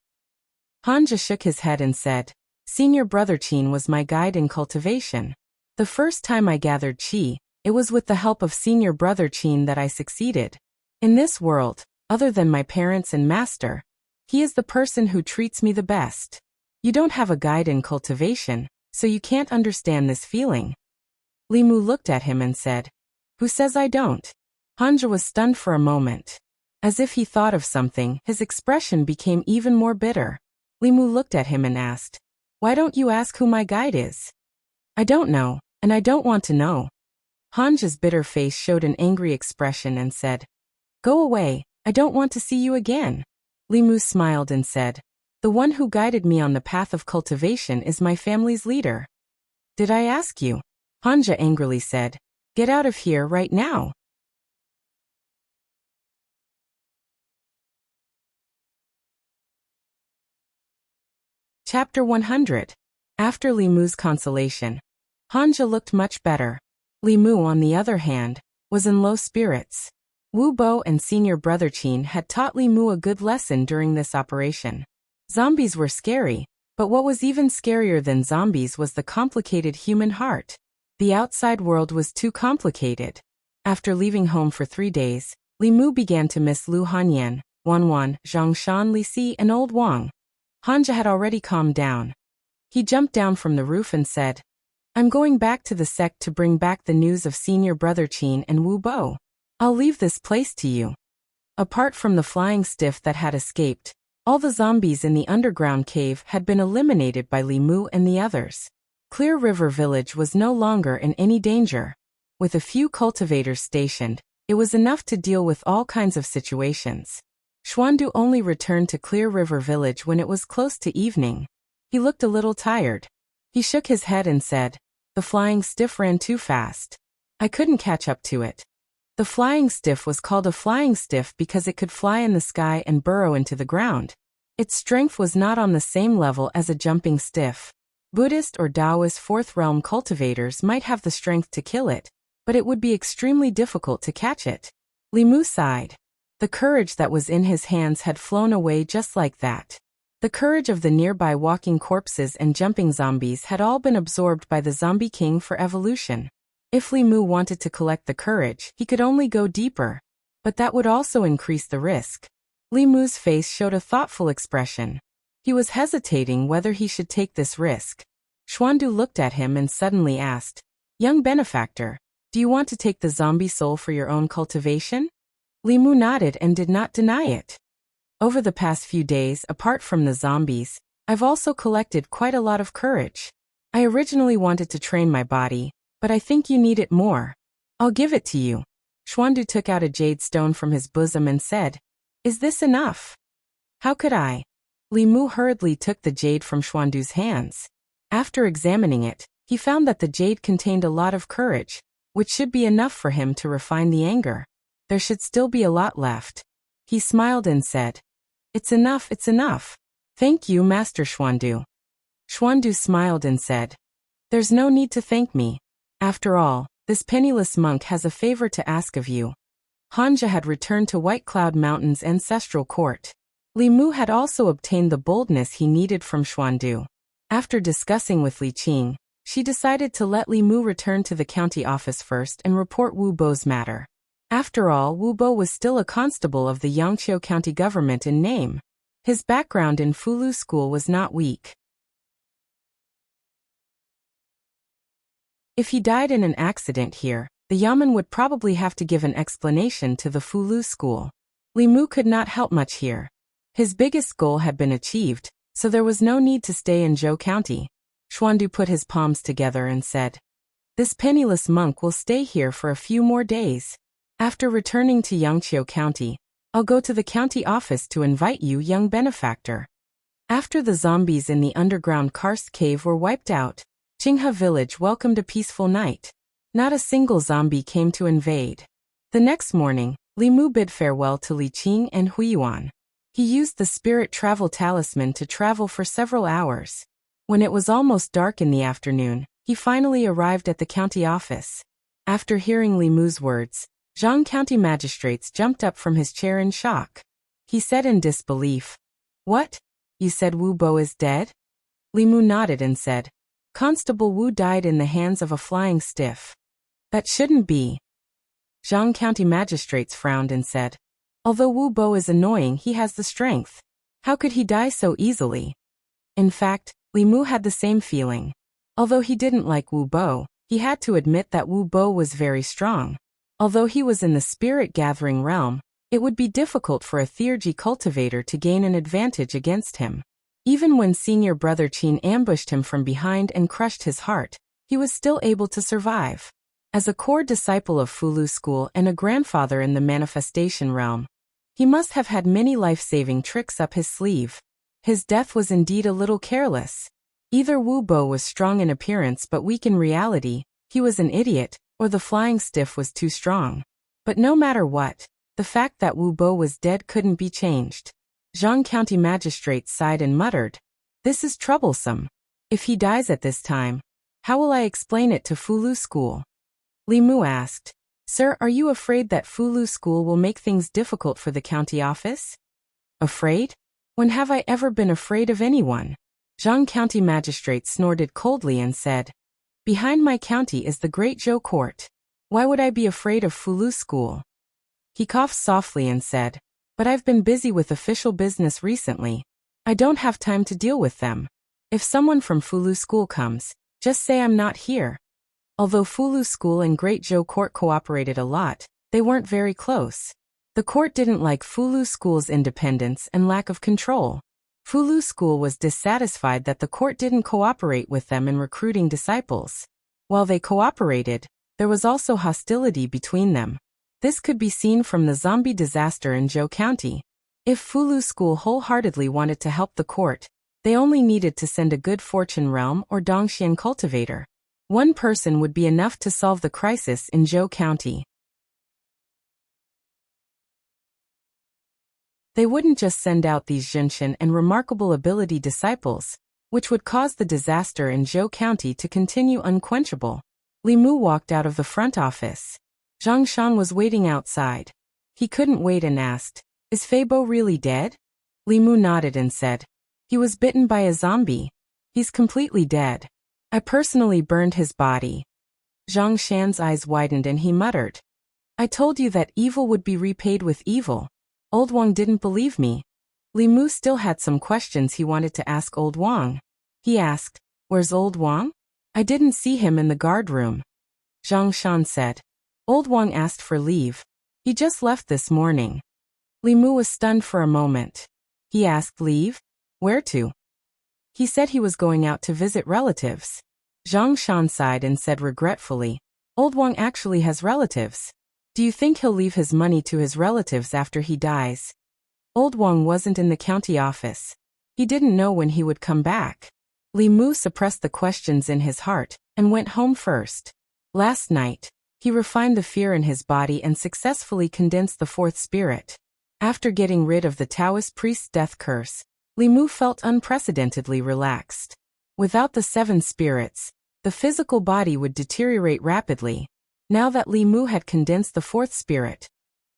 Hanja shook his head and said, senior brother Qin was my guide in cultivation. The first time I gathered qi, it was with the help of senior brother Qin that I succeeded. In this world, other than my parents and master, he is the person who treats me the best. You don't have a guide in cultivation, so you can't understand this feeling. Li Mu looked at him and said, who says I don't? Hanja was stunned for a moment. As if he thought of something, his expression became even more bitter. Li Mu looked at him and asked, why don't you ask who my guide is? I don't know, and I don't want to know. Hanja's bitter face showed an angry expression and said, go away, I don't want to see you again. Li Mu smiled and said, the one who guided me on the path of cultivation is my family's leader. Did I ask you? Hanja angrily said, get out of here right now. Chapter 100. After Li Mu's consolation, Hanja looked much better. Li Mu, on the other hand, was in low spirits. Wu Bo and senior brother Qin had taught Li Mu a good lesson during this operation. Zombies were scary, but what was even scarier than zombies was the complicated human heart. The outside world was too complicated. After leaving home for 3 days, Li Mu began to miss Lu Hanyan, Wan Wan, Zhang Shan, Li Si, and Old Wang. Hanja had already calmed down. He jumped down from the roof and said, I'm going back to the sect to bring back the news of senior brother Qin and Wu Bo. I'll leave this place to you. Apart from the flying stiff that had escaped, all the zombies in the underground cave had been eliminated by Li Mu and the others. Clear River Village was no longer in any danger. With a few cultivators stationed, it was enough to deal with all kinds of situations. Xuandu only returned to Clear River Village when it was close to evening. He looked a little tired. He shook his head and said, the flying stiff ran too fast. I couldn't catch up to it. The flying stiff was called a flying stiff because it could fly in the sky and burrow into the ground. Its strength was not on the same level as a jumping stiff. Buddhist or Taoist fourth realm cultivators might have the strength to kill it, but it would be extremely difficult to catch it. Li Mu sighed. The courage that was in his hands had flown away just like that. The courage of the nearby walking corpses and jumping zombies had all been absorbed by the Zombie King for evolution. If Li Mu wanted to collect the courage, he could only go deeper. But that would also increase the risk. Li Mu's face showed a thoughtful expression. He was hesitating whether he should take this risk. Xuandu looked at him and suddenly asked, "Young benefactor, do you want to take the zombie soul for your own cultivation?" Li Mu nodded and did not deny it. "Over the past few days, apart from the zombies, I've also collected quite a lot of courage. I originally wanted to train my body, but I think you need it more. I'll give it to you." Xuandu took out a jade stone from his bosom and said, "Is this enough?" "How could I?" Li Mu hurriedly took the jade from Xuandu's hands. After examining it, he found that the jade contained a lot of courage, which should be enough for him to refine the anger. There should still be a lot left. He smiled and said, It's enough. Thank you, Master Xuandu." Xuandu smiled and said, "There's no need to thank me. After all, this penniless monk has a favor to ask of you." Hanja had returned to White Cloud Mountain's ancestral court. Li Mu had also obtained the boldness he needed from Xuandu. After discussing with Li Qing, she decided to let Li Mu return to the county office first and report Wu Bo's matter. After all, Wu Bo was still a constable of the Yangqiu County government in name. His background in Fulu School was not weak. If he died in an accident here, the Yamen would probably have to give an explanation to the Fulu School. Li Mu could not help much here. His biggest goal had been achieved, so there was no need to stay in Zhou County. Xuandu put his palms together and said, "This penniless monk will stay here for a few more days. After returning to Yangqiu County, I'll go to the county office to invite you, young benefactor." After the zombies in the underground karst cave were wiped out, Qinghe village welcomed a peaceful night. Not a single zombie came to invade. The next morning, Li Mu bid farewell to Li Qing and Huiyuan. He used the spirit travel talisman to travel for several hours. When it was almost dark in the afternoon, he finally arrived at the county office. After hearing Li Mu's words, Zhang County magistrates jumped up from his chair in shock. He said in disbelief, "What? You said Wu Bo is dead?" Li Mu nodded and said, "Constable Wu died in the hands of a flying stiff." "That shouldn't be." Zhang County magistrates frowned and said, "Although Wu Bo is annoying, he has the strength. How could he die so easily?" In fact, Li Mu had the same feeling. Although he didn't like Wu Bo, he had to admit that Wu Bo was very strong. Although he was in the spirit-gathering realm, it would be difficult for a theurgy cultivator to gain an advantage against him. Even when senior brother Qin ambushed him from behind and crushed his heart, he was still able to survive. As a core disciple of Fulu School and a grandfather in the manifestation realm, he must have had many life-saving tricks up his sleeve. His death was indeed a little careless. Either Wu Bo was strong in appearance but weak in reality, he was an idiot, or the flying stiff was too strong. But no matter what, the fact that Wu Bo was dead couldn't be changed. Zhang County magistrates sighed and muttered, "This is troublesome. If he dies at this time, how will I explain it to Fulu School?" Li Mu asked, "Sir, are you afraid that Fulu School will make things difficult for the county office?" "Afraid? When have I ever been afraid of anyone?" Zhang County magistrate snorted coldly and said, "Behind my county is the Great Zhou Court. Why would I be afraid of Fulu School?" He coughed softly and said, "But I've been busy with official business recently. I don't have time to deal with them. If someone from Fulu School comes, just say I'm not here." Although Fulu School and Great Zhou Court cooperated a lot, they weren't very close. The court didn't like Fulu School's independence and lack of control. Fulu School was dissatisfied that the court didn't cooperate with them in recruiting disciples. While they cooperated, there was also hostility between them. This could be seen from the zombie disaster in Zhou County. If Fulu School wholeheartedly wanted to help the court, they only needed to send a good fortune realm or Dongxian cultivator. One person would be enough to solve the crisis in Zhou County. They wouldn't just send out these Jinshin and remarkable ability disciples, which would cause the disaster in Zhou County to continue unquenchable. Li Mu walked out of the front office. Zhang Shan was waiting outside. He couldn't wait and asked, "Is Feibo really dead?" Li Mu nodded and said, "He was bitten by a zombie. He's completely dead. I personally burned his body." Zhang Shan's eyes widened and he muttered, "I told you that evil would be repaid with evil. Old Wang didn't believe me." Li Mu still had some questions he wanted to ask Old Wang. He asked, "Where's Old Wang? I didn't see him in the guard room." Zhang Shan said, "Old Wang asked for leave. He just left this morning." Li Mu was stunned for a moment. He asked leave? Where to? He said he was going out to visit relatives. Zhang Shan sighed and said regretfully, "Old Wang actually has relatives. Do you think he'll leave his money to his relatives after he dies?" Old Wang wasn't in the county office. He didn't know when he would come back. Li Mu suppressed the questions in his heart and went home first. Last night, he refined the fear in his body and successfully condensed the fourth spirit. After getting rid of the Taoist priest's death curse, Li Mu felt unprecedentedly relaxed. Without the 7 spirits, the physical body would deteriorate rapidly. Now that Li Mu had condensed the fourth spirit,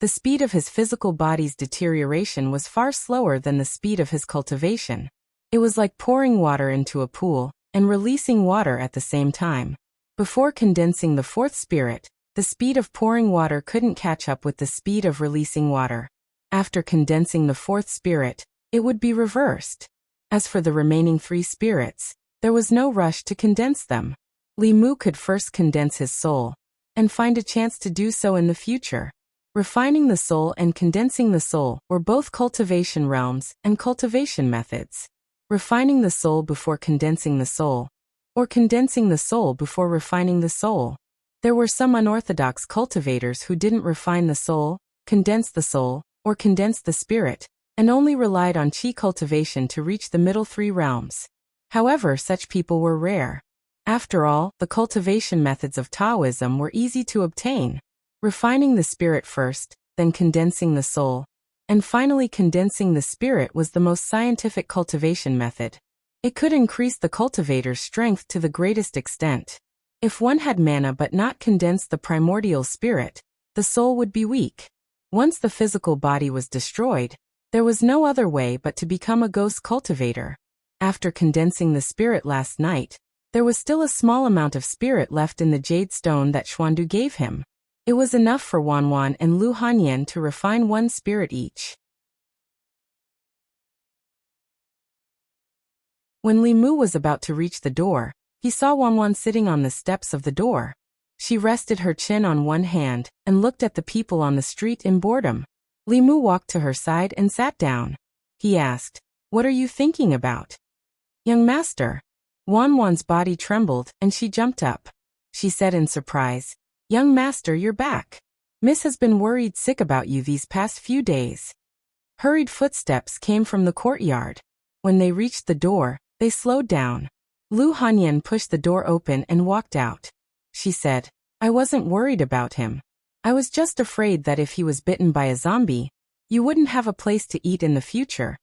the speed of his physical body's deterioration was far slower than the speed of his cultivation. It was like pouring water into a pool and releasing water at the same time. Before condensing the fourth spirit, the speed of pouring water couldn't catch up with the speed of releasing water. After condensing the fourth spirit, it would be reversed. As for the remaining 3 spirits, there was no rush to condense them. Li Mu could first condense his soul, and find a chance to do so in the future. Refining the soul and condensing the soul were both cultivation realms and cultivation methods. Refining the soul before condensing the soul, or condensing the soul before refining the soul. There were some unorthodox cultivators who didn't refine the soul, condense the soul, or condense the spirit, and only relied on qi cultivation to reach the middle 3 realms. However, such people were rare. After all, the cultivation methods of Taoism were easy to obtain. Refining the spirit first, then condensing the soul, and finally condensing the spirit was the most scientific cultivation method. It could increase the cultivator's strength to the greatest extent. If one had mana but not condensed the primordial spirit, the soul would be weak. Once the physical body was destroyed, there was no other way but to become a ghost cultivator. After condensing the spirit last night, there was still a small amount of spirit left in the jade stone that Xuandu gave him. It was enough for Wanwan and Lu Hanyan to refine 1 spirit each. When Li Mu was about to reach the door, he saw Wanwan sitting on the steps of the door. She rested her chin on one hand and looked at the people on the street in boredom. Li Mu walked to her side and sat down. He asked, "What are you thinking about?" "Young master." Wanwan's body trembled and she jumped up. She said in surprise, "Young master, you're back. Miss has been worried sick about you these past few days." Hurried footsteps came from the courtyard. When they reached the door, they slowed down. Lu Hanyan pushed the door open and walked out. She said, "I wasn't worried about him. I was just afraid that if he was bitten by a zombie, you wouldn't have a place to eat in the future."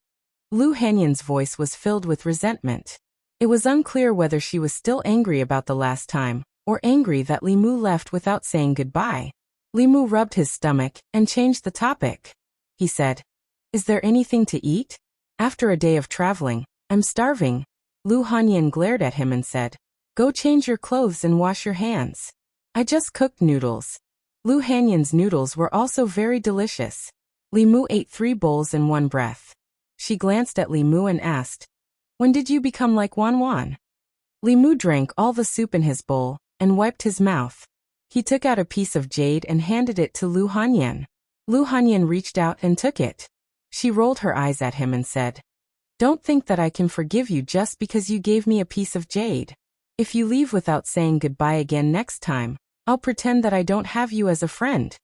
Lu Hanyan's voice was filled with resentment. It was unclear whether she was still angry about the last time, or angry that Li Mu left without saying goodbye. Li Mu rubbed his stomach and changed the topic. He said, "Is there anything to eat? After a day of traveling, I'm starving." Lu Hanyan glared at him and said, "Go change your clothes and wash your hands. I just cooked noodles." Lu Hanyan's noodles were also very delicious. Li Mu ate 3 bowls in one breath. She glanced at Li Mu and asked, "When did you become like Wanwan?" Li Mu drank all the soup in his bowl and wiped his mouth. He took out a piece of jade and handed it to Lu Hanyan. Lu Hanyan reached out and took it. She rolled her eyes at him and said, "Don't think that I can forgive you just because you gave me a piece of jade. If you leave without saying goodbye again next time, I'll pretend that I don't have you as a friend."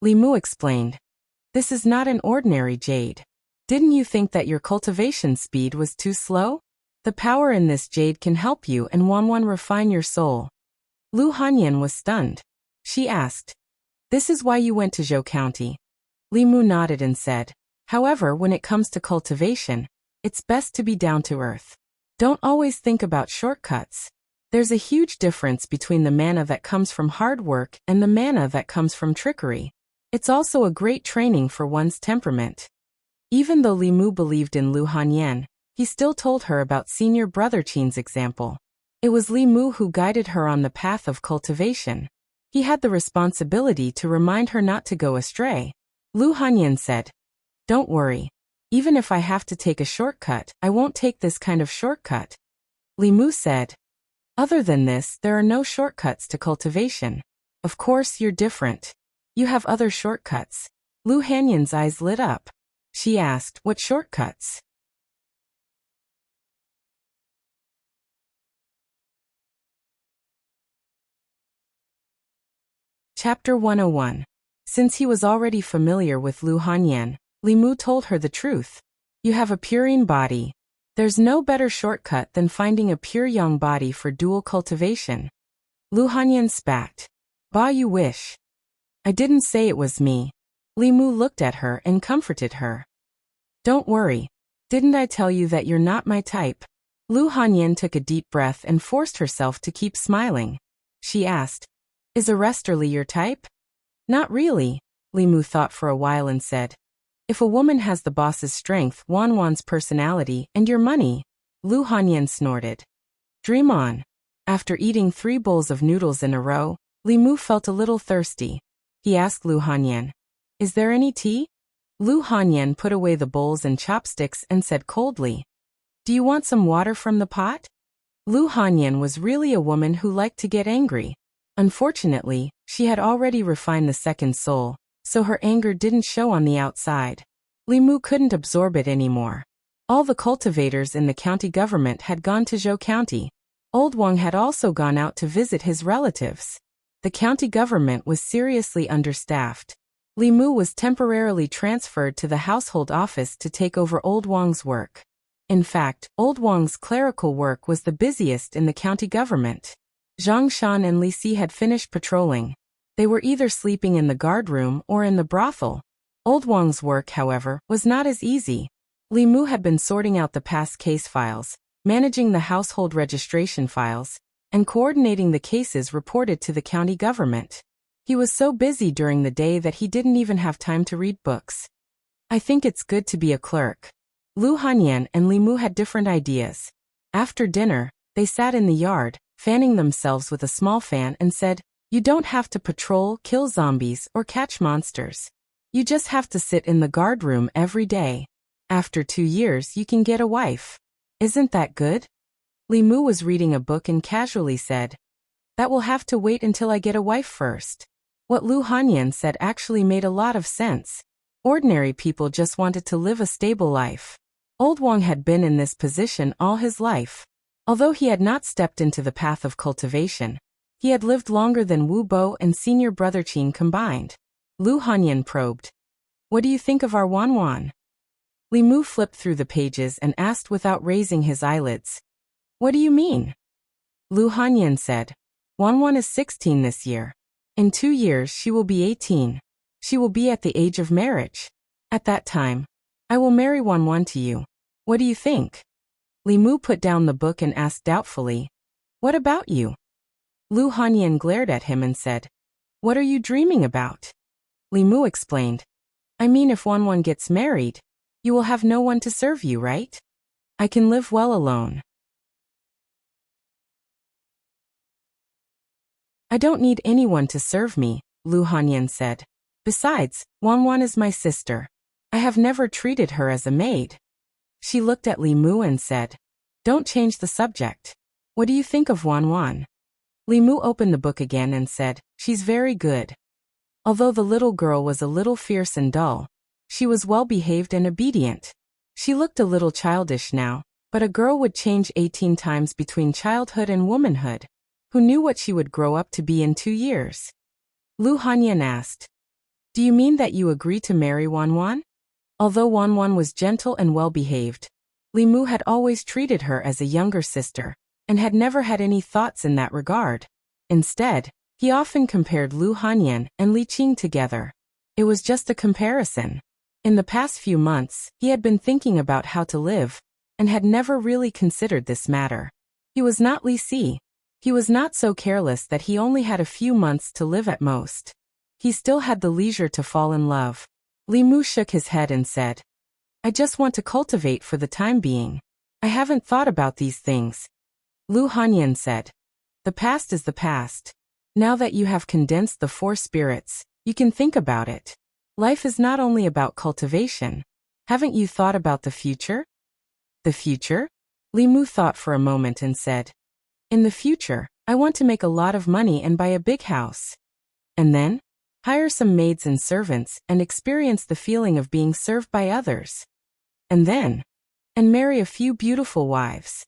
Li Mu explained, "This is not an ordinary jade. Didn't you think that your cultivation speed was too slow? The power in this jade can help you and Wanwan refine your soul." Lu Hanyan was stunned. She asked, "This is why you went to Zhou County?" Li Mu nodded and said, "However, when it comes to cultivation, it's best to be down to earth. Don't always think about shortcuts. There's a huge difference between the mana that comes from hard work and the mana that comes from trickery. It's also a great training for one's temperament. Even though Li Mu believed in Lu Hanyan, he still told her about senior brother Qin's example. It was Li Mu who guided her on the path of cultivation. He had the responsibility to remind her not to go astray. Lu Hanyan said, "Don't worry. Even if I have to take a shortcut, I won't take this kind of shortcut." Li Mu said, "Other than this, there are no shortcuts to cultivation. Of course you're different. You have other shortcuts." Lu Hanyan's eyes lit up. She asked, "What shortcuts?" Chapter 101. Since he was already familiar with Lu Hanyan, Li Mu told her the truth. "You have a purine body. There's no better shortcut than finding a pure yang body for dual cultivation." Lu Hanyan spat. "Ba, you wish." "I didn't say it was me." Li Mu looked at her and comforted her. "Don't worry. Didn't I tell you that you're not my type?" Lu Hanyan took a deep breath and forced herself to keep smiling. She asked, "Is Arrestorly your type?" "Not really," Li Mu thought for a while and said. "If a woman has the boss's strength, Wanwan's personality, and your money." Lu Hanyan snorted. "Dream on." After eating 3 bowls of noodles in a row, Li Mu felt a little thirsty. He asked Lu Hanyan, "Is there any tea?" Lu Hanyan put away the bowls and chopsticks and said coldly, "Do you want some water from the pot?" Lu Hanyan was really a woman who liked to get angry. Unfortunately, she had already refined the second soul, so her anger didn't show on the outside. Li Mu couldn't absorb it anymore. All the cultivators in the county government had gone to Zhou County. Old Wang had also gone out to visit his relatives. The county government was seriously understaffed. Li Mu was temporarily transferred to the household office to take over Old Wang's work. In fact, Old Wang's clerical work was the busiest in the county government. Zhang Shan and Li Si had finished patrolling. They were either sleeping in the guard room or in the brothel. Old Wang's work, however, was not as easy. Li Mu had been sorting out the past case files, managing the household registration files, and coordinating the cases reported to the county government. He was so busy during the day that he didn't even have time to read books. "I think it's good to be a clerk." Lu Hanyan and Li Mu had different ideas. After dinner, they sat in the yard, fanning themselves with a small fan, and said, "You don't have to patrol, kill zombies, or catch monsters. You just have to sit in the guard room every day. After 2 years you can get a wife. Isn't that good?" Li Mu was reading a book and casually said, "That will have to wait until I get a wife first." What Lu Hanyan said actually made a lot of sense. Ordinary people just wanted to live a stable life. Old Wang had been in this position all his life. Although he had not stepped into the path of cultivation, he had lived longer than Wu Bo and senior brother Qin combined. Lu Hanyan probed, "What do you think of our Wanwan?" Li Mu flipped through the pages and asked without raising his eyelids, "What do you mean?" Lu Hanyan said, "Wanwan is 16 this year. In 2 years she will be 18. She will be at the age of marriage. At that time, I will marry Wanwan to you. What do you think?" Li Mu put down the book and asked doubtfully, "What about you?" Lu Hanyan glared at him and said, "What are you dreaming about?" Li Mu explained, "I mean, if Wanwan gets married, you will have no one to serve you, right? I can live well alone." "I don't need anyone to serve me," Lu Hanyan said. "Besides, Wanwan is my sister. I have never treated her as a maid." She looked at Li Mu and said, "Don't change the subject. What do you think of Wanwan?" Li Mu opened the book again and said, "She's very good." Although the little girl was a little fierce and dull, she was well-behaved and obedient. She looked a little childish now, but a girl would change 18 times between childhood and womanhood. Who knew what she would grow up to be in 2 years? Lu Hanyan asked, "Do you mean that you agree to marry Wanwan?" Although Wanwan was gentle and well-behaved, Li Mu had always treated her as a younger sister, and had never had any thoughts in that regard. Instead, he often compared Lu Hanyan and Li Qing together. It was just a comparison. In the past few months, he had been thinking about how to live, and had never really considered this matter. He was not Li Si. He was not so careless that he only had a few months to live at most. He still had the leisure to fall in love. Li Mu shook his head and said, I just want to cultivate for the time being. I haven't thought about these things. Lu Hanyan said, the past is the past. Now that you have condensed the 4 spirits, you can think about it. Life is not only about cultivation. Haven't you thought about the future? The future? Li Mu thought for a moment and said, in the future, I want to make a lot of money and buy a big house. And then? Hire some maids and servants and experience the feeling of being served by others. And then? And marry a few beautiful wives.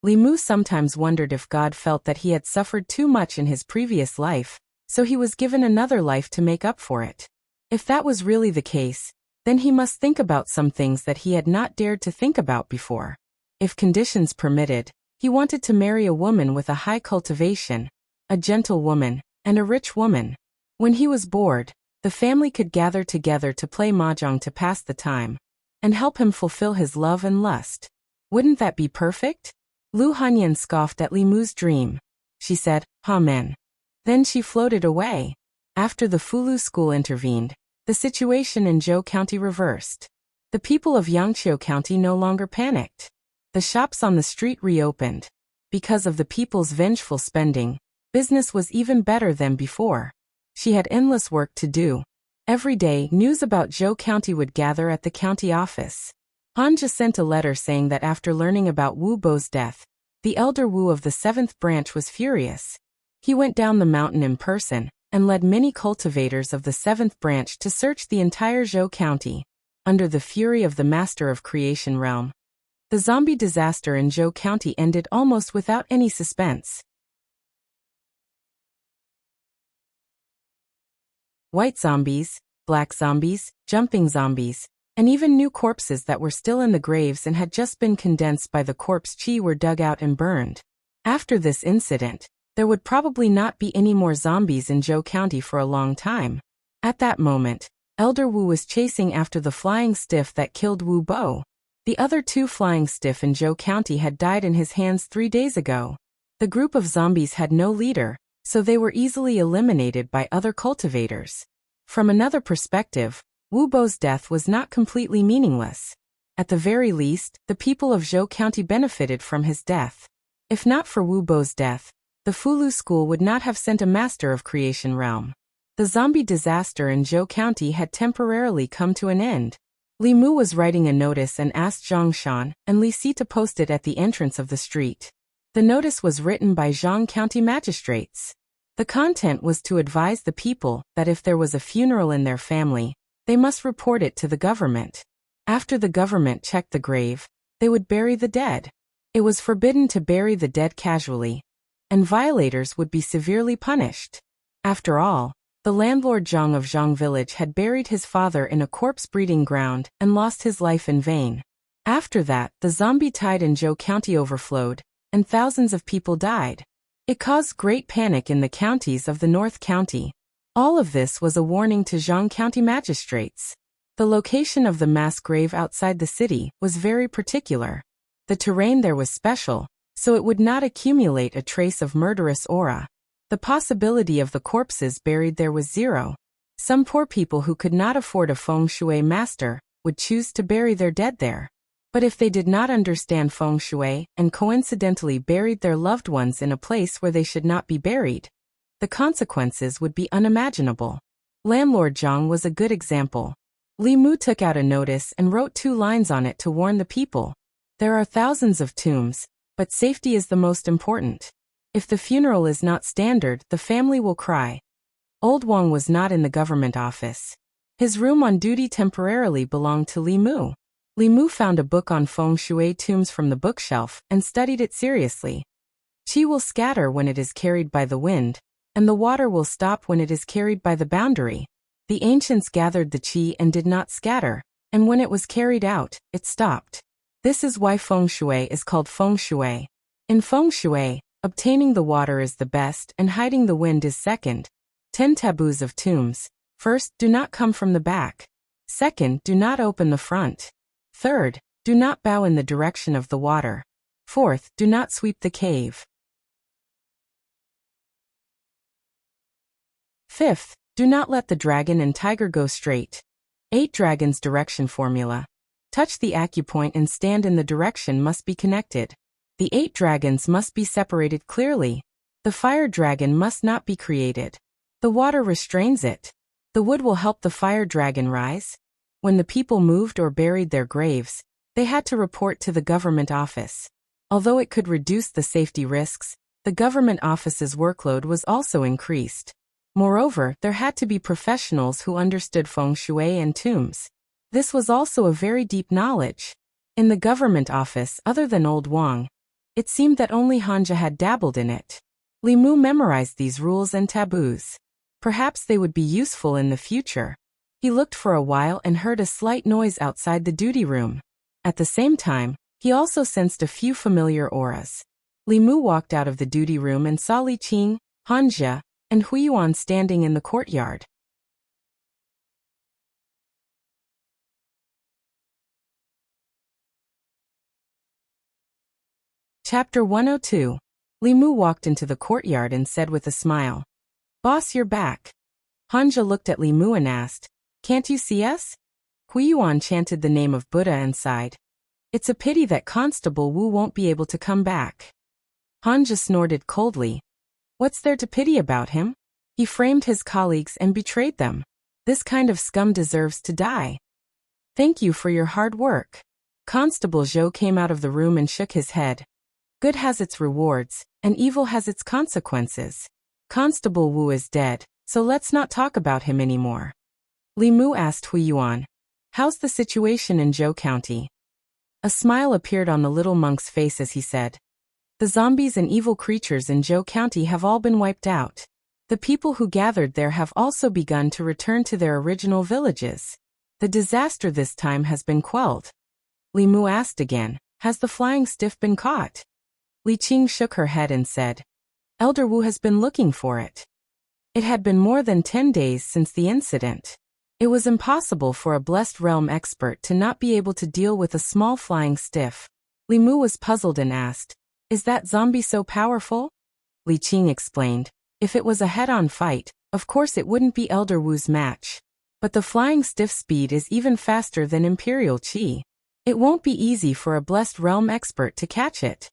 Li Mu sometimes wondered if God felt that he had suffered too much in his previous life, so he was given another life to make up for it. If that was really the case, then he must think about some things that he had not dared to think about before. If conditions permitted, he wanted to marry a woman with a high cultivation, a gentle woman, and a rich woman. When he was bored, the family could gather together to play mahjong to pass the time, and help him fulfill his love and lust. Wouldn't that be perfect? Lu Hanyan scoffed at Li Mu's dream. She said, Amen. Then she floated away. After the Fulu school intervened, the situation in Zhou County reversed. The people of Yangqiu County no longer panicked. The shops on the street reopened. Because of the people's vengeful spending, business was even better than before. She had endless work to do. Every day, news about Zhou County would gather at the county office. Hanja sent a letter saying that after learning about Wu Bo's death, the elder Wu of the 7th branch was furious. He went down the mountain in person and led many cultivators of the 7th branch to search the entire Zhou County. Under the fury of the master of creation realm, the zombie disaster in Zhou County ended almost without any suspense. White zombies, black zombies, jumping zombies, and even new corpses that were still in the graves and had just been condensed by the corpse chi were dug out and burned. After this incident, there would probably not be any more zombies in Zhou County for a long time. At that moment, Elder Wu was chasing after the flying stiff that killed Wu Bo. The other 2 flying stiff in Zhou County had died in his hands 3 days ago. The group of zombies had no leader, so they were easily eliminated by other cultivators. From another perspective, Wu Bo's death was not completely meaningless. At the very least, the people of Zhou County benefited from his death. If not for Wu Bo's death, the Fulu school would not have sent a master of creation realm. The zombie disaster in Zhou County had temporarily come to an end. Li Mu was writing a notice and asked Zhang Shan and Li Si to post it at the entrance of the street. The notice was written by Zhang County magistrates. The content was to advise the people that if there was a funeral in their family, they must report it to the government. After the government checked the grave, they would bury the dead. It was forbidden to bury the dead casually, and violators would be severely punished. After all, the landlord Zhang of Zhang village had buried his father in a corpse breeding ground and lost his life in vain. After that, the zombie tide in Zhou County overflowed, and thousands of people died. It caused great panic in the counties of the North County. All of this was a warning to Zhang County magistrates. The location of the mass grave outside the city was very particular. The terrain there was special, so it would not accumulate a trace of murderous aura. The possibility of the corpses buried there was 0. Some poor people who could not afford a feng shui master would choose to bury their dead there. But if they did not understand feng shui and coincidentally buried their loved ones in a place where they should not be buried, the consequences would be unimaginable. Landlord Zhang was a good example. Li Mu took out a notice and wrote 2 lines on it to warn the people. There are thousands of tombs, but safety is the most important. If the funeral is not standard, the family will cry. Old Wang was not in the government office. His room on duty temporarily belonged to Li Mu. Li Mu found a book on feng shui tombs from the bookshelf and studied it seriously. Qi will scatter when it is carried by the wind, and the water will stop when it is carried by the boundary. The ancients gathered the qi and did not scatter, and when it was carried out, it stopped. This is why feng shui is called feng shui. In feng shui, obtaining the water is the best and hiding the wind is second. 10 taboos of tombs. First, do not come from the back. Second, do not open the front. Third, do not bow in the direction of the water. Fourth, do not sweep the cave. Fifth, Do not let the dragon and tiger go straight. 8 Dragons Direction Formula. Touch the acupoint and stand in the direction must be connected. The 8 dragons must be separated clearly. The fire dragon must not be created. The water restrains it. The wood will help the fire dragon rise. When the people moved or buried their graves, they had to report to the government office. Although it could reduce the safety risks, the government office's workload was also increased. Moreover, there had to be professionals who understood feng shui and tombs. This was also a very deep knowledge. In the government office, other than Old Wang, it seemed that only Hanja had dabbled in it. Li Mu memorized these rules and taboos. Perhaps they would be useful in the future. He looked for a while and heard a slight noise outside the duty room. At the same time, he also sensed a few familiar auras. Li Mu walked out of the duty room and saw Li Qing, Hanja, and Huiyuan standing in the courtyard. Chapter 102. Li Mu walked into the courtyard and said with a smile, "Boss, you're back." Hanja looked at Li Mu and asked, "Can't you see us?" Huiyuan chanted the name of Buddha and sighed. "It's a pity that Constable Wu won't be able to come back." Hanja snorted coldly. What's there to pity about him? He framed his colleagues and betrayed them. This kind of scum deserves to die. Thank you for your hard work. Constable Zhou came out of the room and shook his head. Good has its rewards, and evil has its consequences. Constable Wu is dead, so let's not talk about him anymore. Li Mu asked Huiyuan, "How's the situation in Zhou County?" A smile appeared on the little monk's face as he said, "The zombies and evil creatures in Zhou County have all been wiped out. The people who gathered there have also begun to return to their original villages. The disaster this time has been quelled." Li Mu asked again, "Has the flying stiff been caught?" Li Qing shook her head and said, "Elder Wu has been looking for it." It had been more than 10 days since the incident. It was impossible for a Blessed Realm expert to not be able to deal with a small flying stiff. Li Mu was puzzled and asked, "Is that zombie so powerful?" Li Qing explained, "If it was a head-on fight, of course it wouldn't be Elder Wu's match. But the flying stiff's speed is even faster than Imperial Qi. It won't be easy for a Blessed Realm expert to catch it.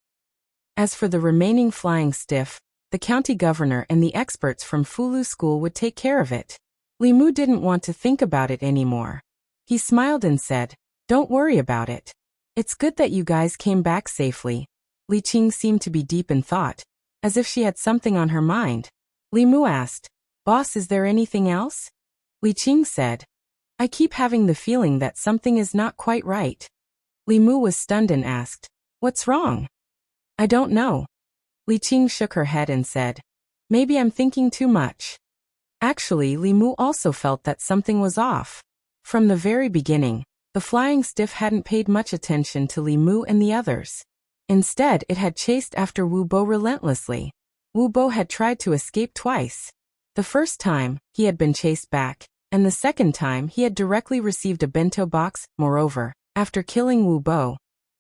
As for the remaining flying stiff, the county governor and the experts from Fulu School would take care of it." Li Mu didn't want to think about it anymore. He smiled and said, "Don't worry about it. It's good that you guys came back safely." Li Qing seemed to be deep in thought, as if she had something on her mind. Li Mu asked, "Boss, is there anything else?" Li Qing said, "I keep having the feeling that something is not quite right." Li Mu was stunned and asked, "What's wrong?" "I don't know." Li Qing shook her head and said, "Maybe I'm thinking too much." Actually, Li Mu also felt that something was off. From the very beginning, the flying stiff hadn't paid much attention to Li Mu and the others. Instead, it had chased after Wu Bo relentlessly. Wu Bo had tried to escape twice. The first time, he had been chased back, and the second time he had directly received a bento box. Moreover, after killing Wu Bo,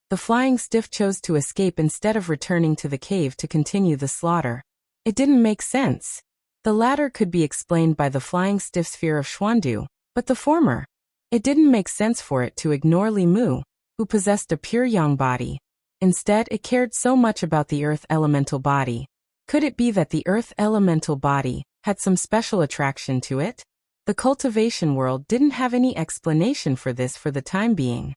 the flying stiff chose to escape instead of returning to the cave to continue the slaughter. It didn't make sense. The latter could be explained by the flying stiff's fear of Xuandu, but the former, it didn't make sense for it to ignore Li Mu, who possessed a pure yang body. Instead, it cared so much about the earth elemental body. Could it be that the earth elemental body had some special attraction to it? The cultivation world didn't have any explanation for this for the time being.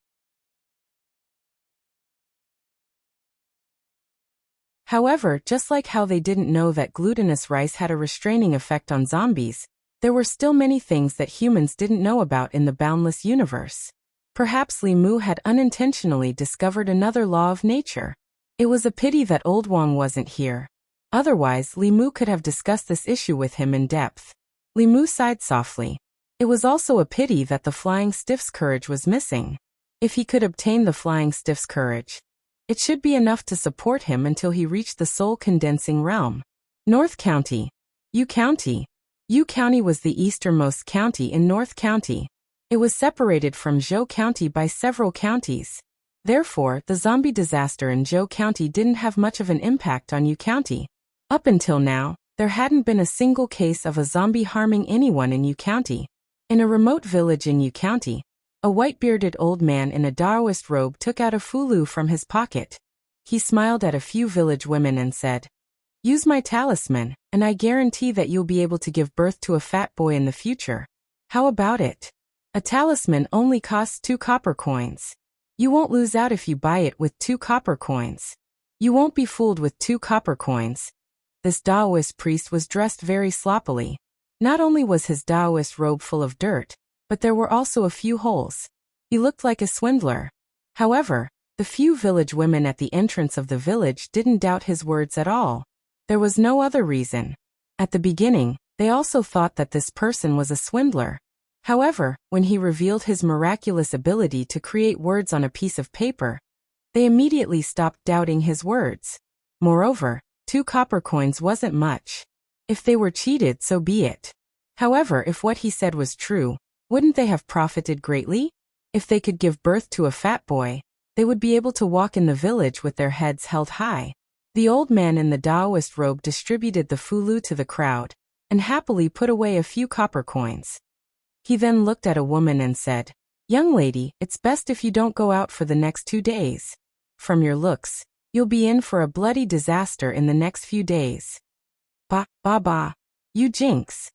However, just like how they didn't know that glutinous rice had a restraining effect on zombies, there were still many things that humans didn't know about in the boundless universe. Perhaps Li Mu had unintentionally discovered another law of nature. It was a pity that Old Wang wasn't here. Otherwise, Li Mu could have discussed this issue with him in depth. Li Mu sighed softly. It was also a pity that the flying stiff's courage was missing. If he could obtain the flying stiff's courage, it should be enough to support him until he reached the soul condensing realm. North County. Yu County. Yu County was the easternmost county in North County. It was separated from Zhou County by several counties. Therefore, the zombie disaster in Zhou County didn't have much of an impact on Yu County. Up until now, There hadn't been a single case of a zombie harming anyone in Yu County. In a remote village in Yu County, a white-bearded old man in a Taoist robe took out a fulu from his pocket. He smiled at a few village women and said, "Use my talisman, and I guarantee that you'll be able to give birth to a fat boy in the future. How about it? A talisman only costs 2 copper coins. You won't lose out if you buy it with 2 copper coins. You won't be fooled with 2 copper coins." This Taoist priest was dressed very sloppily. Not only was his Taoist robe full of dirt, but there were also a few holes. He looked like a swindler. However, the few village women at the entrance of the village didn't doubt his words at all. There was no other reason. At the beginning, they also thought that this person was a swindler. However, when he revealed his miraculous ability to create words on a piece of paper, they immediately stopped doubting his words. Moreover, 2 copper coins wasn't much. If they were cheated, so be it. However, if what he said was true, wouldn't they have profited greatly? If they could give birth to a fat boy, they would be able to walk in the village with their heads held high. The old man in the Taoist robe distributed the fulu to the crowd, and happily put away a few copper coins. He then looked at a woman and said, "Young lady, it's best if you don't go out for the next 2 days. From your looks, you'll be in for a bloody disaster in the next few days." Ba, you jinx.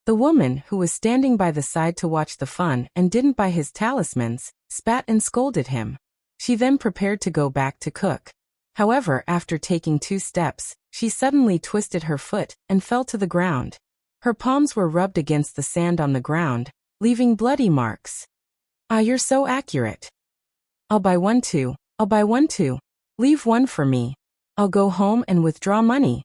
The woman, who was standing by the side to watch the fun and didn't buy his talismans, spat and scolded him. She then prepared to go back to cook. However, after taking 2 steps, she suddenly twisted her foot and fell to the ground. Her palms were rubbed against the sand on the ground, leaving bloody marks. "Ah, you're so accurate. I'll buy one too. I'll buy one too. Leave one for me. I'll go home and withdraw money."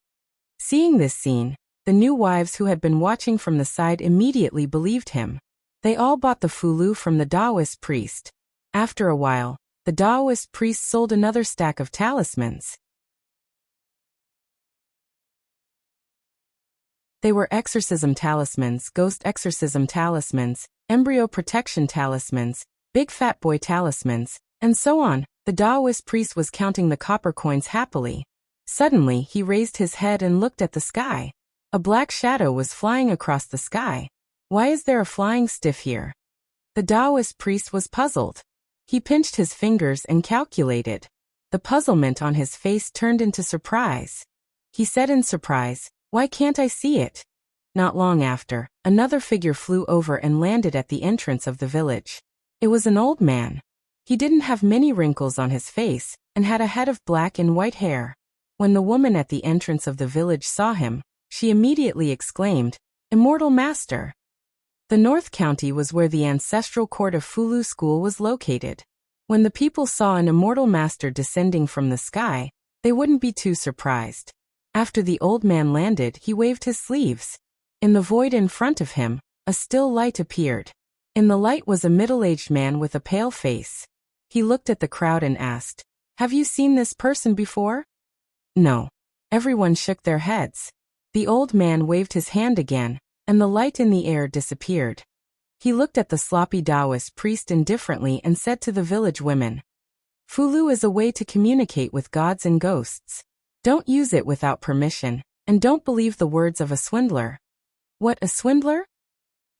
Seeing this scene, the new wives who had been watching from the side immediately believed him. They all bought the fulu from the Taoist priest. After a while, the Taoist priest sold another stack of talismans. They were exorcism talismans, ghost exorcism talismans, embryo protection talismans, big fat boy talismans, and so on. The Taoist priest was counting the copper coins happily. Suddenly, he raised his head and looked at the sky. A black shadow was flying across the sky. Why is there a flying stiff here? The Taoist priest was puzzled. He pinched his fingers and calculated. The puzzlement on his face turned into surprise. He said in surprise, "Why can't I see it?" Not long after, another figure flew over and landed at the entrance of the village. It was an old man. He didn't have many wrinkles on his face and had a head of black and white hair. When the woman at the entrance of the village saw him, she immediately exclaimed, "Immortal Master!" The North County was where the ancestral court of Fulu School was located. When the people saw an Immortal Master descending from the sky, they wouldn't be too surprised. After the old man landed, he waved his sleeves. In the void in front of him, a still light appeared. In the light was a middle-aged man with a pale face. He looked at the crowd and asked, "Have you seen this person before?" No. Everyone shook their heads. The old man waved his hand again, and the light in the air disappeared. He looked at the sloppy Taoist priest indifferently and said to the village women, "Fulu is a way to communicate with gods and ghosts. Don't use it without permission, and don't believe the words of a swindler." "What, a swindler?"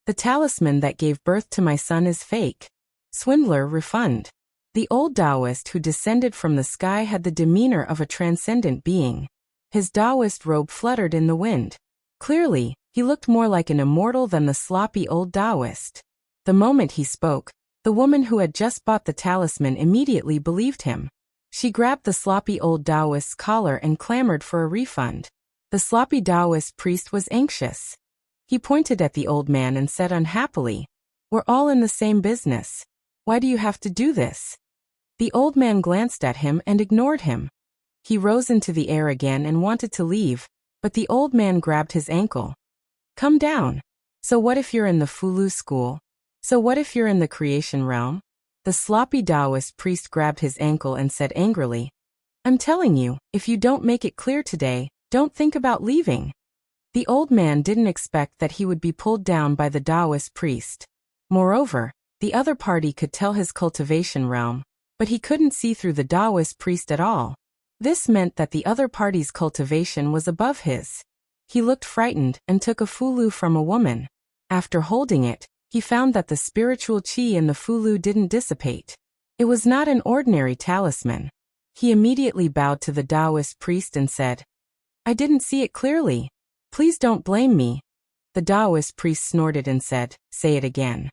"The talisman that gave birth to my son is fake. Swindler, refund." The old Taoist who descended from the sky had the demeanor of a transcendent being. His Taoist robe fluttered in the wind. Clearly, he looked more like an immortal than the sloppy old Taoist. The moment he spoke, the woman who had just bought the talisman immediately believed him. She grabbed the sloppy old Taoist's collar and clamored for a refund. The sloppy Taoist priest was anxious. He pointed at the old man and said unhappily, "We're all in the same business. Why do you have to do this?" The old man glanced at him and ignored him. He rose into the air again and wanted to leave, but the old man grabbed his ankle. "Come down. So what if you're in the Fulu school? So what if you're in the creation realm?" The sloppy Taoist priest grabbed his ankle and said angrily, "I'm telling you, if you don't make it clear today, don't think about leaving." The old man didn't expect that he would be pulled down by the Taoist priest. Moreover, the other party could tell his cultivation realm, but he couldn't see through the Taoist priest at all. This meant that the other party's cultivation was above his. He looked frightened and took a fulu from a woman. After holding it, he found that the spiritual qi in the fulu didn't dissipate. It was not an ordinary talisman. He immediately bowed to the Taoist priest and said, "I didn't see it clearly. Please don't blame me." The Taoist priest snorted and said, "Say it again."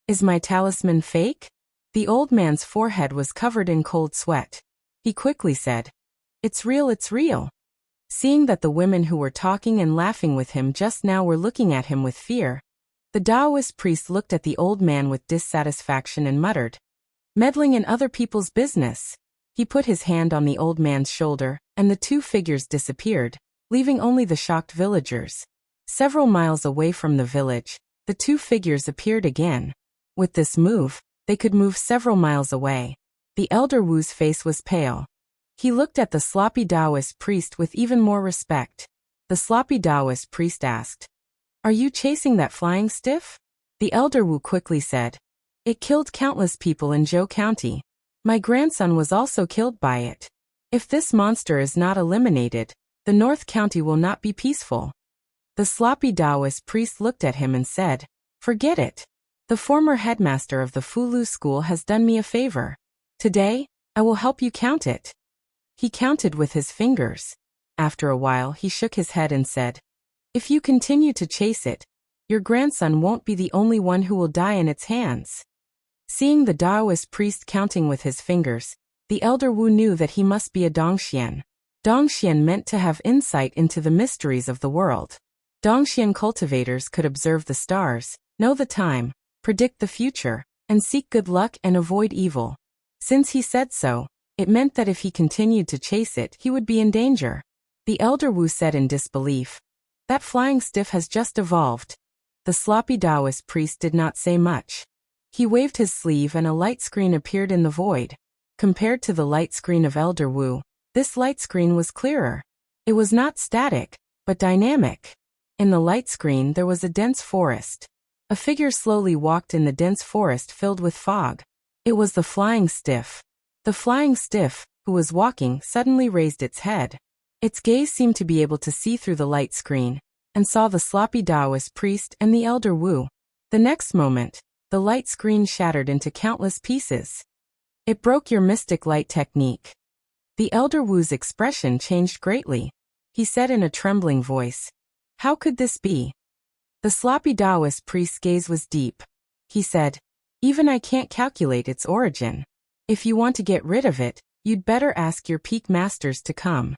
"Is my talisman fake?" The old man's forehead was covered in cold sweat. He quickly said, "It's real, it's real." Seeing that the women who were talking and laughing with him just now were looking at him with fear, the Taoist priest looked at the old man with dissatisfaction and muttered, "Meddling in other people's business." He put his hand on the old man's shoulder, and the two figures disappeared, leaving only the shocked villagers. Several miles away from the village, the two figures appeared again. With this move, they could move several miles away. The elder Wu's face was pale. He looked at the sloppy Taoist priest with even more respect. The sloppy Taoist priest asked, "Are you chasing that flying stiff?" The elder Wu quickly said, "It killed countless people in Zhou County. My grandson was also killed by it. If this monster is not eliminated, the North County will not be peaceful." The sloppy Taoist priest looked at him and said, "Forget it. The former headmaster of the Fulu school has done me a favor. Today, I will help you count it." He counted with his fingers. After a while he shook his head and said, "If you continue to chase it, your grandson won't be the only one who will die in its hands." Seeing the Taoist priest counting with his fingers, the elder Wu knew that he must be a Dongxian. Dongxian meant to have insight into the mysteries of the world. Dongxian cultivators could observe the stars, know the time, predict the future, and seek good luck and avoid evil. Since he said so, it meant that if he continued to chase it, he would be in danger. The elder Wu said in disbelief, "That flying stiff has just evolved." The sloppy Taoist priest did not say much. He waved his sleeve and a light screen appeared in the void. Compared to the light screen of elder Wu, this light screen was clearer. It was not static, but dynamic. In the light screen there was a dense forest. A figure slowly walked in the dense forest filled with fog. It was the flying stiff. The flying stiff, who was walking, suddenly raised its head. Its gaze seemed to be able to see through the light screen, and saw the sloppy Taoist priest and the elder Wu. The next moment, the light screen shattered into countless pieces. "It broke your mystic light technique." The elder Wu's expression changed greatly. He said in a trembling voice, "How could this be?" The sloppy Taoist priest's gaze was deep. He said, "Even I can't calculate its origin. If you want to get rid of it, you'd better ask your peak masters to come."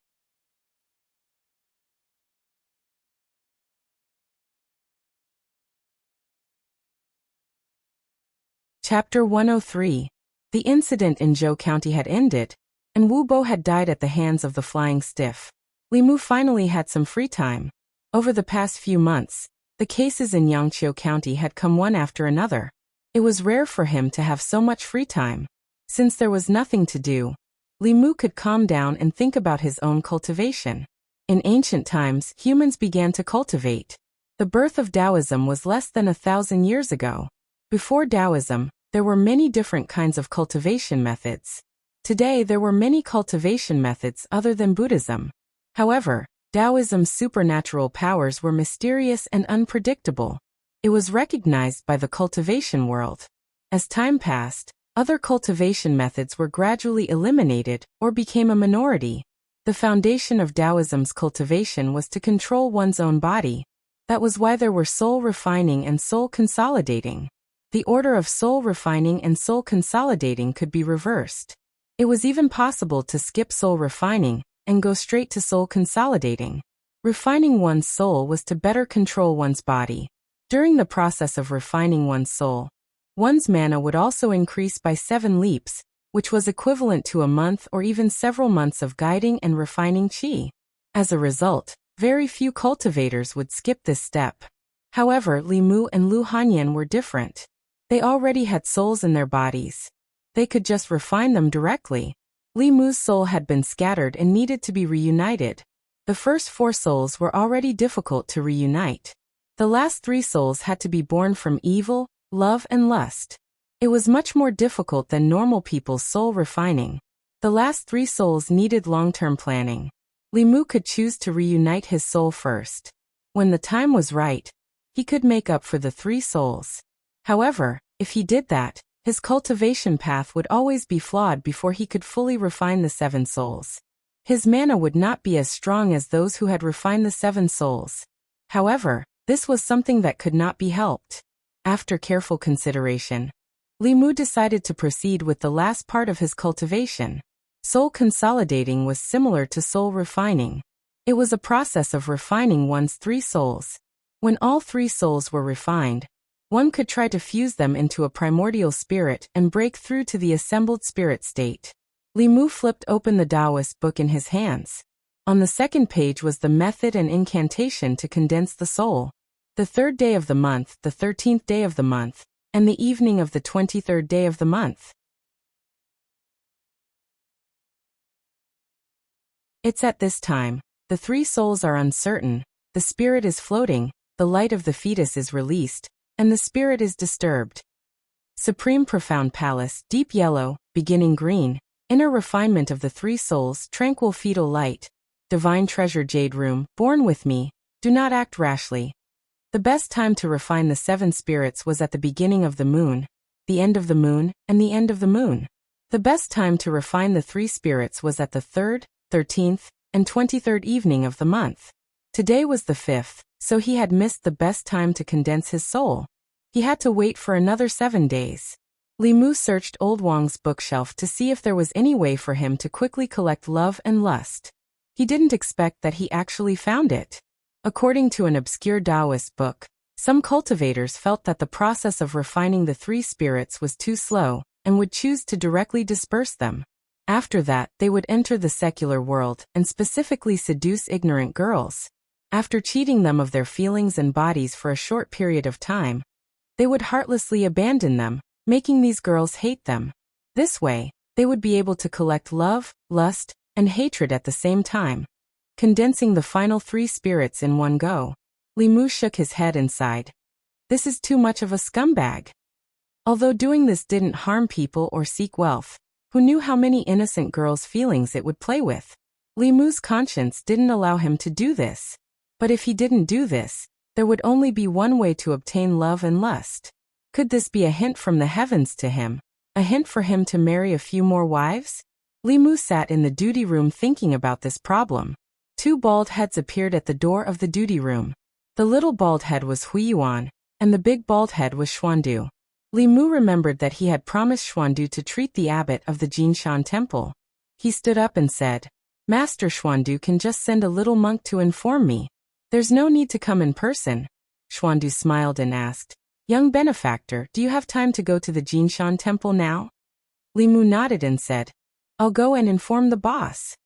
Chapter 103. The incident in Zhou County had ended, and Wu Bo had died at the hands of the flying stiff. Li Mu finally had some free time. Over the past few months, the cases in Yangqiu County had come one after another. It was rare for him to have so much free time. Since there was nothing to do, Li Mu could calm down and think about his own cultivation. In ancient times, humans began to cultivate. The birth of Taoism was less than 1,000 years ago. Before Taoism, there were many different kinds of cultivation methods. Today there were many cultivation methods other than Buddhism. However, Taoism's supernatural powers were mysterious and unpredictable. It was recognized by the cultivation world. As time passed, other cultivation methods were gradually eliminated or became a minority. The foundation of Taoism's cultivation was to control one's own body. That was why there were soul refining and soul consolidating. The order of soul refining and soul consolidating could be reversed. It was even possible to skip soul refining and go straight to soul consolidating. Refining one's soul was to better control one's body. During the process of refining one's soul, one's mana would also increase by 7 leaps, which was equivalent to a month or even several months of guiding and refining qi. As a result, very few cultivators would skip this step. However, Li Mu and Lu Hanyan were different. They already had souls in their bodies. They could just refine them directly. Li Mu's soul had been scattered and needed to be reunited. The first 4 souls were already difficult to reunite. The last 3 souls had to be born from evil, love and lust. It was much more difficult than normal people's soul refining. The last 3 souls needed long-term planning. Li Mu could choose to reunite his soul first. When the time was right, he could make up for the 3 souls. However, if he did that, his cultivation path would always be flawed before he could fully refine the 7 souls. His mana would not be as strong as those who had refined the 7 souls. However, this was something that could not be helped. After careful consideration, Li Mu decided to proceed with the last part of his cultivation. Soul consolidating was similar to soul refining. It was a process of refining one's 3 souls. When all 3 souls were refined, one could try to fuse them into a primordial spirit and break through to the assembled spirit state. Li Mu flipped open the Taoist book in his hands. On the second page was the method and incantation to condense the soul. The 3rd day of the month, the 13th day of the month, and the evening of the 23rd day of the month. It's at this time, the 3 souls are uncertain, the spirit is floating, the light of the fetus is released, and the spirit is disturbed. Supreme profound palace, deep yellow, beginning green, inner refinement of the 3 souls, tranquil fetal light, divine treasure jade room, born with me, do not act rashly. The best time to refine the 7 spirits was at the beginning of the moon, the end of the moon, and the end of the moon. The best time to refine the 3 spirits was at the 3rd, 13th, and 23rd evening of the month. Today was the 5th, so he had missed the best time to condense his soul. He had to wait for another 7 days. Li Mu searched Old Wang's bookshelf to see if there was any way for him to quickly collect love and lust. He didn't expect that he actually found it. According to an obscure Taoist book, some cultivators felt that the process of refining the 3 spirits was too slow, and would choose to directly disperse them. After that, they would enter the secular world and specifically seduce ignorant girls. After cheating them of their feelings and bodies for a short period of time, they would heartlessly abandon them, making these girls hate them. This way, they would be able to collect love, lust, and hatred at the same time, condensing the final 3 spirits in one go. Li Mu shook his head and sighed. This is too much of a scumbag. Although doing this didn't harm people or seek wealth, who knew how many innocent girls' feelings it would play with? Li Mu's conscience didn't allow him to do this. But if he didn't do this, there would only be one way to obtain love and lust. Could this be a hint from the heavens to him? A hint for him to marry a few more wives? Li Mu sat in the duty room thinking about this problem. 2 bald heads appeared at the door of the duty room. The little bald head was Huiyuan, and the big bald head was Xuandu. Li Mu remembered that he had promised Xuandu to treat the abbot of the Jinshan temple. He stood up and said, Master Xuandu can just send a little monk to inform me. There's no need to come in person. Xuandu smiled and asked, Young benefactor, do you have time to go to the Jinshan temple now? Li Mu nodded and said, I'll go and inform the boss.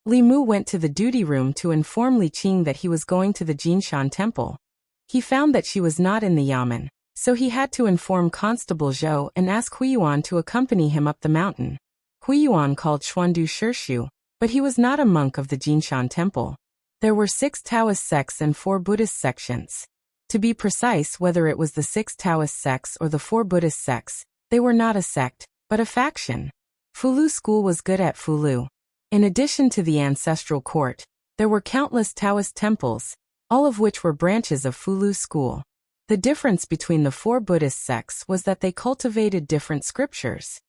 Li Mu went to the duty room to inform Li Qing that he was going to the Jinshan temple. He found that she was not in the yamen, so he had to inform Constable Zhou and ask Huiyuan to accompany him up the mountain. Huiyuan called Xuandu Shirshu, but he was not a monk of the Jinshan temple. There were 6 Taoist sects and 4 Buddhist sections. To be precise, whether it was the 6 Taoist sects or the 4 Buddhist sects, they were not a sect, but a faction. Fulu school was good at Fulu. In addition to the ancestral court, there were countless Taoist temples, all of which were branches of Fulu school. The difference between the 4 Buddhist sects was that they cultivated different scriptures.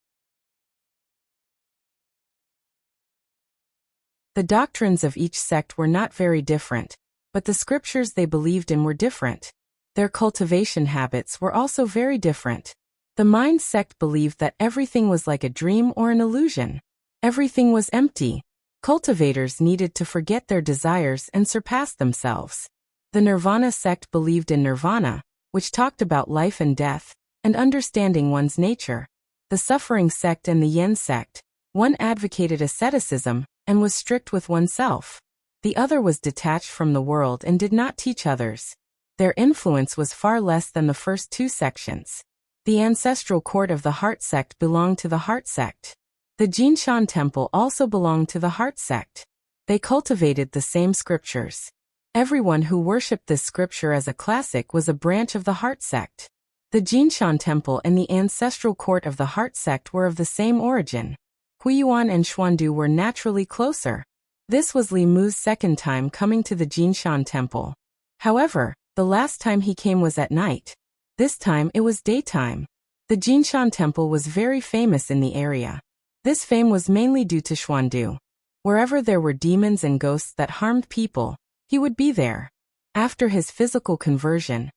The doctrines of each sect were not very different, but the scriptures they believed in were different. Their cultivation habits were also very different. The Mind sect believed that everything was like a dream or an illusion. Everything was empty. Cultivators needed to forget their desires and surpass themselves. The Nirvana sect believed in nirvana, which talked about life and death, and understanding one's nature. The Suffering sect and the Yen sect, one advocated asceticism and was strict with oneself. The other was detached from the world and did not teach others. Their influence was far less than the first 2 sections. The ancestral court of the Heart sect belonged to the Heart sect. The Jinshan temple also belonged to the Heart sect. They cultivated the same scriptures. Everyone who worshipped this scripture as a classic was a branch of the Heart sect. The Jinshan temple and the ancestral court of the Heart sect were of the same origin. Huiyuan and Xuandu were naturally closer. This was Li Mu's second time coming to the Jinshan Temple. However, the last time he came was at night. This time it was daytime. The Jinshan Temple was very famous in the area. This fame was mainly due to Xuandu. Wherever there were demons and ghosts that harmed people, he would be there. After his physical conversion,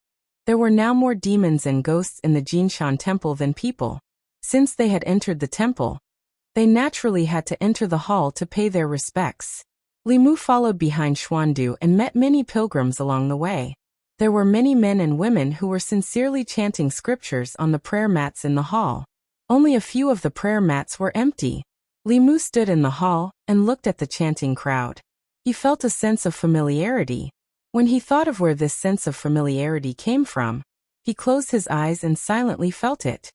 there were now more demons and ghosts in the Jinshan Temple than people. Since they had entered the temple, they naturally had to enter the hall to pay their respects. Li Mu followed behind Xuandu and met many pilgrims along the way. There were many men and women who were sincerely chanting scriptures on the prayer mats in the hall. Only a few of the prayer mats were empty. Li Mu stood in the hall and looked at the chanting crowd. He felt a sense of familiarity. When he thought of where this sense of familiarity came from, he closed his eyes and silently felt it.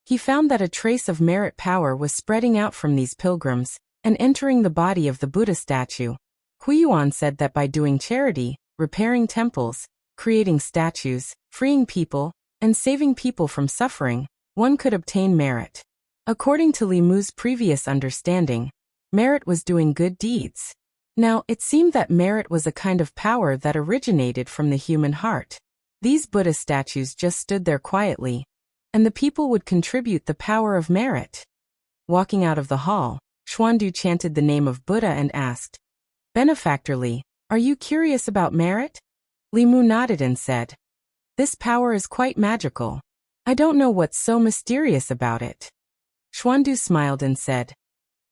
He found that a trace of merit power was spreading out from these pilgrims and entering the body of the Buddha statue. Huiyuan said that by doing charity, repairing temples, creating statues, freeing people, and saving people from suffering, one could obtain merit. According to Li Mu's previous understanding, merit was doing good deeds. Now, it seemed that merit was a kind of power that originated from the human heart. These Buddha statues just stood there quietly, and the people would contribute the power of merit. Walking out of the hall, Xuandu chanted the name of Buddha and asked, "Benefactor Li, are you curious about merit?" Li Mu nodded and said, "This power is quite magical. I don't know what's so mysterious about it." Xuandu smiled and said,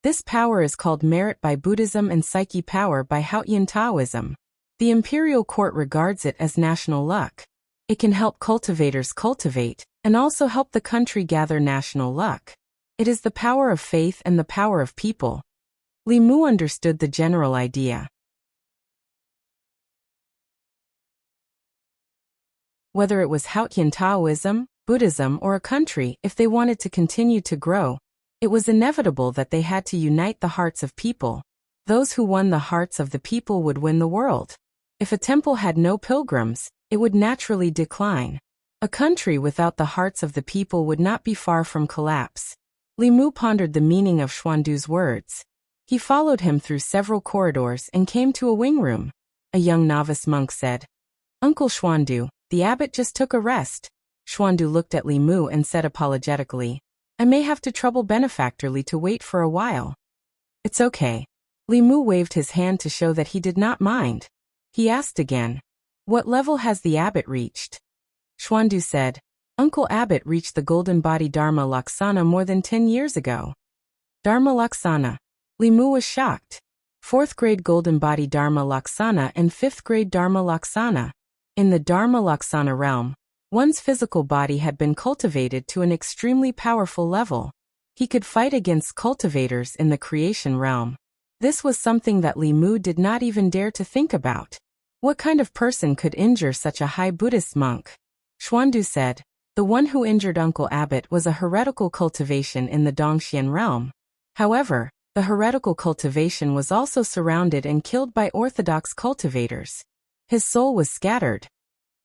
"This power is called merit by Buddhism and psyche power by Haotian Taoism. The imperial court regards it as national luck. It can help cultivators cultivate, and also help the country gather national luck. It is the power of faith and the power of people." Li Mu understood the general idea. Whether it was Haotian Taoism, Buddhism, or a country, if they wanted to continue to grow, it was inevitable that they had to unite the hearts of people. Those who won the hearts of the people would win the world. If a temple had no pilgrims, it would naturally decline. A country without the hearts of the people would not be far from collapse. Li Mu pondered the meaning of Xuandu's words. He followed him through several corridors and came to a wing room. A young novice monk said, "Uncle Xuandu, the abbot just took a rest." Xuandu looked at Li Mu and said apologetically, "I may have to trouble Benefactor Li to wait for a while." "It's okay." Li Mu waved his hand to show that he did not mind. He asked again, "What level has the abbot reached?" Xuandu said, "Uncle Abbot reached the Golden Body Dharma Laksana more than 10 years ago." Dharma Laksana. Li Mu was shocked. 4th grade Golden Body Dharma Laksana and 5th grade Dharma Laksana. In the Dharma Laksana realm, one's physical body had been cultivated to an extremely powerful level. He could fight against cultivators in the creation realm. This was something that Li Mu did not even dare to think about. What kind of person could injure such a high Buddhist monk? Xuandu said, "The one who injured Uncle Abbot was a heretical cultivation in the Dongxian realm. However, the heretical cultivation was also surrounded and killed by orthodox cultivators. His soul was scattered."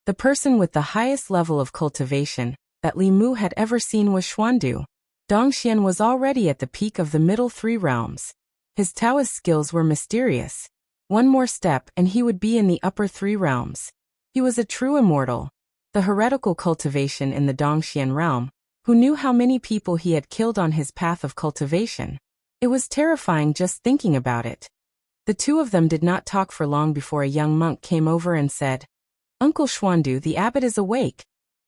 The person with the highest level of cultivation that Li Mu had ever seen was Xuandu. Dongxian was already at the peak of the middle 3 realms. His Taoist skills were mysterious. One more step and he would be in the upper 3 realms. He was a true immortal. The heretical cultivation in the Dongxian realm, who knew how many people he had killed on his path of cultivation. It was terrifying just thinking about it. The two of them did not talk for long before a young monk came over and said, "Uncle Xuandu, the abbot is awake.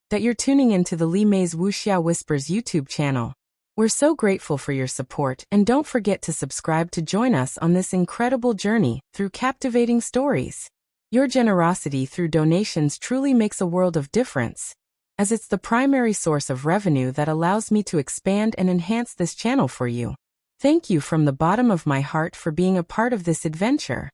That you're tuning into the Li Mei's Wuxia Whispers YouTube channel. We're so grateful for your support, and don't forget to subscribe to join us on this incredible journey through captivating stories. Your generosity through donations truly makes a world of difference, as it's the primary source of revenue that allows me to expand and enhance this channel for you. Thank you from the bottom of my heart for being a part of this adventure."